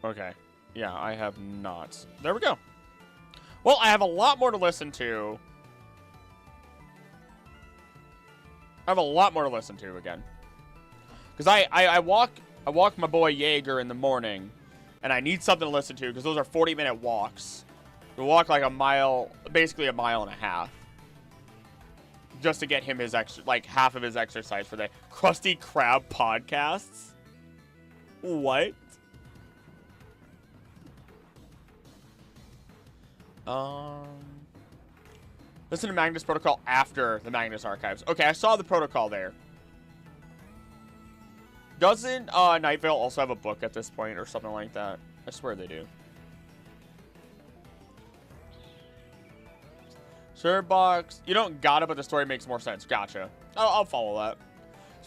Okay. Yeah, I have not. There we go. Well, I have a lot more to listen to. Again. Because I walk my boy Jaeger in the morning, and I need something to listen to, because those are 40-minute walks. We walk like a mile, basically a mile and a half. Just to get him his half of his exercise for the Krusty Krab podcasts. What? Listen to Magnus Protocol after the Magnus Archives. Okay, I saw the protocol there. Doesn't Night Vale also have a book at this point or something like that? I swear they do. Spiritbox, you don't got it, but the story makes more sense. Gotcha. I'll follow that.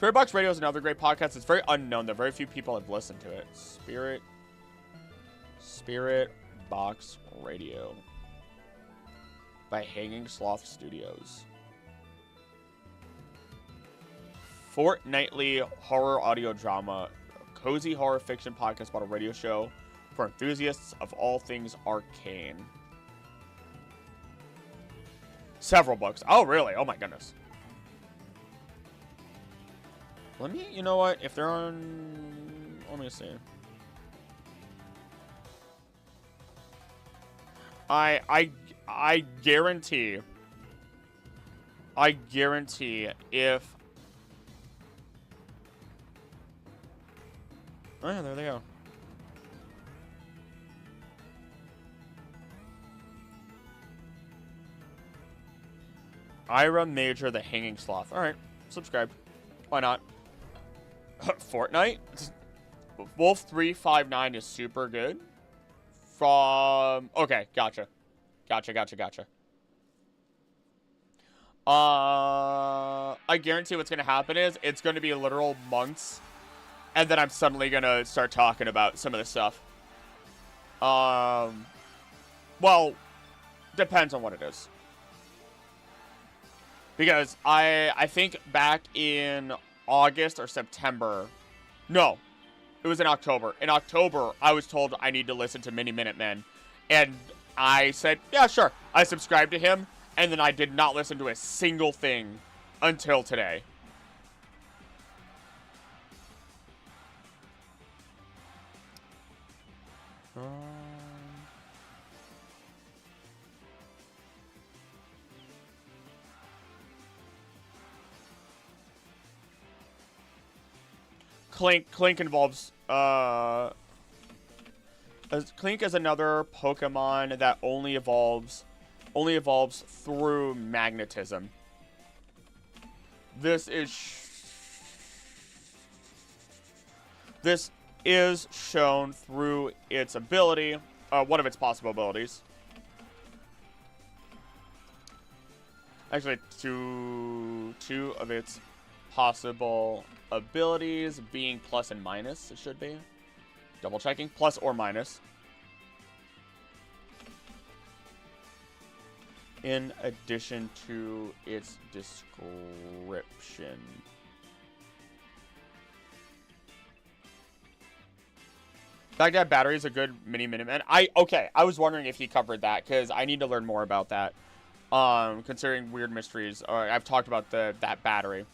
Spiritbox Radio is another great podcast. It's very unknown. That very few people have listened to it. Spirit Box Radio by Hanging Sloth Studios. Fortnightly horror audio drama, cozy horror fiction podcast about a radio show for enthusiasts of all things arcane. Several books. Oh, really? Oh, my goodness. Let me, you know what? If they're on, let me see. I guarantee if, oh yeah, there they go. Ira Major, the Hanging Sloth. All right, subscribe. Why not? Fortnite? Wolf 359 is super good. From... Okay, gotcha. I guarantee what's going to happen is it's going to be literal months. And then I'm suddenly going to start talking about some of this stuff. Well, depends on what it is. Because I think back in August or September. No, it was in October. In October, I was told I need to listen to Mini Minutemen. And I said, yeah, sure. I subscribed to him. And then I did not listen to a single thing until today. Clink involves, Clink is another Pokemon that only evolves through magnetism. This is shown through its ability, one of its possible abilities. Actually, two of its possible abilities being plus and minus, it should be. Double checking, plus or minus. In addition to its description. Baghdad Battery is a good Mini Minuteman. Okay, I was wondering if he covered that, because I need to learn more about that. Considering weird mysteries. I've talked about that battery.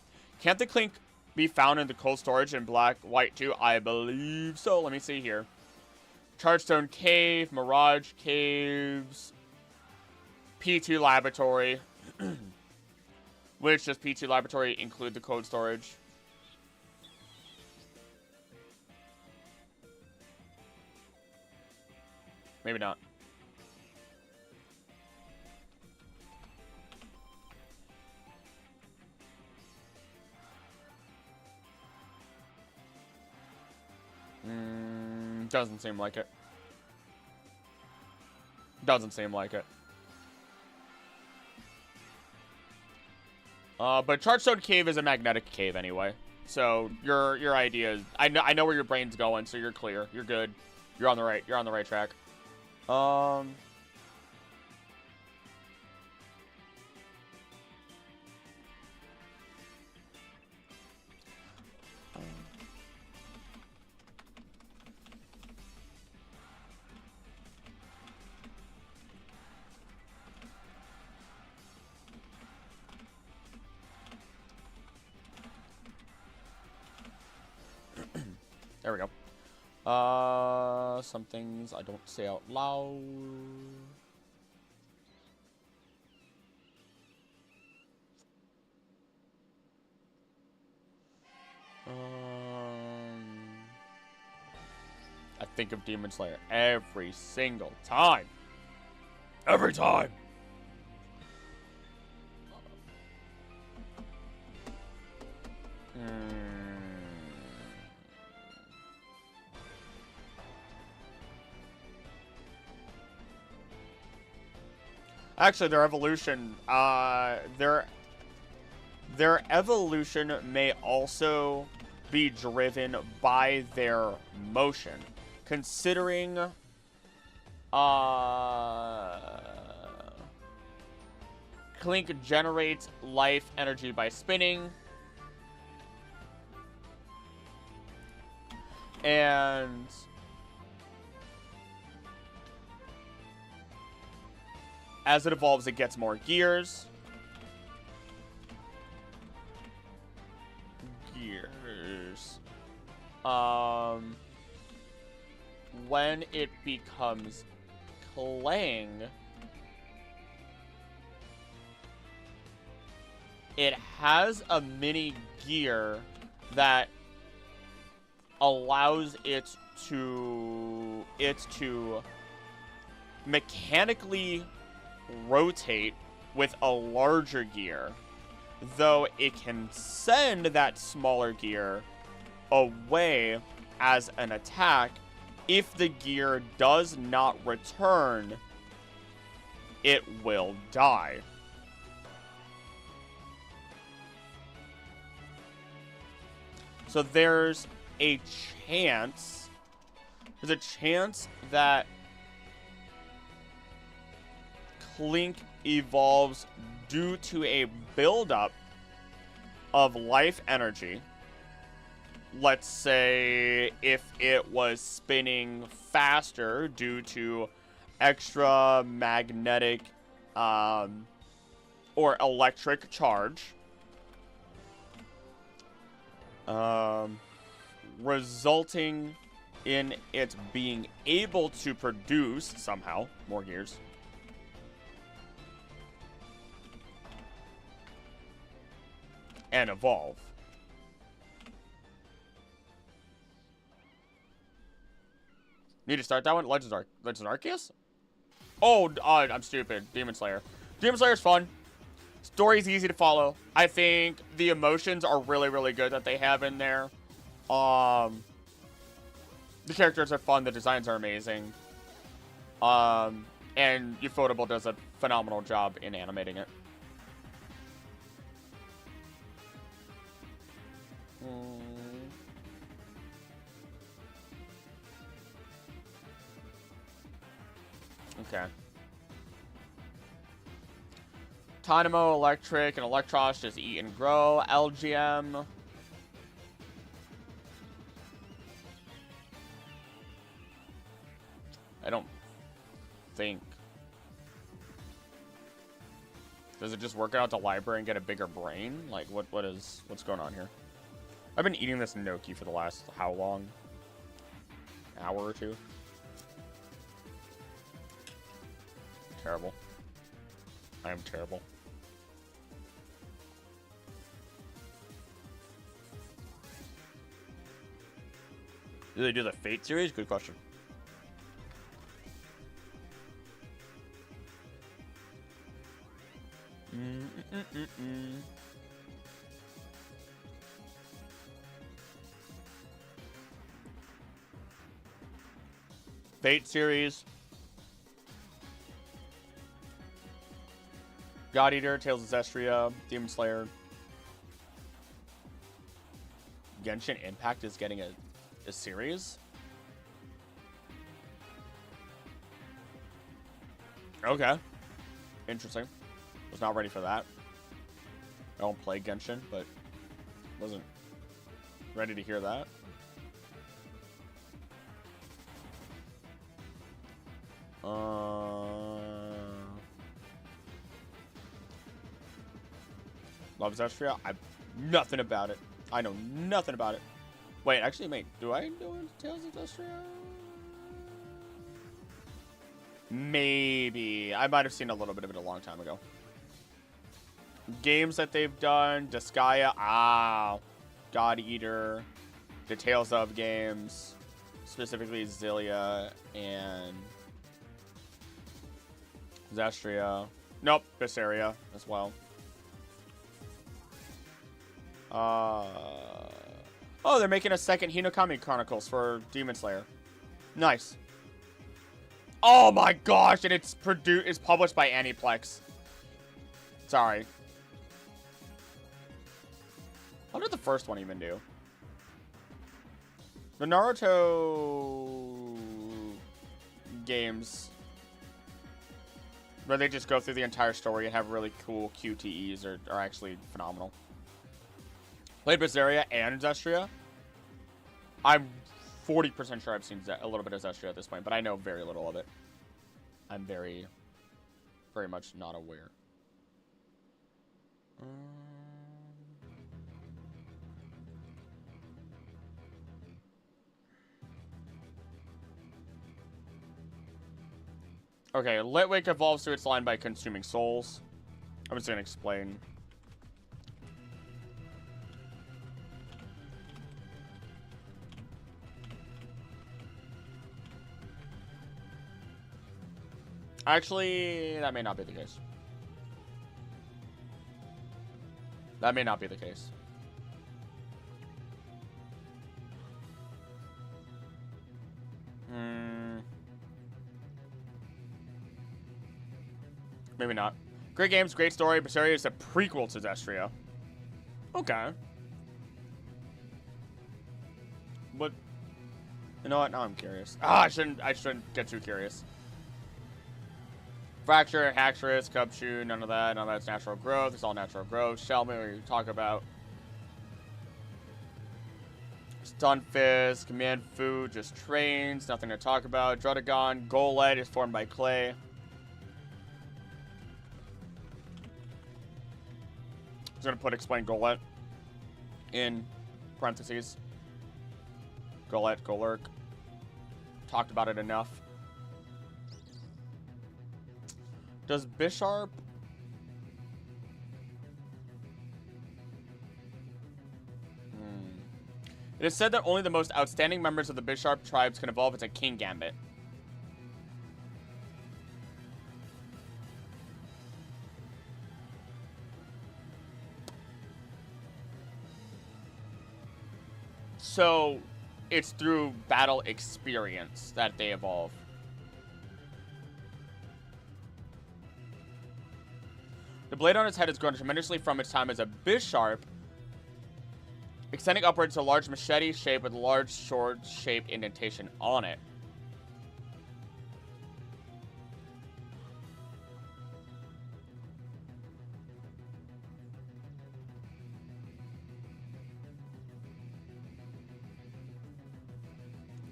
Can't the Clink be found in the cold storage in black, white too? I believe so. Let me see here. Chargestone Cave, Mirage Caves, P2 Laboratory. Which does P2 Laboratory include the cold storage? Maybe not. Doesn't seem like it. Doesn't seem like it. But Chargestone Cave is a magnetic cave anyway. So your idea is, I know where your brain's going, so you're clear. You're good. You're on the right track. There we go. Some things I don't say out loud. I think of Demon Slayer every single time. Every time. Actually, their evolution, their evolution may also be driven by their motion, considering Clink generates life energy by spinning. And as it evolves, it gets more gears. When it becomes Clang, it has a mini gear that allows it to mechanically rotate with a larger gear, though it can send that smaller gear away as an attack. If the gear does not return, it will die. So there's a chance that Clink evolves due to a buildup of life energy. Let's say if it was spinning faster due to extra magnetic or electric charge, resulting in it being able to produce somehow more gears. And evolve. Need to start that one? Legends Arceus? Oh, I'm stupid. Demon Slayer. Demon Slayer's fun. Story's easy to follow. I think the emotions are really, really good that they have in there. The characters are fun. The designs are amazing. And Ufotable does a phenomenal job in animating it. Okay. Tynamo, Electric, and Electros just eat and grow. LGM. I don't think. Does it just work out to library and get a bigger brain? Like, what's going on here? I've been eating this gnocchi for the last, how long? Hour or two? Terrible. I am terrible. Do they do the Fate series? Good question. Fate series. God Eater, Tales of Zestria, Demon Slayer. Genshin Impact is getting a series? Okay. Interesting. Was not ready for that. I don't play Genshin, but wasn't ready to hear that. Love Zestria? Nothing about it. I know nothing about it. Wait, actually, mate, do I know Tales of Zestria? Maybe. I might have seen a little bit of it a long time ago. Games that they've done. Disgaea. God Eater. The Tales of games. Specifically Xillia and Zestria. Nope, Visceria as well. Oh, they're making a second Hinokami Chronicles for Demon Slayer. Nice. Oh my gosh, and it's published by Aniplex. Sorry. How did the first one even do? The Naruto games where they just go through the entire story and have really cool QTEs are actually phenomenal. Played Berseria and Zestria. I'm 40% sure I've seen a little bit of Zestria at this point, but I know very little of it. I'm very, very much not aware. Okay, Litwick evolves through its line by consuming souls. I'm just gonna explain. Actually, that may not be the case. That may not be the case. Maybe not. Great games, great story. Berseria is a prequel to Zestria. Okay. But you know what? Now I'm curious. I shouldn't get too curious. Fracture, Haxorus, Cubchoo, none of that. None of that's natural growth. It's all natural growth. Shelmet, we talk about. Stunfisk, Command Food, just trains. Nothing to talk about. Drudagon, Golett is formed by clay. I'm going to put explain Golett in parentheses. Golett, Golurk. Talked about it enough. Does Bisharp... It is said that only the most outstanding members of the Bisharp tribes can evolve into King Gambit. So, it's through battle experience that they evolve. The blade on its head has grown tremendously from its time as a Bisharp, extending upwards to a large machete shape with a large sword-shaped indentation on it.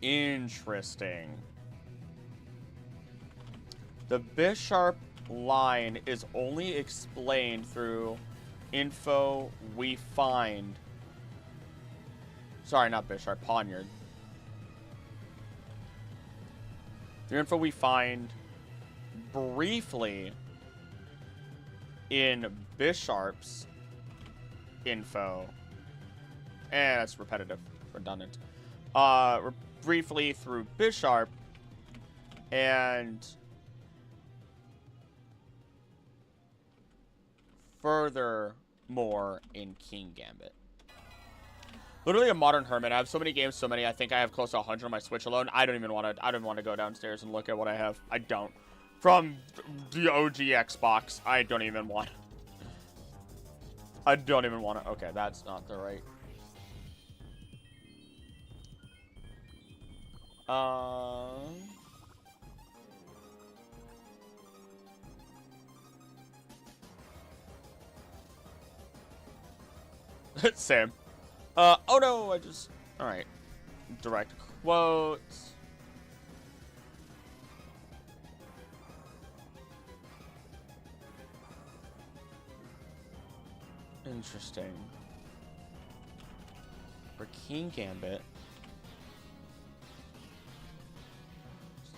Interesting. The Bisharp line is only explained through info we find. Sorry, not Bisharp, Poniard. The info we find briefly in Bisharp's info. That's repetitive, redundant. Briefly through Bisharp, and furthermore in King Gambit. Literally a modern hermit. I have so many games, so many. I think I have close to 100 on my Switch alone. I don't even want to go downstairs and look at what I have. I don't. From the OG Xbox, I don't even want. I don't even want to. Okay, that's not the right. Sam. Oh no, alright. Direct quotes. Interesting. For King Gambit.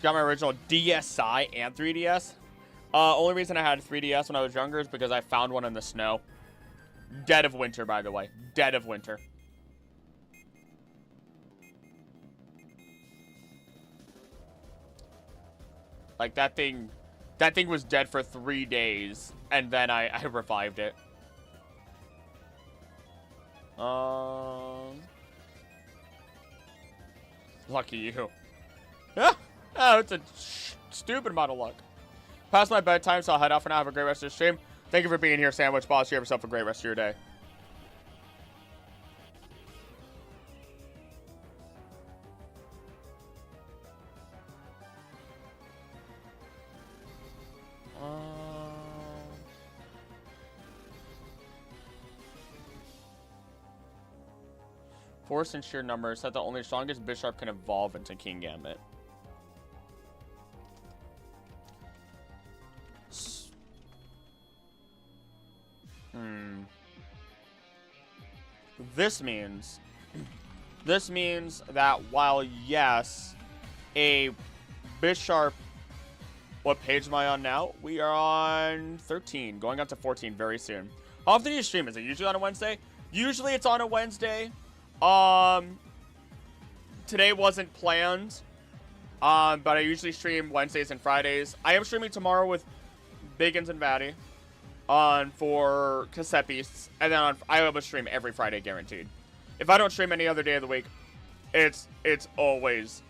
Got my original DSi and 3DS. Only reason I had a 3DS when I was younger is because I found one in the snow. Dead of winter, by the way. Dead of winter. Like, that thing was dead for 3 days, and then I revived it. Lucky you. Yeah. Oh, it's a stupid amount of luck. Past my bedtime, so I'll head out for now. Have a great rest of the stream. Thank you for being here, Sandwich Boss. You have yourself a great rest of your day. Force and sheer numbers said that only the strongest bishop can evolve into King Gambit. This means that while, yes, a bishop... What page am I on now? We are on 13, going up to 14 very soon. How often do you stream? Is it usually on a Wednesday? Usually it's on a Wednesday. Today wasn't planned. But I usually stream Wednesdays and Fridays. I am streaming tomorrow with Bigins and Vatty for cassette beasts, and then I will stream every Friday guaranteed. If I don't stream any other day of the week, it's always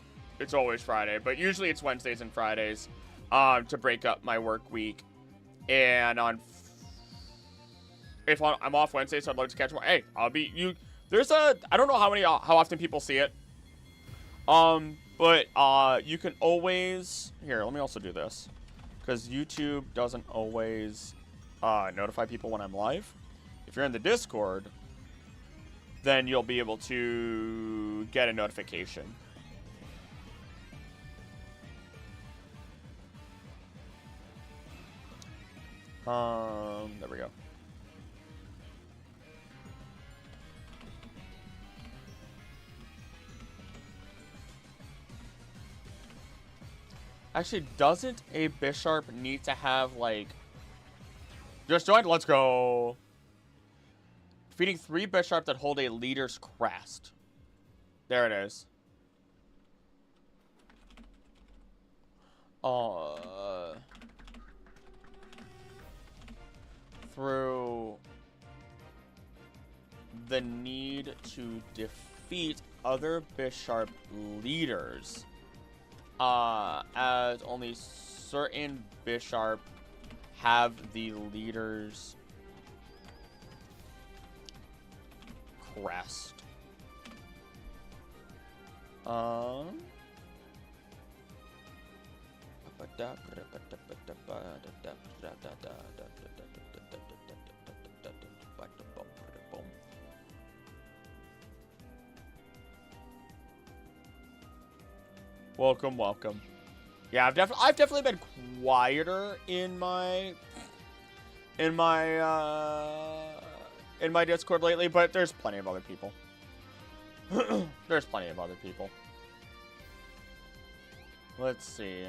Friday. But usually it's Wednesdays and Fridays to break up my work week. And if I'm off Wednesday, so I'd like to catch more. Hey, I'll be you. I don't know how often people see it. But you can always here. Let me also do this because YouTube doesn't always notify people when I'm live. If you're in the Discord, then you'll be able to get a notification. There we go. Actually, doesn't a bishop need to have, like... Just joined? Let's go! Defeating 3 bishops that hold a leader's crest. There it is. Through the need to defeat other bishop leaders. As only certain bishop have the leader's crest. Welcome, welcome. Yeah, I've definitely been quieter in my Discord lately, but there's plenty of other people. There's plenty of other people. Let's see.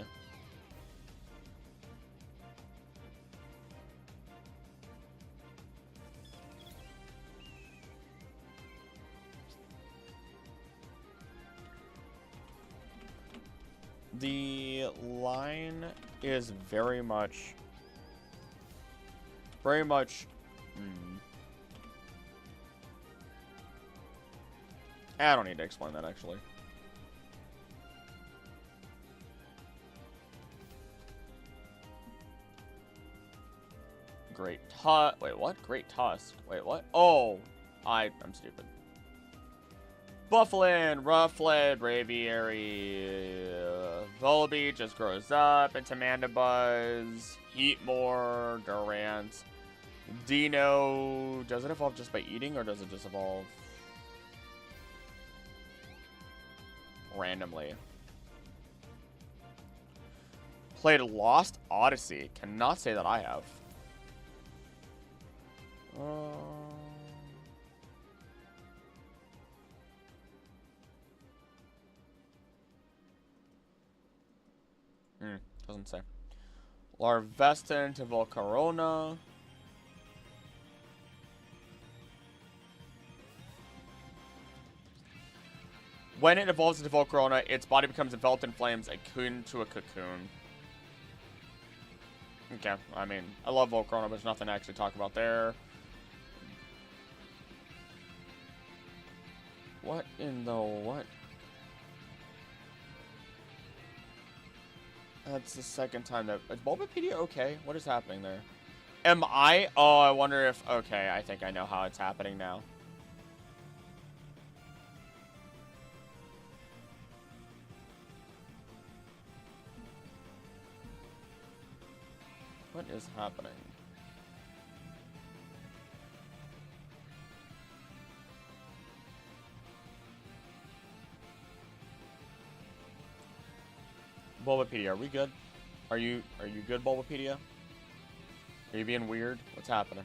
The line is very much... I don't need to explain that, actually. Great Tusk. Wait, what? Great Tusk. Wait, what? Oh, I'm stupid. Bufflin, Rufflet, Braviary, Volbeat just grows up into Mandibuzz, Heatmore, Durant, Dino. Does it evolve just by eating, or does it just evolve randomly? Played Lost Odyssey. Cannot say that I have. Doesn't say. Larvestin to Volcarona. When it evolves into Volcarona, its body becomes enveloped in flames, akin to a cocoon. Okay, I mean, I love Volcarona, but there's nothing to actually talk about there. What in the what? That's the second time that... Is Bulbapedia okay? What is happening there? Am I? Oh, I wonder if... Okay, I think I know how it's happening now. What is happening? Bulbapedia, are we good? Are you good, Bulbapedia? Are you being weird? What's happening?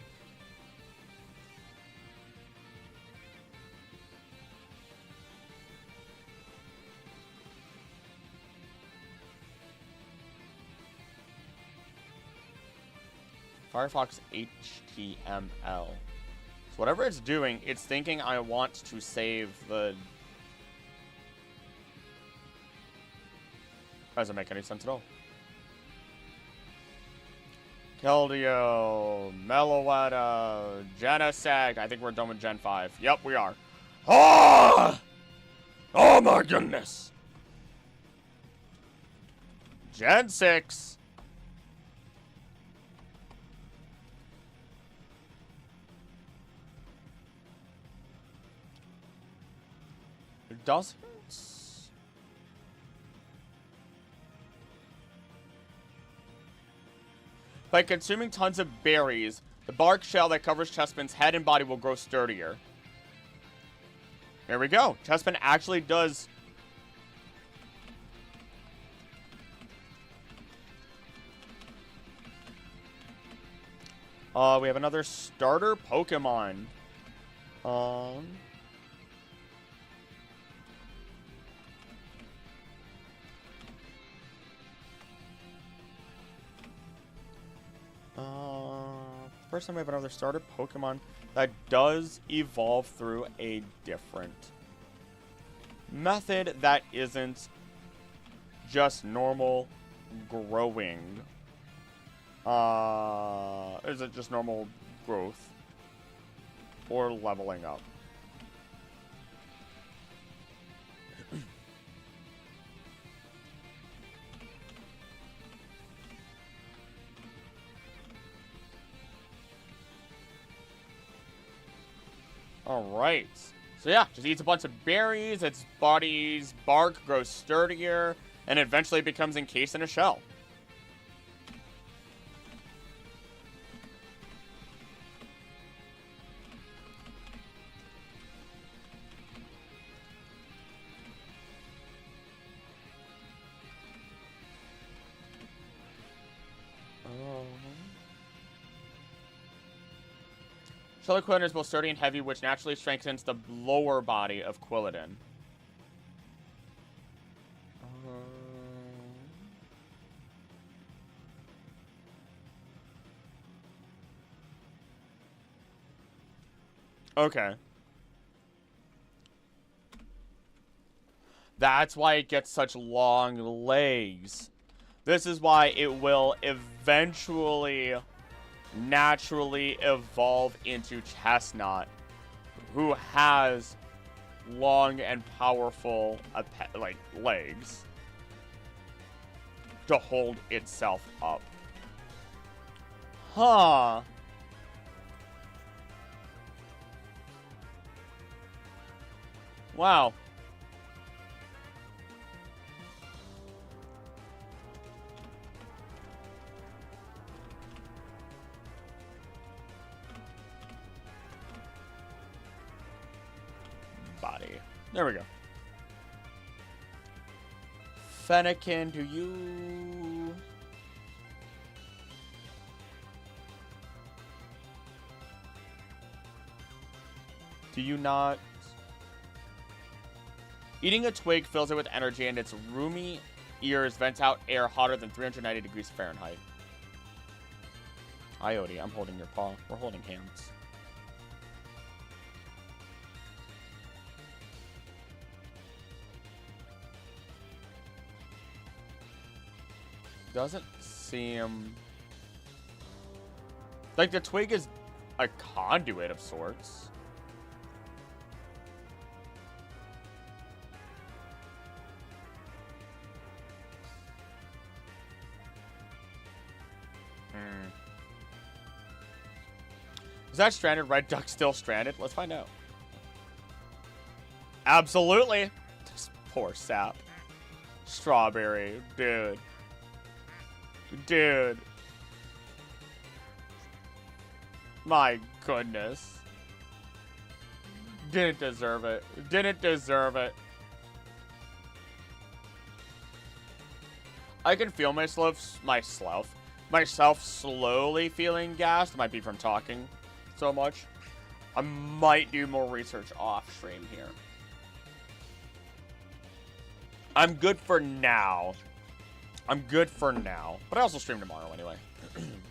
Firefox HTML. So whatever it's doing, it's thinking I want to save the... Doesn't make any sense at all. Keldeo, Meloetta, Genesect. I think we're done with Gen 5. Yep, we are. Oh! Oh my goodness! Gen 6. It doesn't... By consuming tons of berries, the bark shell that covers Chespin's head and body will grow sturdier. There we go. Chespin actually does... we have another starter Pokemon. First time we have another starter Pokemon that does evolve through a different method that isn't just normal growing. Is it just normal growth or leveling up? Alright. So yeah, just eats a bunch of berries, its body's bark grows sturdier, and eventually becomes encased in a shell. Quilladin is both sturdy and heavy, which naturally strengthens the lower body of Quilladin. Okay. That's why it gets such long legs. This is why it will eventually... naturally evolve into Chestnut, who has long and powerful legs to hold itself up. Huh. Wow. Body. There we go. Fennekin, do you... Do you not... Eating a twig fills it with energy, and its roomy ears vent out air hotter than 390 degrees Fahrenheit. Iody, I'm holding your paw. We're holding hands. Doesn't seem... like the twig is a conduit of sorts. Is that stranded? Red Duck still stranded? Let's find out. Absolutely. This poor sap. Strawberry. Dude. Dude. My goodness. Didn't deserve it. Didn't deserve it. I can feel myself slowly feeling gassed. Might be from talking so much. I might do more research off stream here. I'm good for now. I'm good for now. But I also stream tomorrow anyway.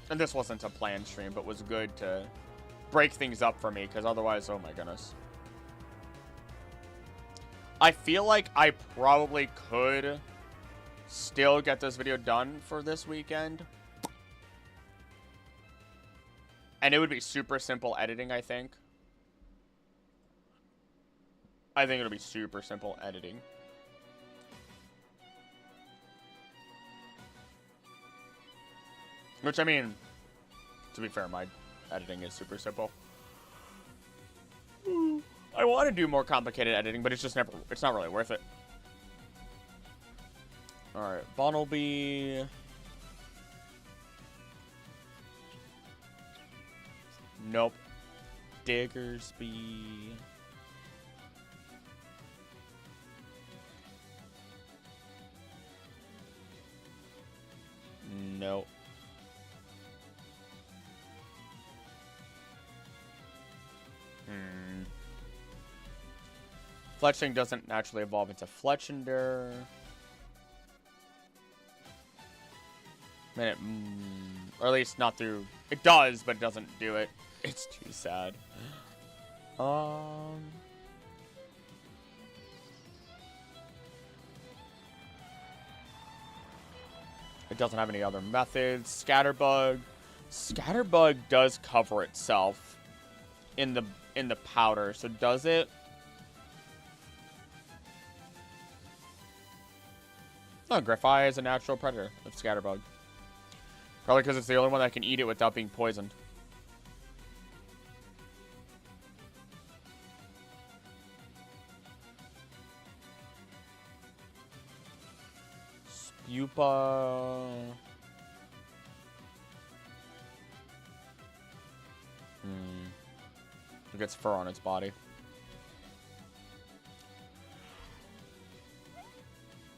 And this wasn't a planned stream, but was good to break things up for me, because otherwise, oh my goodness. I feel like I probably could still get this video done for this weekend. And it would be super simple editing, I think. I think it'll be super simple editing. Which, I mean, to be fair, my editing is super simple. I want to do more complicated editing, but it's just never, it's not really worth it. Alright, Bonnelby. Nope. Diggersby. Nope. Fletchling doesn't naturally evolve into Fletchender. Or at least not through... It does, but it doesn't do it. It's too sad. It doesn't have any other methods. Scatterbug. Scatterbug does cover itself in the powder. So does it? Oh, Griffeye is a natural predator of Scatterbug. Probably because it's the only one that can eat it without being poisoned. Spupa. It gets fur on its body.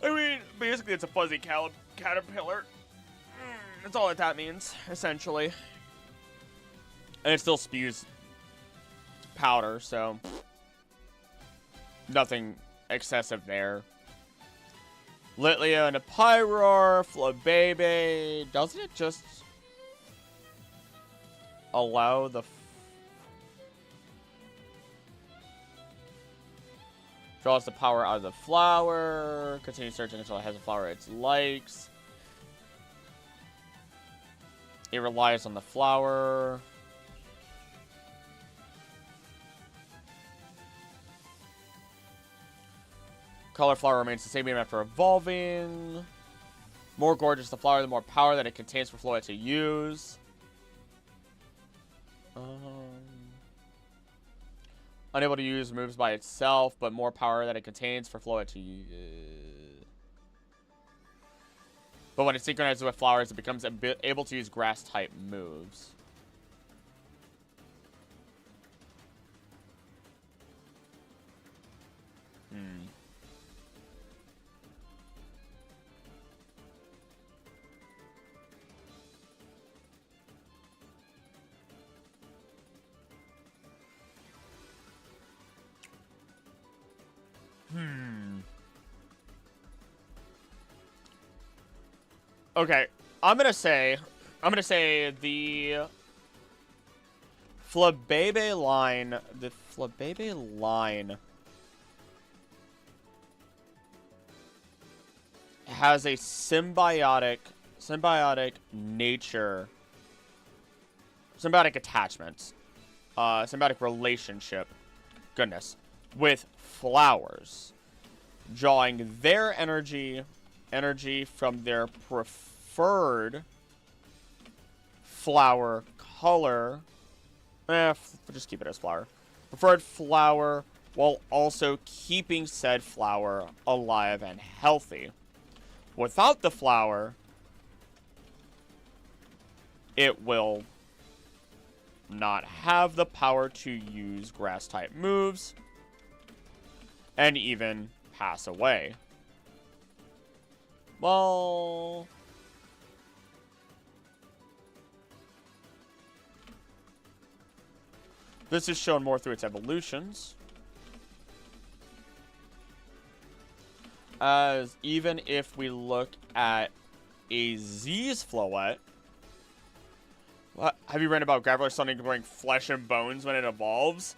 I mean, basically it's a fuzzy caterpillar. That's all that means, essentially. And it still spews powder, so nothing excessive there. Litleo and a Pyroar, Flabebe. Doesn't it just allow the... Draws the power out of the flower. Continue searching until it has a flower it likes. It relies on the flower. Color flower remains the same even after evolving. More gorgeous the flower, the more power that it contains for Floette to use. Unable to use moves by itself, but more power that it contains for Floette to use. But when it synchronizes with flowers, it becomes able to use grass-type moves. Okay, I'm gonna say the Flabebe line has a symbiotic nature, symbiotic attachment, symbiotic relationship, goodness, with flowers, drawing their energy from their preferred flower color. Just keep it as flower. Preferred flower, while also keeping said flower alive and healthy. Without the flower, it will not have the power to use grass-type moves and even pass away. Well... This is shown more through its evolutions. As even if we look at AZ's Floette... What? Have you read about Graveler starting to bring flesh and bones when it evolves?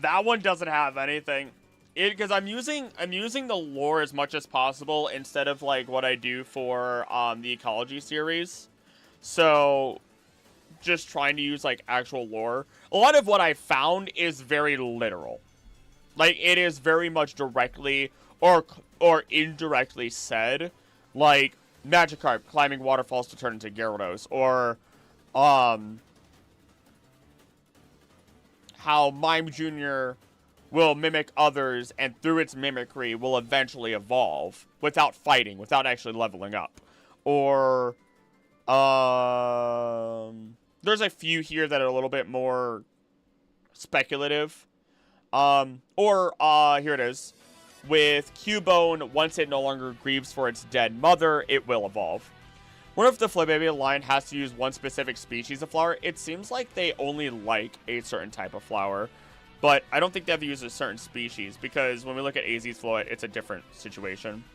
That one doesn't have anything. Because I'm using the lore as much as possible instead of like what I do for the ecology series. So just trying to use like actual lore. A lot of what I found is very literal. Like it is very much directly or indirectly said, like Magikarp climbing waterfalls to turn into Gyarados, or how Mime Jr. will mimic others, and through its mimicry will eventually evolve without fighting, without actually leveling up. Or, there's a few here that are a little bit more speculative. Here it is. With Cubone, once it no longer grieves for its dead mother, it will evolve. What if the Flabébé line has to use one specific species of flower? It seems like they only like a certain type of flower. But I don't think they have to use a certain species, because when we look at AZ's Floette, it's a different situation.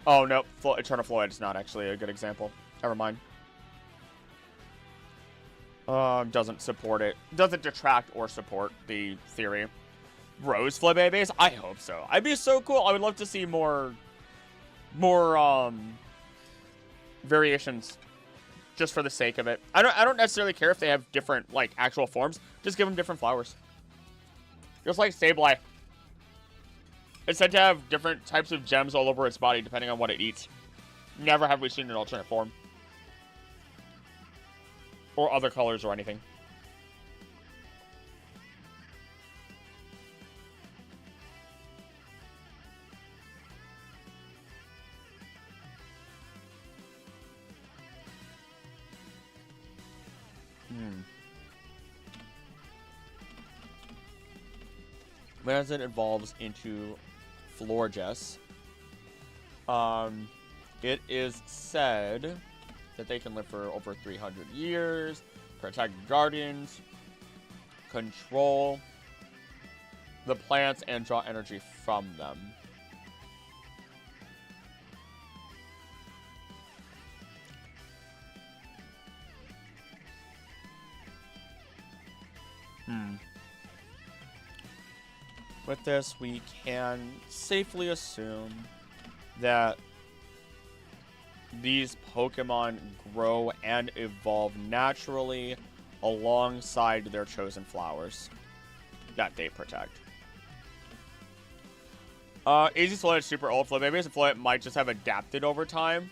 Oh, no. Eternal Floette is not actually a good example. Never mind. Doesn't support it. Doesn't detract or support the theory. Rose Flabébés? I hope so. I'd be so cool. I would love to see more variations just for the sake of it. I don't necessarily care if they have different, like, actual forms. Just give them different flowers. Just like Sableye. It's said to have different types of gems all over its body depending on what it eats. Never have we seen an alternate form. Or other colors or anything. As it evolves into Florges, it is said that they can live for over 300 years, protect guardians, control the plants, and draw energy from them. With this, we can safely assume that these Pokemon grow and evolve naturally alongside their chosen flowers that they protect. AZ's Floette is super old. Flabébé's Floette might just have adapted over time.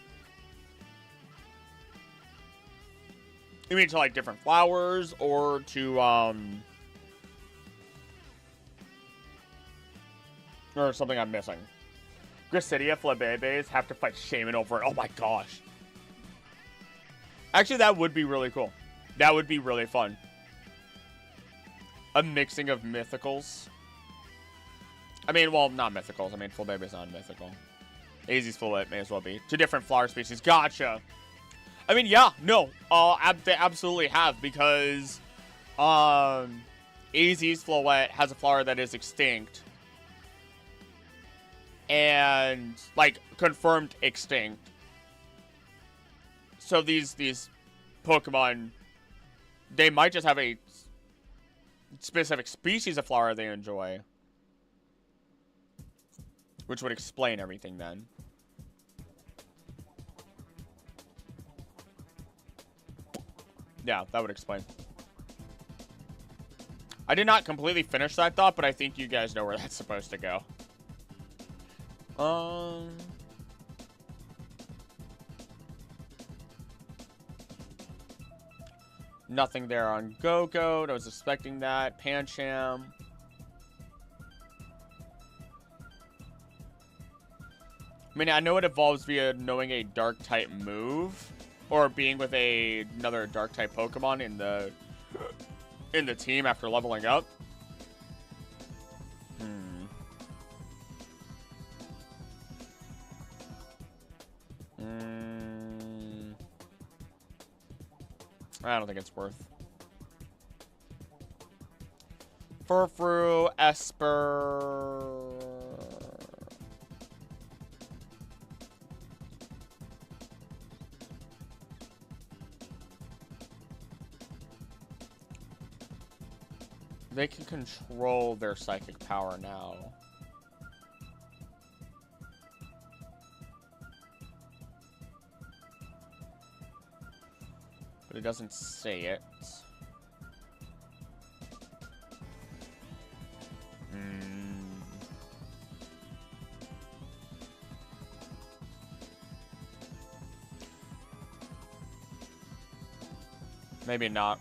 You mean to like different flowers or to or something I'm missing. Gracidia Flabébés have to fight Shaman over it. Oh my gosh. Actually, that would be really cool. That would be really fun. A mixing of mythicals. I mean, well, not mythicals. I mean, Flabébé's not mythical. AZ's Floette may as well be. Two different flower species. Gotcha. I mean, yeah, no. They absolutely have, because AZ's Floette has a flower that is extinct. And, like, confirmed extinct. So these Pokemon, they might just have a specific species of flower they enjoy. Which would explain everything then. Yeah, that would explain. I did not completely finish that thought, but I think you guys know where that's supposed to go. Nothing there on Go-Go. I was expecting that. Pancham. mean, I know it evolves via knowing a Dark-type move, or being with another Dark-type Pokemon in the team after leveling up. I don't think it's worth. Furfrou, Esper. They can control their psychic power now. But it doesn't say it. Maybe not.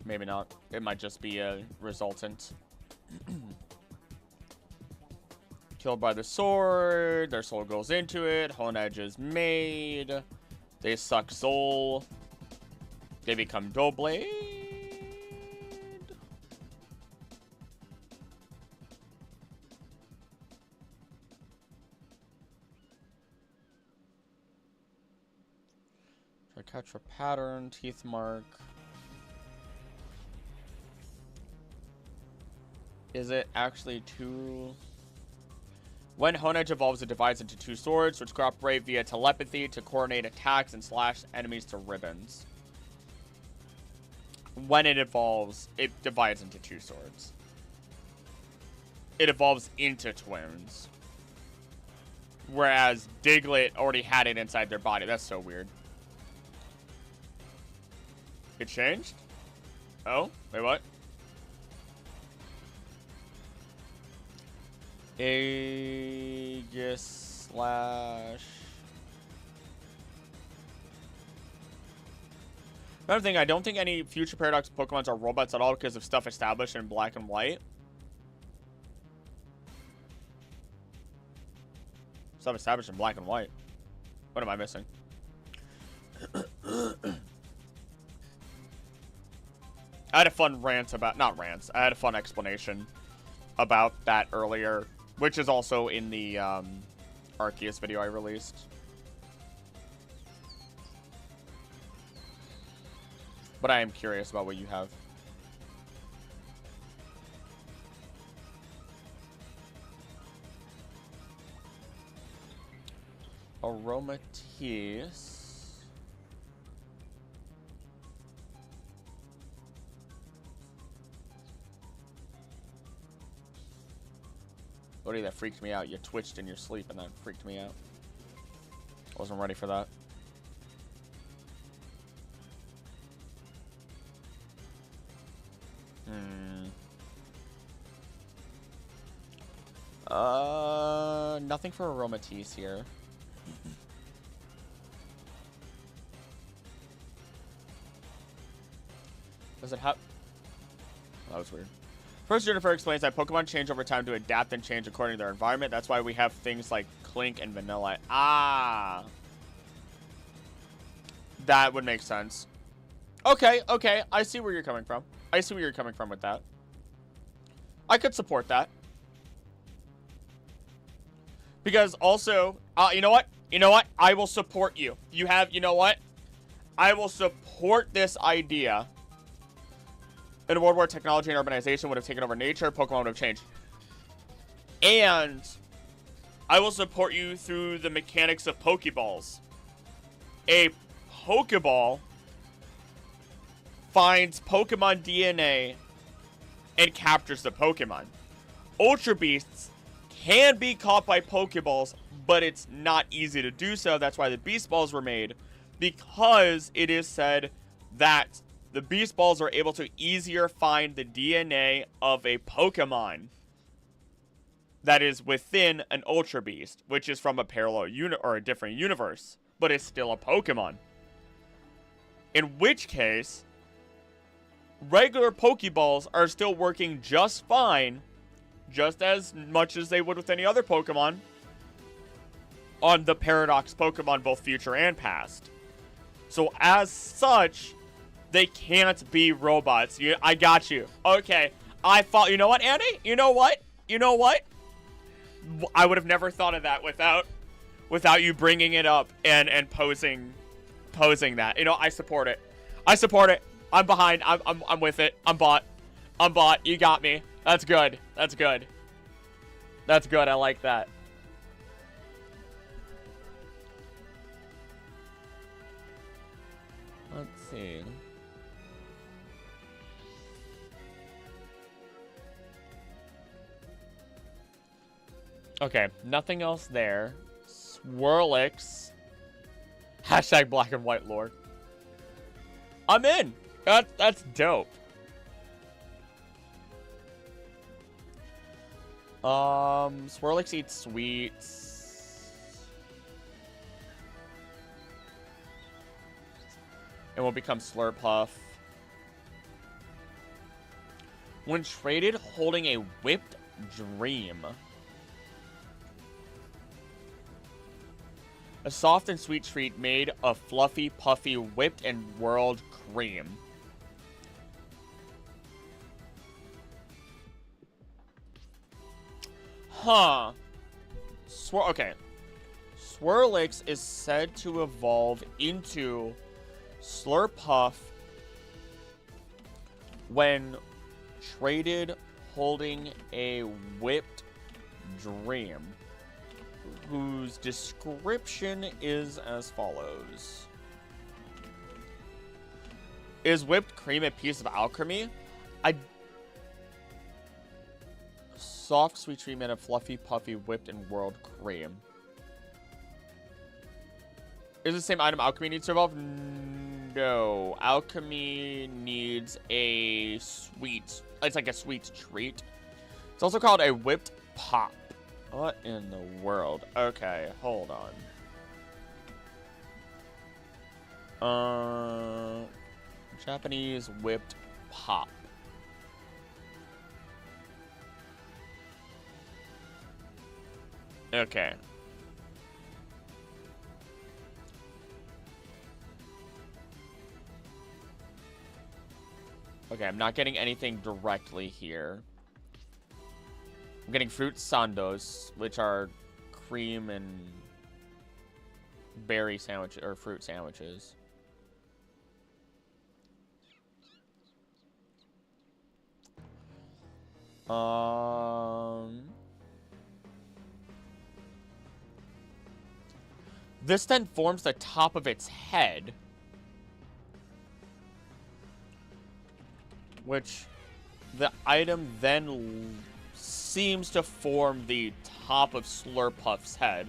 Maybe not. It might just be a resultant. Killed by the sword. Their soul goes into it. Honedge is made. They suck soul. They become Doublade. Try catch a pattern. Teeth mark. Is it actually two? When Honedge evolves, it divides into two swords, which cooperate via telepathy to coordinate attacks and slash enemies to ribbons. When it evolves, it divides into two swords. It evolves into twins. Whereas Diglett already had it inside their body. That's so weird. It changed? Oh, wait, what? Aegis slash... Another thing, I don't think any future Paradox Pokemons are robots at all because of stuff established in Black and White. Stuff established in Black and White. What am I missing? I had a fun rant about... Not rants. I had a fun explanation about that earlier, which is also in the Arceus video I released. But I am curious about what you have. Aromatisse. Buddy, that freaked me out. You twitched in your sleep and that freaked me out. I wasn't ready for that. Nothing for Aromatisse here. Does it have... Oh, that was weird. First, Jennifer explains that Pokemon change over time to adapt and change according to their environment. That's why we have things like Clink and Vanilla. Ah! That would make sense. Okay, okay. I see where you're coming from. I see where you're coming from with that. I could support that. Because also, you know what? You know what? I will support you. You know what? I will support this idea. In a world where technology and urbanization would have taken over nature, Pokemon would have changed. And I will support you through the mechanics of Pokeballs. A Pokeball finds Pokemon DNA and captures the Pokemon. Ultra Beasts can be caught by Pokeballs, but it's not easy to do so. That's why the Beast Balls were made, because it is said that the Beast Balls are able to easier find the DNA of a Pokemon that is within an Ultra Beast, which is from a parallel or a different universe, but it's still a Pokemon. In which case, regular Pokeballs are still working just fine, just as much as they would with any other Pokemon. on the Paradox Pokemon, both future and past. So as such, they can't be robots. I got you. Okay. You know what, Annie? You know what? I would have never thought of that without you bringing it up and posing that. You know, I support it. I'm behind. I'm with it. I'm bought. You got me. That's good. I like that. Let's see. Okay, nothing else there. Swirlix. Hashtag black and white lore. I'm in. That's dope. Swirlix eats sweets. And will become Slurpuff. When traded, holding a whipped dream. A soft and sweet treat made of fluffy, puffy, whipped, and whirled cream. Huh. Okay. Swirlix is said to evolve into Slurpuff when traded holding a whipped dream, whose description is as follows. Is whipped cream a piece of alchemy? Soft, sweet treatment of fluffy, puffy, whipped, and whirled cream. Is the same item alchemy needs to evolve? No. Alchemy needs a sweet... It's like a sweet treat. It's also called a whipped pop. What in the world? Okay, hold on. Japanese whipped pop. Okay. Okay, I'm not getting anything directly here. I'm getting fruit sandos, which are cream and berry sandwich or fruit sandwiches. This then forms the top of its head, which the item then seems to form the top of Slurpuff's head.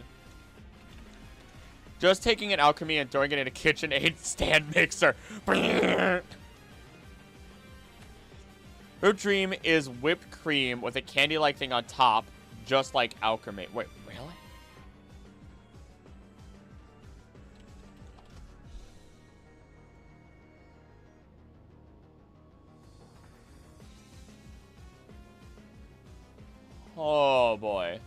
Just taking an alchemy and throwing it in a KitchenAid stand mixer. Her dream is whipped cream with a candy-like thing on top, just like alchemy. Wait, really? Oh, boy.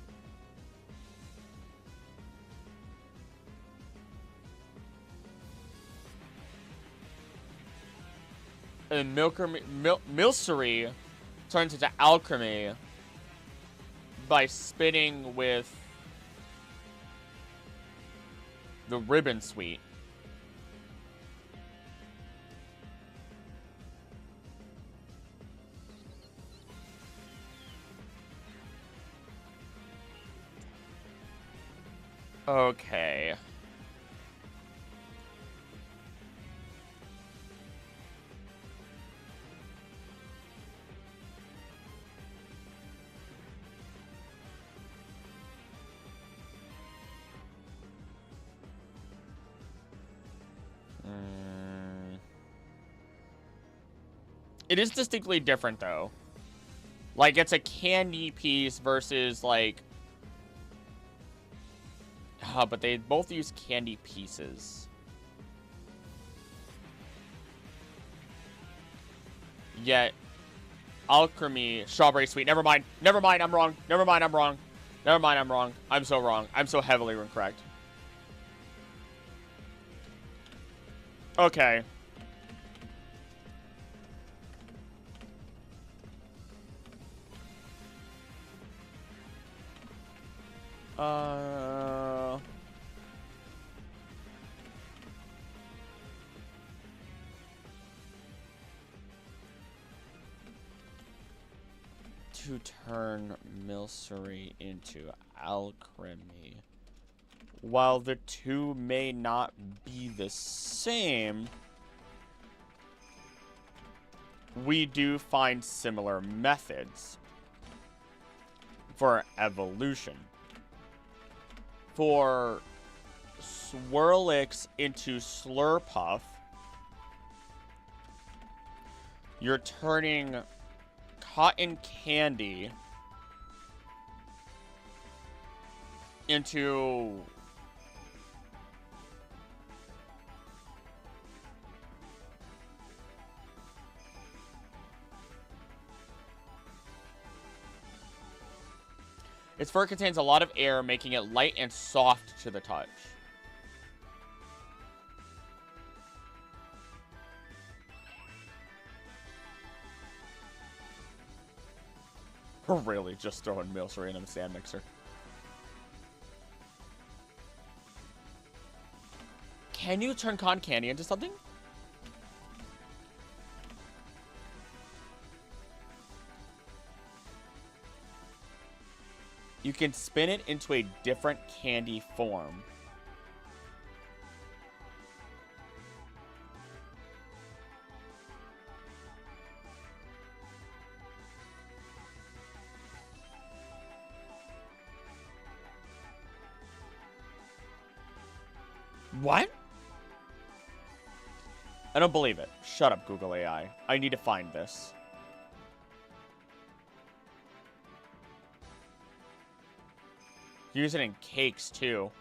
And Milcery turns into alchemy by spitting with the ribbon sweet. Okay. It is distinctly different, though. Like, it's a candy piece versus, like... but they both use candy pieces. Yet, alchemy, strawberry sweet. Never mind, I'm wrong. I'm so wrong. I'm so heavily incorrect. Okay. To turn Milcery into Alchemy. While the two may not be the same, we do find similar methods for evolution. For Swirlix into Slurpuff, you're turning cotton candy into its fur contains a lot of air, making it light and soft to the touch. Really, just throwing Milcery in a sand mixer. Can you turn cotton candy into something? You can spin it into a different candy form. What? I don't believe it. Shut up, Google AI. I need to find this. Use it in cakes, too.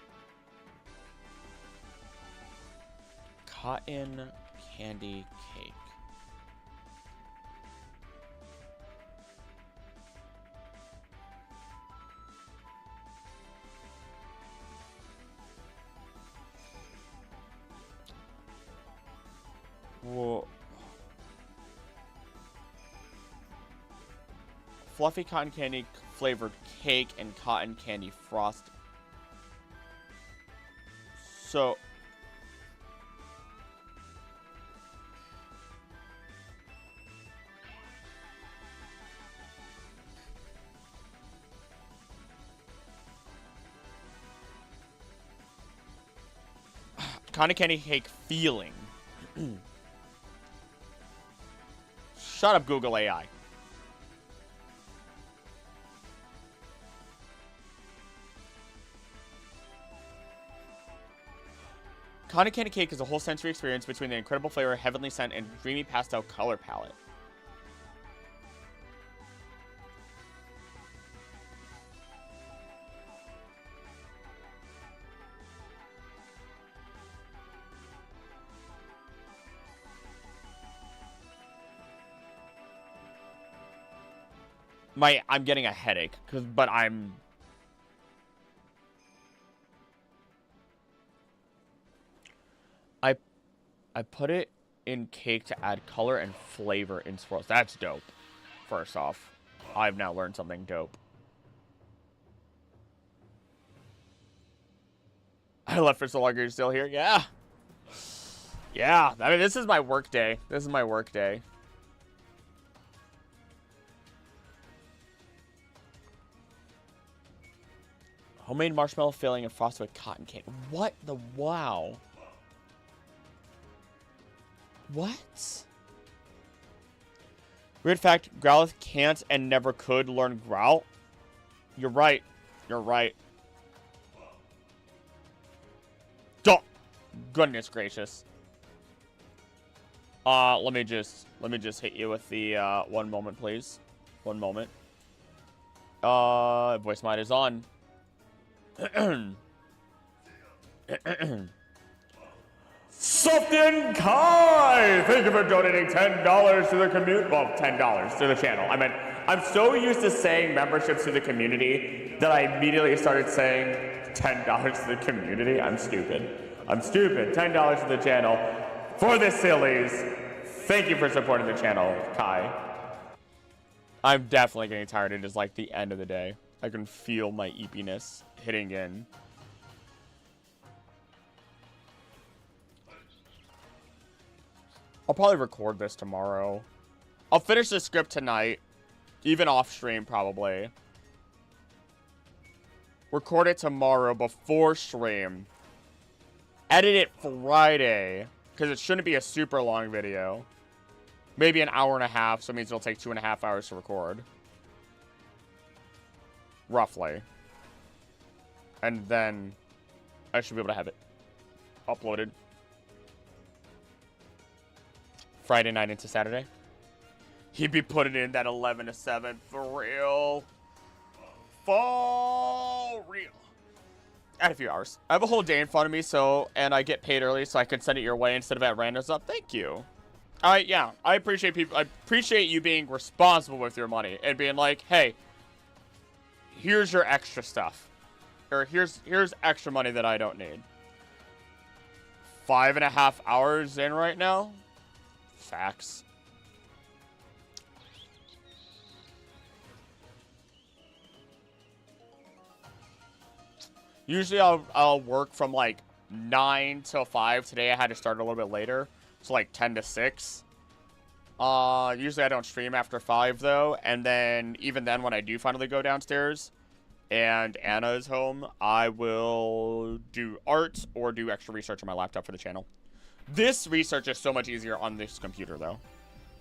Cotton candy cake. Whoa. Fluffy cotton candy flavored cake and cotton candy frost. So cotton candy cake feeling. Shut up, Google AI. Cotton candy cake is a whole sensory experience between the incredible flavor, heavenly scent, and dreamy pastel color palette. I'm getting a headache, but I put it in cake to add color and flavor in swirls. That's dope. First off, I've now learned something dope. I left for so long, you're still here? Yeah. Yeah, I mean, this is my work day. This is my work day. Homemade marshmallow filling and frosted with cotton candy. What the wow? What? Weird fact, Growlithe can't and never could learn Growl. You're right. You're right. Oh, goodness gracious. Let me just hit you with the, one moment, please. One moment. Voice mod is on. Something Kai! Thank you for donating $10 to the community. Well, $10 to the channel. I mean, I'm so used to saying memberships to the community that I immediately started saying $10 to the community. I'm stupid. I'm stupid. $10 to the channel. For the sillies, thank you for supporting the channel, Kai. I'm definitely getting tired. It is like the end of the day. I can feel my eepiness hitting in. I'll probably record this tomorrow. I'll finish the script tonight. Even off stream, probably. Record it tomorrow before stream. Edit it Friday. Because it shouldn't be a super long video. Maybe an hour and a half. So it means it'll take 2.5 hours to record. Roughly. And then I should be able to have it uploaded Friday night into Saturday. He'd be putting in that 11 to 7 for real. For real. I had a few hours. I have a whole day in front of me, and I get paid early, so I can send it your way instead of at random stuff. Thank you. Yeah, I appreciate people. I appreciate you being responsible with your money and being like, hey, here's your extra stuff. Or here's extra money that I don't need. 5.5 hours in right now. Facts. Usually I'll work from like 9 till 5. Today I had to start a little bit later. So like 10 to 6. Usually I don't stream after 5 though. And then even then when I do finally go downstairs and Anna is home, I will do art or do extra research on my laptop for the channel. This research is so much easier on this computer though,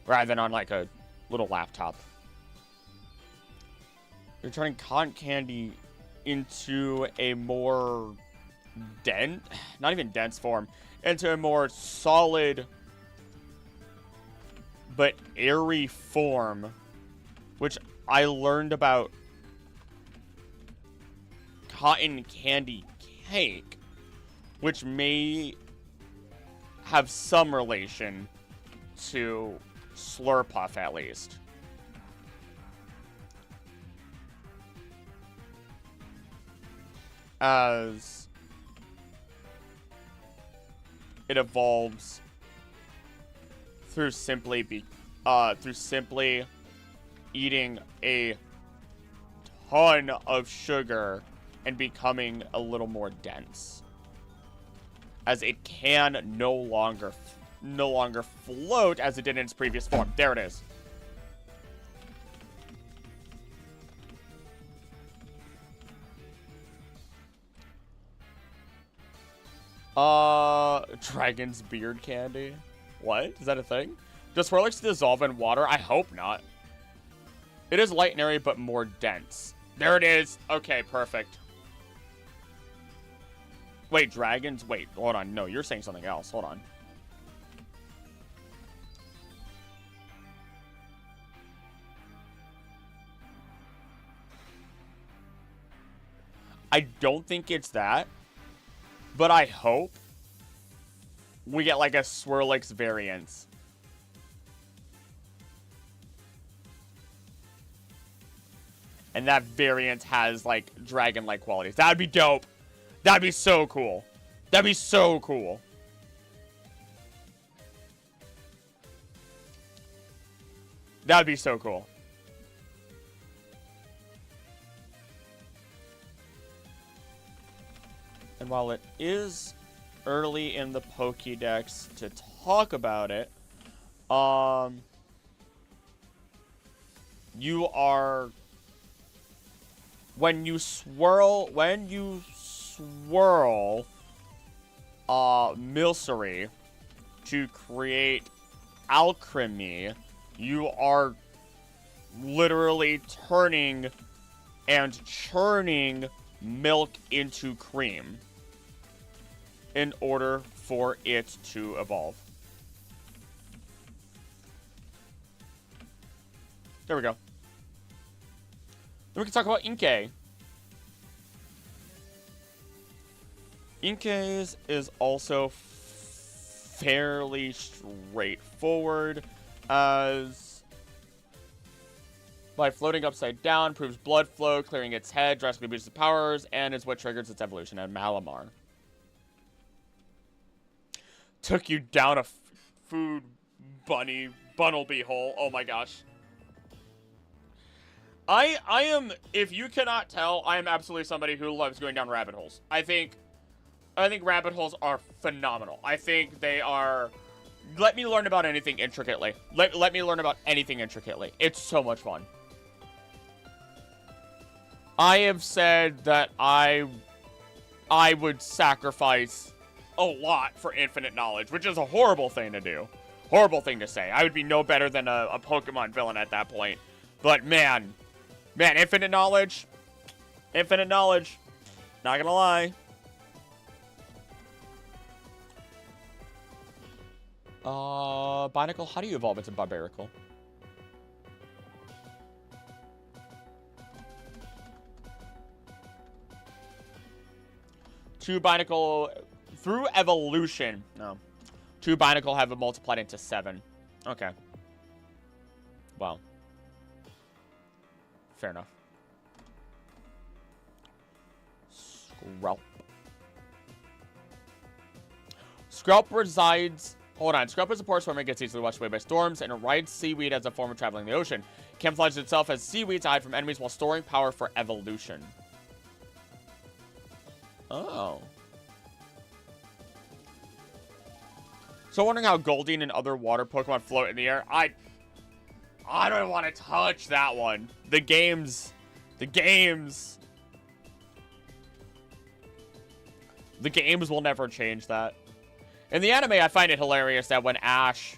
rather than on like a little laptop. You're turning cotton candy into a more dense, not even dense form, into a more solid but airy form, which I learned about cotton candy cake, which may have some relation to Slurpuff at least. As it evolves through simply eating a ton of sugar and becoming a little more dense, as it can no longer float as it did in its previous form. There it is. Dragon's beard candy. What? Is that a thing? Does Swirlix dissolve in water? I hope not. It is light and airy, but more dense. There it is. Okay, perfect. Wait, dragons? Wait, hold on. No, you're saying something else. Hold on. I don't think it's that, but I hope we get like a Swirlix variant. And that variant has like dragon-like qualities. That'd be dope. That'd be so cool. That'd be so cool. That'd be so cool. And while it is early in the Pokédex to talk about it, you are, when you swirl Milcery to create alchemy, you are literally turning and churning milk into cream in order for it to evolve. There we go. Then we can talk about Inkay. Inkay's is also fairly straightforward, as by floating upside down, improves blood flow, clearing its head, drastically boosts its powers, and is what triggers its evolution at Malamar. Took you down food bunny Bunnelby hole. Oh my gosh. I am, if you cannot tell, I am absolutely somebody who loves going down rabbit holes. I think rabbit holes are phenomenal. I think they are, let me learn about anything intricately. Let me learn about anything intricately. It's so much fun. I have said that I would sacrifice a lot for infinite knowledge, which is a horrible thing to do. Horrible thing to say. I would be no better than a Pokemon villain at that point. But man, infinite knowledge. Infinite knowledge. Not gonna lie. Binacle, how do you evolve into Barbarical? Two Binacle, through evolution, no. Two Binacle have multiplied into 7. Okay. Well. Fair enough. Skrelp. Skrelp resides... Hold on. Skrelp is a poor swimmer and gets easily washed away by storms and rides seaweed as a form of traveling the ocean. Camouflages itself as seaweed to hide from enemies while storing power for evolution. Oh. So wondering how Goldeen and other water Pokemon float in the air. I don't want to touch that one. The games will never change that. In the anime, I find it hilarious that when Ash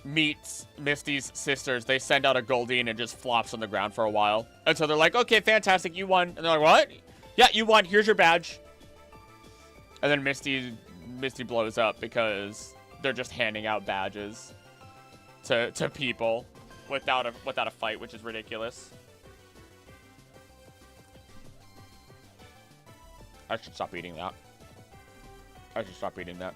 meets Misty's sisters, they send out a Goldeen and just flops on the ground for a while. And so they're like, okay, fantastic, you won. And they're like, what? Yeah, you won. Here's your badge. And then Misty blows up because they're just handing out badges to people without a fight, which is ridiculous. I should stop eating that. I should stop eating that.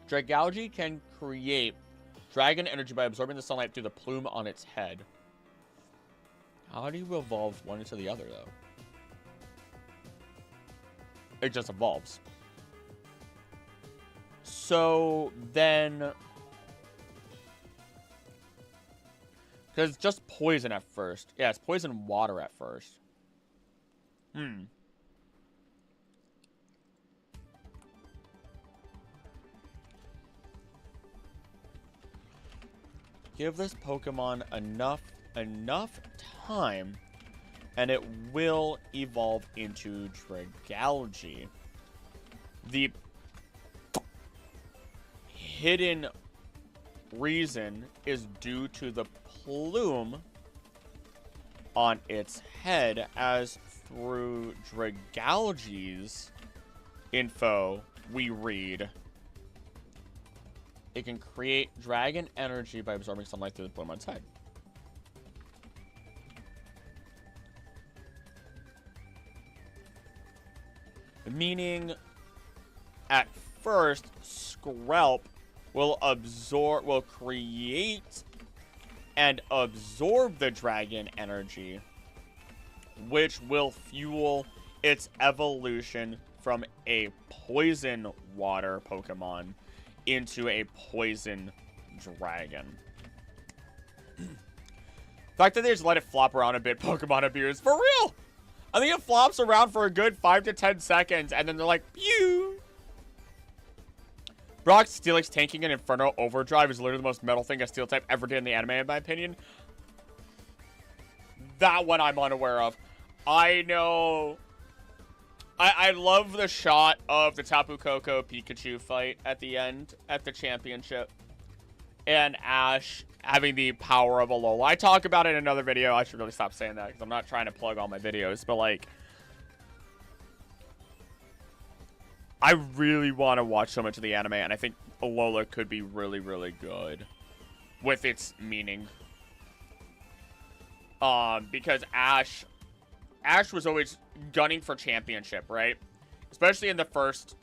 Dragalge can create dragon energy by absorbing the sunlight through the plume on its head. How do you evolve one into the other, though? It just evolves. So then... Because it's just poison at first. Yeah, it's poison water at first. Give this Pokemon enough time, and it will evolve into Dragalge. The hidden reason is due to the plume on its head, as through Dragalge's info we read, it can create dragon energy by absorbing sunlight through the plume on its head. Meaning, at first, Skrelp will create and absorb the dragon energy, which will fuel its evolution from a poison water Pokemon into a poison dragon. The fact that they just let it flop around a bit, Pokemon abuse, for real! I think it flops around for a good 5 to 10 seconds, and then they're like, pew! Brock Steelix tanking an Inferno Overdrive is literally the most metal thing a Steel type ever did in the anime, in my opinion. That one I'm unaware of. I know... I love the shot of the Tapu Koko Pikachu fight at the end, at the championship. And Ash having the power of Alola. I talk about it in another video. I should really stop saying that, because I'm not trying to plug all my videos. But, like, I really want to watch so much of the anime, and I think Alola could be really, really good with its meaning. Because Ash Ash was always gunning for championship, right? Especially in the first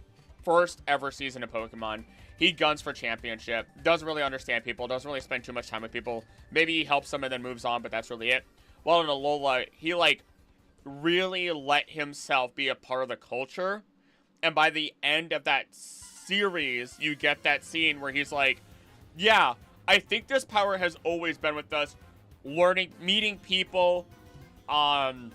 ever season of Pokemon. He guns for championship. Doesn't really understand people. Doesn't really spend too much time with people. Maybe he helps them and then moves on, but that's really it. While in Alola, he, like, really let himself be a part of the culture. And by the end of that series, you get that scene where he's like, yeah, I think this power has always been with us. Learning, meeting people, having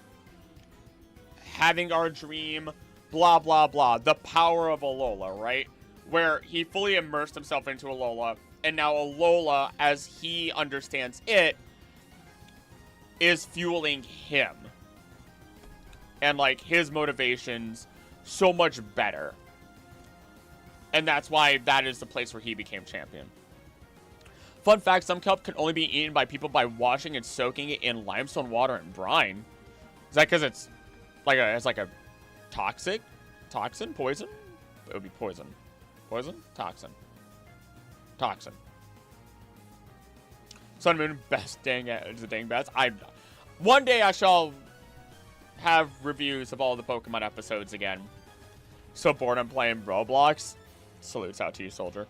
our dream, blah, blah, blah. The power of Alola, right? Where he fully immersed himself into Alola, and now Alola, as he understands it, is fueling him. And, like, his motivations so much better. And that's why that is the place where he became champion. Fun fact, some kelp can only be eaten by people by washing and soaking it in limestone water and brine. Is that because it's like a toxin? Poison? It would be poison. Poison? Toxin. Toxin. Sun Moon, best dang bets. One day I shall have reviews of all the Pokemon episodes again. So bored I'm playing Roblox. Salutes out to you, soldier.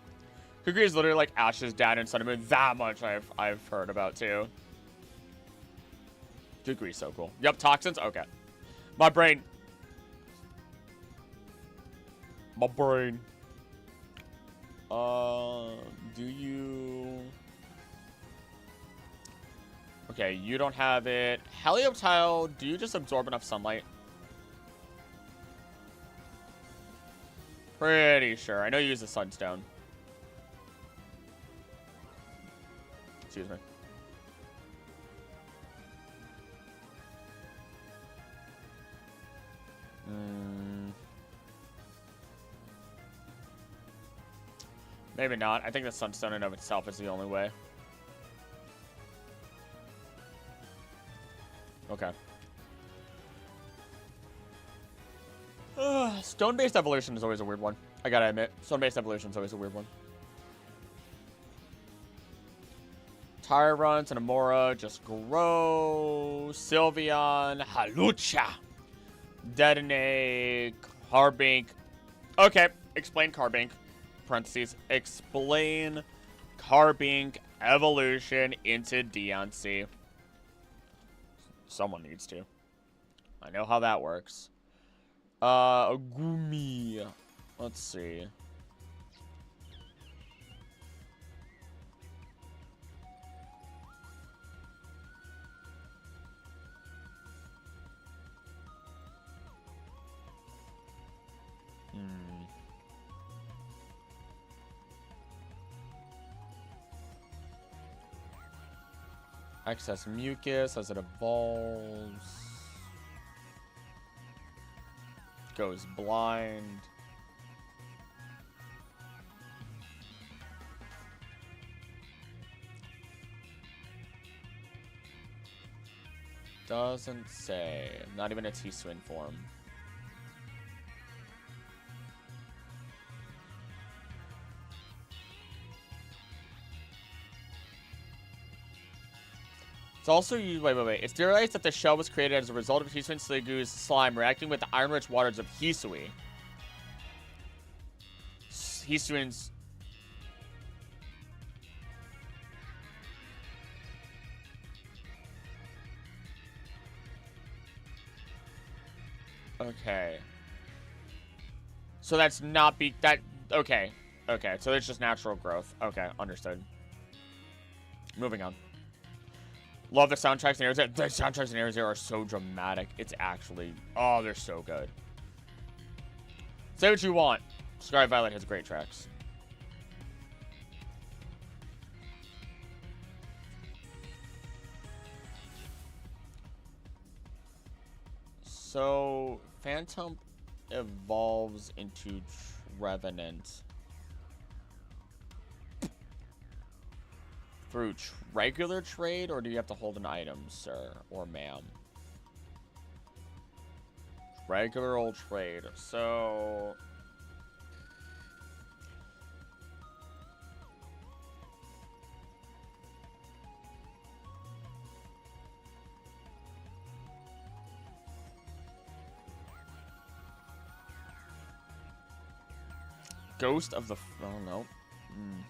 Kukri is literally like Ash's dad in Sun and Moon. That much I've heard about too. Kukri's so cool. Yep, toxins? Okay. My brain. Do you... Okay, you don't have it. Helioptile, do you just absorb enough sunlight? Pretty sure. I know you use the sunstone. Excuse me. Maybe not. I think the sunstone in of itself is the only way. Okay. Stone-based evolution is always a weird one. I gotta admit. Stone-based evolution is always a weird one. Tyrant and Amora just grow. Sylveon, Halucha, Detonate, Carbink. Okay, explain Carbink. Parentheses. Explain Carbink evolution into Deontay. Someone needs to. I know how that works. Gumi. Let's see. Excess mucus as it evolves. Goes blind. Doesn't say. Not even a T-Swin form. It's also used. Wait. It's theorized that the shell was created as a result of Hisui Sliggoo's slime reacting with the iron-rich waters of Hisui. Hisui's. Okay. So that's not that. Okay. Okay. So it's just natural growth. Okay. Understood. Moving on. Love the soundtracks in Arizona. The soundtracks in Arizona are so dramatic. It's actually... Oh, they're so good. Say what you want. Sky Violet has great tracks. So, Phantom evolves into Trevenant. Through regular trade, or do you have to hold an item, sir or ma'am? Regular old trade. So... Ghost of the... Oh, no. Mm.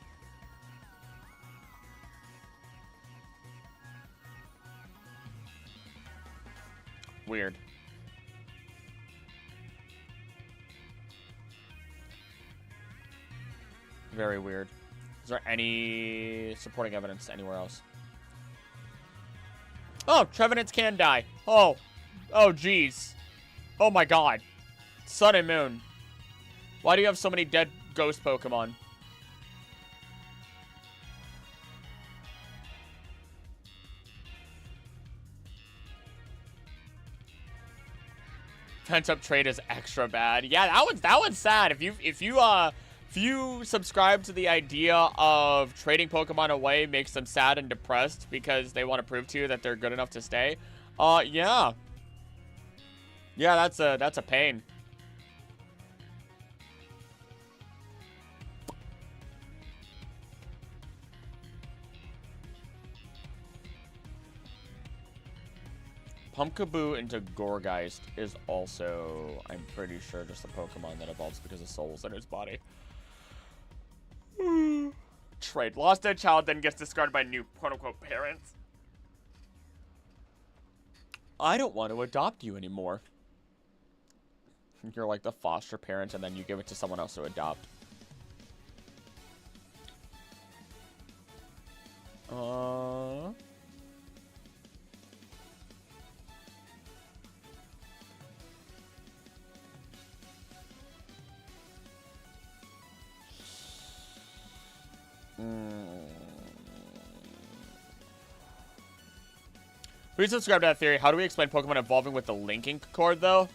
Weird. Very weird. Is there any supporting evidence anywhere else? Oh, Trevenants can die. Oh. Oh, jeez. Oh, my God. Sun and Moon. Why do you have so many dead ghost Pokemon? Pent-up trade is extra bad. Yeah, that one's sad. If you subscribe to the idea of trading Pokemon away makes them sad and depressed because they want to prove to you that they're good enough to stay, yeah. Yeah, that's a pain. Pumpkaboo into Gourgeist is also, I'm pretty sure, just a Pokemon that evolves because of souls in its body. Trade. Lost dead child then gets discarded by new quote-unquote parents. I don't want to adopt you anymore. You're like the foster parent and then you give it to someone else to adopt. Please subscribe to that theory. How do we explain Pokemon evolving with the linking cord, though?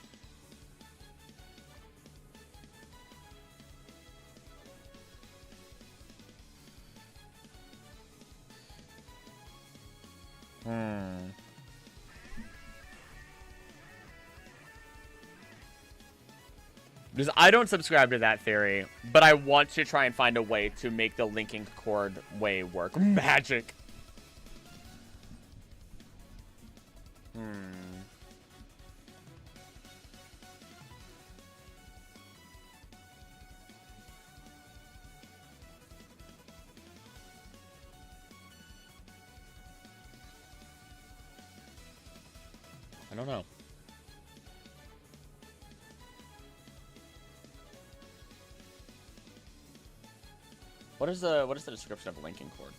Because I don't subscribe to that theory, but I want to try and find a way to make the linking cord way work. Magic. I don't know. What is the description of a linking cord?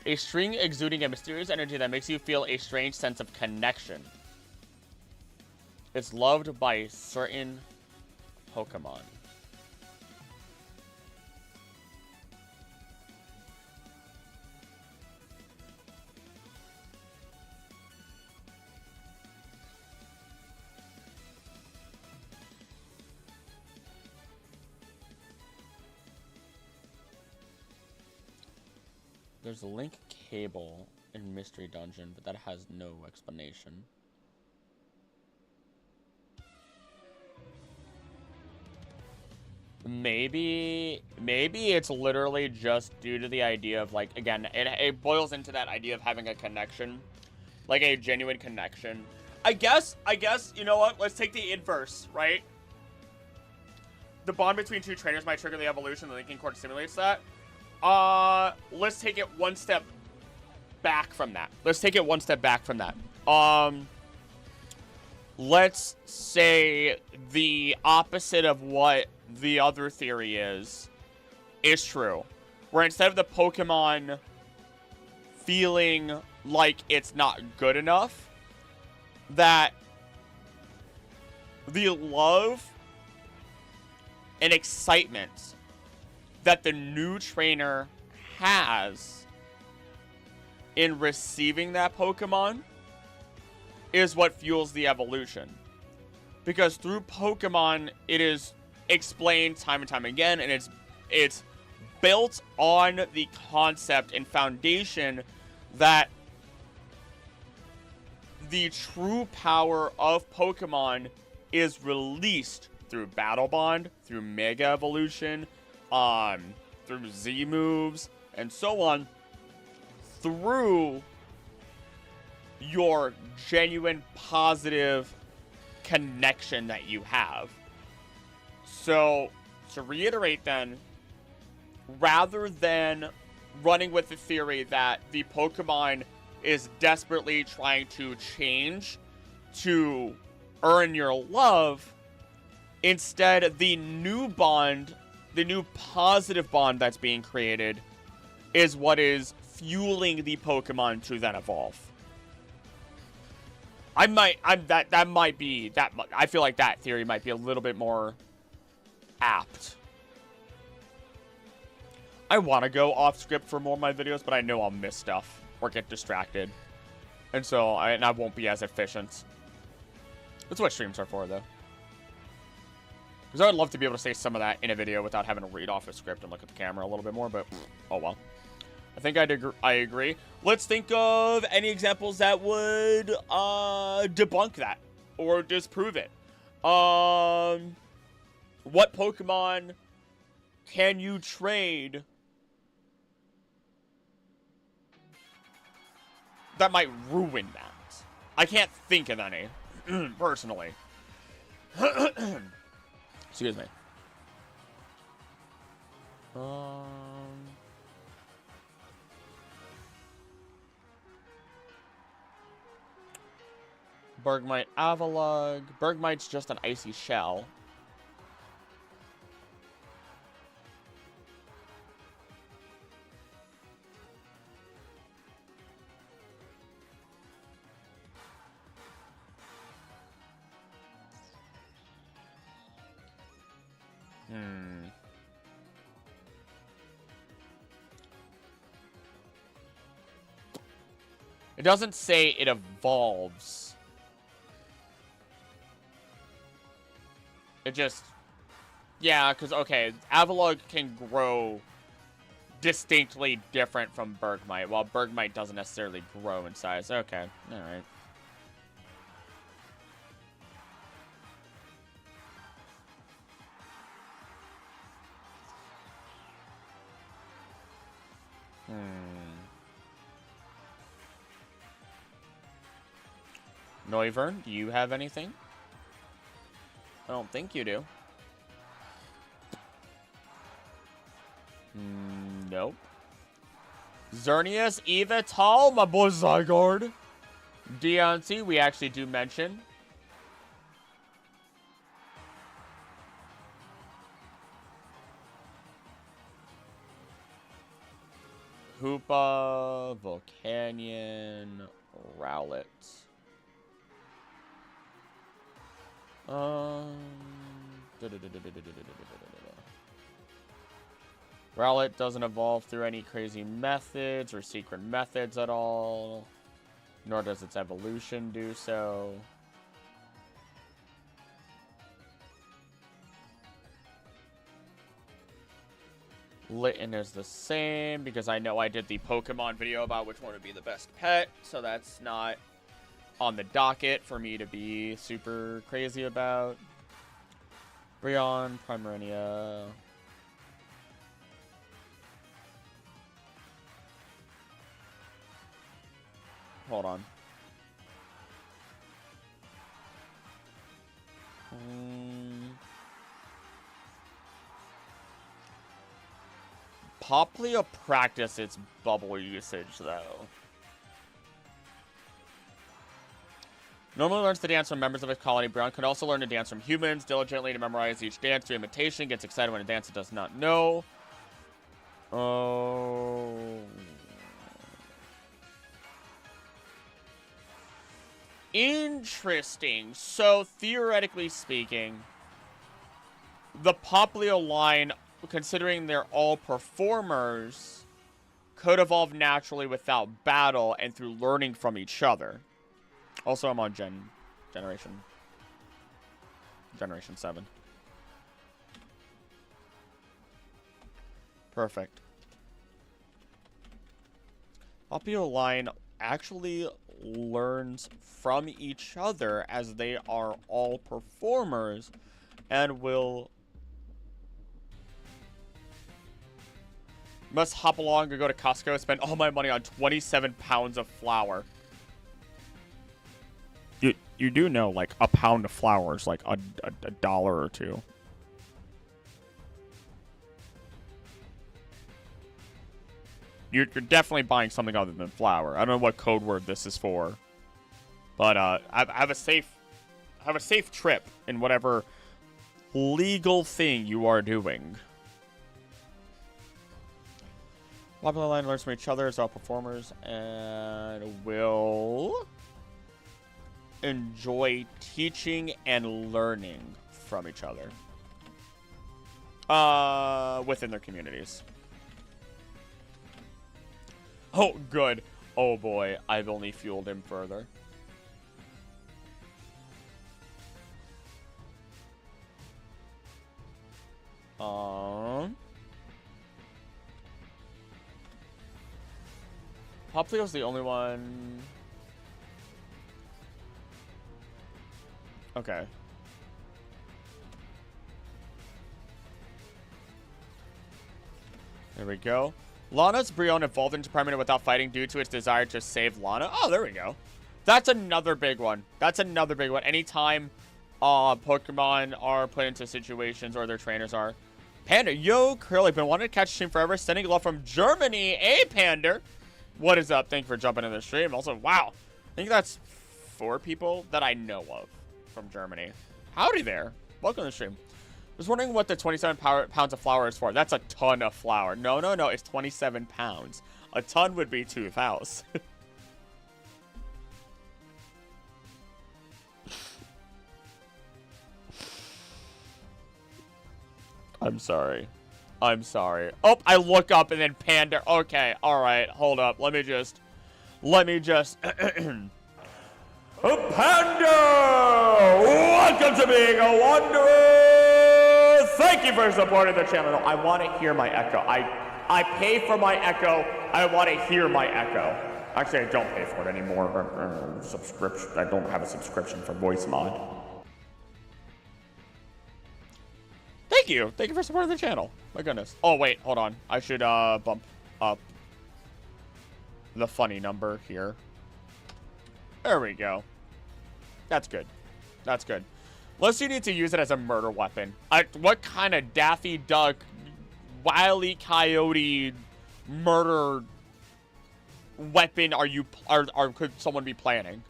A string exuding a mysterious energy that makes you feel a strange sense of connection. It's loved by certain Pokemon. There's a link cable in Mystery Dungeon, but that has no explanation. Maybe it's literally just due to the idea of, like, again, it boils into that idea of having a connection. Like a genuine connection. I guess, you know what? Let's take the inverse, right? The bond between two trainers might trigger the evolution. The linking cord simulates that. Let's take it one step back from that. Let's say the opposite of what the other theory is true. Where instead of the Pokemon feeling like it's not good enough, that the love and excitement that the new trainer has in receiving that Pokemon is what fuels the evolution. Because through Pokemon, it is explained time and time again, and it's built on the concept and foundation that the true power of Pokemon is released through Battle Bond, through Mega Evolution, through Z moves, and so on, through your genuine positive connection that you have. So, to reiterate then, rather than running with the theory that the Pokemon is desperately trying to change to earn your love, instead, the new bond, the new positive bond that's being created, is what is fueling the Pokemon to then evolve. I feel like that theory might be a little bit more apt. I want to go off script for more of my videos, but I know I'll miss stuff or get distracted. And so I won't be as efficient. That's what streams are for, though. Because I would love to be able to say some of that in a video without having to read off a script and look at the camera a little bit more, but oh well. I think I agree. Let's think of any examples that would debunk that or disprove it. What Pokemon can you trade that might ruin that? I can't think of any, personally. Excuse me. Bergmite, Avalugg. Bergmite's just an icy shell. It doesn't say it evolves. It just... Yeah, because, okay, Avalugg can grow distinctly different from Bergmite, while Bergmite doesn't necessarily grow in size. Okay, alright. Noivern, do you have anything? I don't think you do. Nope. Xerneas, Evital, my boy Zygarde. Deontay, we actually do mention. Hoopa, Volcanion, Rowlet. Rowlet doesn't evolve through any crazy methods or secret methods at all, nor does its evolution do so. Litten is the same, because I know I did the Pokemon video about which one would be the best pet, so that's not on the docket for me to be super crazy about. Brionne, Primarina. Hold on. Popplio practice its bubble usage, though. Normally learns to dance from members of his colony. Brown could also learn to dance from humans, diligently to memorize each dance through imitation, gets excited when a dance it does not know. Oh. Interesting. So, theoretically speaking, the Popplio line, considering they're all performers, could evolve naturally without battle and through learning from each other. Also, I'm on Generation 7. Perfect. Popplio line actually learns from each other as they are all performers and will Must hop along and go to Costco, spend all my money on 27 pounds of flour. You do know, like, a pound of flour is like a dollar or two. You're definitely buying something other than flour. I don't know what code word this is for. But have a safe trip in whatever legal thing you are doing. Popular line learns from each other as all performers and will enjoy teaching and learning from each other within their communities. Oh, good. Oh, boy. I've only fueled him further. Popplio's the only one. Okay. There we go. Lana's Brion evolved into permanent without fighting due to its desire to save Lana. Oh, there we go. That's another big one. That's another big one. Anytime Pokemon are put into situations or their trainers are. Panda, yo, Krill, I've been wanting to catch a stream forever. Sending love from Germany. Hey, Panda. What is up? Thank you for jumping in the stream. Also, wow. I think that's 4 people that I know of from Germany. Howdy there. Welcome to the stream. I was wondering what the 27 pounds of flour is for. That's a ton of flour. No, no, no. It's 27 pounds. A ton would be 2,000. I'm sorry. I'm sorry. Oh, I look up and then Panda. Okay, all right. Hold up. Let me just. A Panda! Welcome to being a wanderer! Thank you for supporting the channel. No, I want to hear my echo. I pay for my echo. I want to hear my echo. Actually, I don't pay for it anymore. Subscription. I don't have a subscription for Voice Mod. Thank you. Thank you for supporting the channel. My goodness. Oh, wait. Hold on. I should bump up the funny number here. There we go. That's good. That's good. Unless you need to use it as a murder weapon. What kind of Daffy Duck, Wile E. Coyote murder weapon could someone be planning?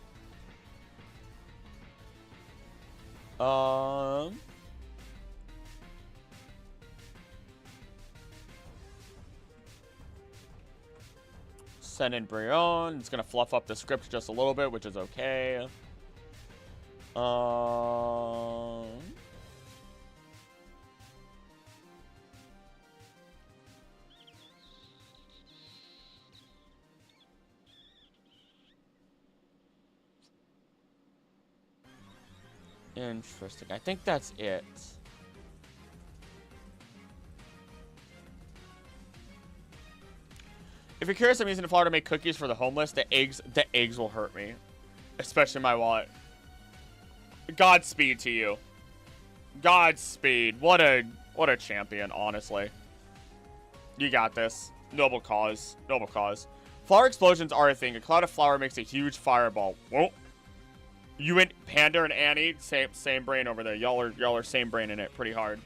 Send in Brion. It's gonna fluff up the script just a little bit, which is okay. Interesting. I think that's it. If you're curious, I'm using the flour to make cookies for the homeless. The eggs will hurt me, especially my wallet. Godspeed to you. Godspeed. What a champion, honestly. You got this. Noble cause. Noble cause. Flower explosions are a thing. A cloud of flour makes a huge fireball. Whoa. You and Panda and Annie, same brain over there. Y'all are same brain in it pretty hard.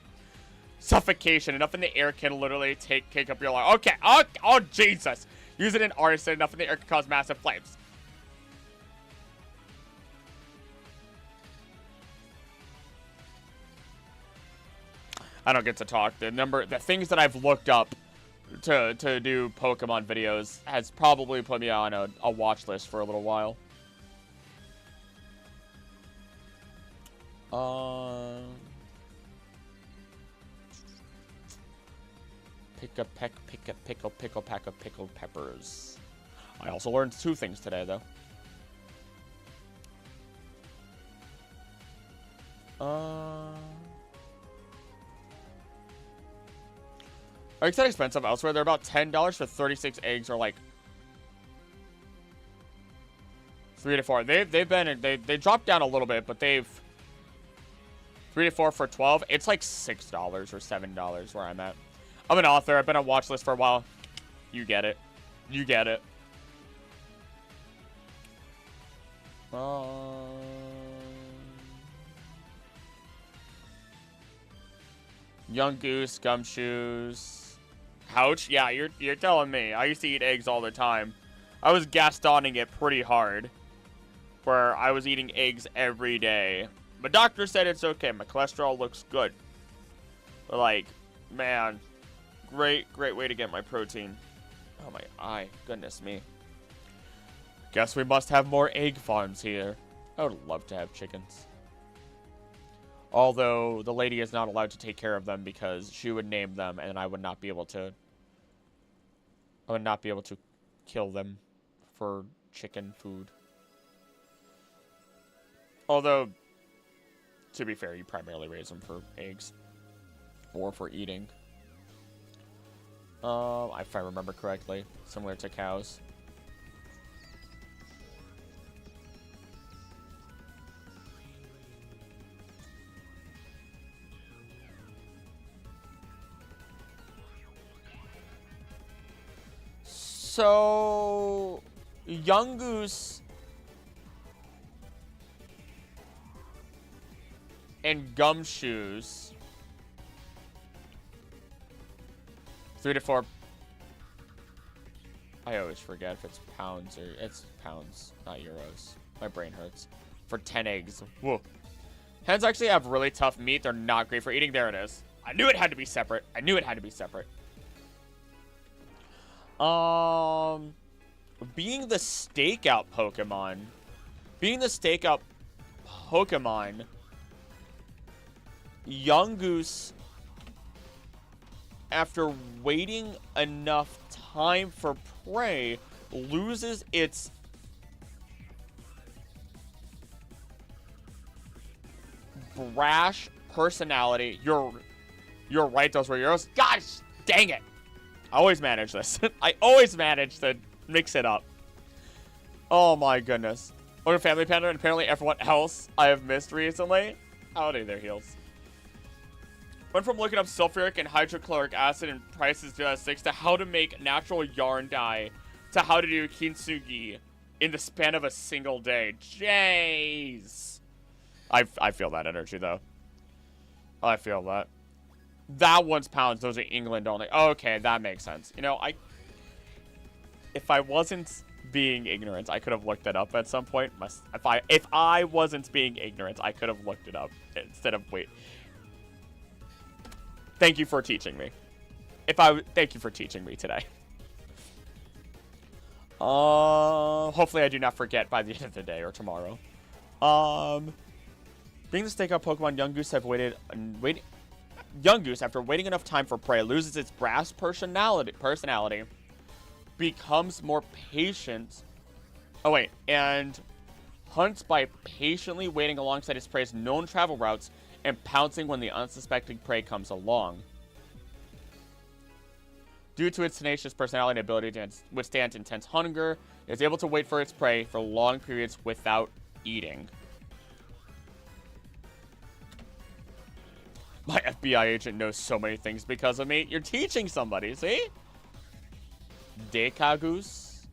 Suffocation. Enough in the air can literally take up your life. Okay. Oh, Jesus. Use it in arson. Enough in the air can cause massive flames. I don't get to talk. The things that I've looked up to do Pokemon videos has probably put me on a watch list for a little while. Pick a pickle, pack of pickled peppers. I also learned 2 things today, though. Eggs that expensive elsewhere. They're about $10 for 36 eggs, or like 3 to 4. They dropped down a little bit, but they've 3 to 4 for 12. It's like $6 or $7 where I'm at. I'm an author. I've been on watch list for a while. You get it. You get it. Young Goose, Gumshoes, Couch. Yeah, you're telling me. I used to eat eggs all the time. I was Gastoning it pretty hard, where I was eating eggs every day. My doctor said it's okay. My cholesterol looks good. But like, man, great way to get my protein. Oh, my eye. Goodness me. Guess we must have more egg farms here. I would love to have chickens. Although, the lady is not allowed to take care of them because she would name them and I would not be able to... I would not be able to kill them for chicken food. Although, to be fair, you primarily raise them for eggs. Or for eating. If I remember correctly. Similar to cows. So, Young Goose and Gumshoes, 3 to 4. I always forget if it's pounds or it's pounds, not euros. My brain hurts. For 10 eggs. Whoa. Hens actually have really tough meat. They're not great for eating. There it is. I knew it had to be separate. I knew it had to be separate. Being the stakeout Pokemon, Young Goose, after waiting enough time for prey, loses its brash personality. You're right, those were yours. Gosh, dang it. I always manage this. I always manage to mix it up. Oh my goodness. Or Family Panda and apparently everyone else I have missed recently. Howdy there, heels. Went from looking up sulfuric and hydrochloric acid and prices 2006 to how to make natural yarn dye to how to do kintsugi in the span of a single day. Jeez. I feel that energy though. I feel that. That one's pounds. Those are England only. Okay, that makes sense. You know, if I wasn't being ignorant, I could have looked it up at some point. If I wasn't being ignorant, I could have looked it up instead of wait. Thank you for teaching me. Thank you for teaching me today. Hopefully I do not forget by the end of the day or tomorrow. Being the stakeout Pokemon, Young Goose have waited. Young Goose, after waiting enough time for prey, loses its brass personality, becomes more patient. Oh wait, and hunts by patiently waiting alongside its prey's known travel routes and pouncing when the unsuspecting prey comes along. Due to its tenacious personality and ability to withstand intense hunger, it is able to wait for its prey for long periods without eating. My FBI agent knows so many things because of me. You're teaching somebody, see? Dekagoose.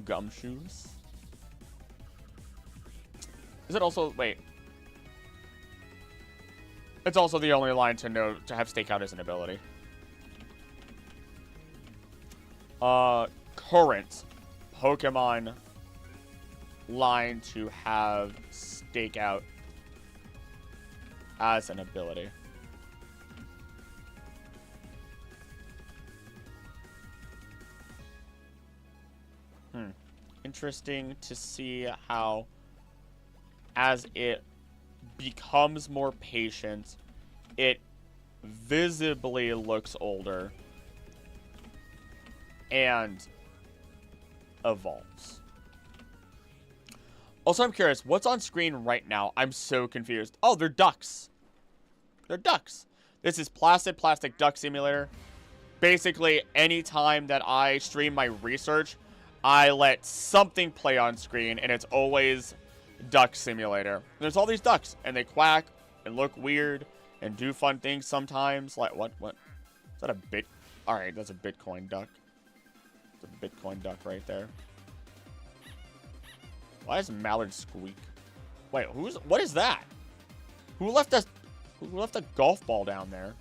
Gumshoes. Is it also... Wait. It's also the only line to know to have stakeout as an ability. Current Pokemon line to have stakeout as an ability. Interesting to see how, as it becomes more patient, it visibly looks older and evolves. Also, I'm curious, what's on screen right now? I'm so confused. Oh, they're ducks. They're ducks. This is Placid Plastic Duck Simulator. Basically, anytime that I stream my research, I let something play on screen, and it's always Duck Simulator. There's all these ducks, and they quack and look weird and do fun things sometimes. Like, what? Is that a bit? Alright, that's a Bitcoin duck. It's a Bitcoin duck right there. Why does Mallard squeak? Wait, what is that? Who left a golf ball down there?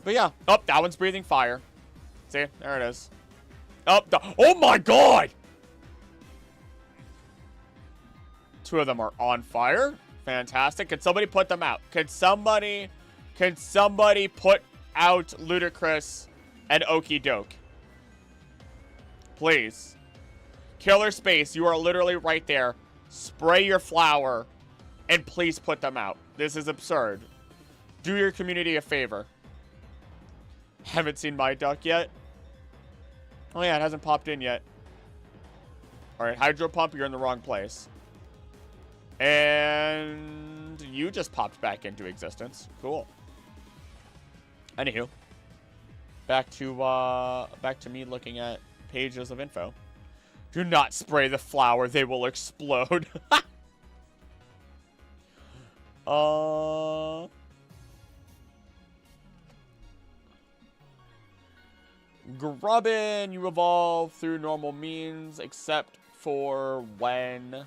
But yeah. Oh, that one's breathing fire. See? There it is. Oh my god! Two of them are on fire. Fantastic. Can somebody put them out? Can somebody put out Ludicrous and Okie Doke? Please. Killer Space, you are literally right there. Spray your flower and please put them out. This is absurd. Do your community a favor. Haven't seen my duck yet. Oh yeah, it hasn't popped in yet. Alright, Hydro Pump, you're in the wrong place. And you just popped back into existence. Cool. Anywho. Back to me looking at pages of info. Do not spray the flower, they will explode. Grubbin, you evolve through normal means, except for when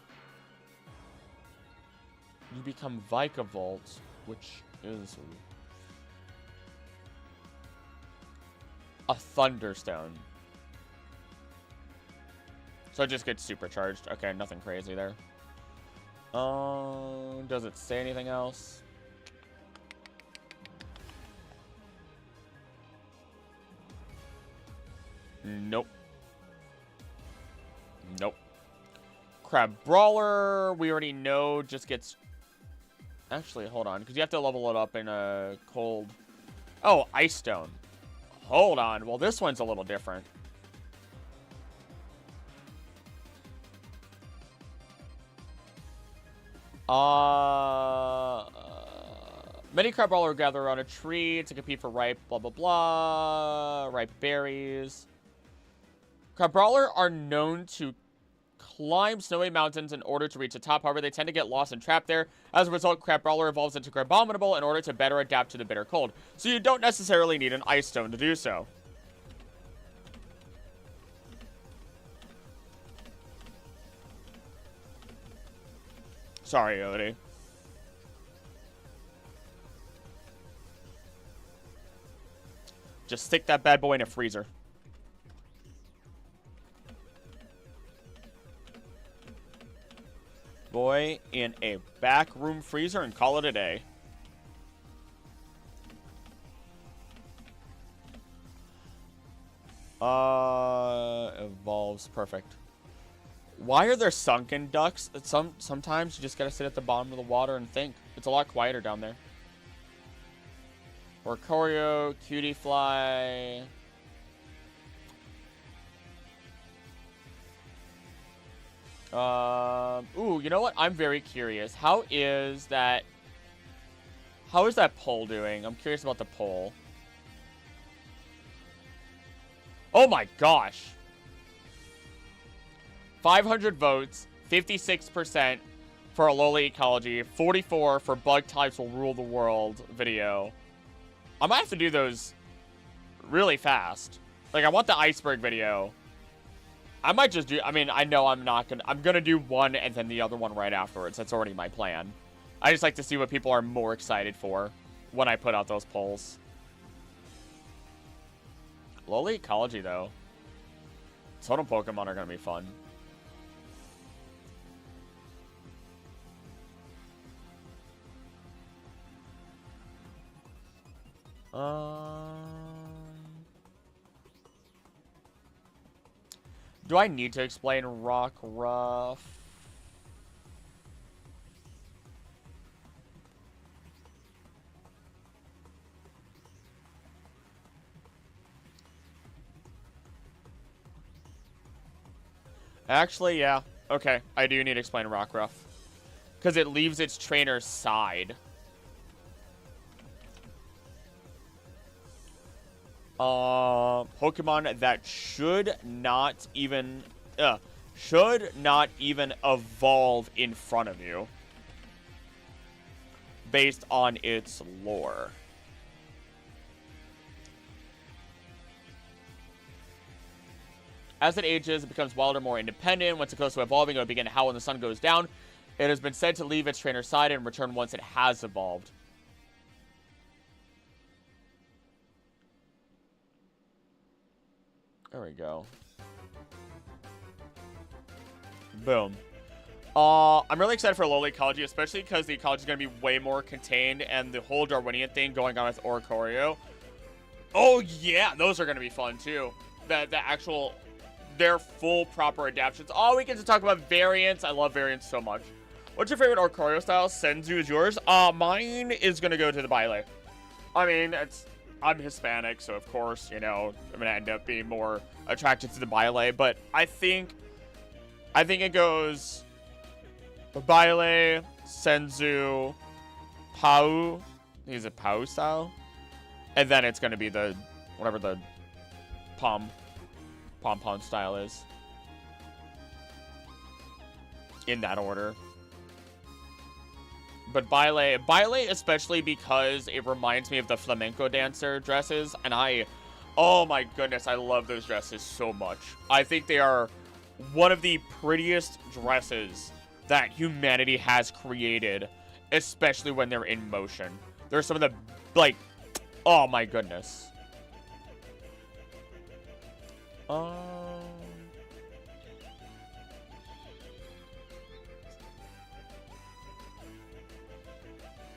you become Vikavolt, which is a Thunderstone. So it just gets supercharged. Okay, nothing crazy there. Does it say anything else? Nope. Nope. Crab Brawler, we already know, just gets... Actually, hold on, because you have to level it up in a cold... Oh, Ice Stone. Hold on. Well, this one's a little different. Many crab brawler gather around a tree to compete for ripe blah blah blah ripe berries. Crab brawler are known to climb snowy mountains in order to reach the top. However, they tend to get lost and trapped there. As a result, crab brawler evolves into Crabominable in order to better adapt to the bitter cold. So you don't necessarily need an ice stone to do so. Sorry, Odie. Just stick that bad boy in a freezer. Boy in a back room freezer and call it a day. Evolves. Perfect. Why are there sunken ducks? Sometimes you just gotta sit at the bottom of the water and think. It's a lot quieter down there. Orcorio, Cutie Fly. Ooh, you know what? I'm very curious. How is that poll doing? I'm curious about the poll. Oh my gosh. 500 votes, 56% for a lowly ecology, 44 for bug types will rule the world video. I might have to do those really fast. Like, I want the iceberg video. I might just do, I mean, I know I'm gonna do one and then the other one right afterwards. That's already my plan. I just like to see what people are more excited for when I put out those polls. Lowly ecology, though. Totem Pokemon are gonna be fun. Do I need to explain Rockruff? Actually, yeah. Okay, I do need to explain Rockruff. Because it leaves its trainer's side. Pokemon that should not even evolve in front of you based on its lore. As it ages, it becomes wilder, more independent. Once it goes to evolving, it will begin to howl when the sun goes down. It has been said to leave its trainer's side and return once it has evolved. There we go. Boom. I'm really excited for Lowly Ecology, especially because the ecology is going to be way more contained, and the whole Darwinian thing going on with Oricorio. Oh, yeah, those are going to be fun, too. The actual, their full proper adaptations. Oh, we get to talk about variants. I love variants so much. What's your favorite Oricorio style? Senzu is yours? Mine is going to go to the Baile. I mean, I'm Hispanic, so of course, you know, I'm going to end up being more attracted to the Baile, but I think it goes Baile, Senzu, Pau. Is it Pau style? And then it's going to be the, whatever the pom-pom style is. In that order. But Baile especially because it reminds me of the flamenco dancer dresses. And oh my goodness, I love those dresses so much. I think they are one of the prettiest dresses that humanity has created, especially when they're in motion. They're some of the, like, oh my goodness.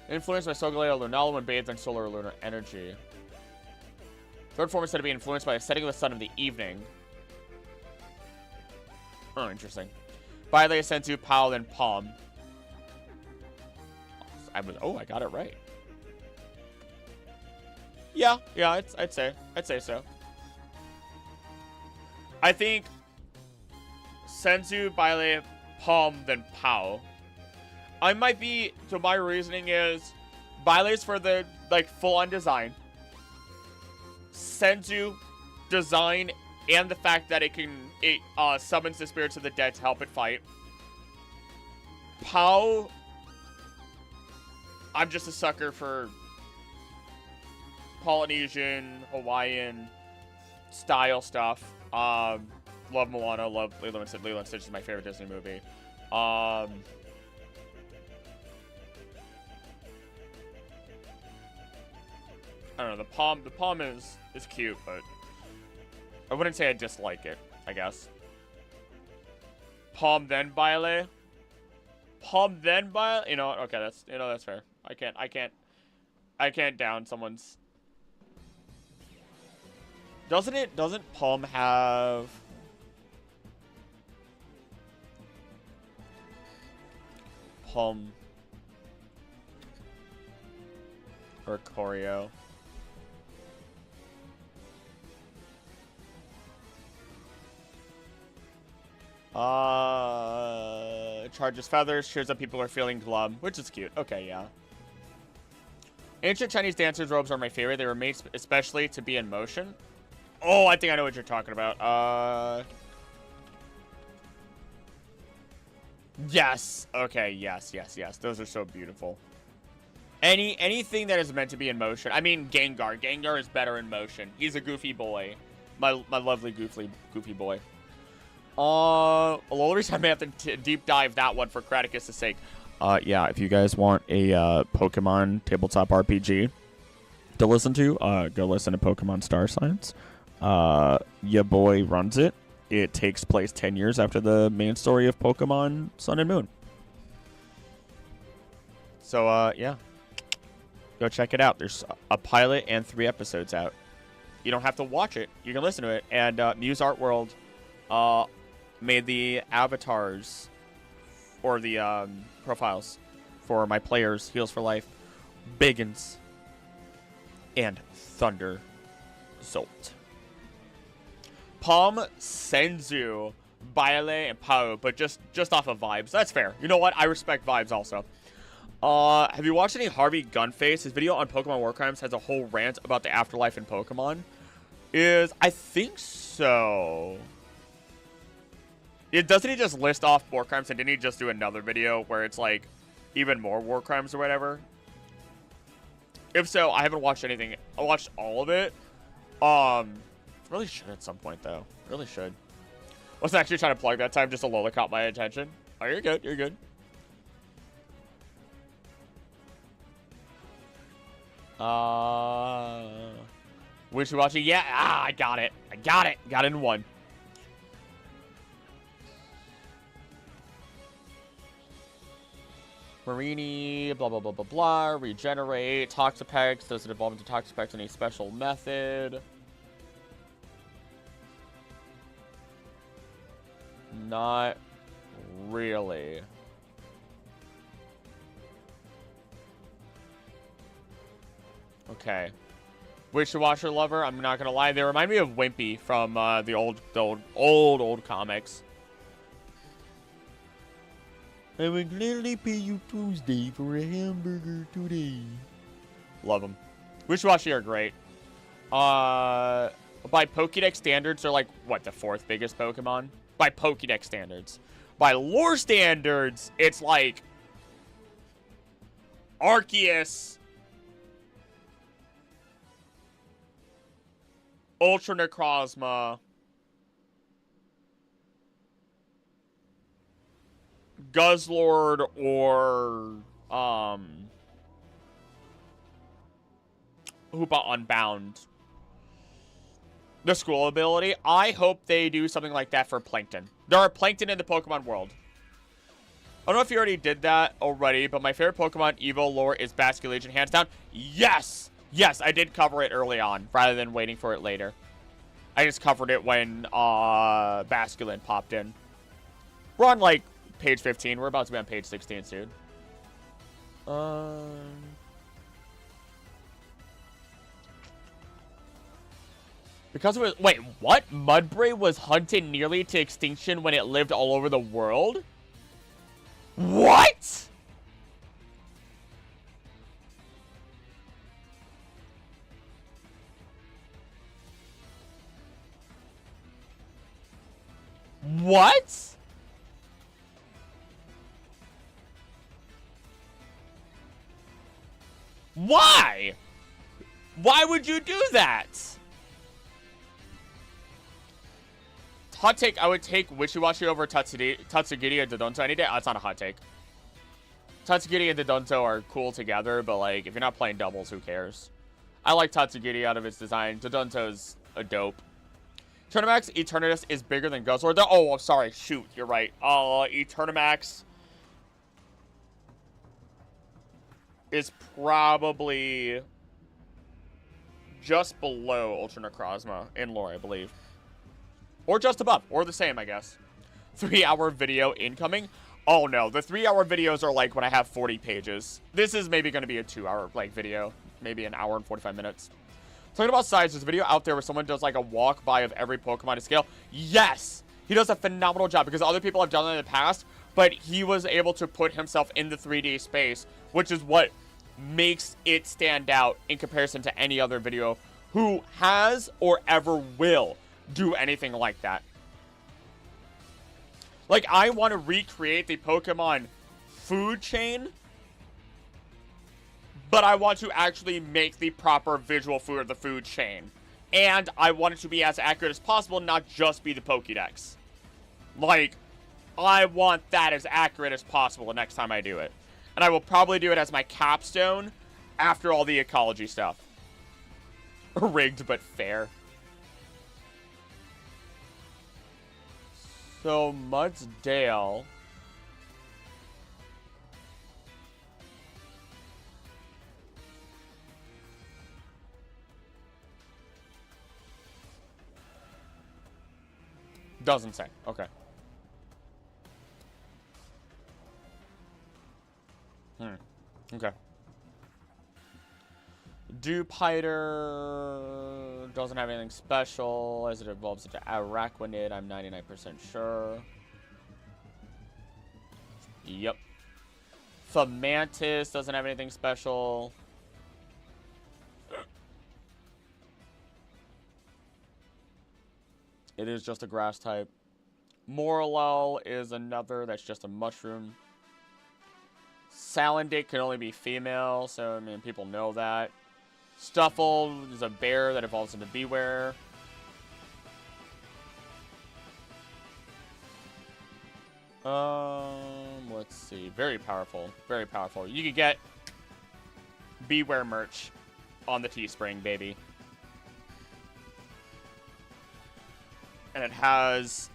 Influenced by Solgaleo Lunala when bathed in solar or lunar energy. Third form is said to be influenced by the setting of the sun in the evening. Oh, interesting. Baile, Senzu, Pal, and Palm. I got it right. Yeah, I'd say so. I think Senzu, Baile, Palm, then Pao. I might be, so my reasoning is Baile's for the, like, full-on design. Senzu, design, and the fact that it summons the spirits of the dead to help it fight. Pao, I'm just a sucker for Polynesian, Hawaiian style stuff. Love Moana, love Lilo and Stitch. Lilo and Stitch is my favorite Disney movie. I don't know, the palm is cute, but I wouldn't say I dislike it, I guess. Palm then Baile. Palm then Baile. You know, okay, that's fair. I can't down someone's. Doesn't Palm have Palm or Choreo? Charges feathers, cheers up people are feeling glum, which is cute. Okay, yeah. Ancient Chinese dancers' robes are my favorite. They were made especially to be in motion. Oh, I think I know what you're talking about. Yes. Okay, yes. Those are so beautiful. Anything that is meant to be in motion. I mean, Gengar. Gengar is better in motion. He's a goofy boy. My lovely goofy boy. A little reason I may have to deep dive that one for Kraticus' sake. Yeah, if you guys want a Pokemon tabletop RPG to listen to, go listen to Pokemon Star Signs. Ya boy runs it. It takes place 10 years after the main story of Pokemon Sun and Moon. So, yeah. Go check it out. There's a pilot and 3 episodes out. You don't have to watch it. You can listen to it. And Muse Art World made the avatars or the profiles for my players, Heals for Life, Biggins, and Thunder Zolt. Palm, Senzu, Baile, and Pao, but just off of vibes. That's fair. You know what? I respect vibes also. Have you watched any Harvey Gunface? His video on Pokemon War Crimes has a whole rant about the afterlife in Pokemon. I think so. Doesn't he just list off war crimes, and didn't he just do another video where it's like even more war crimes or whatever? If so, I haven't watched anything. I watched all of it. Really should at some point though. Really should. Wasn't actually trying to plug that time, just a Lola caught my attention. Oh, you're good, you're good. Wishy-washy, yeah, I got it. I got it. Got it in one. Marini, blah, blah, blah, blah, blah. Regenerate. Toxapex. Does it evolve into Toxapex in a special method? Not really. Okay. Wishy-washy lover, I'm not gonna lie. They remind me of Wimpy from the old comics. I would gladly pay you Tuesday for a hamburger today. Love them. Wishy-washy are great. By Pokédex standards, they're like, what, the 4th biggest Pokemon? By Pokédex standards. By lore standards, it's like Arceus, Ultra Necrozma, Guzzlord, or Hoopa Unbound. The school ability. I hope they do something like that for Plankton. There are Plankton in the Pokemon world. I don't know if you already did that already, but my favorite Pokemon Evo lore is Basculegion, hands down. Yes! Yes, I did cover it early on, rather than waiting for it later. I just covered it when Basculin popped in. We're on, like, page 15. We're about to be on page 16 soon. Because it was... Wait, what? Mudbray was hunted nearly to extinction when it lived all over the world? What? What? Why? Why would you do that? Hot take, I would take Wishy-washy over Tatsugiri and Dodonto any day. Oh, that's not a hot take. Tatsugiri and Dodonto are cool together, but like, if you're not playing doubles, who cares? I like Tatsugiri out of its design. Dodonto's a dope. Eternamax Eternatus is bigger than Guzzlord. Oh, I'm sorry. Shoot, you're right. Eternamax is probably just below Ultra Necrozma in lore, I believe. Or just above, or the same, I guess. 3-hour video incoming. Oh no, the 3-hour videos are like when I have 40 pages. This is maybe going to be a 2-hour like video, maybe an hour and 45 minutes. Talking about size, there's a video out there where someone does like a walk by of every Pokemon to scale. Yes, he does a phenomenal job because other people have done it in the past, but he was able to put himself in the 3D space, which is what makes it stand out in comparison to any other video who has or ever will do anything like that. Like, I want to recreate the Pokemon food chain, but I want to actually make the proper visual food of the food chain. And I want it to be as accurate as possible, not just be the Pokédex. Like, I want that as accurate as possible the next time I do it. And I will probably do it as my capstone after all the ecology stuff. Rigged, but fair. So, Mudsdale. Doesn't say. Okay. Okay. Dewpider doesn't have anything special as it evolves into Araquanid. I'm 99% sure. Yep. Fomantis doesn't have anything special. It is just a grass type. Morlul is another that's just a mushroom. Salandit can only be female, so I mean people know that. Stuffle is a bear that evolves into Beware. Let's see. Very powerful. Very powerful. You could get Beware merch on the Teespring, baby. And it has,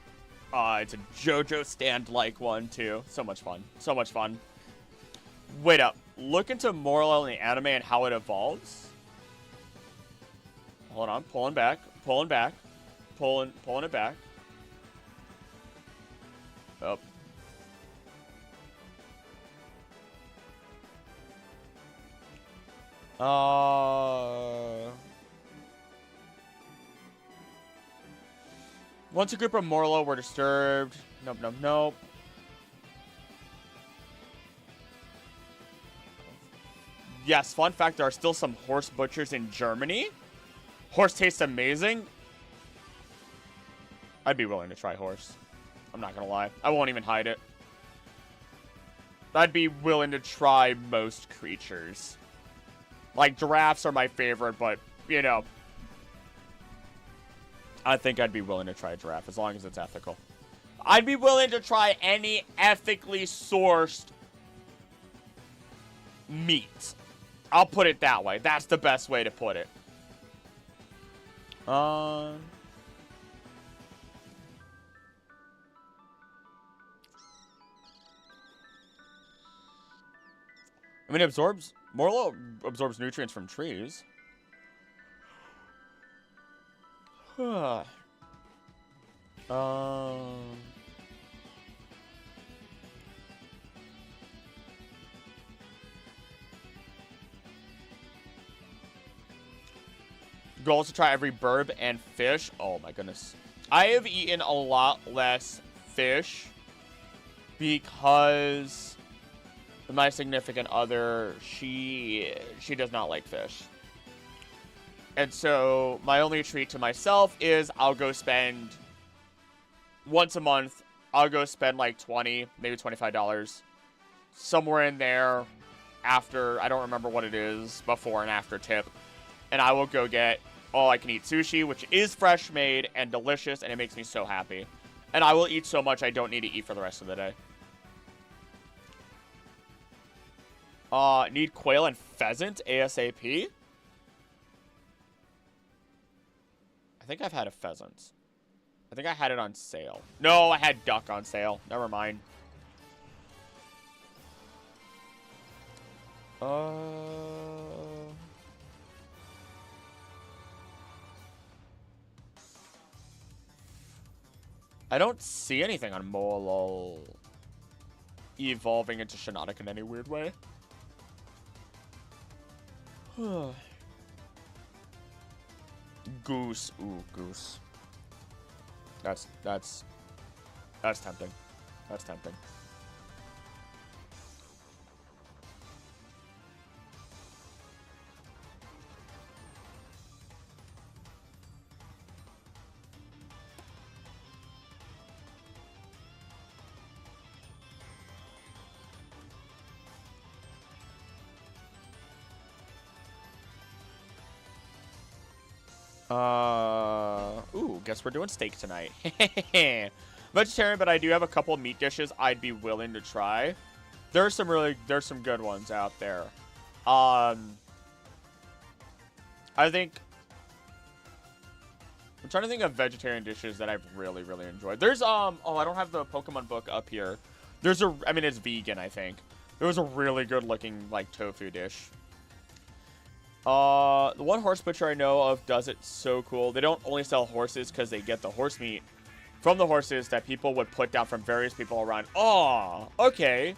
it's a JoJo stand-like one, too. So much fun. So much fun. Wait up. Look into Morlo in the anime and how it evolves. Hold on. Pulling back. Pulling back. Pulling it back. Oh. Once a group of Morlo were disturbed. Nope, nope, nope. Yes, fun fact, there are still some horse butchers in Germany. Horse tastes amazing. I'd be willing to try horse. I'm not gonna lie. I won't even hide it. I'd be willing to try most creatures. Like, giraffes are my favorite, but, you know. I think I'd be willing to try a giraffe, as long as it's ethical. I'd be willing to try any ethically sourced meat. I'll put it that way. That's the best way to put it. I mean, Morlo absorbs nutrients from trees. You can also try every bird and fish. Oh my goodness. I have eaten a lot less fish because my significant other, she does not like fish. And so my only treat to myself is I'll go spend once a month, I'll go spend like $20, maybe $25 somewhere in there after, I don't remember what it is, before and after tip. And I will go get all I can eat sushi, which is fresh made and delicious, and it makes me so happy. And I will eat so much I don't need to eat for the rest of the day. Need quail and pheasant ASAP. I think I've had a pheasant. I think I had it on sale. No, I had duck on sale. Never mind. I don't see anything on Molol evolving into Shinotic in any weird way. Goose. Ooh, goose. That's tempting. That's tempting. Ooh, guess we're doing steak tonight. Vegetarian, but I do have a couple meat dishes I'd be willing to try. There's some good ones out there. I think I'm trying to think of vegetarian dishes that I've really enjoyed. There's oh, I don't have the Pokemon book up here. I mean, it's vegan, I think. There was a really good looking like tofu dish. The one horse butcher I know of does it so cool. They don't only sell horses because they get the horse meat from the horses that people would put down from various people around. Oh, okay.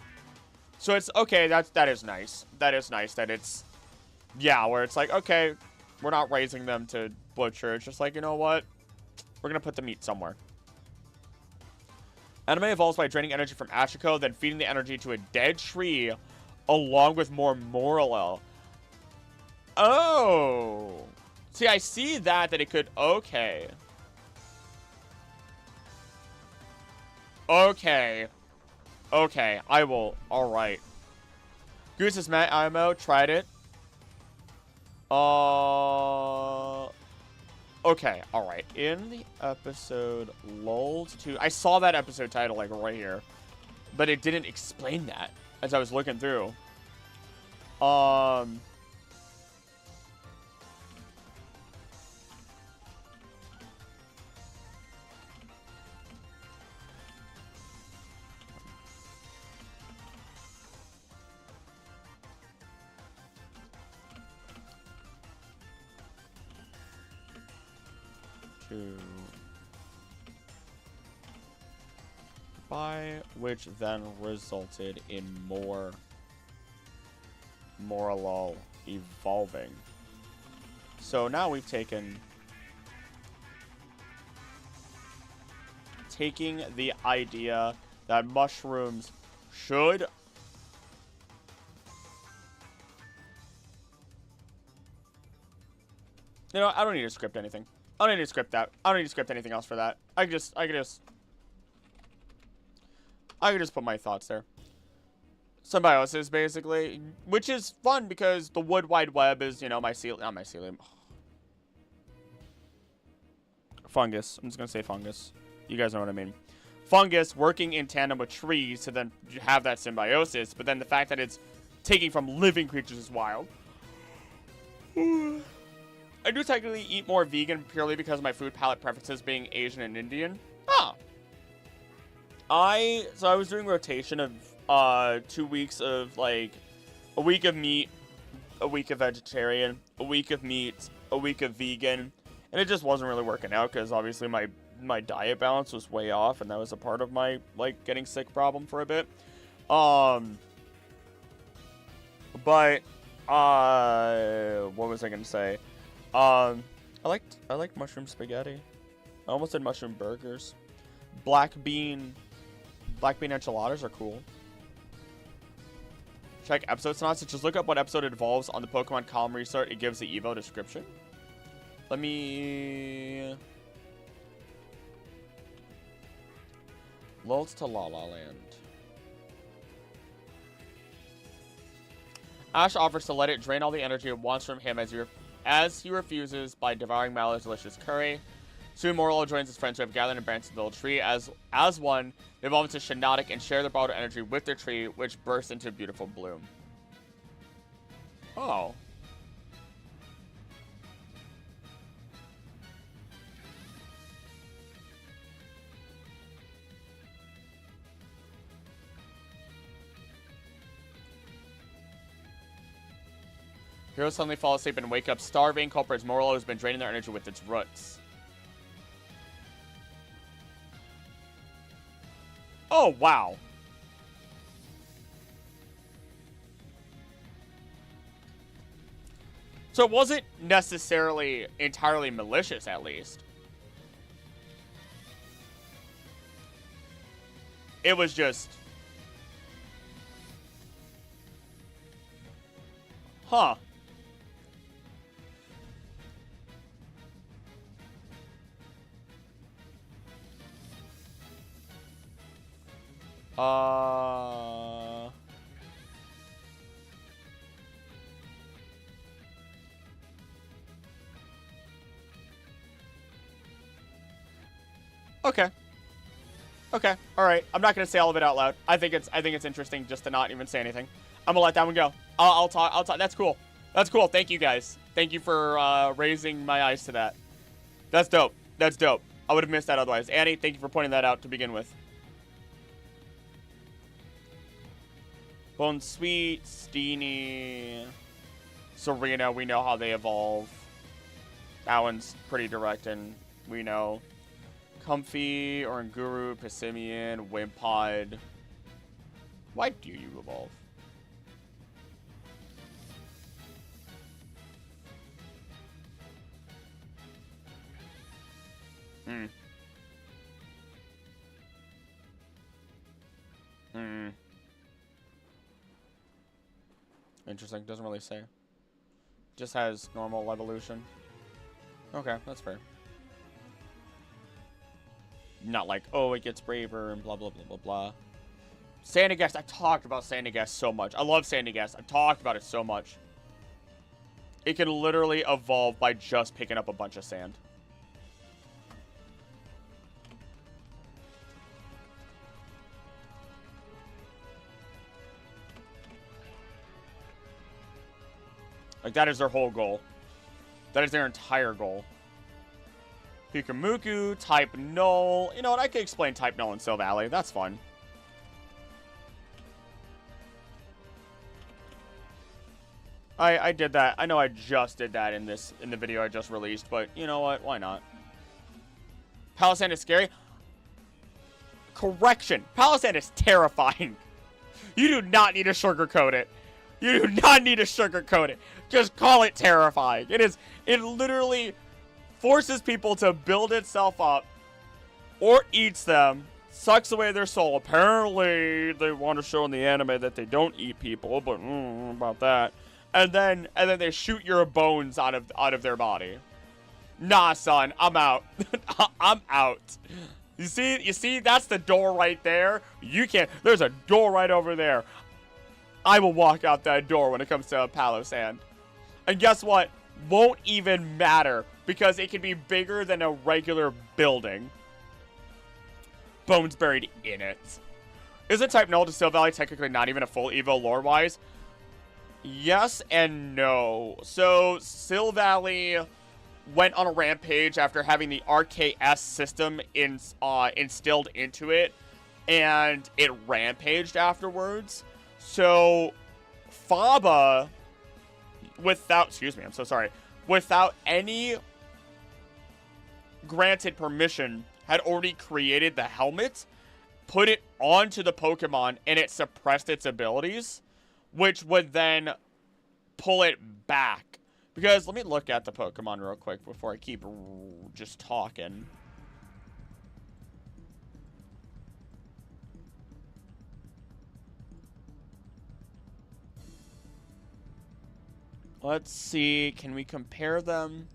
So it's okay. That is nice. That is nice that it's, yeah, where it's like, okay, we're not raising them to butcher. It's just like, you know what? We're going to put the meat somewhere. Anime evolves by draining energy from Ashiko, then feeding the energy to a dead tree along with more Morello. Oh. See, I see that it could... Okay. Okay. Okay, I will... Alright. Goose's Met IMO, tried it. Okay, alright. In the episode lulled to... I saw that episode title, like, right here. but it didn't explain that as I was looking through. By which then resulted in more Morlul evolving. So now we've taking the idea that mushrooms should you know, I don't need to script anything. I don't need to script that. I don't need to script anything else for that. I could just put my thoughts there. Symbiosis, basically, which is fun because the Wood Wide Web is, you know, not mycelium. Fungus. I'm just gonna say fungus. You guys know what I mean. Fungus working in tandem with trees to then have that symbiosis, but then the fact that it's taking from living creatures is wild. I do technically eat more vegan purely because of my food palette preferences being Asian and Indian. Ah. So I was doing rotation of 2 weeks of like a week of meat, a week of vegetarian, a week of meat, a week of vegan, and it just wasn't really working out because obviously my diet balance was way off, and that was a part of my like getting sick problem for a bit. But what was I gonna say? I like mushroom spaghetti. I almost did mushroom burgers. Black bean enchiladas are cool. Check episode synopsis. Just look up what episode it involves on the Pokemon column restart. It gives the Evo description. Let me... Lulz to La La Land. Ash offers to let it drain all the energy it wants from him as he refuses by devouring Mallo's delicious curry. Soon Morlul joins his friends who have gathered in branches of the little tree. As one, they evolve into Shiinotic and share their borrowed energy with their tree, which bursts into beautiful bloom. Oh. Heroes suddenly fall asleep and wake up starving. Culprits Morlul has been draining their energy with its roots. Oh, wow. So it wasn't necessarily entirely malicious, at least. It was just... Huh. Okay. Okay. All right. I'm not gonna say all of it out loud. I think it's interesting just to not even say anything. I'm gonna let that one go. I'll talk. That's cool. That's cool. Thank you guys. Thank you for raising my eyes to that. That's dope. That's dope. I would have missed that otherwise. Annie, thank you for pointing that out to begin with. Bone Sweet, Steenie, Serena, we know how they evolve. That one's pretty direct, and we know. Comfy, Oranguru, Pissimian, Wimpod. Why do you evolve? Interesting. Doesn't really say. Just has normal evolution. Okay, that's fair. Not like, oh, it gets braver and blah, blah, blah, blah, blah. Sandygast. I've talked about Sandygast so much. I love Sandygast. I've talked about it so much. It can literally evolve by just picking up a bunch of sand. Like, that is their whole goal. That is their entire goal. Pikamuku, type null. You know what? I could explain type null in Still Valley. That's fun. I did that. I know I just did that in the video I just released, but you know what? Why not? Palossand is scary. Correction. Palossand is terrifying. You do not need to sugarcoat it. You do not need to sugarcoat it. Just call it terrifying. It literally forces people to build itself up or eats them, sucks away their soul. Apparently, they want to show in the anime that they don't eat people, but about that. And then they shoot your bones out of their body. Nah, son, I'm out. I'm out. You see, that's the door right there. You can't. There's a door right over there. I will walk out that door when it comes to Palossand. And guess what? Won't even matter because it can be bigger than a regular building. Bones buried in it. Isn't Type Null to Still Valley technically not even a full Evo lore-wise? Yes and no. So, Still Valley went on a rampage after having the RKS system instilled into it, and it rampaged afterwards. So, Faba, without any granted permission, had already created the helmet, put it onto the Pokemon, and it suppressed its abilities, which would then pull it back. Because, let me look at the Pokemon real quick before I keep just talking. Let's see, can we compare them?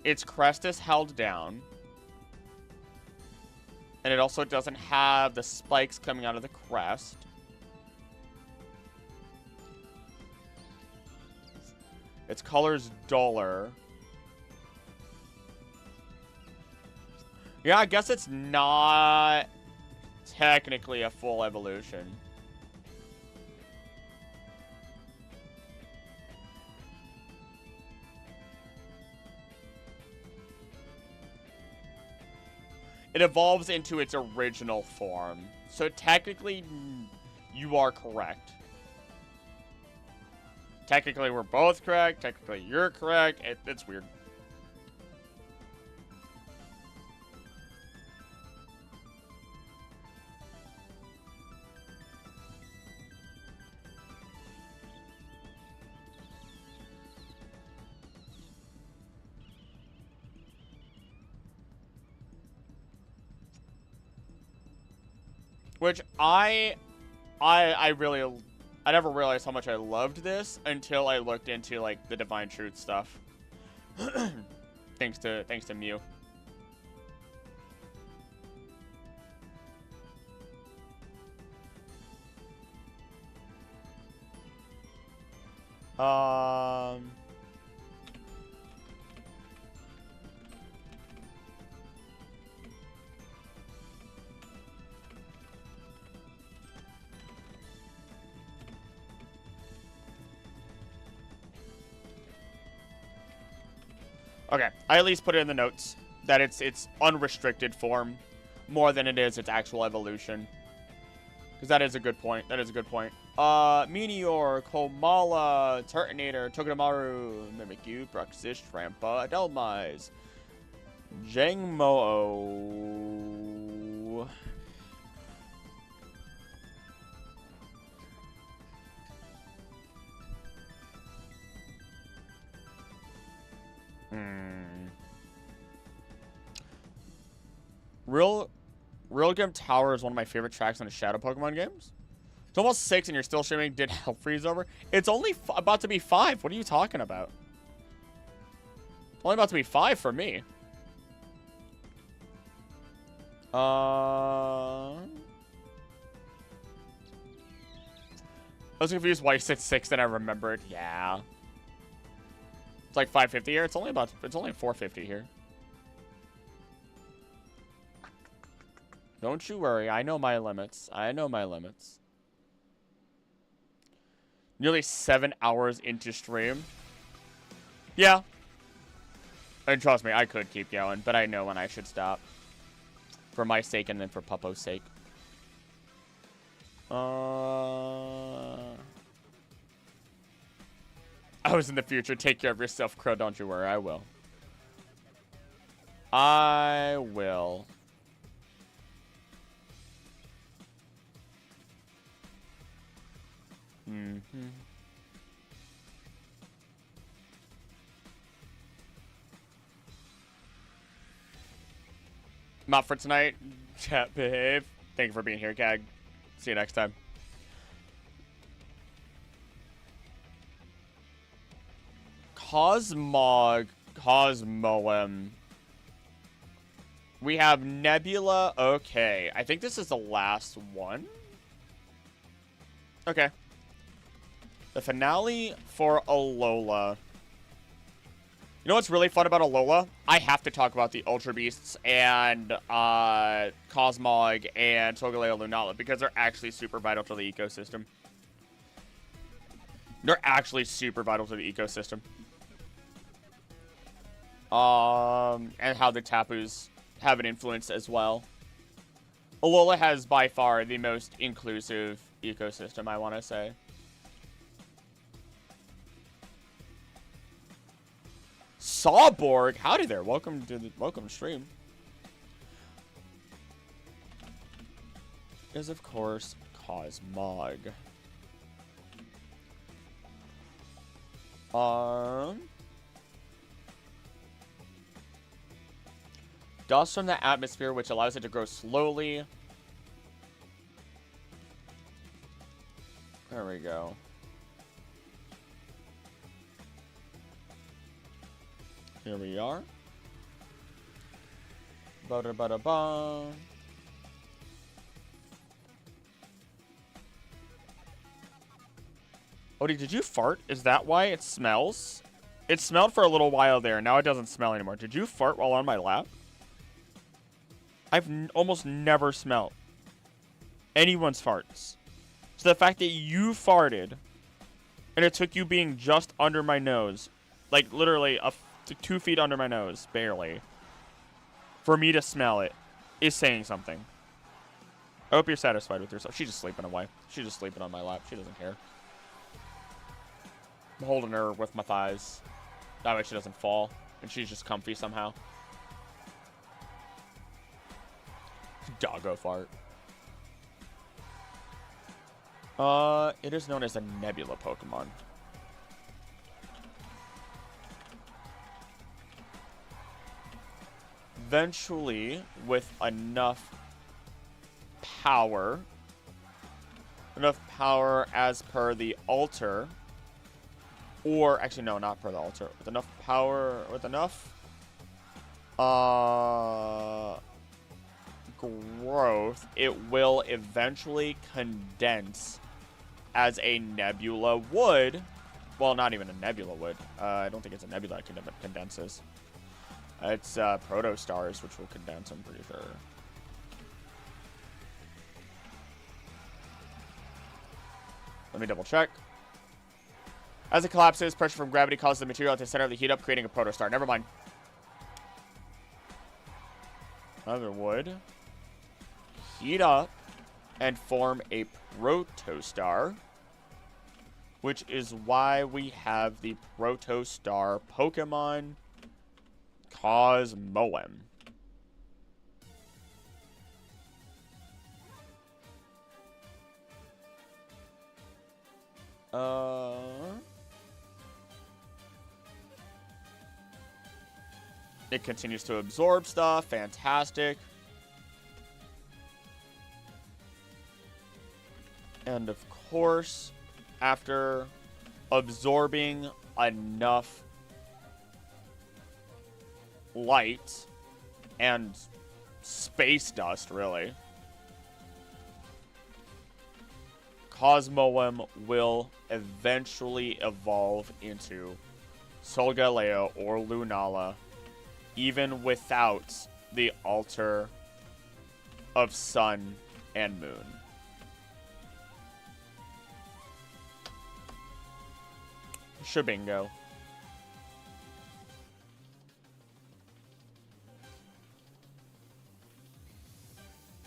Its crest is held down. And it also doesn't have the spikes coming out of the crest. Its color's duller. Yeah, I guess it's not technically a full evolution. It evolves into its original form. So technically, you are correct. Technically, we're both correct. Technically, you're correct. It's weird. Which I never realized how much I loved this until I looked into like the Divine Truth stuff. thanks to Mew. Okay, I at least put it in the notes that it's unrestricted form more than it is its actual evolution. Because that is a good point. That is a good point. Meteor, Komala, Turtonator, Togedemaru, Mimikyu, Bruxish, Trampa, Adelmize, Jangmo-o. Realgrim Tower is one of my favorite tracks on the Shadow Pokemon games. It's almost 6 and you're still streaming Did Hell Freeze Over? It's only about to be 5. What are you talking about? It's only about to be 5 for me. I was confused why you said 6, then I remembered. Yeah. like 550 here. It's only 450 here. Don't you worry. I know my limits. I know my limits. Nearly 7 hours into stream. Yeah. And trust me, I could keep going, but I know when I should stop. For my sake and then for Puppo's sake. I was in the future. Take care of yourself, Crow. Don't you worry. I will. I will. I'm out for tonight. Chat, behave. Thank you for being here, Cag. See you next time. Cosmoem. We have Nebula. Okay. I think this is the last one. Okay. The finale for Alola. You know what's really fun about Alola? I have to talk about the Ultra Beasts and Cosmog and Solgaleo Lunala because they're actually super vital to the ecosystem. They're actually super vital to the ecosystem. And how the Tapus have an influence as well. Alola has by far the most inclusive ecosystem, I want to say. Sawborg, howdy there. Welcome to the stream. Is of course Cosmog. Dust from the atmosphere, which allows it to grow slowly. There we go. Here we are. Ba-da-ba-da-ba. Odie, did you fart? Is that why it smells? It smelled for a little while there. Now it doesn't smell anymore. Did you fart while on my lap? I've almost never smelled anyone's farts. So the fact that you farted and it took you being just under my nose, like literally 2 feet under my nose, barely, for me to smell it, is saying something. I hope you're satisfied with yourself. She's just sleeping away. She's just sleeping on my lap. She doesn't care. I'm holding her with my thighs. That way she doesn't fall. And she's just comfy somehow. Doggo fart. It is known as a Nebula Pokemon. Eventually, with enough power as per the altar, or actually no, not per the altar, with enough power, with enough growth, it will eventually condense as a nebula would. Well, not even a nebula would. I don't think it's a nebula that condenses. It's protostars, which will condense, I'm pretty sure. Let me double check. As it collapses, pressure from gravity causes the material at the center of the heat up, creating a protostar. Never mind. Another would heat up and form a protostar, which is why we have the protostar Pokemon Cosmoem. It continues to absorb stuff. Fantastic. And of course, after absorbing enough light and space dust, really, Cosmoem will eventually evolve into Solgaleo or Lunala, even without the Altar of Sun and Moon. Shabingo.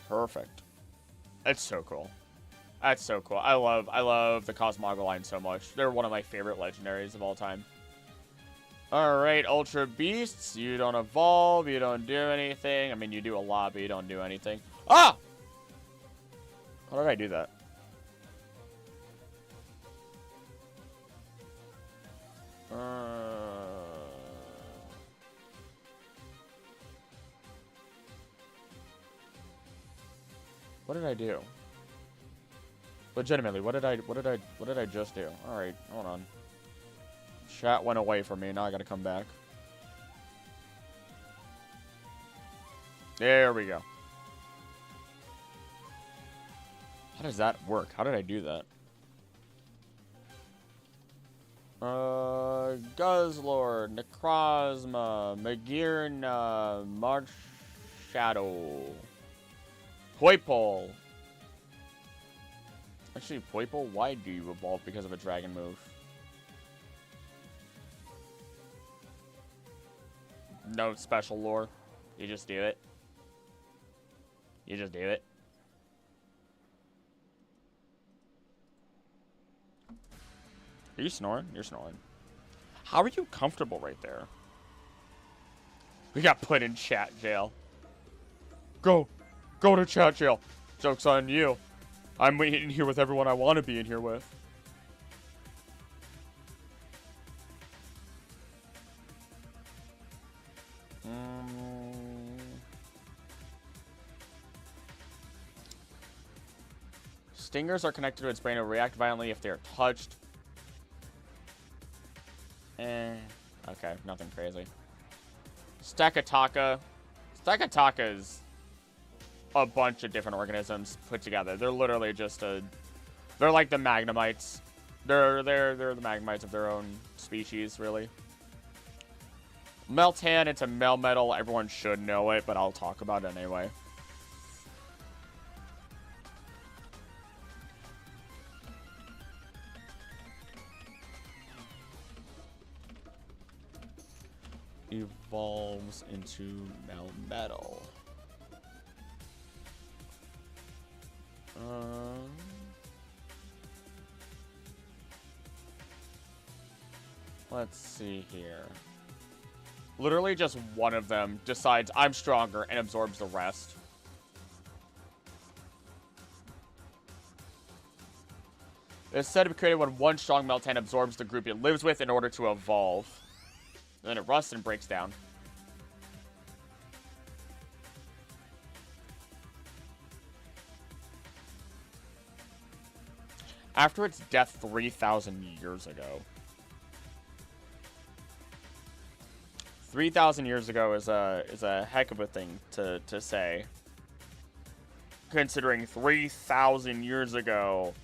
Perfect. That's so cool. That's so cool. I love the Cosmoggle line so much. They're one of my favorite legendaries of all time. Alright, Ultra Beasts. You don't evolve. You don't do anything. I mean, you do a lot, but you don't do anything. Ah! How did I do that? What did I do? Legitimately, what did I just do? Alright, hold on. Chat went away from me, now I gotta come back. There we go. How does that work? How did I do that? Guzzlord, Necrozma, Magirna, Marshadow, Poipole. Actually, Poipole, why do you evolve because of a dragon move? No special lore. You just do it. You just do it. Are you snoring? You're snoring. How are you comfortable right there? We got put in chat jail. Go. Go to chat jail. Joke's on you. I'm in here with everyone I want to be in here with. Stingers are connected to its brain and react violently if they are touched. Okay, nothing crazy. Stakataka. Stakataka is a bunch of different organisms put together. They're literally just they're like the Magnemites. They're the Magnemites of their own species, really. Meltan, it's a Melmetal. Everyone should know it, but I'll talk about it anyway. Evolves into Melmetal. Let's see here. Literally just one of them decides I'm stronger and absorbs the rest. It's said to be created when one strong Meltan absorbs the group it lives with in order to evolve. Then it rusts and breaks down. After its death 3,000 years ago. 3,000 years ago is a heck of a thing to say. Considering 3,000 years ago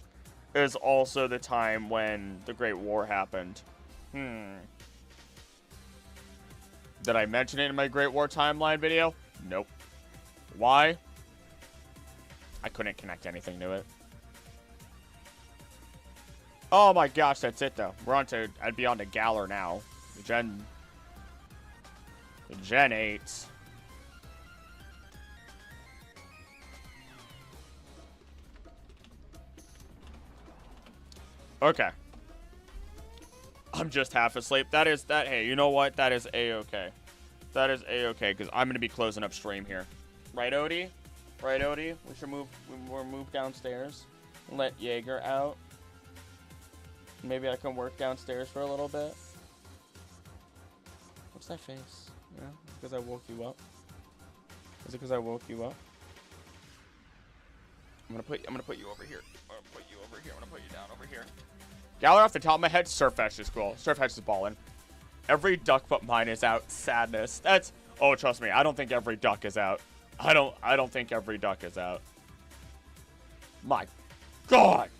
is also the time when the Great War happened. Did I mention it in my Great War timeline video? Nope. Why? I couldn't connect anything to it. Oh my gosh, that's it though. I'd be on to Galar now. Gen 8. Okay. I'm just half asleep. Hey, you know what? That is a-okay. That is a-okay, because I'm going to be closing up stream here. Right, Odie? Right, Odie? We'll move downstairs and let Jaeger out. Maybe I can work downstairs for a little bit. What's that face? Yeah, because I woke you up. Is it because I woke you up? I'm gonna put you over here. I'm gonna put you over here. I'm gonna put you down over here. Galar off the top of my head, Surfetch is cool. Surfetch is ballin'. Every duck but mine is out. Sadness. Oh, trust me, I don't think every duck is out. I don't think every duck is out. My God.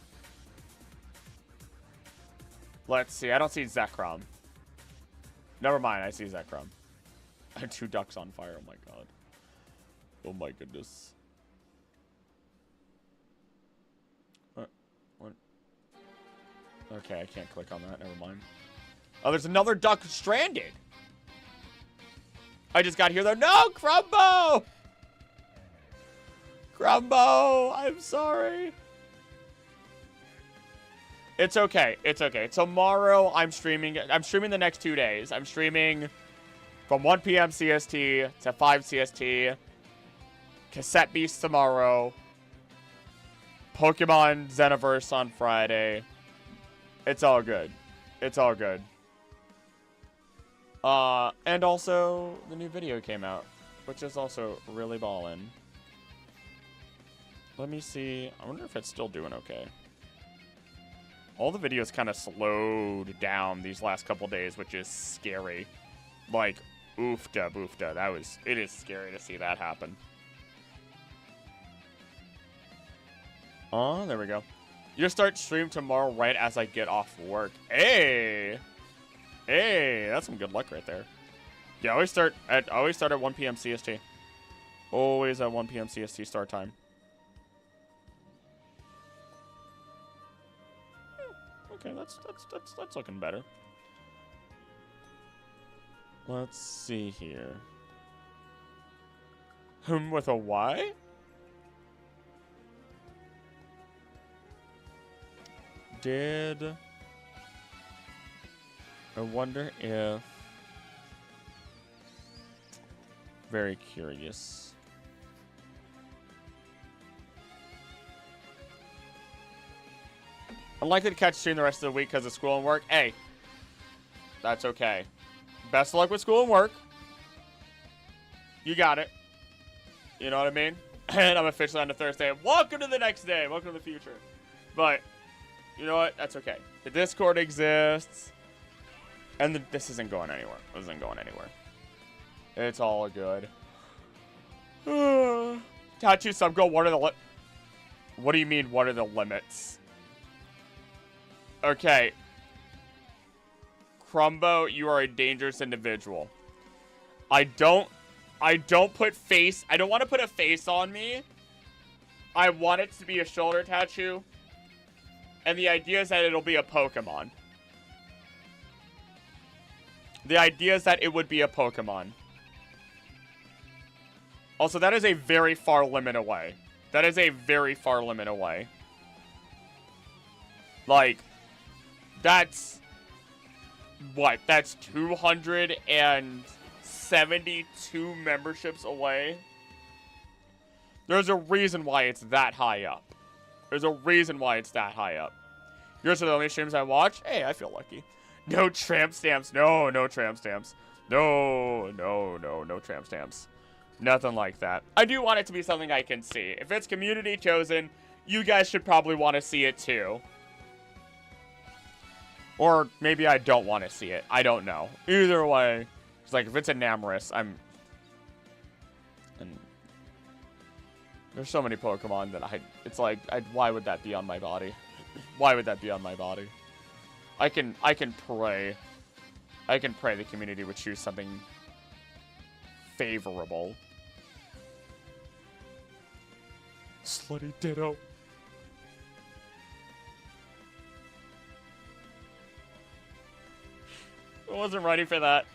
Let's see. I don't see Zekrom. Never mind. I see Zekrom. I had 2 ducks on fire. Oh my god. Oh my goodness. What? Okay, I can't click on that. Never mind. Oh, there's another duck stranded. I just got here though. No, Crumbo! Crumbo, I'm sorry. It's okay. It's okay. Tomorrow I'm streaming. I'm streaming the next 2 days. I'm streaming from 1 p.m. CST to 5 CST. Cassette Beast tomorrow. Pokemon Xenoverse on Friday. It's all good. It's all good. And also the new video came out, which is also really ballin'. Let me see. I wonder if it's still doing okay. All the videos kind of slowed down these last couple days, which is scary. Like, oofda boofda. It is scary to see that happen. Oh, there we go. You'll start stream tomorrow right as I get off work. Hey! Hey, that's some good luck right there. Yeah, I always start at 1 p.m. CST. Always at 1 p.m. CST start time. Okay, that's looking better. Let's see here. With a Y? I wonder if... Very curious. Unlikely to catch stream the rest of the week because of school and work. Hey, that's okay. Best of luck with school and work. You got it. You know what I mean? And I'm officially on to Thursday. Welcome to the next day. Welcome to the future. But, you know what? That's okay. The Discord exists. And this isn't going anywhere. This isn't going anywhere. It's all good. Tattoo sub go, what do you mean, what are the limits? Okay. Crumbo, you are a dangerous individual. I don't put face. I don't want to put a face on me. I want it to be a shoulder tattoo. And the idea is that it'll be a Pokemon. The idea is that it would be a Pokemon. Also, that is a very far limit away. That is a very far limit away. Like, that's... What? That's 272 memberships away? There's a reason why it's that high up. There's a reason why it's that high up. Yours are the only streams I watch? Hey, I feel lucky. No tramp stamps. No, no tramp stamps. No tramp stamps. Nothing like that. I do want it to be something I can see. If it's community chosen, you guys should probably want to see it too. Or maybe I don't want to see it. I don't know. Either way, it's like if it's Enamorous, and there's so many Pokemon that it's like, why would that be on my body? Why would that be on my body? I can pray. I can pray the community would choose something favorable. Slutty Ditto. I wasn't ready for that.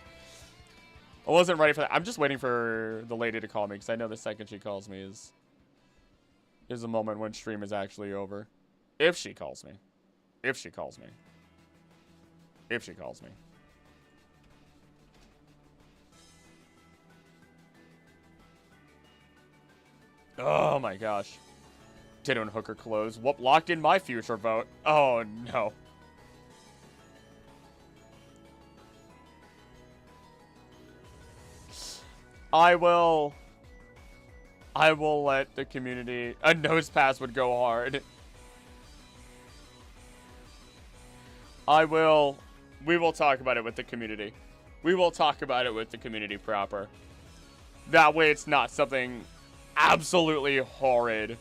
I wasn't ready for that. I'm just waiting for the lady to call me because I know the second she calls me is the moment when stream is actually over. If she calls me. If she calls me. If she calls me. Oh my gosh. Ditto and Hooker close. Whoop, locked in my future vote. Oh no. I will let the community... A nose pass would go hard. We will talk about it with the community. We will talk about it with the community proper. That way it's not something absolutely horrid,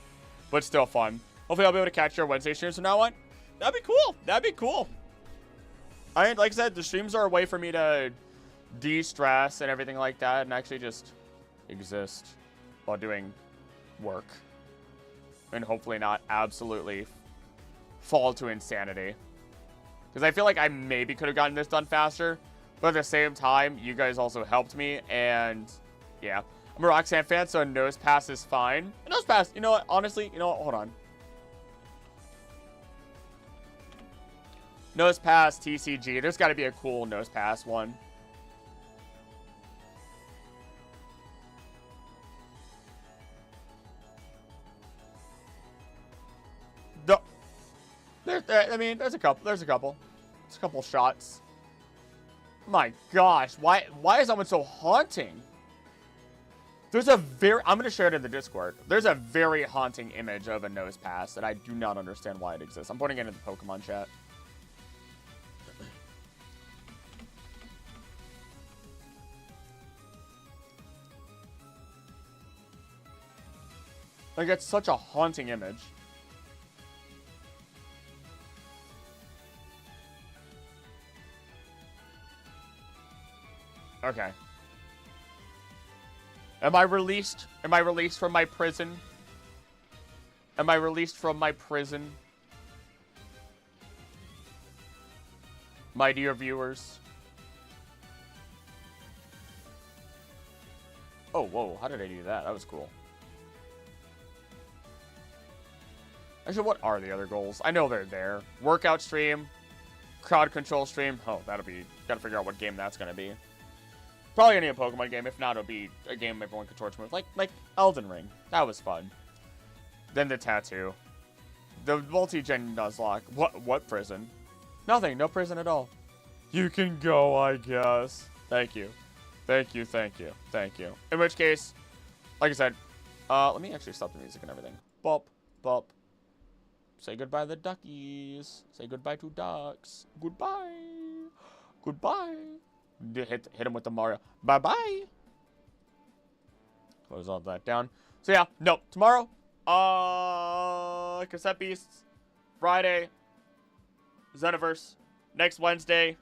but still fun. Hopefully I'll be able to catch your Wednesday streams from now on. That'd be cool. That'd be cool. Like I said, the streams are a way for me to de-stress and everything like that and actually just exist while doing work. And hopefully not absolutely fall to insanity. Because I feel like I maybe could have gotten this done faster. But at the same time, you guys also helped me. And yeah, I'm a Roxanne fan, so a nose pass is fine. A nose pass, you know what? Honestly, you know what? Hold on. Nose pass, TCG. There's got to be a cool nose pass one. I mean, there's a couple. There's a couple shots. My gosh, why is that one so haunting? There's a I'm gonna share it in the Discord. There's a very haunting image of a nose pass that I do not understand why it exists. I'm putting it in the Pokemon chat. Like, it's such a haunting image. Okay. Am I released? Am I released from my prison? Am I released from my prison? My dear viewers. Oh, whoa. How did I do that? That was cool. Actually, what are the other goals? I know they're there. Workout stream. Crowd control stream. Oh, that'll be... Gotta figure out what game that's gonna be. Probably gonna be a Pokemon game. If not, it'll be a game everyone can torch with. Like Elden Ring. That was fun. Then the tattoo. The multi-gen Nuzlocke. What prison? Nothing. No prison at all. You can go, I guess. Thank you. Thank you, thank you, thank you. In which case, like I said, let me actually stop the music and everything. Bop, bop. Say goodbye to the duckies. Say goodbye to ducks. Goodbye. Goodbye. Hit him with the Mario. Bye-bye. Close all that down. So yeah, no, tomorrow, Cassette Beasts. Friday, Xenoverse. Next Wednesday.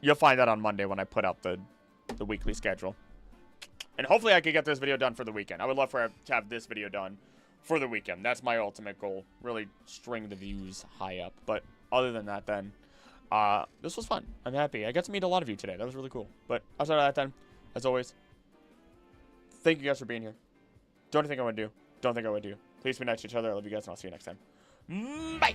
You'll find that on Monday when I put out the weekly schedule. And hopefully I can get this video done for the weekend. I would love to have this video done for the weekend. That's my ultimate goal. Really string the views high up. But other than that, then, this was fun. I'm happy. I got to meet a lot of you today. That was really cool. But outside of that, then, as always, thank you guys for being here. Don't think I would do. Don't think I would do. Please be nice to each other. I love you guys, and I'll see you next time. Bye!